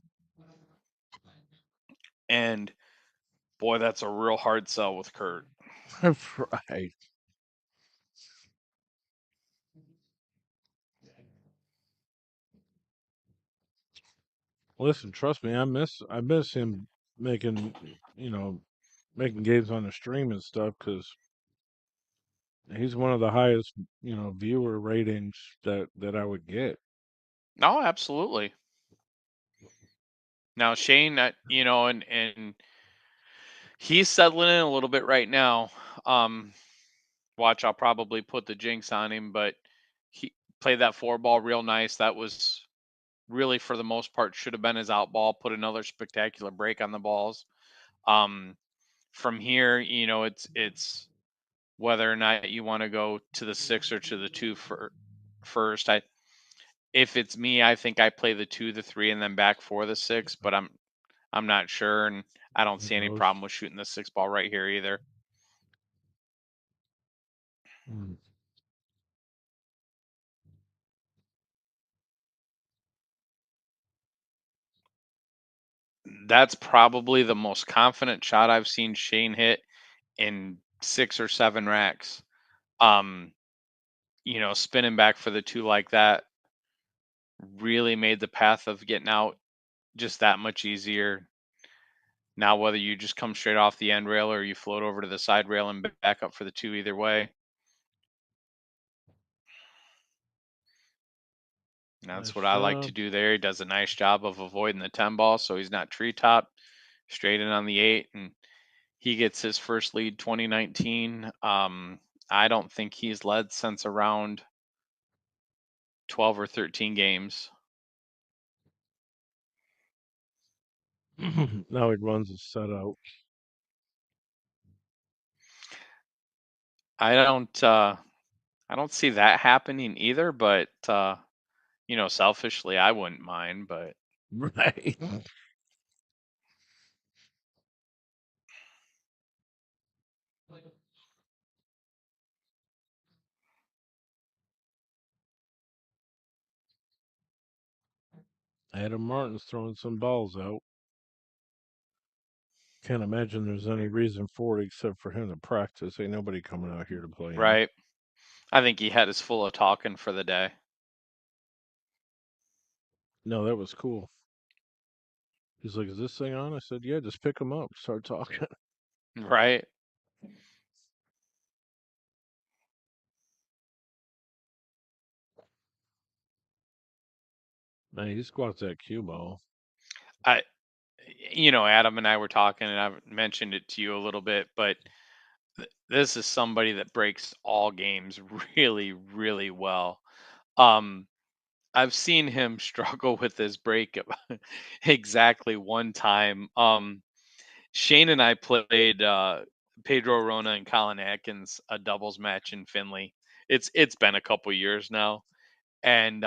And boy, that's a real hard sell with Kurt. right. Listen, trust me, I miss him making making games on the stream and stuff because he's one of the highest viewer ratings that I would get. No, absolutely. Now Shane, and he's settling in a little bit right now. Watch, I'll probably put the jinx on him, but he played that 4 ball real nice. That was really, for the most part, should have been his out ball. Put another spectacular break on the balls. From here, it's whether or not you want to go to the 6 or to the 2 for first. If it's me, I think I play the 2, the 3, and then back for the 6. But I'm not sure, and I don't see any Those. problem with shooting the 6 ball right here either. Mm. That's probably the most confident shot I've seen Shane hit in 6 or 7 racks. Spinning back for the 2 like that really made the path of getting out just that much easier. Now, whether you just come straight off the end rail or you float over to the side rail and back up for the 2, either way. That's Nice what I like to job. do there. He does a nice job of avoiding the 10 ball, so he's not treetop, straight in on the 8, and he gets his first lead 2019. I don't think he's led since around 12 or 13 games. Now he runs a set out. I don't see that happening either, but selfishly I wouldn't mind, but Right. Adam Martin's throwing some balls out. Can't imagine there's any reason for it except for him to practice. Ain't nobody coming out here to play him. right. I think he had his full of talking for the day. No, that was cool. He's like, "Is this thing on?" I said, "Yeah, just pick him up, start talking." Right. Man, he squats that cue ball. Adam and I were talking, and I've mentioned it to you a little bit, but this is somebody that breaks all games really, really well. I've seen him struggle with this break exactly one time. Shane and I played Pedro Rona and Colin Atkins a doubles match in Finley. It's been a couple years now, and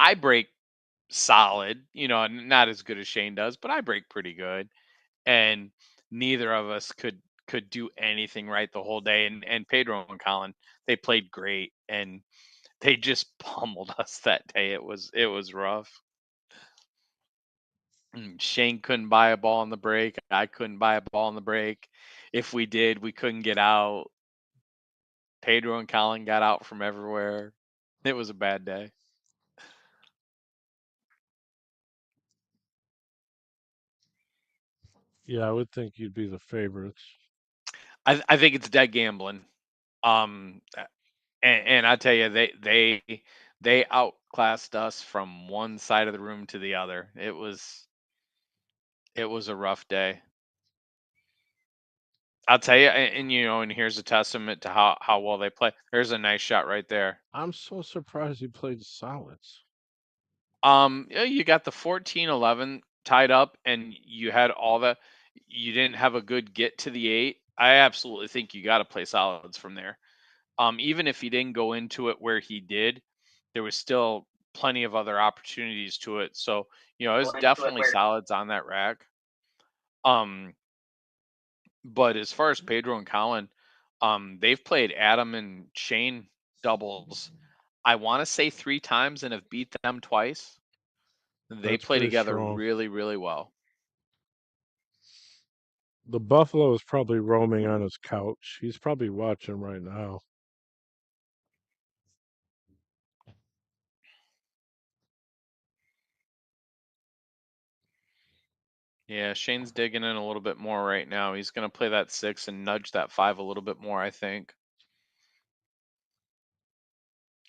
I break solid, not as good as Shane does, but I break pretty good. And neither of us could do anything right the whole day. And Pedro and Colin, they played great, and they just pummeled us that day. It was rough. Shane couldn't buy a ball on the break. I couldn't buy a ball on the break. If we did, we couldn't get out. Pedro and Colin got out from everywhere. It was a bad day. Yeah, I would think you'd be the favorites. I think it's dead gambling. And I tell you, they outclassed us from one side of the room to the other. It was a rough day. I'll tell you, and and here's a testament to how well they play. There's a nice shot right there. I'm so surprised you played solids. Yeah, you got the 14-11 tied up, and you had all the. You didn't have a good get to the 8. I absolutely think you got to play solids from there. Even if he didn't go into it where he did, there was still plenty of other opportunities to it. So it was definitely solids on that rack. But as far as Pedro and Colin, they've played Adam and Shane doubles. I want to say 3 times and have beat them twice. They That's play pretty together strong. really, really well. The Buffalo is probably roaming on his couch. He's probably watching right now. Yeah, Shane's digging in a little bit more right now. He's going to play that 6 and nudge that 5 a little bit more, I think.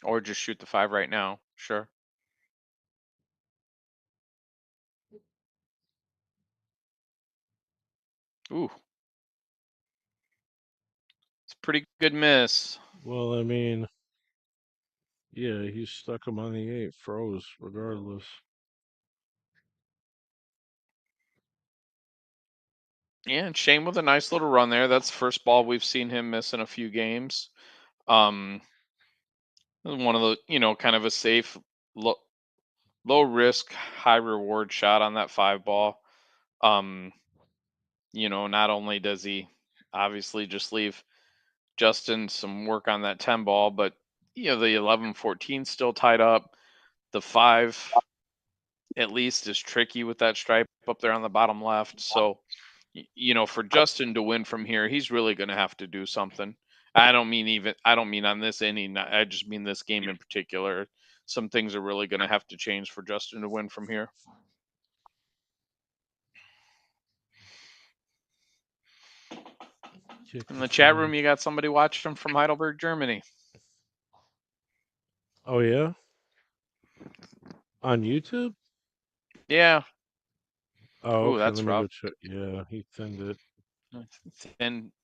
Or just shoot the 5 right now. Sure. Ooh. It's a pretty good miss. Well, I mean, yeah, he stuck him on the 8, froze regardless. Yeah, and Shane with a nice little run there. That's the first ball we've seen him miss in a few games. Um, one of the, kind of a safe, low risk, high reward shot on that 5 ball. Um, not only does he obviously just leave Justin some work on that 10 ball, but the 11-14 still tied up. The 5 at least is tricky with that stripe up there on the bottom left. So, for Justin to win from here, he's really going to have to do something. I don't mean on this inning. I just mean this game in particular. Some things are really going to have to change for Justin to win from here. In the chat room, you got somebody watching from Heidelberg, Germany. Oh, yeah? On YouTube? Yeah. Oh, Ooh, okay. that's Let me go rough. check. Yeah, he thinned it.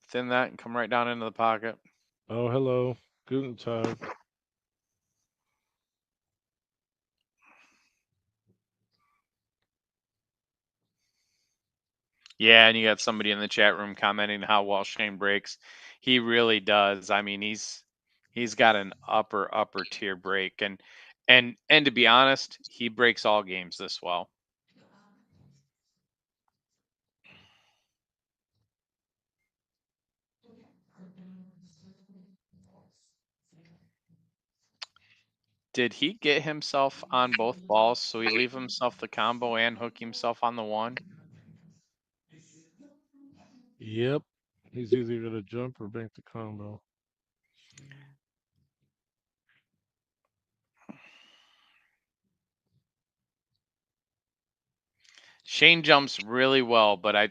Thin that and come right down into the pocket. Oh, hello. Guten Tag. Yeah, and you got somebody in the chat room commenting how well Shane breaks. He really does. I mean, he's got an upper tier break, and to be honest, he breaks all games this well. Did he get himself on both balls so he leave himself the combo and hook himself on the 1? Yep. He's either going to jump or bank the combo. Shane jumps really well, but I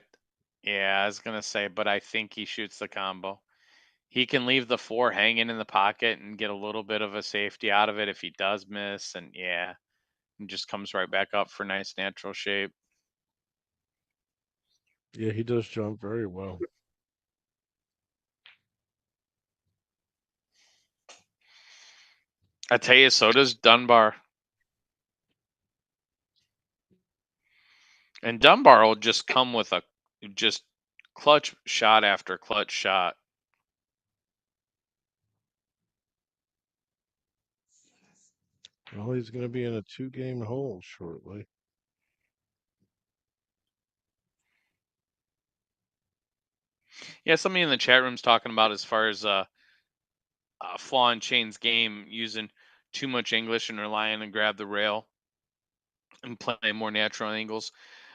was gonna say, but I think he shoots the combo. He can leave the 4 hanging in the pocket and get a little bit of a safety out of it if he does miss, and just comes right back up for nice natural shape. Yeah, he does jump very well. I tell you, so does Dunbar. And Dunbar will just come with a just clutch shot after clutch shot. Well, he's going to be in a 2-game hole shortly. Yeah, somebody in the chat room's talking about as far as flaw in Shane's game, using too much English and relying on grab the rail and playing more natural angles.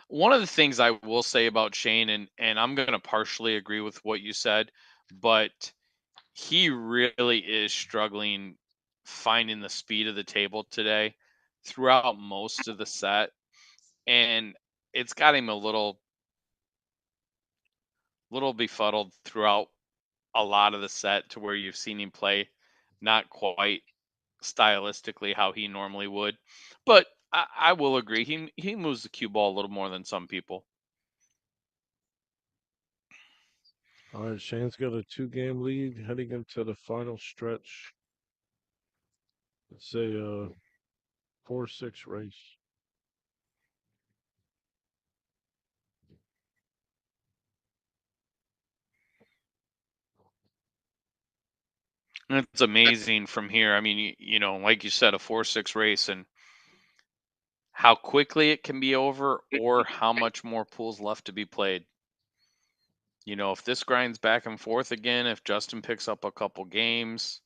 One of the things I will say about Shane, and I'm going to partially agree with what you said, but he really is struggling finding the speed of the table today throughout most of the set, and it's got him a little befuddled throughout a lot of the set to where you've seen him play not quite stylistically how he normally would. But I will agree, he moves the cue ball a little more than some people. All right, Shane's got a 2-game lead heading into the final stretch. It's a 4-6 race. And it's amazing from here. I mean, you know, like you said, a 4-6 race, and how quickly it can be over or how much more pool's left to be played. You know, if this grinds back and forth again, if Justin picks up a couple games,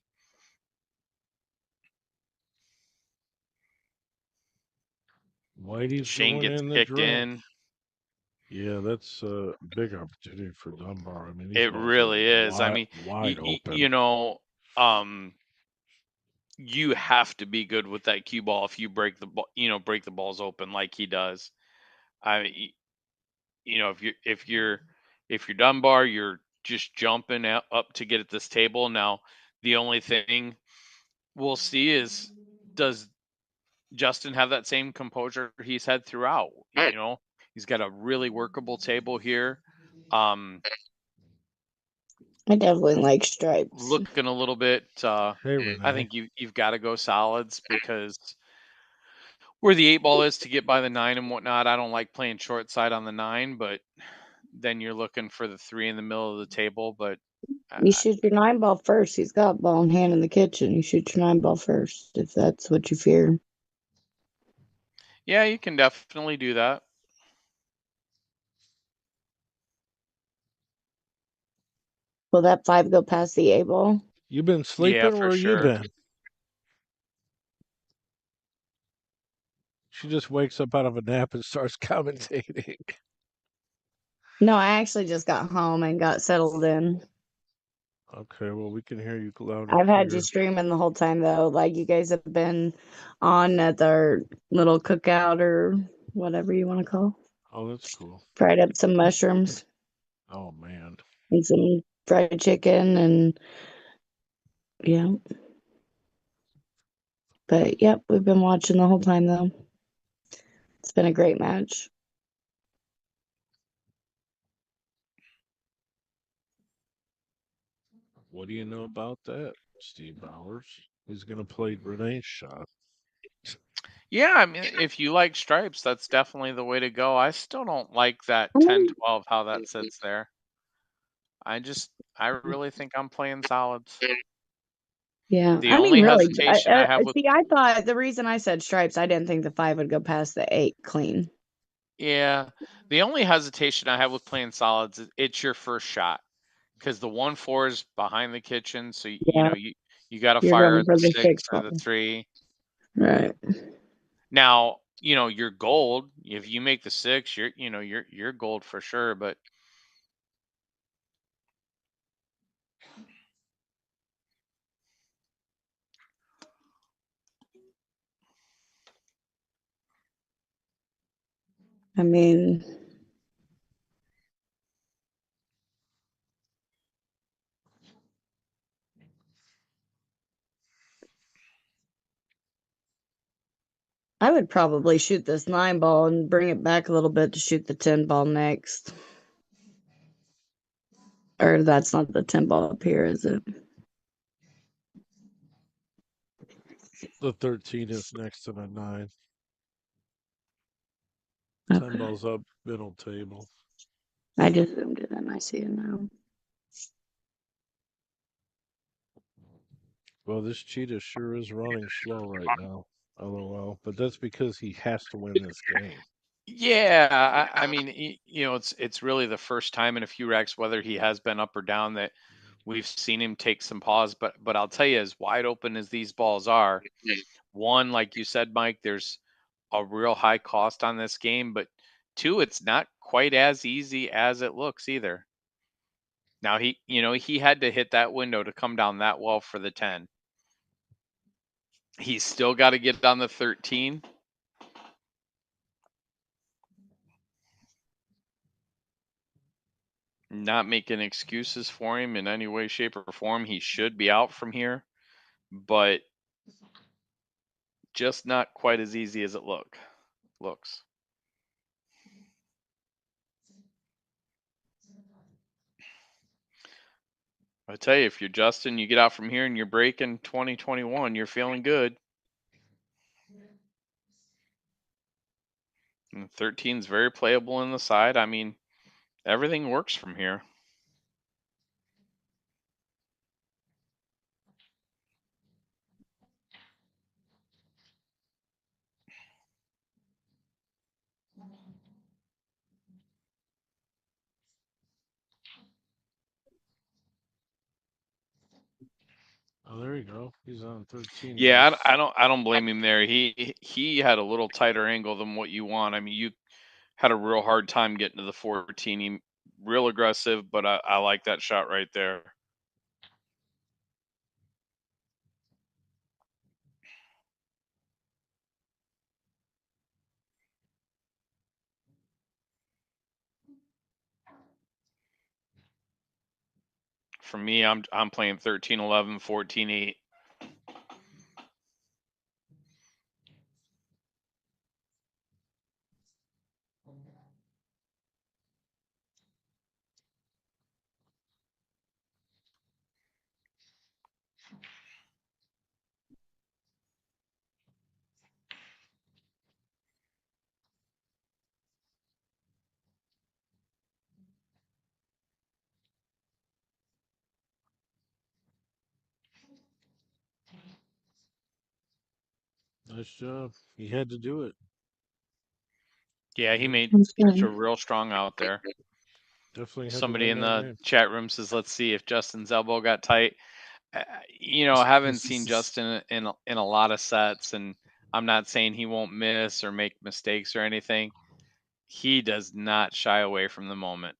Whitey's Shane going gets in the kicked draw. in. Yeah, that's a big opportunity for Dunbar. I mean, these It balls are really is. I mean, wide open. you know, you have to be good with that cue ball if you break the ball, you know, break the balls open like he does. You know, if you're Dunbar, you're just jumping up to get at this table. Now, the only thing we'll see is, does Justin have that same composure he's had throughout? You know, he's got a really workable table here. I definitely like stripes. Looking a little bit. Hey, I Renee. think you've got to go solids because where the 8 ball is to get by the 9 and whatnot. I don't like playing short side on the 9, but then you're looking for the 3 in the middle of the table. But You shoot your 9 ball first. He's got ball in hand in the kitchen. You shoot your 9 ball first if that's what you fear. yeah, you can definitely do that. Will that 5 go past the 8 ball? You been sleeping? Yeah, for Where you sure. been? She just wakes up out of a nap and starts commentating. No, I actually just got home and got settled in. Okay, well, we can hear you loud and I've had clear. you streaming the whole time though. Like you guys have been on at our little cookout or whatever you want to call. Oh, that's cool. Fried up some mushrooms Oh, man. and some fried chicken and yeah. But yep, we've been watching the whole time though. It's been a great match. What do you know about that, Steve Bowers? He's going to play Renee's shot. Yeah, I mean, if you like stripes, that's definitely the way to go. I still don't like that 10-12 how that sits there. I really think I'm playing solids. Yeah, The I mean, only really, hesitation I have with, see, I thought the reason I said stripes, I didn't think the 5 would go past the 8 clean. yeah, the only hesitation I have with playing solids is it's your first shot because the 1-4 is behind the kitchen, so you Yeah, know you got to you're fire going at for the the 6 6 or the ball. 3. Right. Now, you know, you're gold. If you make the 6, you're gold for sure, but I mean, I would probably shoot this 9 ball and bring it back a little bit to shoot the 10 ball next. Or that's not the 10 ball up here, is it? The 13 is next to the 9. Okay. 10 balls up, middle table. I just zoomed it in. I see it now. Well, this cheetah sure is running slow right now. LOL. But that's because he has to win this game. yeah, I mean, you know, it's really the first time in a few racks, whether he has been up or down, that we've seen him take some pause. But I'll tell you, as wide open as these balls are, one, like you said, Mike, there's a real high cost on this game, but two, it's not quite as easy as it looks either. Now he had to hit that window to come down that well for the 10. He's still got to get on the 13. Not making excuses for him in any way, shape, or form. He should be out from here, but just not quite as easy as it looks. I tell you, if you're Justin, you get out from here and you're breaking 2021, you're feeling good. And 13 is very playable in the side. I mean, everything works from here. Oh, there you go. He's on 13. Yeah, Nice. I don't blame him there. He had a little tighter angle than what you want. I mean, you had a real hard time getting to the 14. He real aggressive, but I like that shot right there. For me, I'm playing 13, 11, 14, 8. Nice job. He had to do it. Yeah, he made That's such a good. real strong out there. Definitely had to Somebody win in that the game. chat room says, "Let's see if Justin's elbow got tight." I haven't seen Justin in a lot of sets, and I'm not saying he won't miss or make mistakes or anything. He does not shy away from the moment.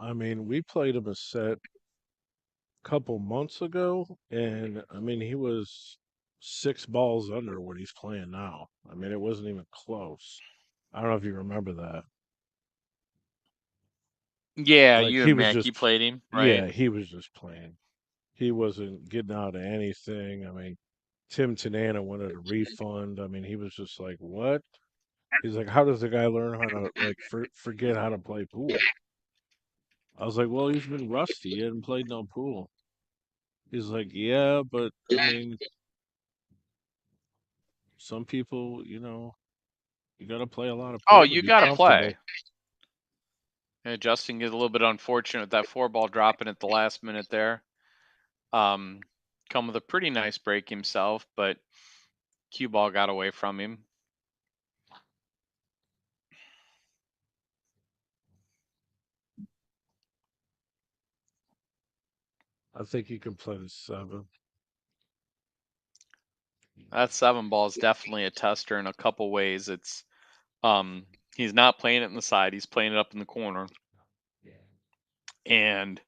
I mean, we played him a set a couple months ago, and I mean, he was 6 balls under what he's playing now. I mean, it wasn't even close. I don't know if you remember that. Yeah, Like you he and was Mackey just, played him, right? yeah, he was just playing. He wasn't getting out of anything. I mean, Tim Tanana wanted a refund. I mean, he was just like, "What?" He's like, "How does the guy learn how to like forget how to play pool?" I was like, "Well, he's been rusty. He hadn't played no pool." He's like, "Yeah, but I mean, some people, you got to play a lot of Oh, pool to you be got to play. comfortable." Justin gets a little bit unfortunate with that 4-ball dropping at the last minute there. Come with a pretty nice break himself, but cue ball got away from him. I think he can play the 7. That 7-ball is definitely a tester in a couple ways. It's he's not playing it in the side, he's playing it up in the corner. And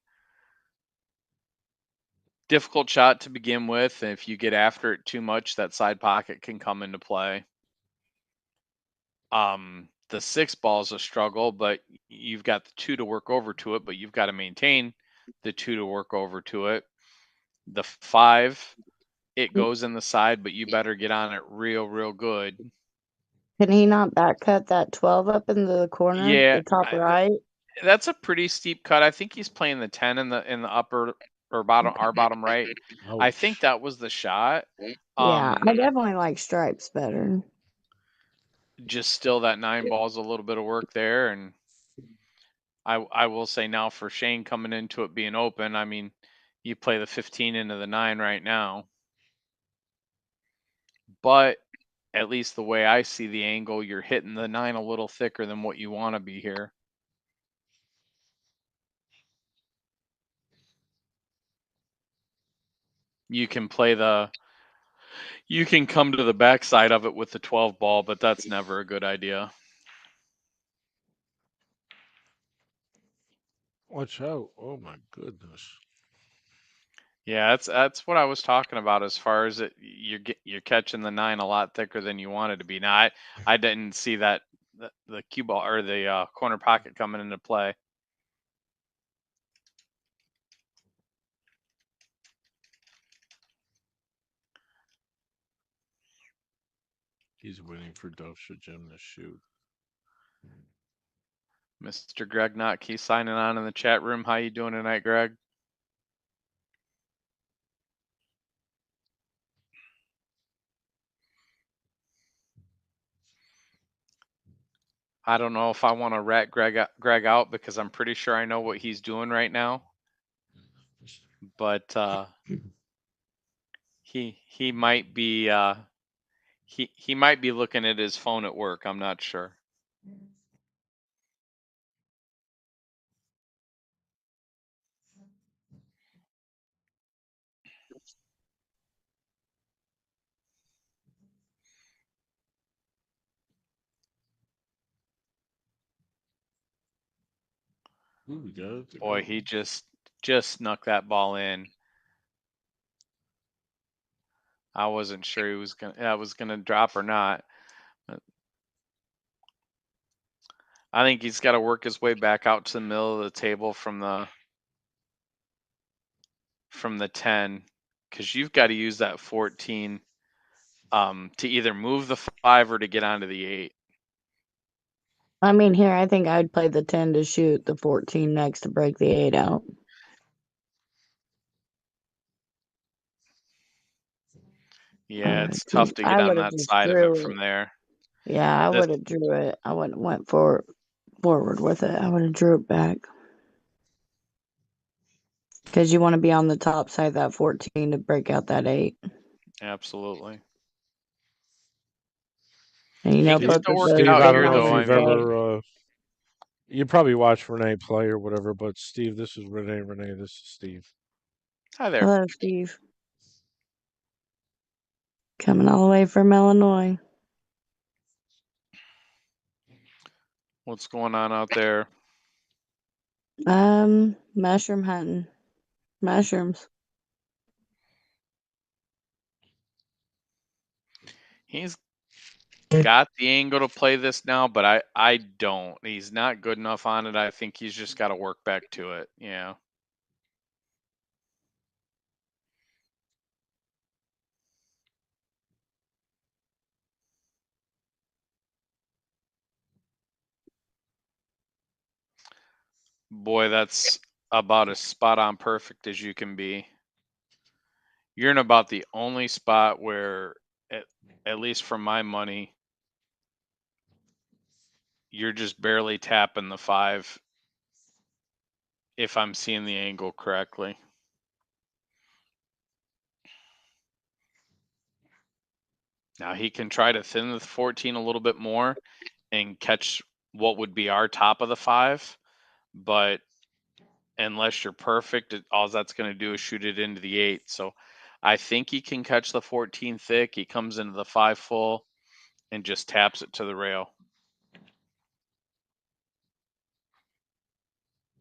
difficult shot to begin with. If you get after it too much, that side pocket can come into play. The 6-ball is a struggle, but you've got the 2 to work over to it, but you've got to maintain the 2 to work over to it. The 5, it goes in the side, but you better get on it real good. Can he not back cut that 12 up in the corner, Yeah, the top right? that's a pretty steep cut. I think he's playing the 10 in the upper or bottom, our bottom right. I think Ouch. that was the shot. Yeah, I definitely like stripes better. Just still that 9-ball is a little bit of work there, and I will say now for Shane coming into it being open, I mean, you play the 15 into the 9 right now. But at least the way I see the angle, you're hitting the 9 a little thicker than what you want to be here. You can come to the backside of it with the 12 ball, but that's never a good idea. Watch out. Oh my goodness. Yeah, that's what I was talking about as far as you're catching the 9 a lot thicker than you wanted to be. Now I didn't see that the cue ball or the corner pocket coming into play. He's waiting for Dovsha Jim to shoot. Mr. Greg Knock, he's signing on in the chat room. How you doing tonight, Greg? I don't know if I want to rat Greg out because I'm pretty sure I know what he's doing right now. But he might be he might be looking at his phone at work. I'm not sure. Ooh, we got it to Boy, go. he just snuck that ball in. I wasn't sure he was gonna drop or not. I think he's got to work his way back out to the middle of the table from the 10, because you've got to use that 14 to either move the 5 or to get onto the 8. I mean, here, I think I'd play the 10 to shoot the 14 next to break the 8 out. Yeah, it's tough to I get on would have that just side of it drew from it. there. Yeah, I This would have drew it. I wouldn't went forward with it. I would have drew it back. Because you want to be on the top side of that 14 to break out that 8. absolutely. And He can both still of work those it Steve, out I good don't here, know if though. I lines you've mean, up. ever you probably watched Renee play or whatever, but Steve, this is Renee. Renee, this is Steve. hi there. Hello, Steve. Coming all the way from Illinois. What's going on out there? Mushroom hunting. Mushrooms. He's got the angle to play this now, but I don't. He's not good enough on it. I think he's just got to work back to it. Yeah. Boy, that's about as spot on perfect as you can be. You're in about the only spot where, at least for my money, you're just barely tapping the 5 if I'm seeing the angle correctly. Now he can try to thin the 14 a little bit more and catch what would be our top of the 5, but unless you're perfect, all that's going to do is shoot it into the 8. So I think he can catch the 14 thick. He comes into the 5 full and just taps it to the rail.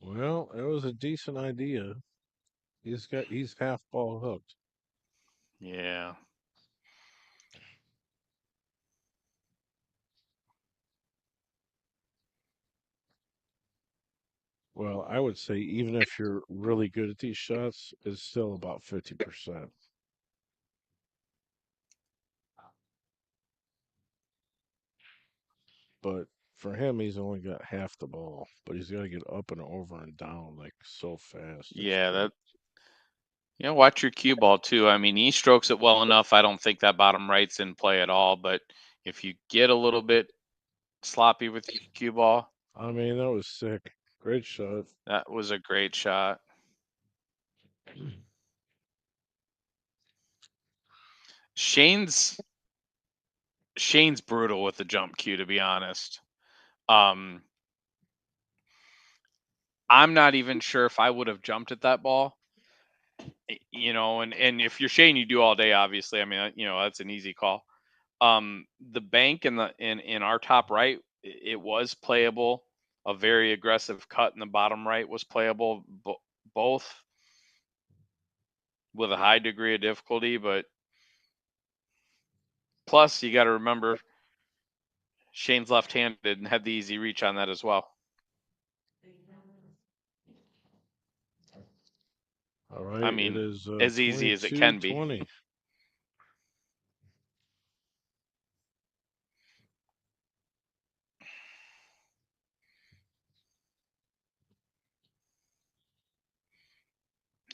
Well, it was a decent idea. He's half ball hooked. Yeah. Well, I would say even if you're really good at these shots, it's still about 50%. But for him, he's only got half the ball, but he's got to get up and over and down like so fast. It's Yeah, watch your cue ball too. I mean, he strokes it well enough. I don't think that bottom right's in play at all, but if you get a little bit sloppy with your cue ball, I mean, that was sick. Great shot. that was a great shot. Shane's Shane's brutal with the jump cue, to be honest. I'm not even sure if I would have jumped at that ball. You know, and if you're Shane, you do all day, obviously. I mean, you know, that's an easy call. The bank in our top right, it was playable. A very aggressive cut in the bottom right was playable. Both with a high degree of difficulty, but plus you got to remember Shane's left-handed and had the easy reach on that as well. All right, I mean, it is as easy as it can be. 22-20.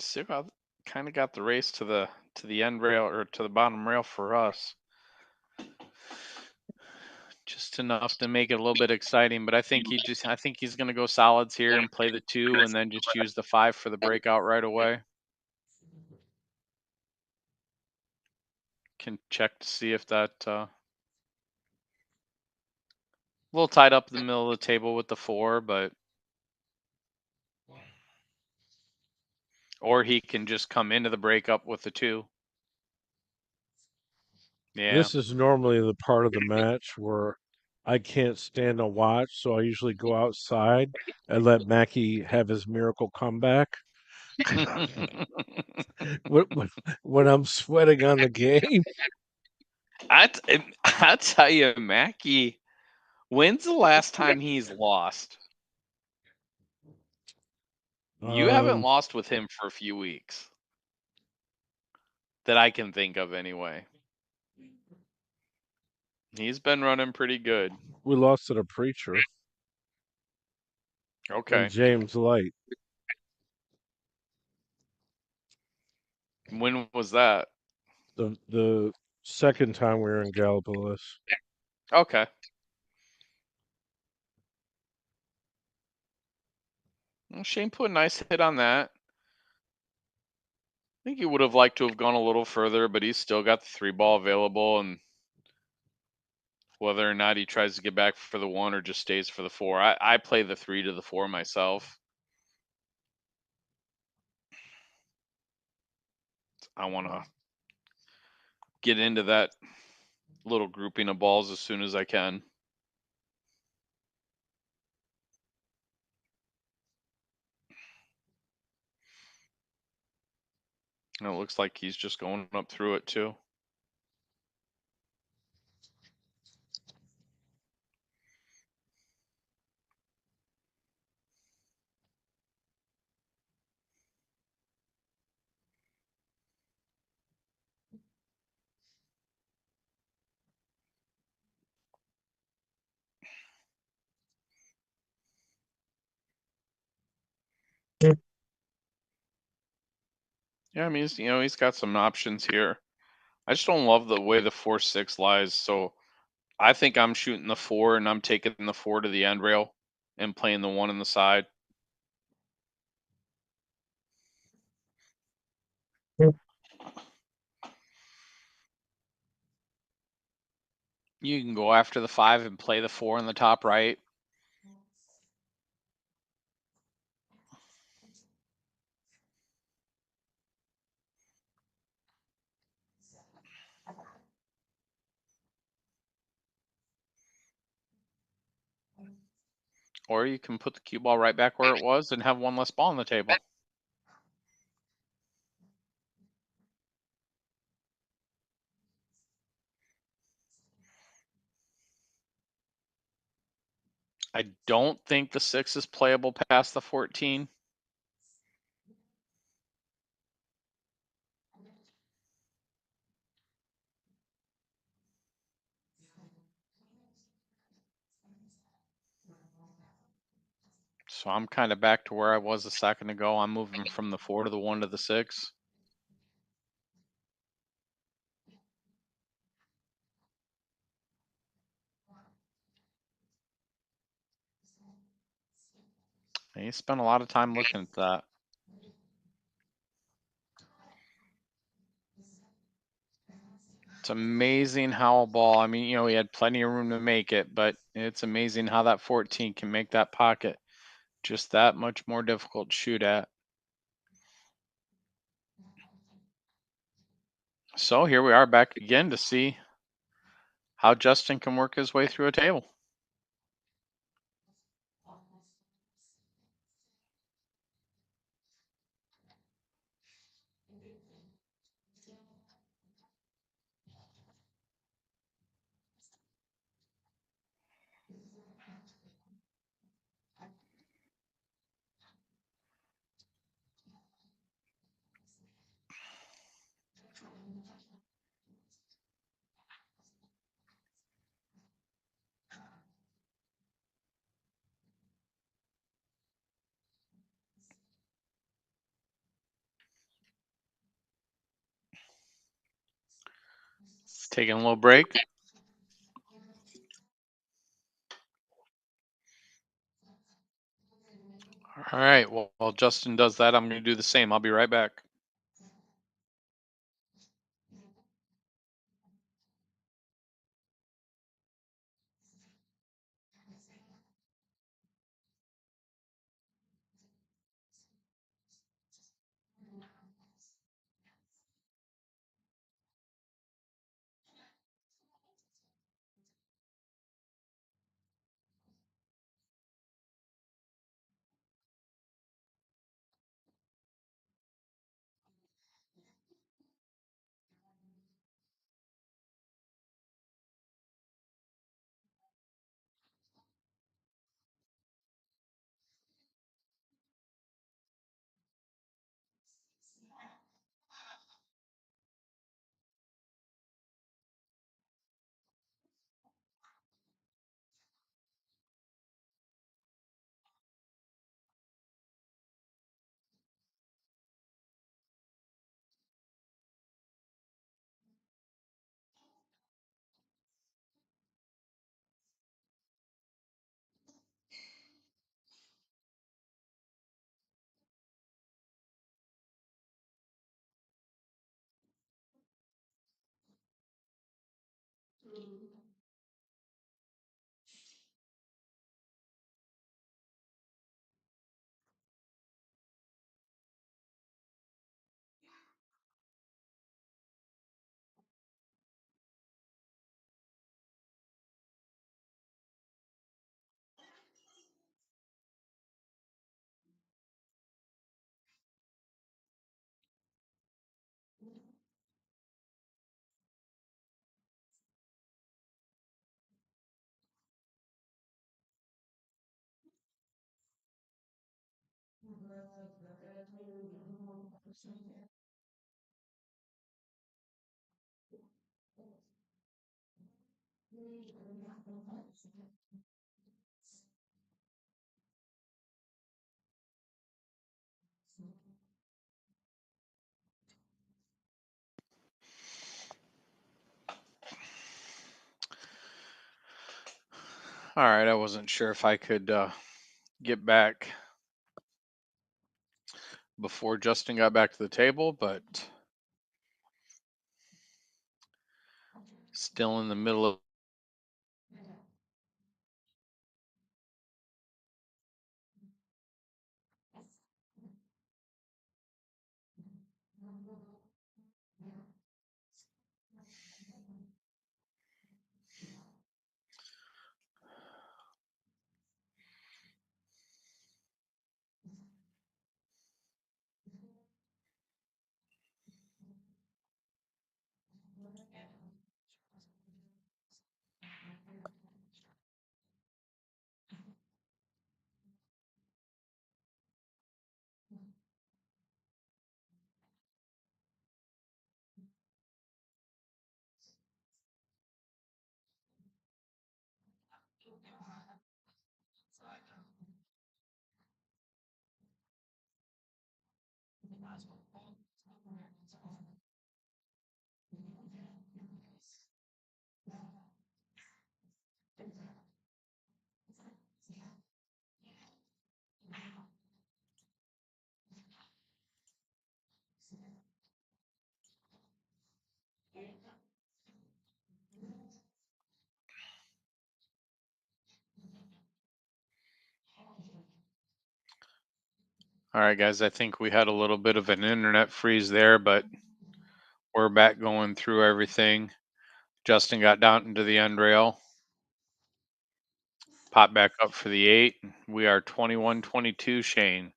Still kind of got the race to the end rail or to the bottom rail for us. Just enough to make it a little bit exciting, but I think he's going to go solids here and play the 2 and then just use the 5 for the breakout right away. Can check to see if that a little tied up in the middle of the table with the 4, but or he can just come into the breakup with the 2. Yeah. This is normally the part of the match where I can't stand to watch, so I usually go outside and let Mackie have his miracle comeback. when I'm sweating on the game. I tell you, Mackie, when's the last time he's lost? You haven't lost with him for a few weeks. That I can think of anyway. He's been running pretty good. We lost to the preacher. Okay. And James Light. When was that? The second time we were in Gallipolis. Okay. Well, Shane put a nice hit on that. I think he would have liked to have gone a little further, but he's still got the 3 ball available, and whether or not he tries to get back for the 1 or just stays for the 4. I play the 3 to the 4 myself. I want to get into that little grouping of balls as soon as I can. And it looks like he's just going up through it too. Yeah, I mean, he's got some options here. I just don't love the way the 4-6 lies. So I think I'm shooting the 4 and I'm taking the 4 to the end rail and playing the 1 in the side. You can go after the 5 and play the 4 in the top right. Or you can put the cue ball right back where it was and have 1 less ball on the table. I don't think the 6 is playable past the 14. So I'm kind of back to where I was a second ago. I'm moving from the 4 to the 1 to the 6. And he spent a lot of time looking at that. It's amazing how a ball, I mean, he had plenty of room to make it, but it's amazing how that 14 can make that pocket just that much more difficult to shoot at. So here we are back again to see how Justin can work his way through a table. Taking a little break. All right, well, while Justin does that, I'm going to do the same. I'll be right back. All right, I wasn't sure if I could get back before Justin got back to the table, but still in the middle of All right, guys, I think we had a little bit of an internet freeze there, but we're back going through everything. Justin got down into the end rail. Pop back up for the 8. We are 21-22, Shane.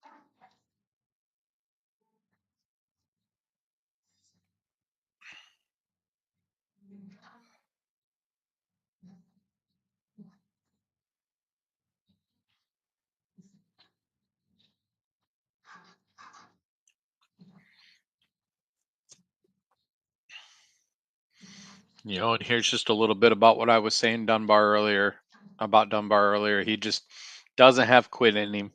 You know, and here's just a little bit about what I was saying Dunbar earlier. He just doesn't have quit in him.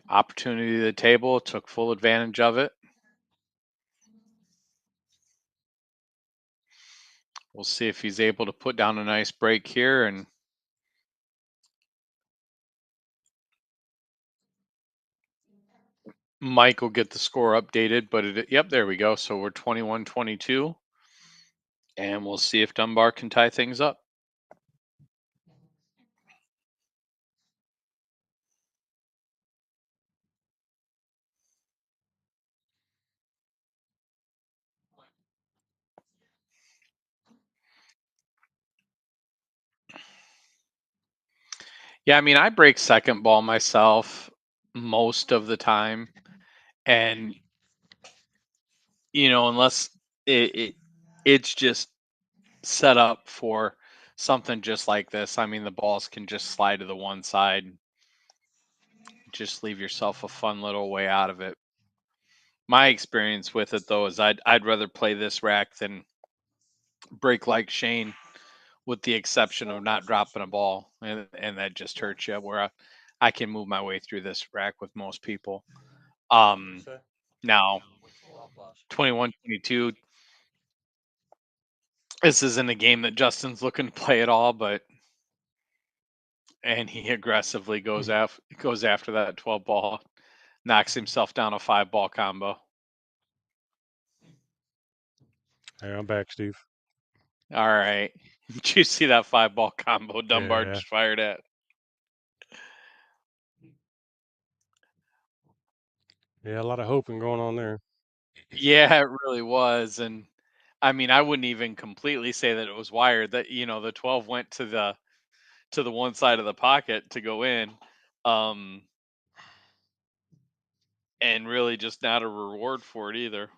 Opportunity to the table, took full advantage of it. We'll see if he's able to put down a nice break here, and Mike will get the score updated, but yep, there we go. So we're 21-22, and we'll see if Dunbar can tie things up. Yeah, I mean, I break second ball myself most of the time, and you know, unless it's just set up for something just like this. I mean, the balls can just slide to the one side. Just leave yourself a fun little way out of it. My experience with it though is I'd rather play this rack than break like Shane, with the exception of not dropping a ball, and that just hurts you. Where I can move my way through this rack with most people. Now 21-22. This isn't a game that Justin's looking to play at all, and he aggressively goes after that 12 ball, knocks himself down a 5 ball combo. Hey, I'm back, Steve. All right. Did you see that 5 ball combo Dunbar Yeah. just fired at? Yeah, a lot of hoping going on there. Yeah, it really was. And I mean, I wouldn't even completely say that it was wired. That, you know, the 12 went to the one side of the pocket to go in. Um and really just not a reward for it either.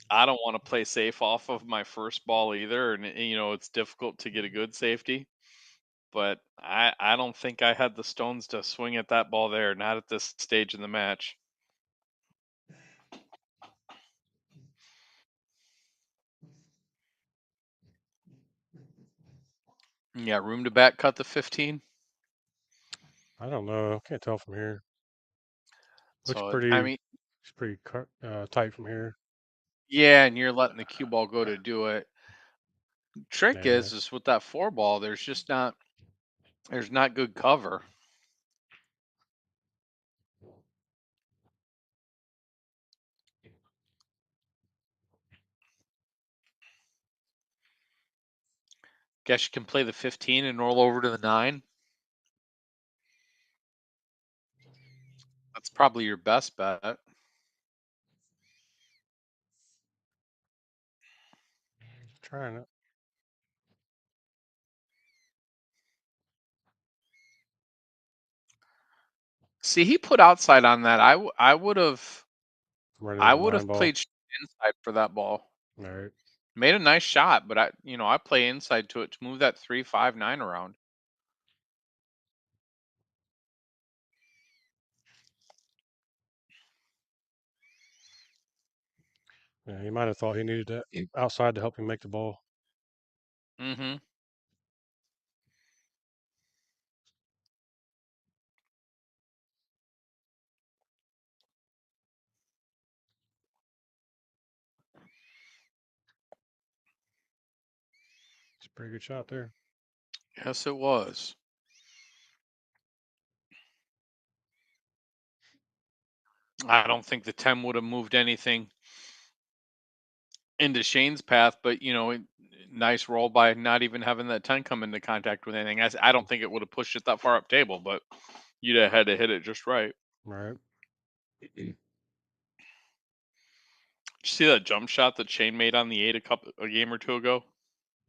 I don't want to play safe off of my first ball either, and you know, it's difficult to get a good safety. But I don't think I had the stones to swing at that ball there, not at this stage in the match. Yeah, room to back cut the 15. I don't know. Can't tell from here. Looks So I pretty. mean, It's pretty tight from here. yeah, and you're letting the cue ball go to do it. Trick Yeah. is with that 4 ball, there's not good cover. Guess you can play the 15 and roll over to the 9. That's probably your best bet. Trying it. See, he put outside on that. I would have Running the 9 ball. played inside for that ball. All right. Made a nice shot, but I play inside to it to move that 3-5-9 around. Yeah, he might have thought he needed that outside to help him make the ball. Mm-hmm. It's a pretty good shot there. Yes, it was. I don't think the 10 would have moved anything into Shane's path, but nice roll by not even having that 10 come into contact with anything. I don't think it would have pushed it that far up table, but You'd have had to hit it just right. Right. Did you see that jump shot that Shane made on the 8 a game or two ago?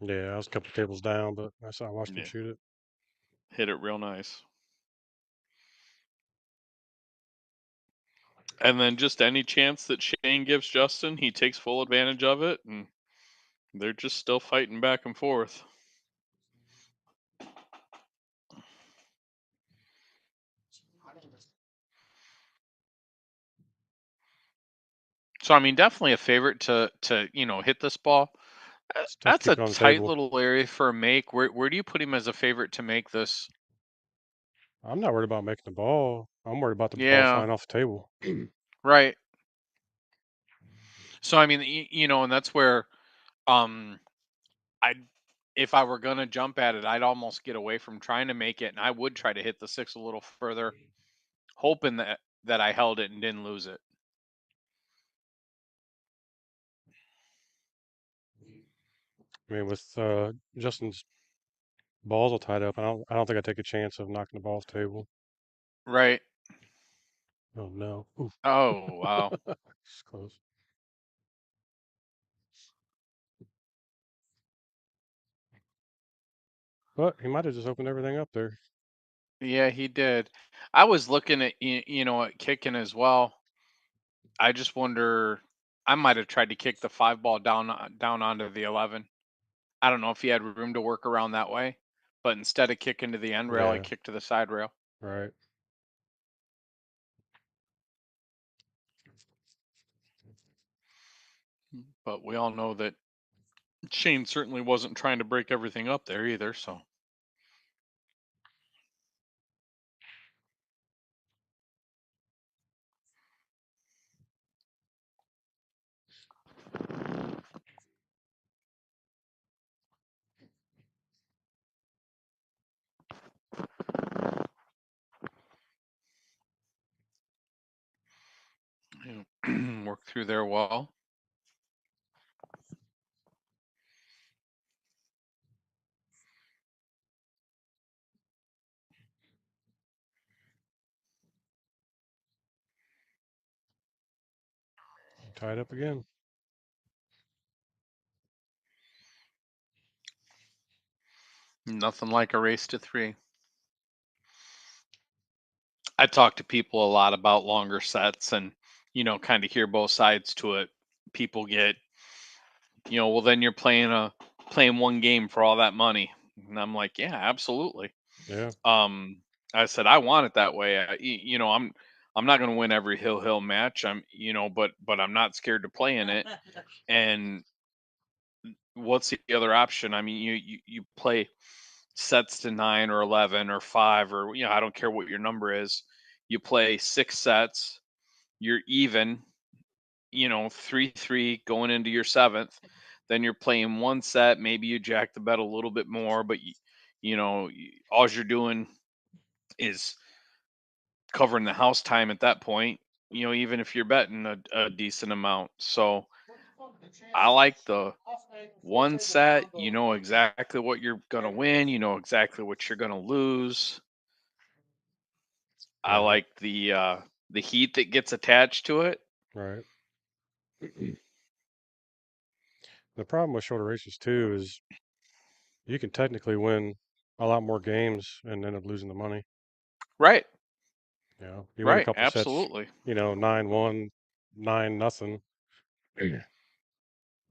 Yeah, I was a couple tables down, but I watched him Yeah. shoot it. Hit it real nice. And then just any chance that Shane gives Justin, he takes full advantage of it, and they're just still fighting back and forth. So I mean, definitely a favorite to hit this ball. It's tough to That's a keep it on the tight table. little area for a make. Where do you put him as a favorite to make this? I'm not worried about making the ball. I'm worried about the ball Yeah, flying off the table. right. So I mean, and that's where um I if I were gonna jump at it, I'd almost get away from trying to make it, and I would try to hit the 6 a little further, hoping that I held it and didn't lose it. I mean, with Justin's balls all tied up, I don't think I take a chance of knocking the ball off the table. Right. Oh no! Oof. Oh wow. It's close. But he might have just opened everything up there. Yeah, he did. I was looking at at kicking as well. I just wonder. I might have tried to kick the 5 ball down onto the 11. I don't know if he had room to work around that way, but instead of kicking to the end rail, I Yeah. kicked to the side rail. Right. But we all know that Shane certainly wasn't trying to break everything up there either. So work through their wall. Tied up again. Nothing like a race to 3. I talk to people a lot about longer sets and, kind of hear both sides to it. People get, well, then you're playing one game for all that money. And I'm like, yeah, absolutely. Yeah. Um, I said, I want it that way. I'm not going to win every hill match. But I'm not scared to play in it. And what's the other option? I mean, you play sets to 9 or 11 or 5, or I don't care what your number is. You play 6 sets, you're even, 3-3 going into your 7th. Then you're playing one set, maybe you jack the bet a little bit more, but all you're doing is covering the house time at that point, even if you're betting a decent amount. So I like the one set, you know exactly what you're going to win, you know exactly what you're going to lose. I Yeah. like the heat that gets attached to it. Right. The problem with shorter races too is you can technically win a lot more games and end up losing the money. Right. You know, you win a Right. couple sets, Absolutely. 9-1, 9-0,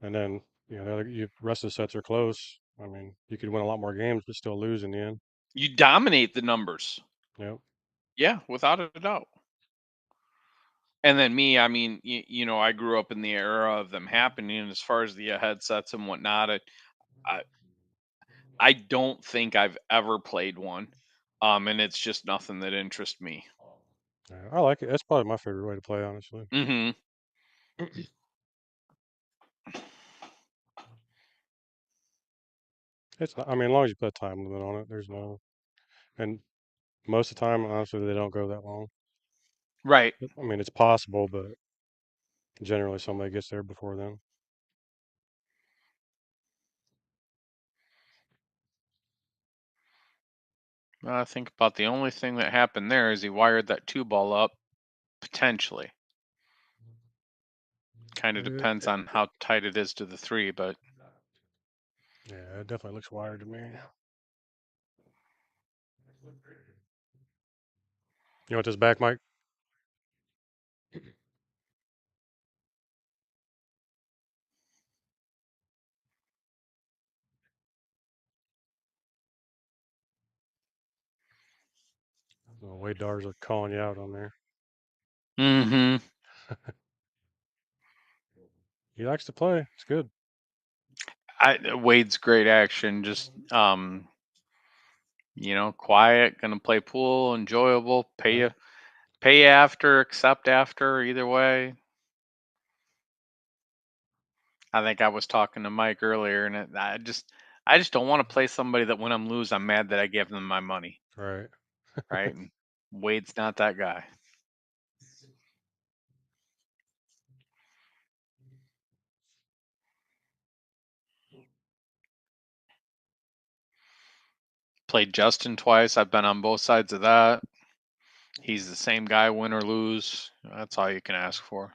and then the rest of the sets are close. I mean, you could win a lot more games but still lose in the end. You dominate the numbers. Yep. Yeah, without a doubt. And then me, I mean, I grew up in the era of them happening. As far as the headsets and whatnot, I I don't think I've ever played one, and it's just nothing that interests me. Yeah, I like it. That's probably my favorite way to play, honestly. Hmm. It's not, I mean, as long as you put a time limit on it, there's no, and most of the time, honestly, they don't go that long. Right. I mean, it's possible, but generally somebody gets there before then. I think about the only thing that happened there is he wired that 2-ball up, potentially. Kind of depends on how tight it is to the 3, but Yeah, it definitely looks wired to me. You want this back, Mike? The way Dars are calling you out on there. Mm-hmm. He likes to play. It's good. Wade's great action, just quiet, gonna play pool, enjoyable, pay after, accept after, either way. I think I was talking to Mike earlier, and I just don't want to play somebody that when I'm lose, I'm mad that I gave them my money. Right. Right. And Wade's not that guy. Played Justin twice. I've been on both sides of that. He's the same guy, win or lose. That's all you can ask for.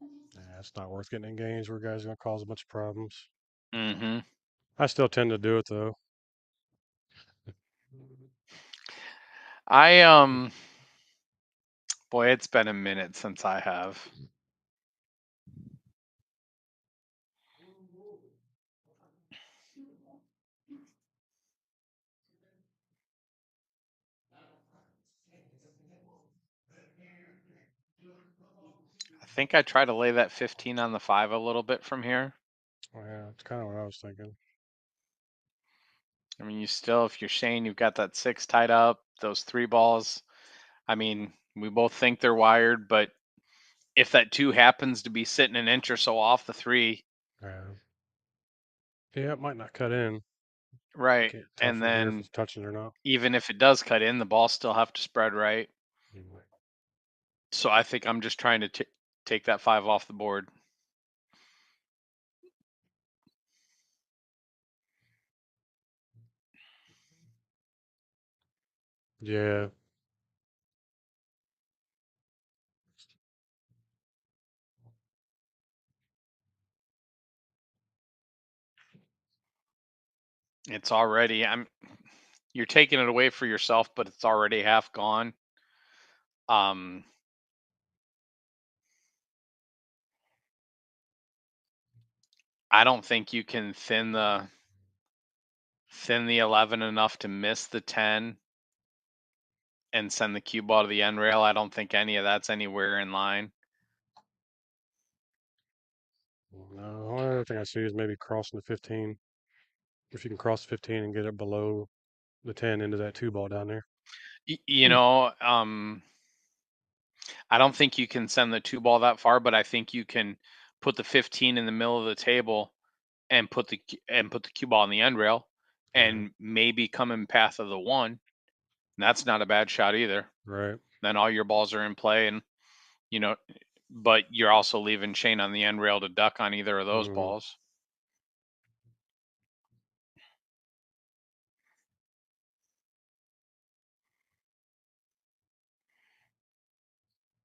Yeah, it's not worth getting in games where guys are going to cause a bunch of problems. Mm-hmm. I still tend to do it though. Boy, it's been a minute since I have. I think I try to lay that 15 on the 5 a little bit from here. Yeah, it's kind of what I was thinking. I mean, if you're Shane, you've got that 6 tied up, those 3 balls. I mean, we both think they're wired, but if that 2 happens to be sitting an inch or so off the 3, Yeah, it might not cut in. right? Can't tell And from here if then it's touching or not. even if it does cut in, the ball still have to spread right. So I think I'm just trying to take that 5 off the board. Yeah. It's already you're taking it away for yourself, but it's already half gone. I don't think you can thin the 11 enough to miss the 10 and send the cue ball to the end rail. I don't think any of that's anywhere in line. No, the only other thing I see is maybe crossing the 15. If you can cross the 15 and get it below the 10 into that 2 ball down there. I don't think you can send the 2 ball that far, but I think you can put the 15 in the middle of the table and put the cue ball on the end rail and maybe come in path of the 1. That's not a bad shot either. Right. Then all your balls are in play, and but you're also leaving Shane on the end rail to duck on either of those balls.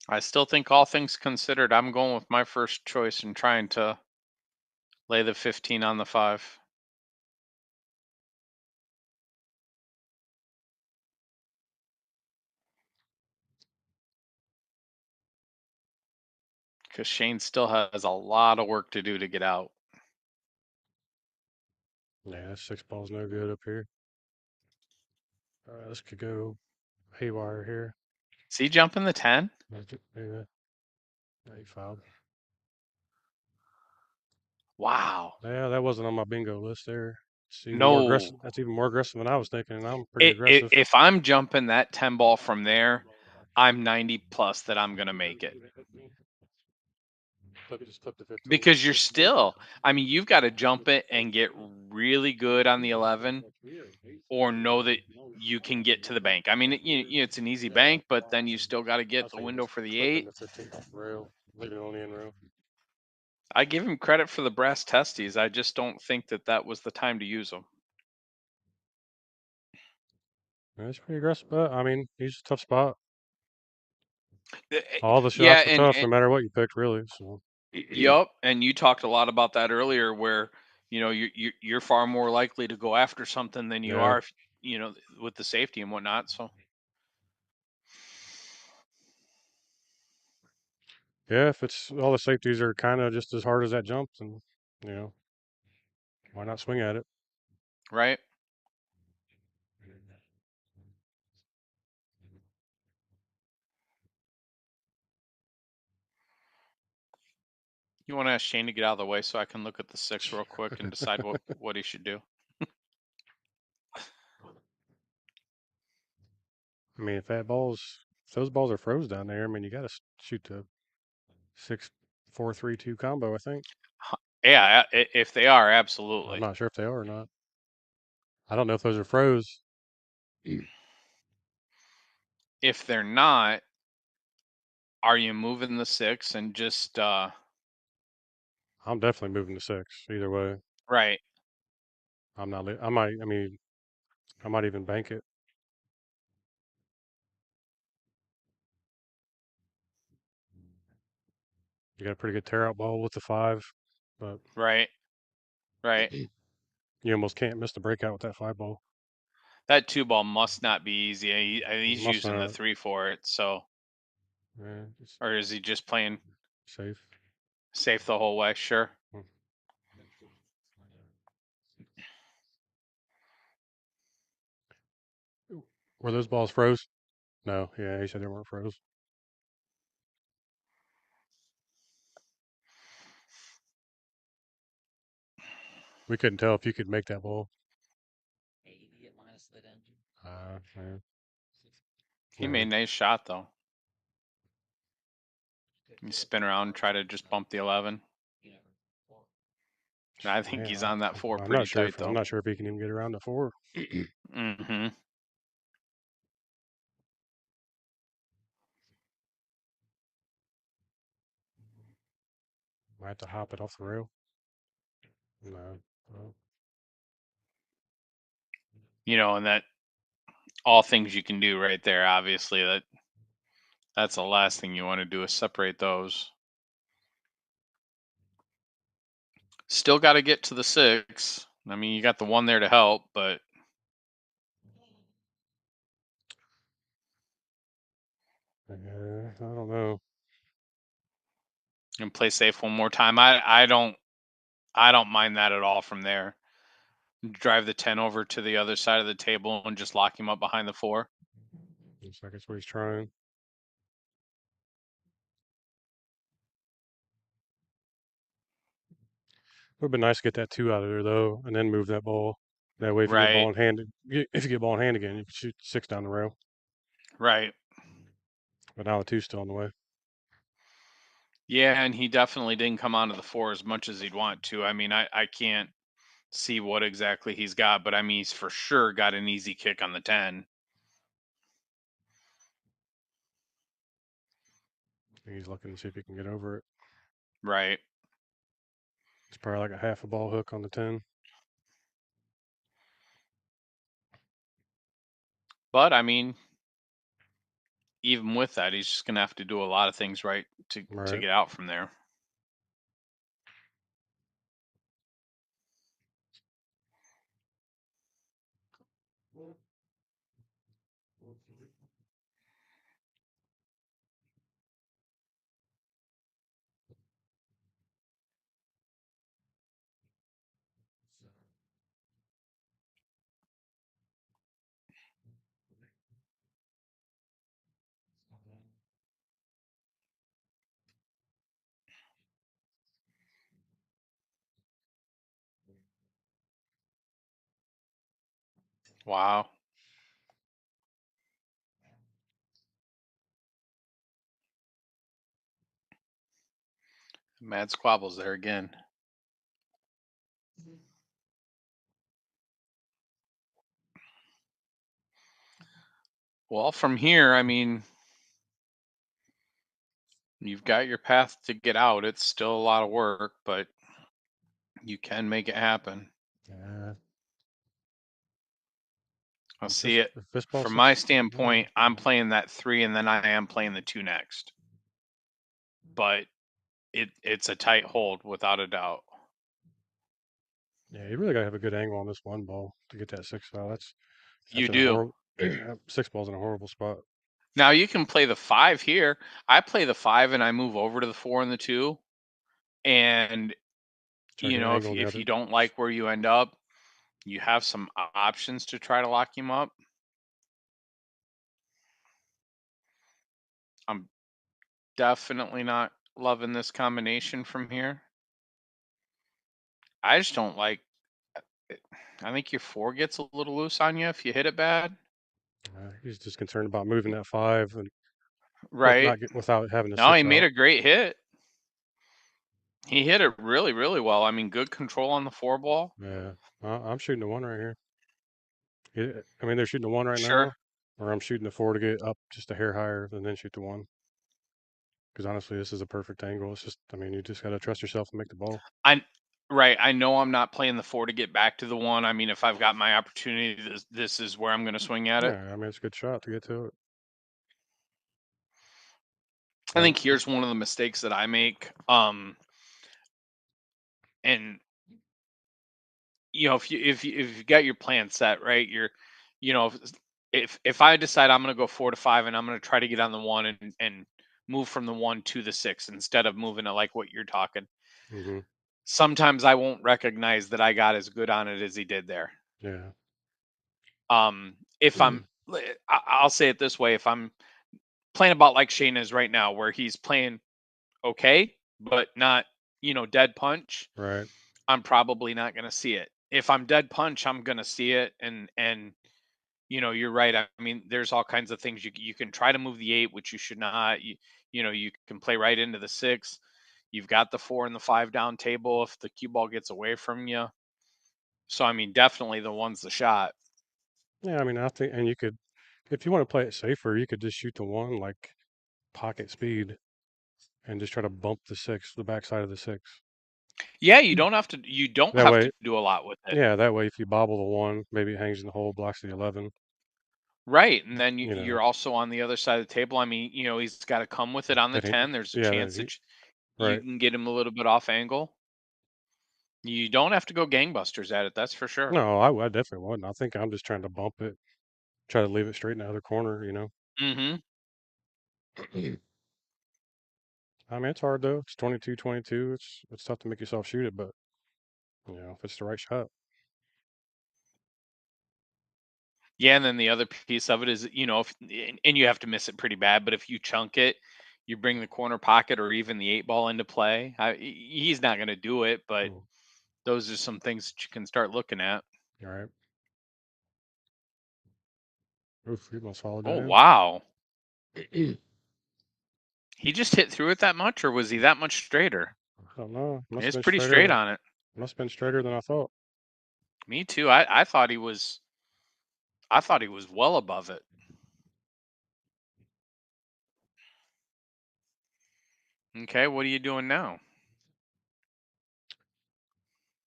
I still think all things considered, I'm going with my first choice and trying to lay the 15 on the 5. Because Shane still has a lot of work to do to get out. Yeah, 6 ball's no good up here. All right, this could go haywire here. Is he jumping the 10? Yeah. He fouled. Wow. Yeah, that wasn't on my bingo list there. It's even more aggressive. No. That's even more aggressive than I was thinking, and I'm pretty aggressive. If I'm jumping that 10 ball from there, I'm 90 plus that I'm going to make it. Just flip the 15. Because you're still, you've got to jump it and get really good on the 11 or know that you can get to the bank. It's an easy bank, but then you still got to get the window for the 8. The 15 rail, leaving it on the end rail. I give him credit for the brass testes. I just don't think that was the time to use them. That's pretty aggressive, but I mean, he's a tough spot. Eh, All the Yeah, shots are tough, no matter what you picked, really. So. Yup, and you talked a lot about that earlier, where you're far more likely to go after something than you Yeah. are, if, with the safety and whatnot. So Yeah, if it's all the safeties are kind of just as hard as that jump, then why not swing at it? right. You want to ask Shane to get out of the way so I can look at the 6 real quick and decide what he should do. I mean, if those balls are froze down there, I mean, you got to shoot the 6-4-3-2 combo, I think. Yeah, if they are, I'm absolutely. not sure if they are or not. I don't know if those are froze. If they're not, are you moving the 6 and just I'm definitely moving to 6 either way. right? I'm not. I might. I mean, I might even bank it. You got a pretty good tear out ball with the 5, but Right. Right. you almost can't miss the breakout with that 5 ball. That 2 ball must not be easy. He's Must using the not. 3 for it. So, Yeah, or is he just playing safe. safe the whole way? Sure. Were those balls froze? No. Yeah, he said they weren't froze. We couldn't tell if you could make that ball. Yeah. He made a nice shot though. You spin around and try to just bump the 11. I think he's on that 4 I'm pretty not sure tight if though. I'm not sure if he can even get around the 4. Mm-hmm. Might have to hop it off the rail. No. And that all things you can do right there. Obviously, that's the last thing you want to do is separate those. Still got to get to the 6. I mean, you got the 1 there to help, but I don't know. and play safe one more time. I don't mind that at all from there. Drive the 10 over to the other side of the table and just lock him up behind the 4. Looks like that's what he's trying. Would have been nice to get that 2 out of there though, and then move that ball. That way, if you get ball Right. in hand, if you get ball in hand again, you can shoot 6 down the rail. Right. But now the 2's still on the way. Yeah, and he definitely didn't come onto the 4 as much as he'd want to. I mean, I can't see what exactly he's got, but I mean, he's for sure got an easy kick on the 10. He's looking to see if he can get over it. Right. It's probably like a half a ball hook on the 10. But I mean, even with that, he's just gonna have to do a lot of things right to get out from there. Wow. Mad squabbles there again. Well, from here, I mean, You've got your path to get out. It's still a lot of work, but you can make it happen. Yeah. I'll see it. Fist ball From my six. standpoint, I'm playing that 3, and then I am playing the 2 next. But it's a tight hold without a doubt. Yeah, you really gotta have a good angle on this one ball to get that 6 foul. That's You in a do. horrible 6 ball's in a horrible spot. Now you can play the 5 here. I play the 5 and I move over to the 4 and the 2. And Try to get an angle on the if other. you don't like where you end up, you have some options to try to lock him up. I'm definitely not loving this combination from here. I just don't like it. I think your 4 gets a little loose on you if you hit it bad. He's just concerned about moving that 5 and Right. without having a No, 6 he made out. a great hit. He hit it really, really well. I mean, good control on the 4 ball. Yeah, I'm shooting the 1 right here. I mean, they're shooting the 1 right Sure. now, or I'm shooting the 4 to get up just a hair higher and then shoot the 1. Because honestly, this is a perfect angle. It's just, I mean, you just gotta trust yourself and make the ball. Right. I know I'm not playing the 4 to get back to the 1. I mean, if I've got my opportunity, this is where I'm going to swing at it. Yeah, I mean, it's a good shot to get to it. I think here's one of the mistakes that I make. And if you got your plan set right, you know, if I decide I'm going to go 4 to 5 and I'm going to try to get on the 1 and move from the 1 to the 6 instead of moving it like what you're talking. Mm-hmm. Sometimes I won't recognize that I got as good on it as he did there. Yeah. If I'll say it this way, if I'm playing about like Shane is right now, where he's playing okay, but not, dead punch, Right. I'm probably not going to see it. If I'm dead punch, I'm going to see it. And you're right. I mean, there's all kinds of things you can try to move the 8, which you should not. You can play right into the 6. You've got the 4 and the 5 down table if the cue ball gets away from you. So I mean, definitely the 1's the shot. Yeah, I mean, I think, and you could, if you want to play it safer, you could just shoot the 1 like pocket speed and just try to bump the backside of the 6. Yeah, you don't have to. You don't That have way, to do a lot with it. yeah, that way if you bobble the 1, maybe it hangs in the hole, blocks the 11. Right, and then You you're know, also on the other side of the table. I mean, he's got to come with it on the that he, 10. There's a yeah, chance that you right. can get him a little bit off angle. You don't have to go gangbusters at it, that's for sure. No, I definitely wouldn't. I think I'm just trying to bump it, try to leave it straight in the other corner, Mm-hmm. I mean, it's hard though. It's 22-22. It's tough to make yourself shoot it, but if it's the right shot. Yeah, and then the other piece of it is, and you have to miss it pretty bad, but if you chunk it, you bring the corner pocket or even the 8 ball into play. He's not going to do it, but those are some things that you can start looking at. All right. Oof, you almost followed that Oh, in. wow. He just hit through it that much, or was he that much straighter? I don't know. Must have It's been pretty straighter straight than on it. must have been straighter than I thought. Me too. I thought he was. I thought he was well above it. Okay, what are you doing now?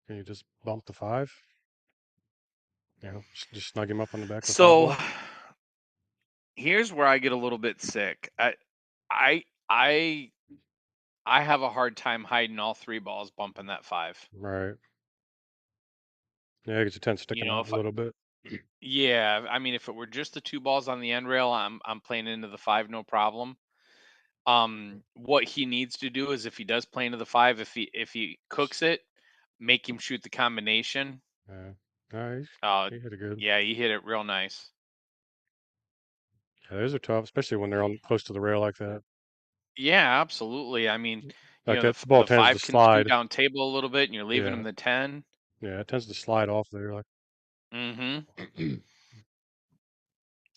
Can you just bump the 5? Just snug him up on the back of the 5 So ball. here's where I get a little bit sick. I I I have a hard time hiding all 3 balls bumping that 5. Right. Yeah, get your 10 You sticking know, out if a little bit. yeah, I mean, if it were just the 2 balls on the end rail, I'm playing into the 5, no problem. What he needs to do is if he does play into the 5, if he cooks it, make him shoot the combination. Yeah. Nice. He hit it good. Yeah, he hit it real nice. Yeah, those are tough, especially when they're on close to the rail like that. Yeah, absolutely. I mean, Like the that ball the tends to 5 can scoot slide. down table a little bit, and you're leaving Yeah. him the 10. Yeah, it tends to slide off there. Like. Mm-hmm.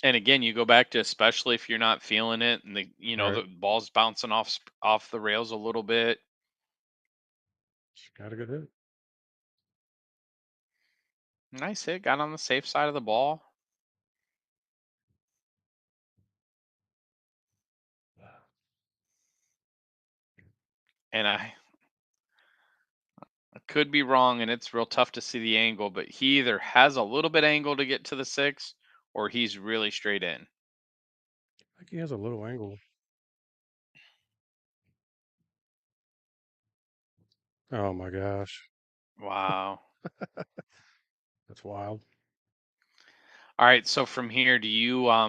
And again, you go back to especially if you're not feeling it, and Right. the ball's bouncing off the rails a little bit. Got a good hit. Nice hit, got on the safe side of the ball. and I could be wrong, and it's real tough to see the angle, but he either has a little bit angle to get to the 6, or he's really straight in. I think he has a little angle. Oh my gosh. Wow. That's wild. All right, so from here, do you I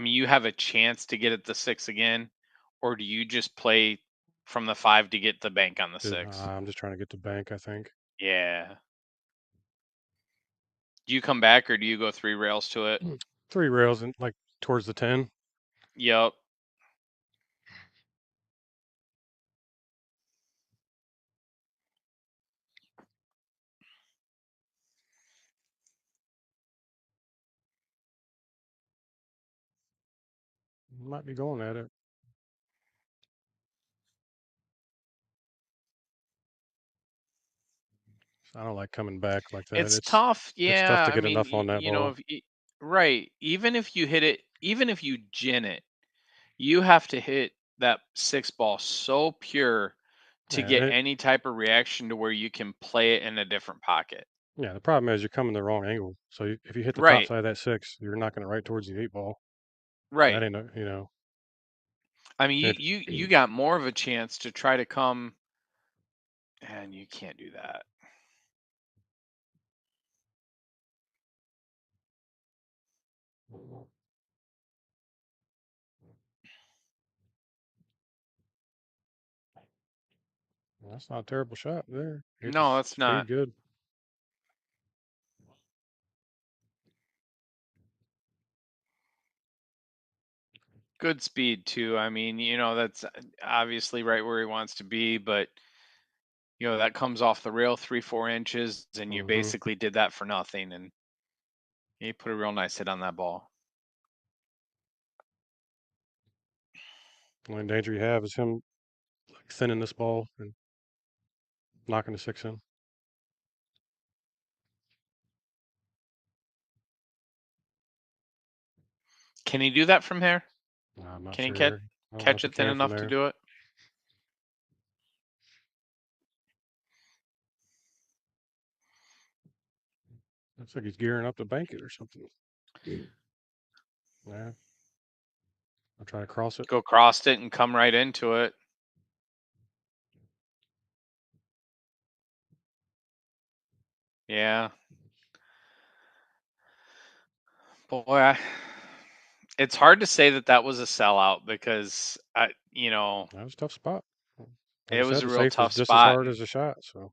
mean, you have a chance to get at the 6 again, or do you just play from the 5 to get the bank on the 6? I'm just trying to get the bank, I think. Yeah. Do you come back, or do you go 3 rails to it? 3 rails and like towards the 10. Yep. Might be going at it. I don't like coming back like that. It's tough. It's tough Yeah, to I get mean, enough on that you know, ball. if right, even if you hit it, even if you gin it, you have to hit that 6 ball so pure to Yeah, get any type of reaction to where you can play it in a different pocket. yeah. The problem is you're coming the wrong angle. So if you hit the top Right. side of that 6, you're not going to right towards the 8 ball. That Right. ain't a, you know. I mean, If you got more of a chance to try to come, and you can't do that. that's not a terrible shot there. Hit the No, that's speed not. good. Good speed too. I mean, that's obviously right where he wants to be, but that comes off the rail 3-4 inches, and you Mm-hmm. basically did that for nothing, and he put a real nice hit on that ball. The only danger you have is him like thinning this ball and knocking the 6 in. Can he do that from here? I'm not Can he sure. I don't know catch if he it thin can from enough to there. do it? Looks like he's gearing up to bank it or something. Yeah. I'll try to cross it. Go cross it and come right into it. Yeah. Boy, it's hard to say that was a sellout because That was a tough spot. Like it I was said, a the real safe was tough just as spot. hard And as a shot. So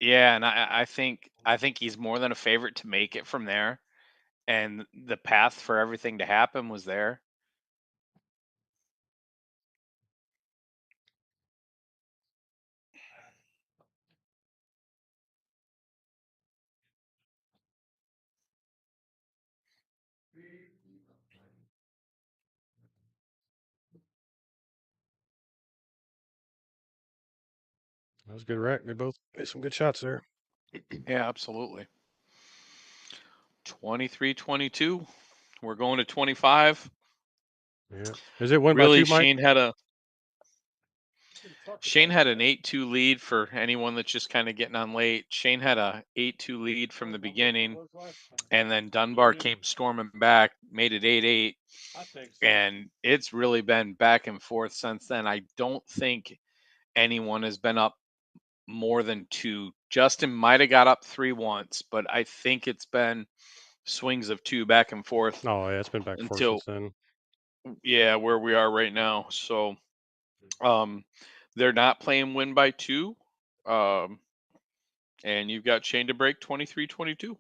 yeah, and I think he's more than a favorite to make it from there. And the path for everything to happen was there. that was a good rack. They both made some good shots there. Yeah, absolutely. 23-22. We're going to 25. Yeah. Is it win by Really, 2, Mike? Shane had an 8-2 lead for anyone that's just kind of getting on late. Shane had a 8-2 lead from the beginning, and then Dunbar came storming back, made it 8-8, and it's really been back and forth since then. I don't think anyone has been up more than 2. Justin might have got up 3 once, but I think it's been swings of 2 back and forth Oh, yeah. It's been back and forth until since then. where we are right now. So um they're not playing win by 2. Um and you've got Shane to break 23-22.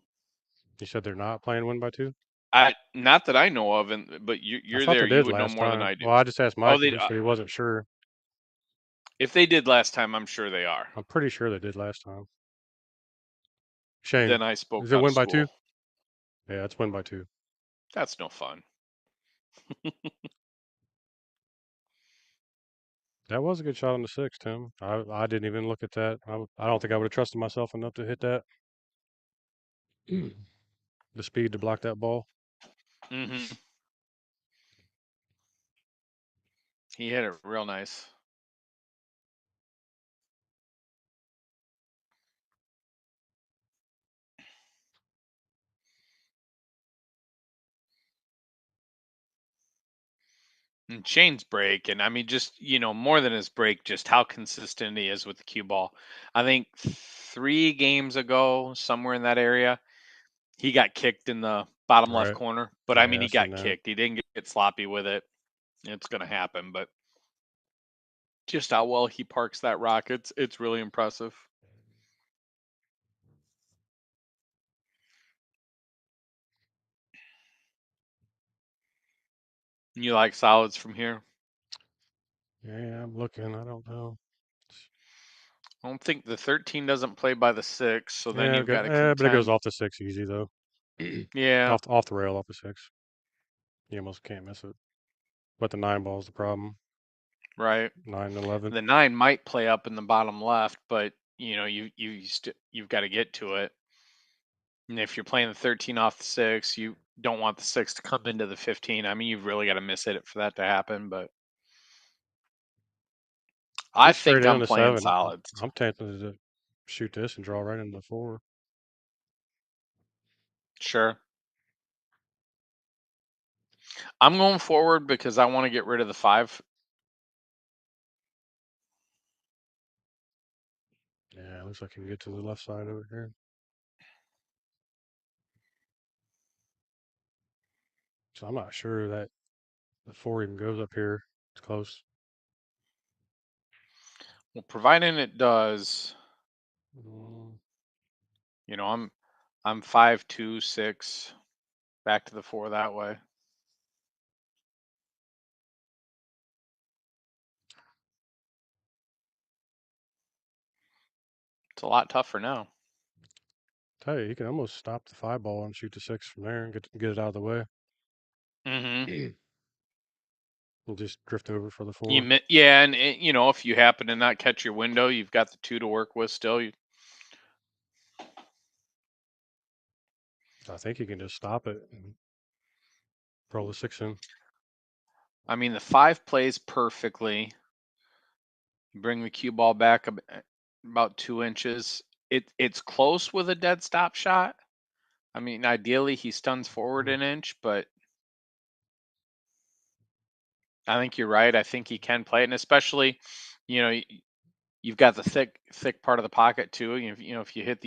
You said they're not playing win by 2? I Not that I know of, but I you're thought there. they You did would know last more than time. I do. Well, I just asked Oh, Mike and they he said he wasn't sure. if they did last time, I'm sure they are. I'm pretty sure they did last time. Shane, Then I spoke is it out of win by 2? school. Yeah, it's win by 2. That's no fun. That was a good shot on the 6, Tim. I didn't even look at that. I don't think I would have trusted myself enough to hit that. The speed to block that ball. Hmm. He hit it real nice. And Shane's break, and I mean, just more than his break, just how consistent he is with the cue ball. I think 3 games ago, somewhere in that area, he got kicked in the bottom left Right. corner. But I mean, Yeah, I he seen got that. kicked. He didn't get sloppy with it. It's gonna happen, but just how well he parks that rock, it's really impressive. You like solids from here? Yeah, I'm looking. I don't know. I don't think the 13 doesn't play by the 6, so then Yeah, you've got to but it goes contend. off the 6 easy though. Yeah, off the rail, off the 6. You almost can't miss it. But the 9 ball is the problem. right. 9 and 11. The 9 might play up in the bottom left, but you've got to get to it. And if you're playing the 13 off the 6, you don't want the 6 to come into the 15. I mean, you've really got to miss it for that to happen, but I He's straight think in on I'm the playing 7. solids. I'm tempted to shoot this and draw right into the 4. Sure. I'm going forward because I want to get rid of the 5. Yeah, looks like he can get to the left side over here. So I'm not sure that the 4 even goes up here. It's close. Well, providing it does, Mm, I'm 5, 2, 6, back to the 4 that way. It's a lot tougher now. tell you, you can almost stop the 5 ball and shoot the 6 from there and get it out of the way. Mm-hmm. And just drift over for the 4. Yeah, and if you happen to not catch your window, you've got the 2 to work with still. I think you can just stop it and roll the 6 in. I mean, the 5 plays perfectly. Bring the cue ball back about 2 inches. It's close with a dead stop shot. I mean, ideally he stuns forward an inch, but I think you're right. I think he can play it, and especially, you've got the thick part of the pocket too. If you hit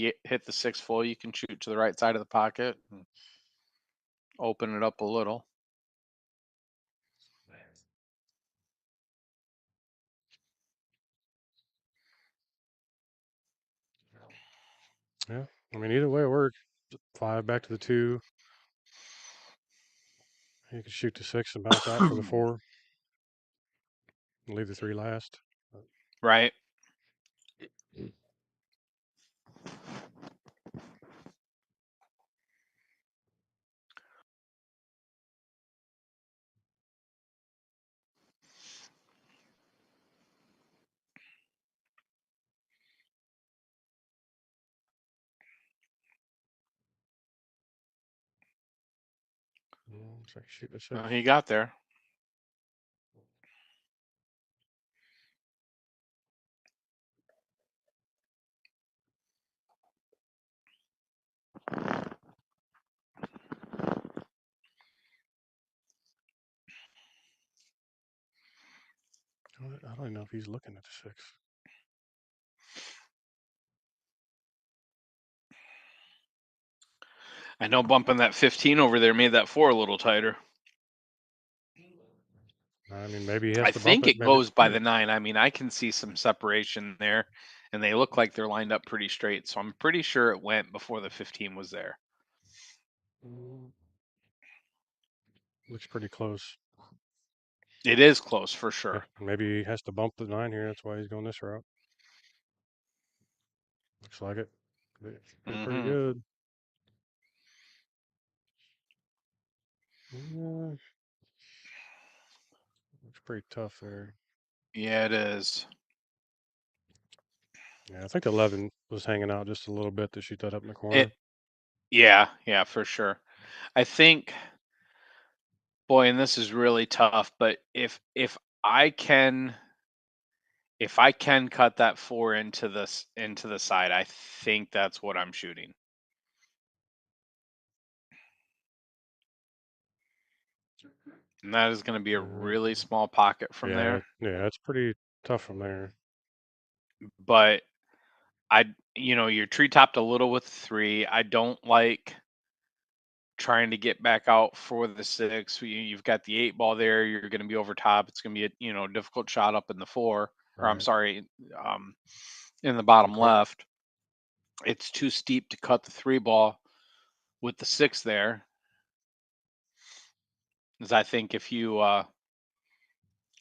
the 6 full, you can shoot to the right side of the pocket and open it up a little. Yeah, I mean, either way it works. 5 back to the 2. You can shoot the 6 and bounce out for the 4. And leave the 3 last. Right. So shoot the 6. He got there. I don't even know if he's looking at the 6. I know bumping that 15 over there made that 4 a little tighter. I mean, maybe he has I to bump think it. it Maybe. goes by the 9. I mean, I can see some separation there, and they look like they're lined up pretty straight. So I'm pretty sure it went before the 15 was there. Looks pretty close. It is close for sure. Maybe he has to bump the 9 here. That's why he's going this route. Looks like it. Pretty good. Yeah. Looks pretty tough there. Yeah, it is. Yeah, I think 11 was hanging out just a little bit to shoot that up in the corner. Yeah, for sure. I think, boy, and this is really tough, but if I can cut that 4 into the side, I think that's what I'm shooting. And that is going to be a Mhm. really small pocket from Yeah, there. yeah, it's pretty tough from there. But you're tree topped a little with the 3. I don't like trying to get back out for the 6. You've got the 8 ball there. You're going to be over top. It's going to be a difficult shot up in the 4. Or I'm Right. sorry, in the bottom Okay. left. It's too steep to cut the 3 ball with the 6 there. Because I think if you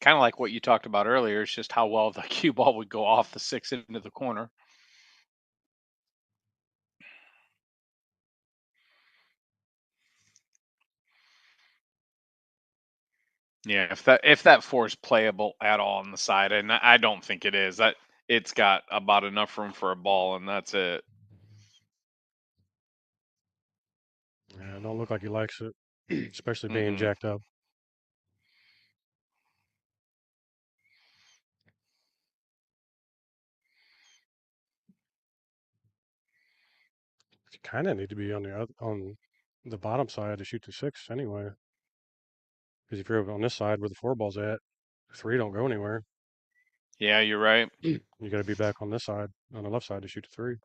kind of like what you talked about earlier, it's just how well the cue ball would go off the 6 into the corner. Yeah, if that 4 is playable at all on the side, and I don't think it is. That it's got about enough room for a ball, and that's it. Yeah, it don't look like he likes it, especially being Mm-mm. jacked up. You kind of need to be on the bottom side to shoot the 6 anyway. Because if you're on this side where the 4 ball's at, 3 don't go anywhere. Yeah, you're right. You got to be back on this side, on the left side, to shoot the 3.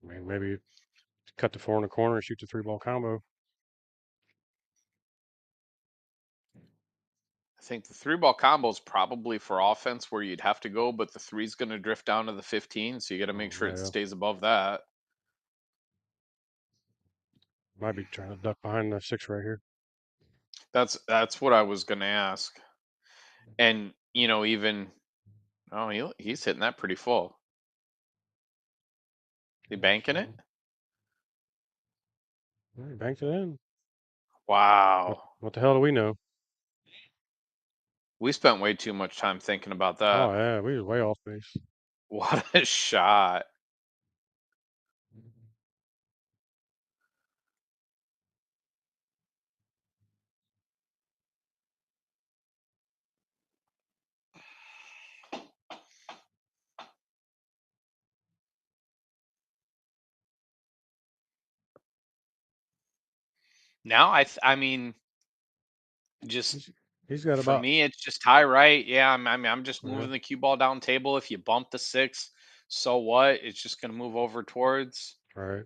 I mean, maybe cut the 4 in the corner and shoot the 3 ball combo. I think the 3 ball combo is probably for offense where you'd have to go, but the 3's going to drift down to the 15, so you got to make sure it Yeah, stays above that. might be trying to duck behind the 6 right here. That's what I was going to ask. And even he's hitting that pretty full. He banking it? Well, he banked it in. Wow. What the hell do we know? We spent way too much time thinking about Oh that. yeah, we was way off base. What a shot. Now I mean, just He's got for about me, it's just high right. Yeah, I'm just yeah, moving the cue ball down table. If you bump the 6, so what? It's just gonna move over towards. right.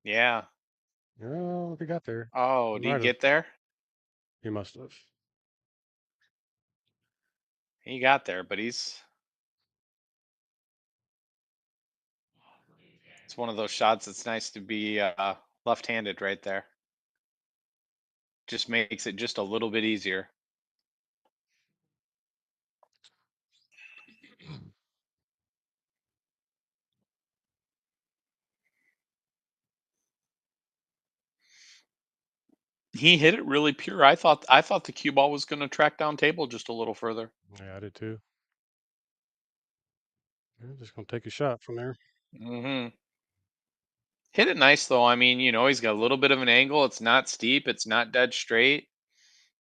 Yeah. Yeah, if he got there, Oh, he did he might have. get there? He must have. He got there, but it's one of those shots. It's nice to be left-handed right there. Just makes it just a little bit easier. He hit it really pure. I thought the cue ball was going to track down table just a little further. Yeah, I did too. Yeah, just gonna take a shot from there. Hmm. Hit it nice though. I mean, he's got a little bit of an angle. It's not steep. It's not dead straight.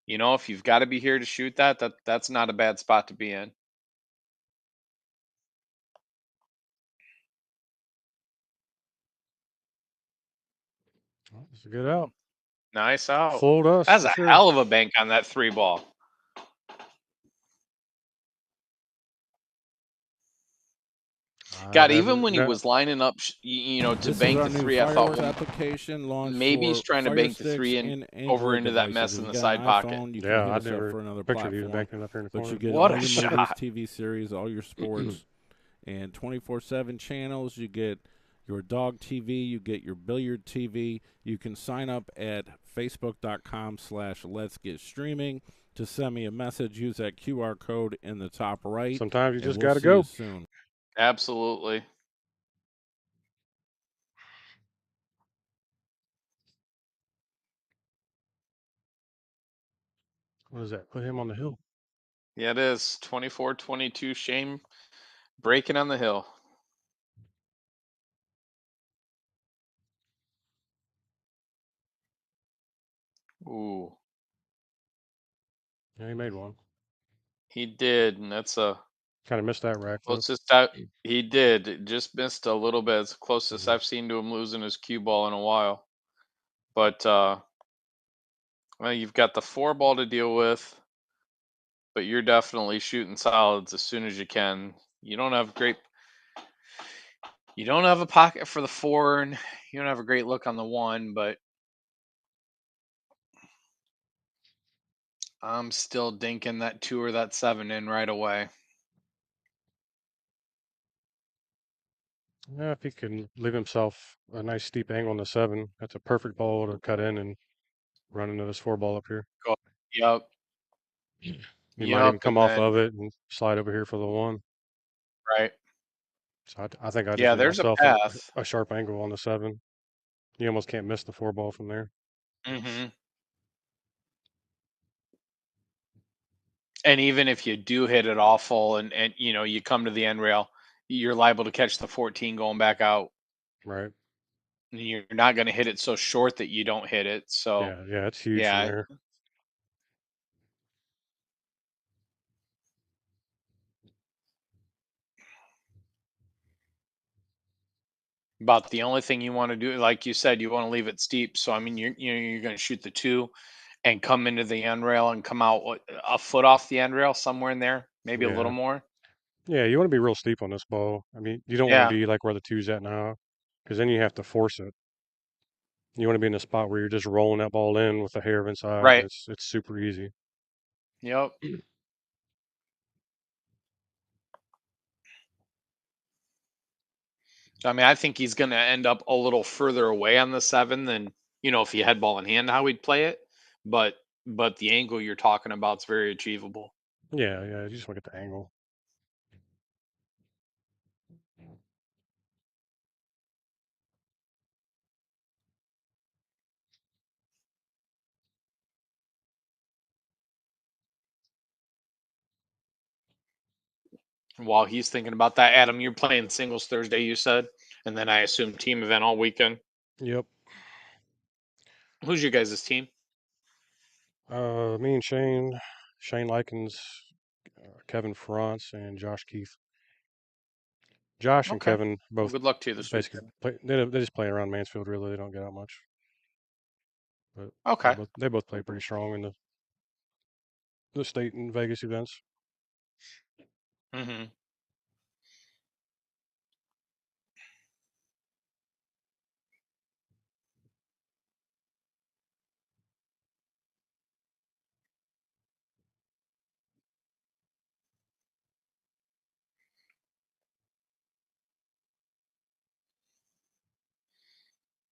If you've got to be here to shoot that's not a bad spot to be in. Well, it's a good out. Nice out. Fooled us That's for a sure. hell of a bank on that 3 ball. God, even when he was lining up, to This is bank our the new 3, I thought, fireworks well, application launched maybe he's for trying to Fire bank the Sticks 3 and and over Android into that devices. mess If in you the got an side pocket. iPhone, you can Yeah, hit I us up never for another pictured he was platform. banking up here in the But corner. you get What all a your movies, shot. TV series, all your sports, and 24/7 channels. You get your dog TV. You get your billiard TV. You can sign up at facebook.com/Let's Get Streaming to send me a message. Use that QR code in the top right. Sometimes you And just we'll gotta see you go. soon. Absolutely. What is that? Put him on the hill. Yeah, it is. 24-22 Shane breaking on the hill. Ooh, Yeah, he made one. he did, and that's a Kind of missed that rack though. Closest out he did. It just missed a little bit. It's the closest Mhm. I've seen to him losing his cue ball in a while. But well, you've got the 4 ball to deal with, but you're definitely shooting solids as soon as you can. You don't have a pocket for the 4, and you don't have a great look on the 1, but I'm still dinking that 2 or that 7 in right away. Yeah, if he can leave himself a nice steep angle on the 7, that's a perfect ball to cut in and run into this 4 ball up here. Go. Yep. He might even Yep. come And off then of it and slide over here for the 1. right. So I think I just Yeah, leave there's a myself path. a sharp angle on the 7. You almost can't miss the 4 ball from there. Mm-hmm. And even if you do hit it awful and you come to the end rail, you're liable to catch the 14 going back out. Right. And you're not going to hit it so short that you don't hit it. So, Yeah, it's huge from yeah, there. about the only thing you want to do, like you said, you want to leave it steep. So, I mean, you're going to shoot the 2 and come into the end rail and come out a foot off the end rail, somewhere in there, maybe a little Yeah. more. Yeah, you want to be real steep on this ball. I mean, you don't want to Yeah, be like where the 2's at now, because then you have to force it. You want to be in a spot where you're just rolling that ball in with a hair of inside. right. It's super easy. Yep. I mean, I think he's going to end up a little further away on the 7 than, if he had ball in hand, how he'd play it. But the angle you're talking about is very achievable. Yeah, you just want to get the angle. While he's thinking about that, Adam, you're playing singles Thursday, you said, and then I assume team event all weekend. Yep. Who's your guys' team? Me and Shane Likens, Kevin France, and Josh Keith. Josh and Okay. Kevin Well, both good luck to you this basically weekend. play. They're just playing around Mansfield. Really, they don't get out much. But Okay. they both play pretty strong in the state and Vegas events. Mm-hmm.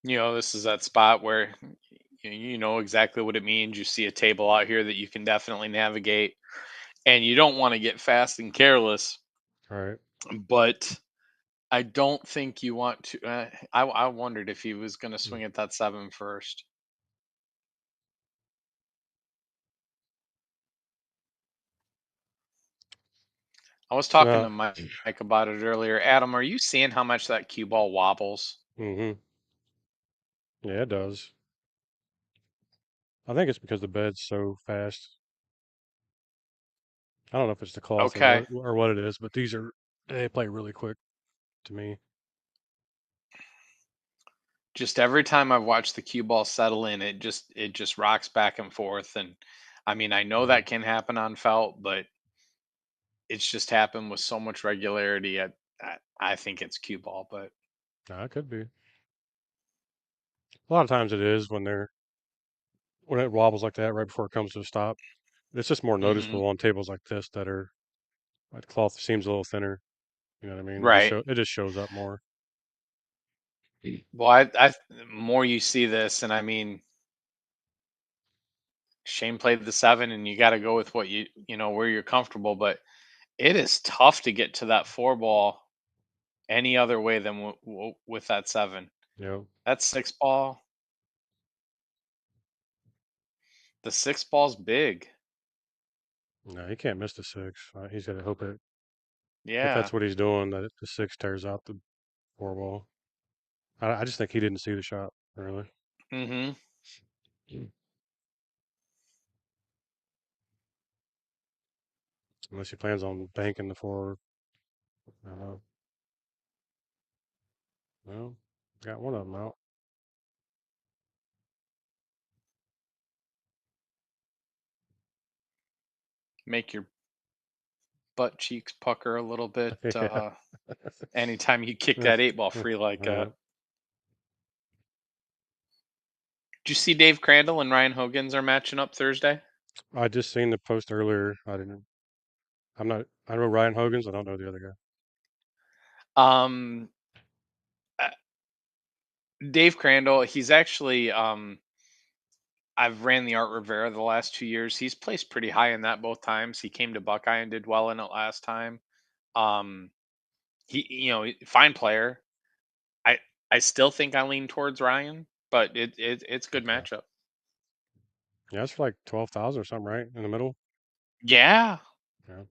This is that spot where you know exactly what it means. You see a table out here that you can definitely navigate, and you don't want to get fast and careless, All right. but I don't think you want to. I wondered if he was going to Mm. swing at that 7 first. I was talking So, to Mike about it earlier. Adam, are you seeing how much that cue ball wobbles? mm-hmm. Yeah, it does. I think it's because the bed's so fast. I don't know if it's the cloth Okay. or what it is, but they play really quick to me. Just every time I've watched the cue ball settle in, it just rocks back and forth. And I mean, I know Mm. that can happen on felt, but it's just happened with so much regularity. I think it's cue ball, but It could be. A lot of times it is when it wobbles like that right before it comes to a stop. It's just more hmm noticeable on tables like this that are like the cloth seems a little thinner. You know what I mean? right. It just shows up more. Well, I the more you see this, and I mean, Shane played the 7, and you got to go with what where you're comfortable. But it is tough to get to that 4 ball any other way than with that 7. You know, That 6 ball, the 6 ball's big. no, he can't miss the 6. He's got to hope it if Yeah. that's what he's doing that the 6 tears out the 4 ball. I just think he didn't see the shot really. hmm Unless he plans on banking the 4. Well, got one of them out. Make your butt cheeks pucker a little bit Yeah. anytime you kick that 8-ball free like that. Did you see Dave Crandall and Ryan Hogan's are matching up Thursday? I just seen the post earlier. I know Ryan Hogan's. I don't know the other guy. Dave Crandall, he's actually I've ran the Art Rivera the last 2 years. He's placed pretty high in that both times. He came to Buckeye and did well in it last time. Fine player. I I still think I lean towards Ryan, but it's a good matchup. Yeah, it's for like 12,000 or something, right? In the middle. Yeah. Yeah.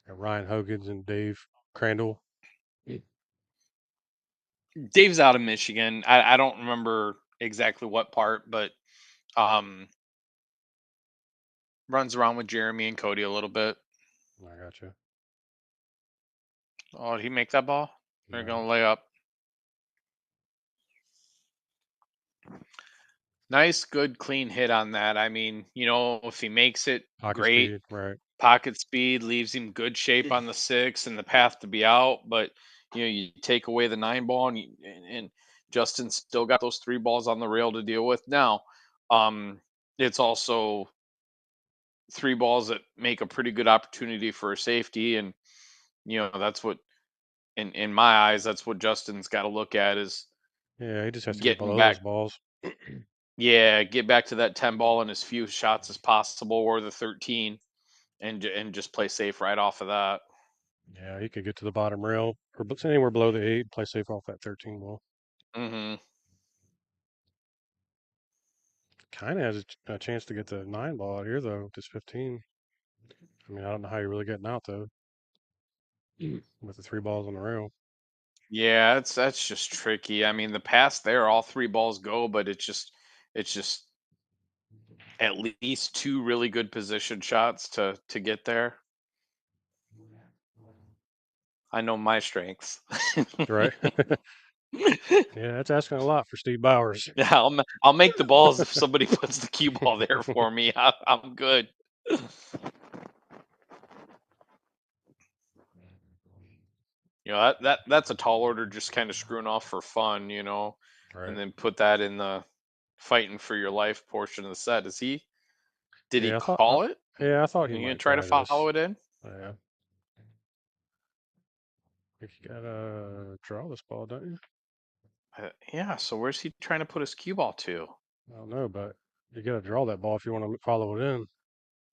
Ryan Hogan's and Dave Crandall. Dave's out of Michigan. I don't remember exactly what part, but runs around with Jeremy and Cody a little bit. I gotcha. Oh, did he make that ball? They're No. gonna lay up. Nice, good, clean hit on that. I mean, if he makes it, Pocket great. speed, right? Pocket speed leaves him good shape on the 6 and the path to be out. But you take away the 9-ball, and Justin still got those 3 balls on the rail to deal with. Now, it's also 3 balls that make a pretty good opportunity for a safety, and that's what, in my eyes, that's what Justin's got to look at is Yeah, he just has to get getting below back. those balls. Yeah, get back to that 10 ball in as few shots as possible, or the 13, and just play safe right off of that. Yeah, he could get to the bottom rail or anywhere below the 8, play safe off that 13 ball. Mm-hmm. Kind of has a chance to get the 9 ball out here though with this 15. I mean, I don't know how you're really getting out though with the 3 balls on the rail. Yeah, that's just tricky. I mean, the pass there, all 3 balls go, but it's just at least 2 really good position shots to get there. I know my strengths. Right. Yeah, that's asking a lot for Steve Bowers. Yeah, I'll make the balls if somebody puts the cue ball there for me. I'm good. That's a tall order, just kind of screwing off for fun, Right. and then put that in the fighting for your life portion of the set. Did he Yeah, call it? I thought he You gonna might try to try this. follow it in? Yeah. You gotta draw this ball, don't you? Yeah. So where's he trying to put his cue ball to? I don't know, but you gotta draw that ball if you want to follow it in.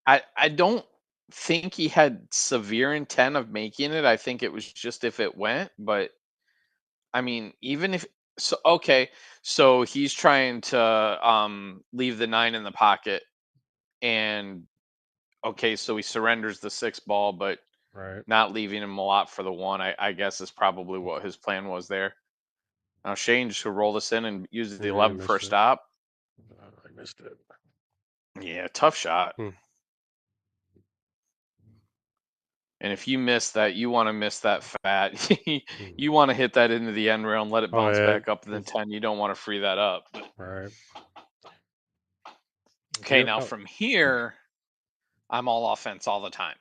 I don't think he had severe intent of making it. I think it was just if it went, but I mean, even if so, okay, so he's trying to leave the 9 in the pocket, and okay, so he surrenders the 6 ball, but Right. not leaving him a lot for the 1. I guess is probably what his plan was there. Now Shane just should roll this in and use the Yeah, 11 for a missed it. stop. I missed it. Yeah, tough shot. And if you miss that, you want to miss that fat. You want to hit that into the end rail and let it Oh bounce yeah. back up to the 10. You don't want to free that up. Right. Okay, now from here, I'm all offense all the time.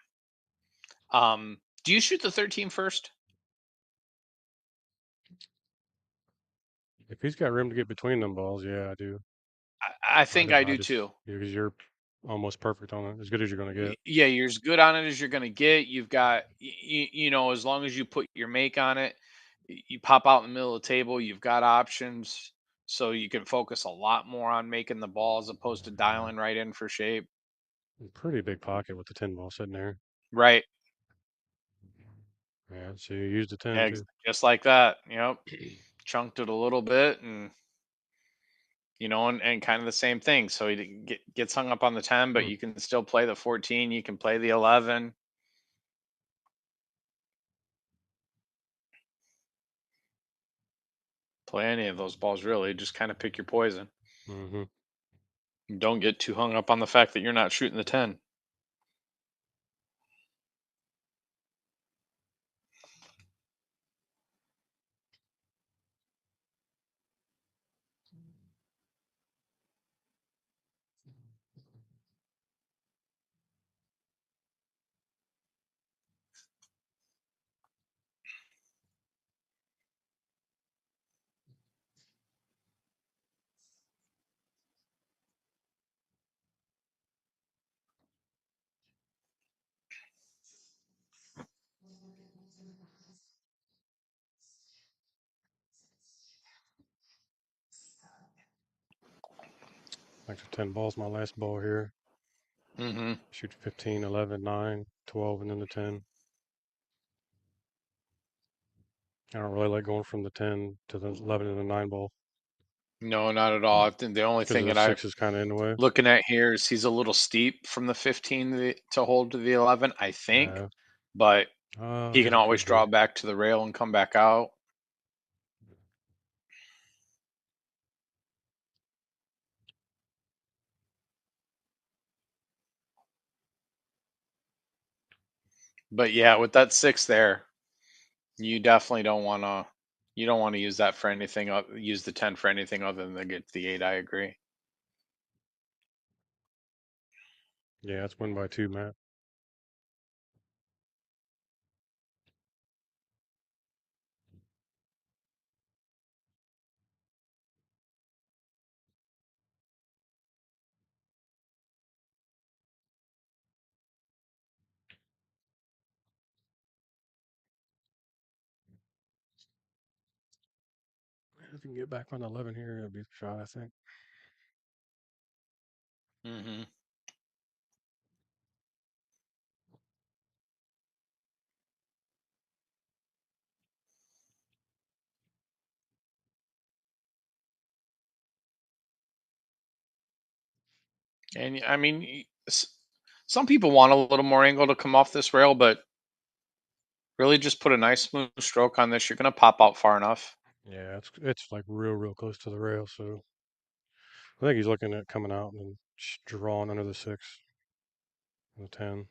Do you shoot the 13 first? If he's got room to get between them balls, yeah, I do. I think I do too. Because you're almost perfect on it, as good as you're gonna get. Yeah, you're as good on it as you're going to get. You've got, as long as you put your make on it, you pop out in the middle of the table, you've got options. So you can focus a lot more on making the ball as opposed to dialing right in for shape. Pretty big pocket with the 10 ball sitting there. Right. Yeah, so you used the 10 Yeah, too. just like that. Yep. Chunked it a little bit, and and kind of the same thing. So he gets hung up on the 10, but you can still play the 14. You can play the 11. Play any of those balls, really. Just kind of pick your poison. Mm-hmm. Don't get too hung up on the fact that you're not shooting the 10. Like the 10 ball's my last ball here. Mm-hmm. Shoot 15, 11, 9, 12, and then the 10. I don't really like going from the 10 to the 11 and the 9 ball No, not at all. I think the only because thing the that I'm 6 is kind of in the way. looking at here is he's a little steep from the 15 to hold to the 11, I think, but I he guess can it always could be. draw back to the rail and come back out. But yeah, with that 6 there, you definitely don't want to. You don't want to use that for anything. Use the 10 for anything other than to get the 8. I agree. Yeah, it's win by 2, Matt. If you can get back on the 11 here, it'll be a shot, I think. Mm-hmm. And I mean, some people want a little more angle to come off this rail, but really just put a nice smooth stroke on this. You're going to pop out far enough. Yeah, it's like real close to the rail, so I think he's looking at coming out and drawing under the 6 and the 10.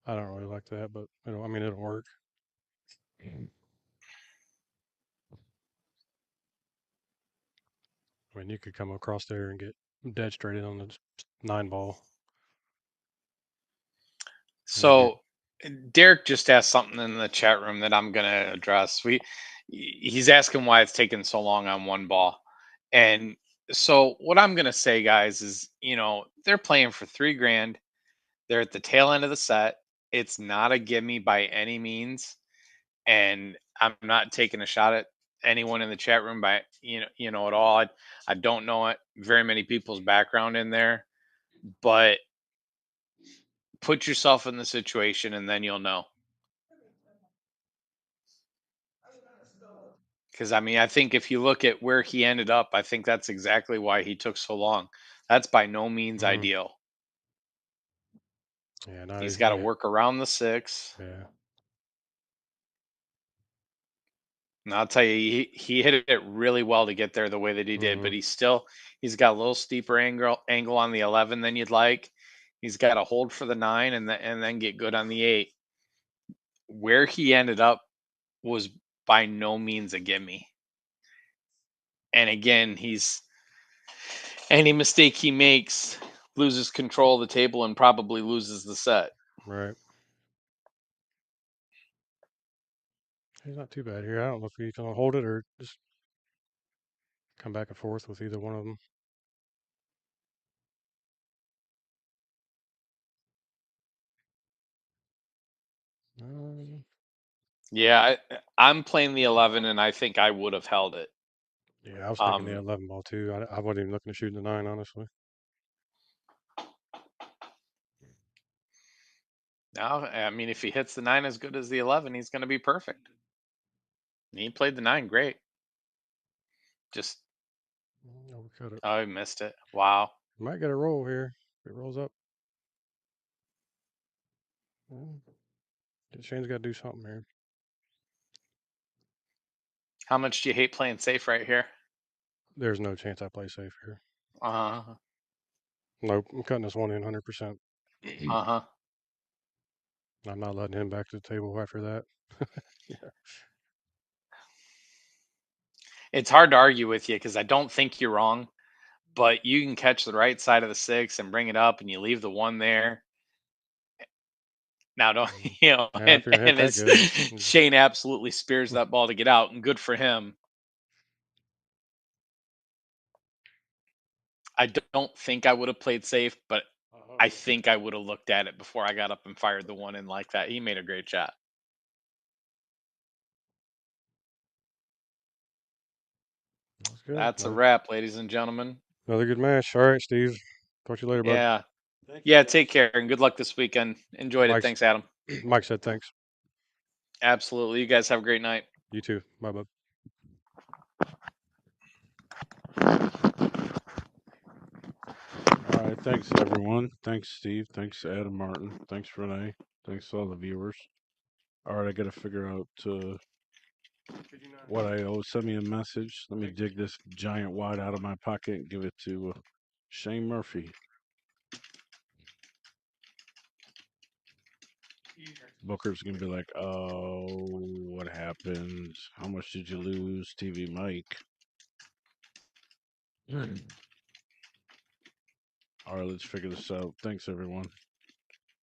I don't really like that, but I mean, it'll work. I mean, you could come across there and get dead straight in on the 9 ball. So Derek just asked something in the chat room that I'm going to address. He's asking why it's taken so long on one ball. And so what I'm going to say, guys, is, they're playing for 3 grand. They're at the tail end of the set. It's not a gimme by any means. And I'm not taking a shot at anyone in the chat room by, at all. I don't know very many people's background in there, but put yourself in the situation and then you'll know. Because I mean, I think if you look at where he ended up, I think that's exactly why he took so long. That's by no means ideal. Yeah, He's got to work around the 6. Yeah. And I'll tell you, he hit it really well to get there the way that he did, but he's got a little steeper angle on the 11 than you'd like. He's got to hold for the 9 and then get good on the 8. Where he ended up was by no means a gimme. And again, any mistake he makes loses control of the table and probably loses the set. Right. He's not too bad here. I don't know if he's going to hold it or just come back and forth with either one of them. Yeah, I'm playing the 11, and I think I would have held it. Yeah, I was thinking the 11 ball too. I wasn't even looking to shoot the 9, honestly. Now, I mean, if he hits the 9 as good as the 11, he's going to be perfect. And he played the 9 great. Just overcut it. Oh, he missed it. Wow. Might get a roll here. If it rolls up. Shane's got to do something here. How much do you hate playing safe right here? There's no chance I play safe here. Nope, I'm cutting this one in 100%. Uh-huh. I'm not letting him back to the table after that. It's hard to argue with you because I don't think you're wrong, but you can catch the right side of the 6 and bring it up, and you leave the 1 there. Now, don't you know? Yeah, if you're gonna hit And that it's good. Shane absolutely spears that ball to get out, and good for him. I don't think I would have played safe, but I think I would have looked at it before I got up and fired the 1 in like that. He made a great shot. That's good. That's a wrap, ladies and gentlemen. Another good match. All right, Steve. Talk to you later, bud. Yeah. Yeah, take care and good luck this weekend. Enjoyed it. Thanks, Adam. Mike said thanks. Absolutely. You guys have a great night. You too. Bye, bud. All right, thanks everyone. Thanks Steve. Thanks Adam Martin. Thanks Renee. Thanks to all the viewers. All right, I got to figure out what I owe. Send me a message. Let me dig this giant wad out of my pocket and give it to Shane Murphy. Booker's gonna be like, "Oh, what happened? How much did you lose, TvMike?" All right, let's figure this out. Thanks everyone.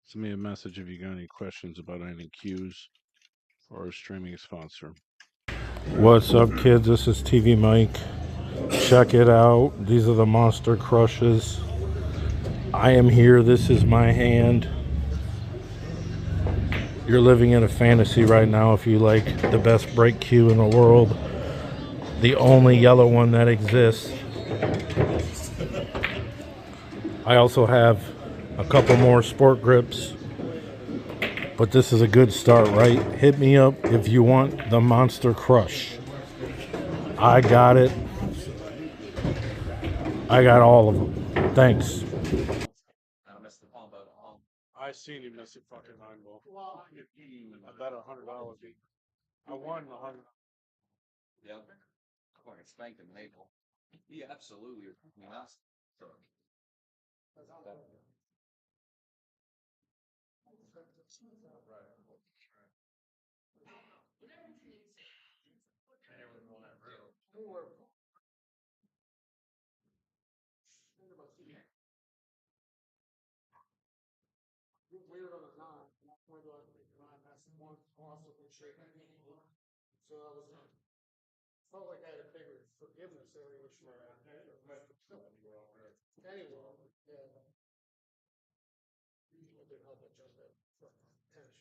Send me a message if you got any questions about any cues or a streaming sponsor. What's up, kids? This is TvMike. Check it out. These are the Monster Crushes. I am here. This is my hand. You're living in a fantasy right now if you like the best break cue in the world. The only yellow one that exists. I also have a couple more sport grips, but this is a good start, right? Hit me up if you want the Monster Crush. I got it. I got all of them. Thanks. I seen you miss a fucking 9-ball. I bet $100. I won $100. Yeah. Fucking spanked him, Maple. He absolutely. I mean, that's. We were on a 9. We're going to 9. That's the one also been shaking. So I was felt like I had a bigger forgiveness area issue. Anyway, yeah. Usually didn't help much on that tennis shoes.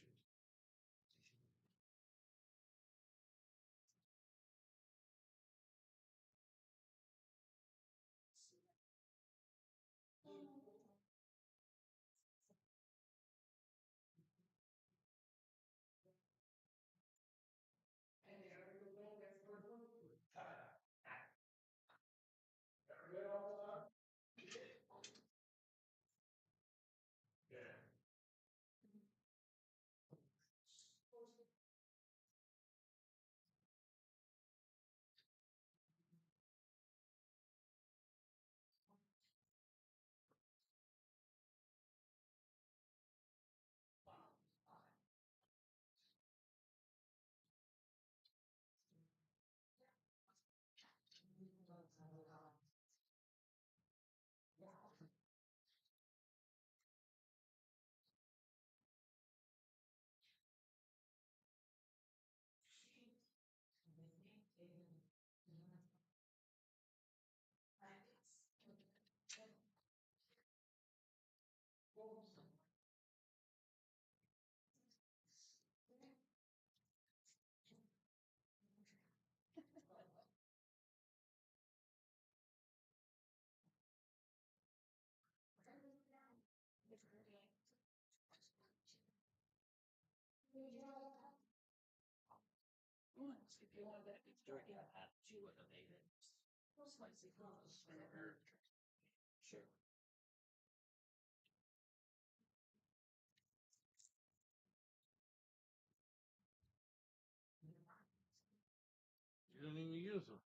You didn't even use them.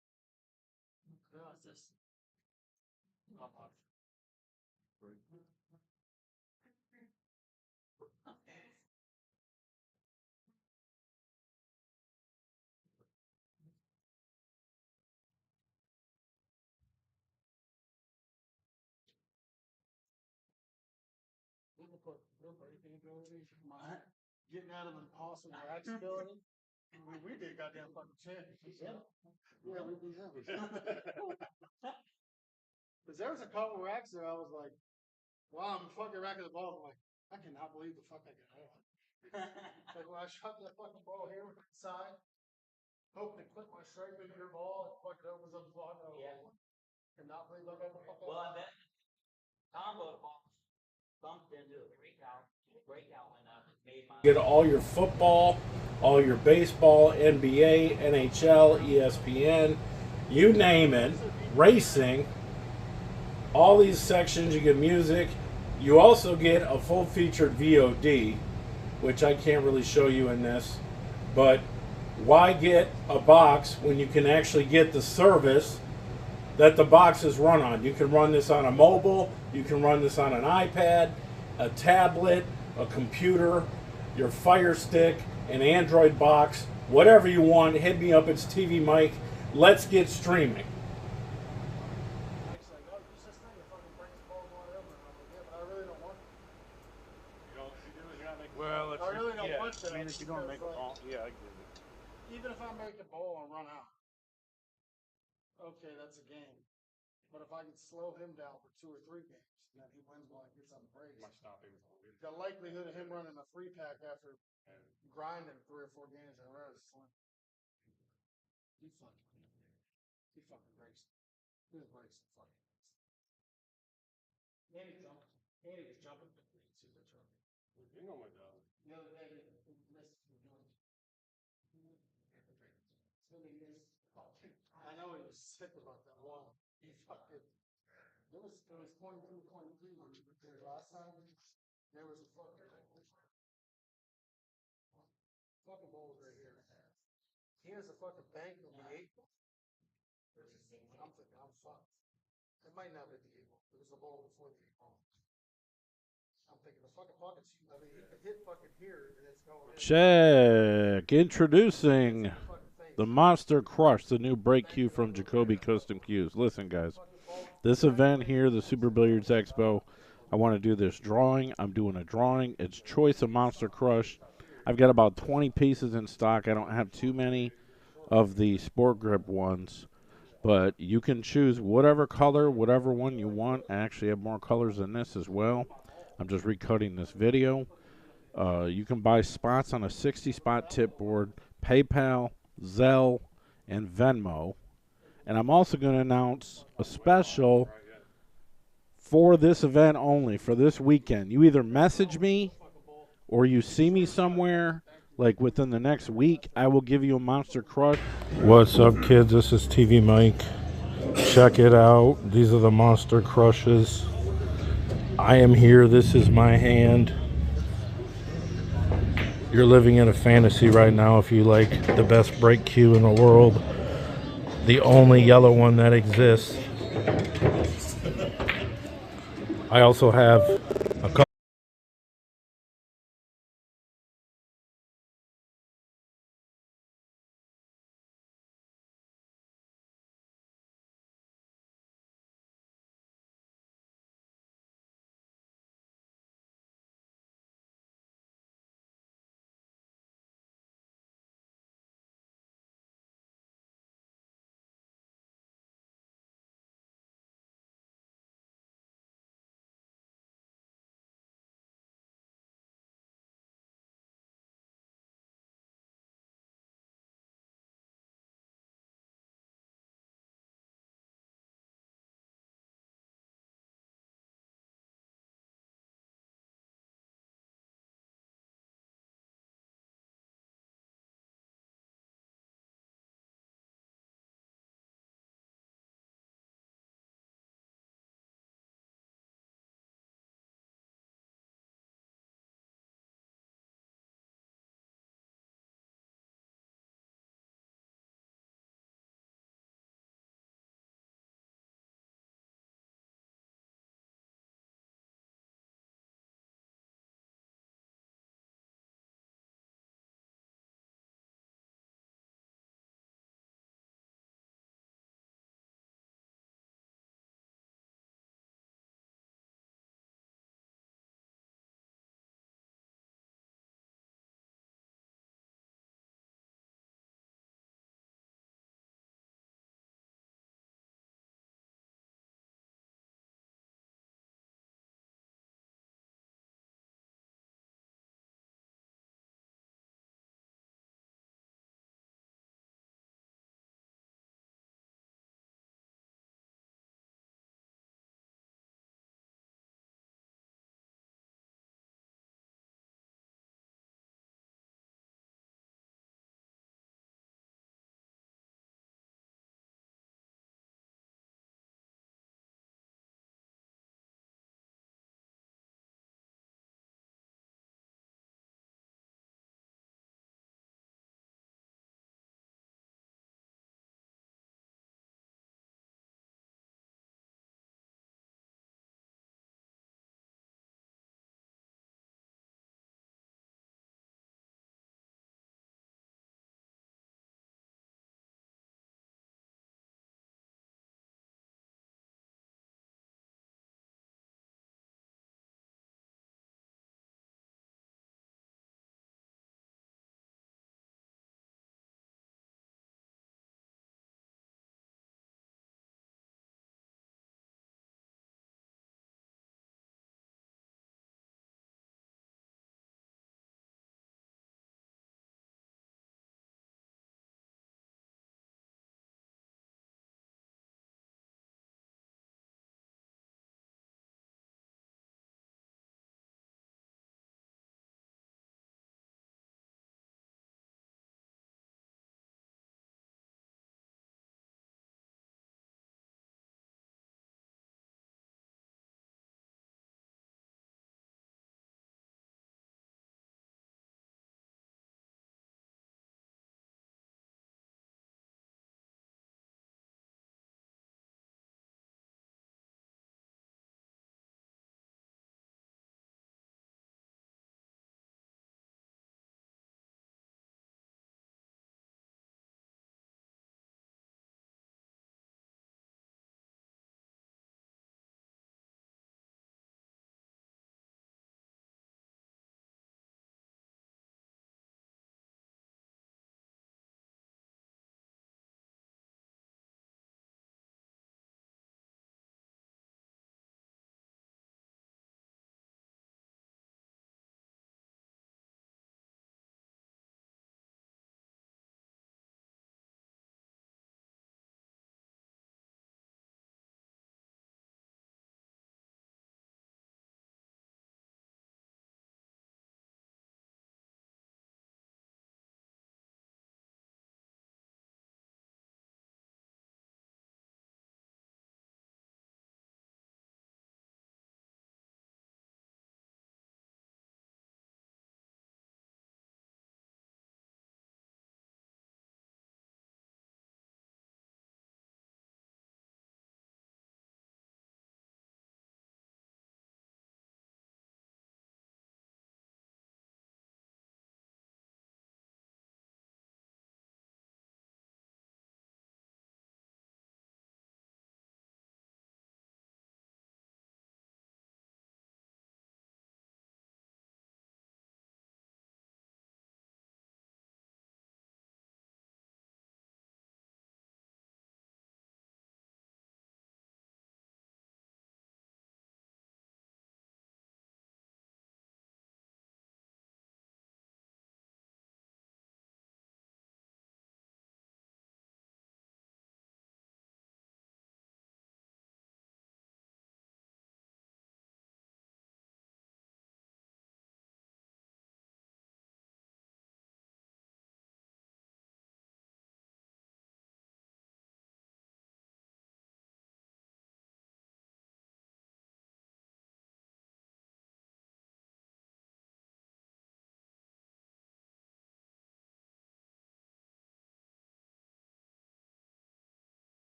Your breaking ability, my getting out of impossible wax ability. We did goddamn fucking champions. Yeah, we beat them. Because there was a couple racks there, I was like, wow, I'm fucking racking the ball. I'm like, I cannot believe the fuck I got on. Like when I shot that fucking ball here with the side, hoping to clip my strike into your ball, it fucking opens up the block. Yeah. Cannot believe I got the fuck. Well, and then combo ball bumped into the breakout. Breakout went up. Get all your football, all your baseball, NBA, NHL, ESPN, you name it, racing, all these sections. You get music. You also get a full-featured VOD, which I can't really show you in this, but why get a box when you can actually get the service that the box is run on? You can run this on a mobile, you can run this on an iPad, a tablet, a computer, your Fire Stick, an Android box, whatever you want. Hit me up, it's TvMike. Let's get streaming. Well, I really don't want that. I mean, if you don't make a ball, yeah, I get it. Even if I make a ball and run out, okay, that's a game. But if I can slow him down for 2 or 3 games, and then he wins while he gets on the break, the likelihood of him running a free pack after grinding 3 or 4 games in a row is slim. He fucking breaks. He breaks the fucking. And he jumped. And he was jumping between 2 the truck. You know my dog. The other day, he missed the joint. So they missed. I know he was sick about that one. He fucking. It was 22, 23 when we were there last time. There was a fucking bowls right here. He has a fucking bank on the 8. I'm thinking I'm fucked. It might not be the 8. It was a bowl before the 8 ball. I'm thinking the fucking pockets. I mean, he could hit fucking here and it's going. Check. Introducing the Monster Crush, the new break cue from Jacoby Custom Cues. Listen, guys, this event here, the Super Billiards Expo, I want to do this drawing. I'm doing a drawing. It's Choice of Monster Crush. I've got about 20 pieces in stock. I don't have too many of the Sport Grip ones, but you can choose whatever color, whatever one you want. I actually have more colors than this as well. I'm just recutting this video. You can buy spots on a 60-spot tip board, PayPal, Zelle, and Venmo. And I'm also going to announce a special for this event only, for this weekend. You either message me or you see me somewhere, like within the next week, I will give you a Monster Crush. What's up, kids? This is TvMike. Check it out. These are the Monster Crushes. I am here. This is my hand. You're living in a fantasy right now if you like the best break cue in the world. The only yellow one that exists. I also have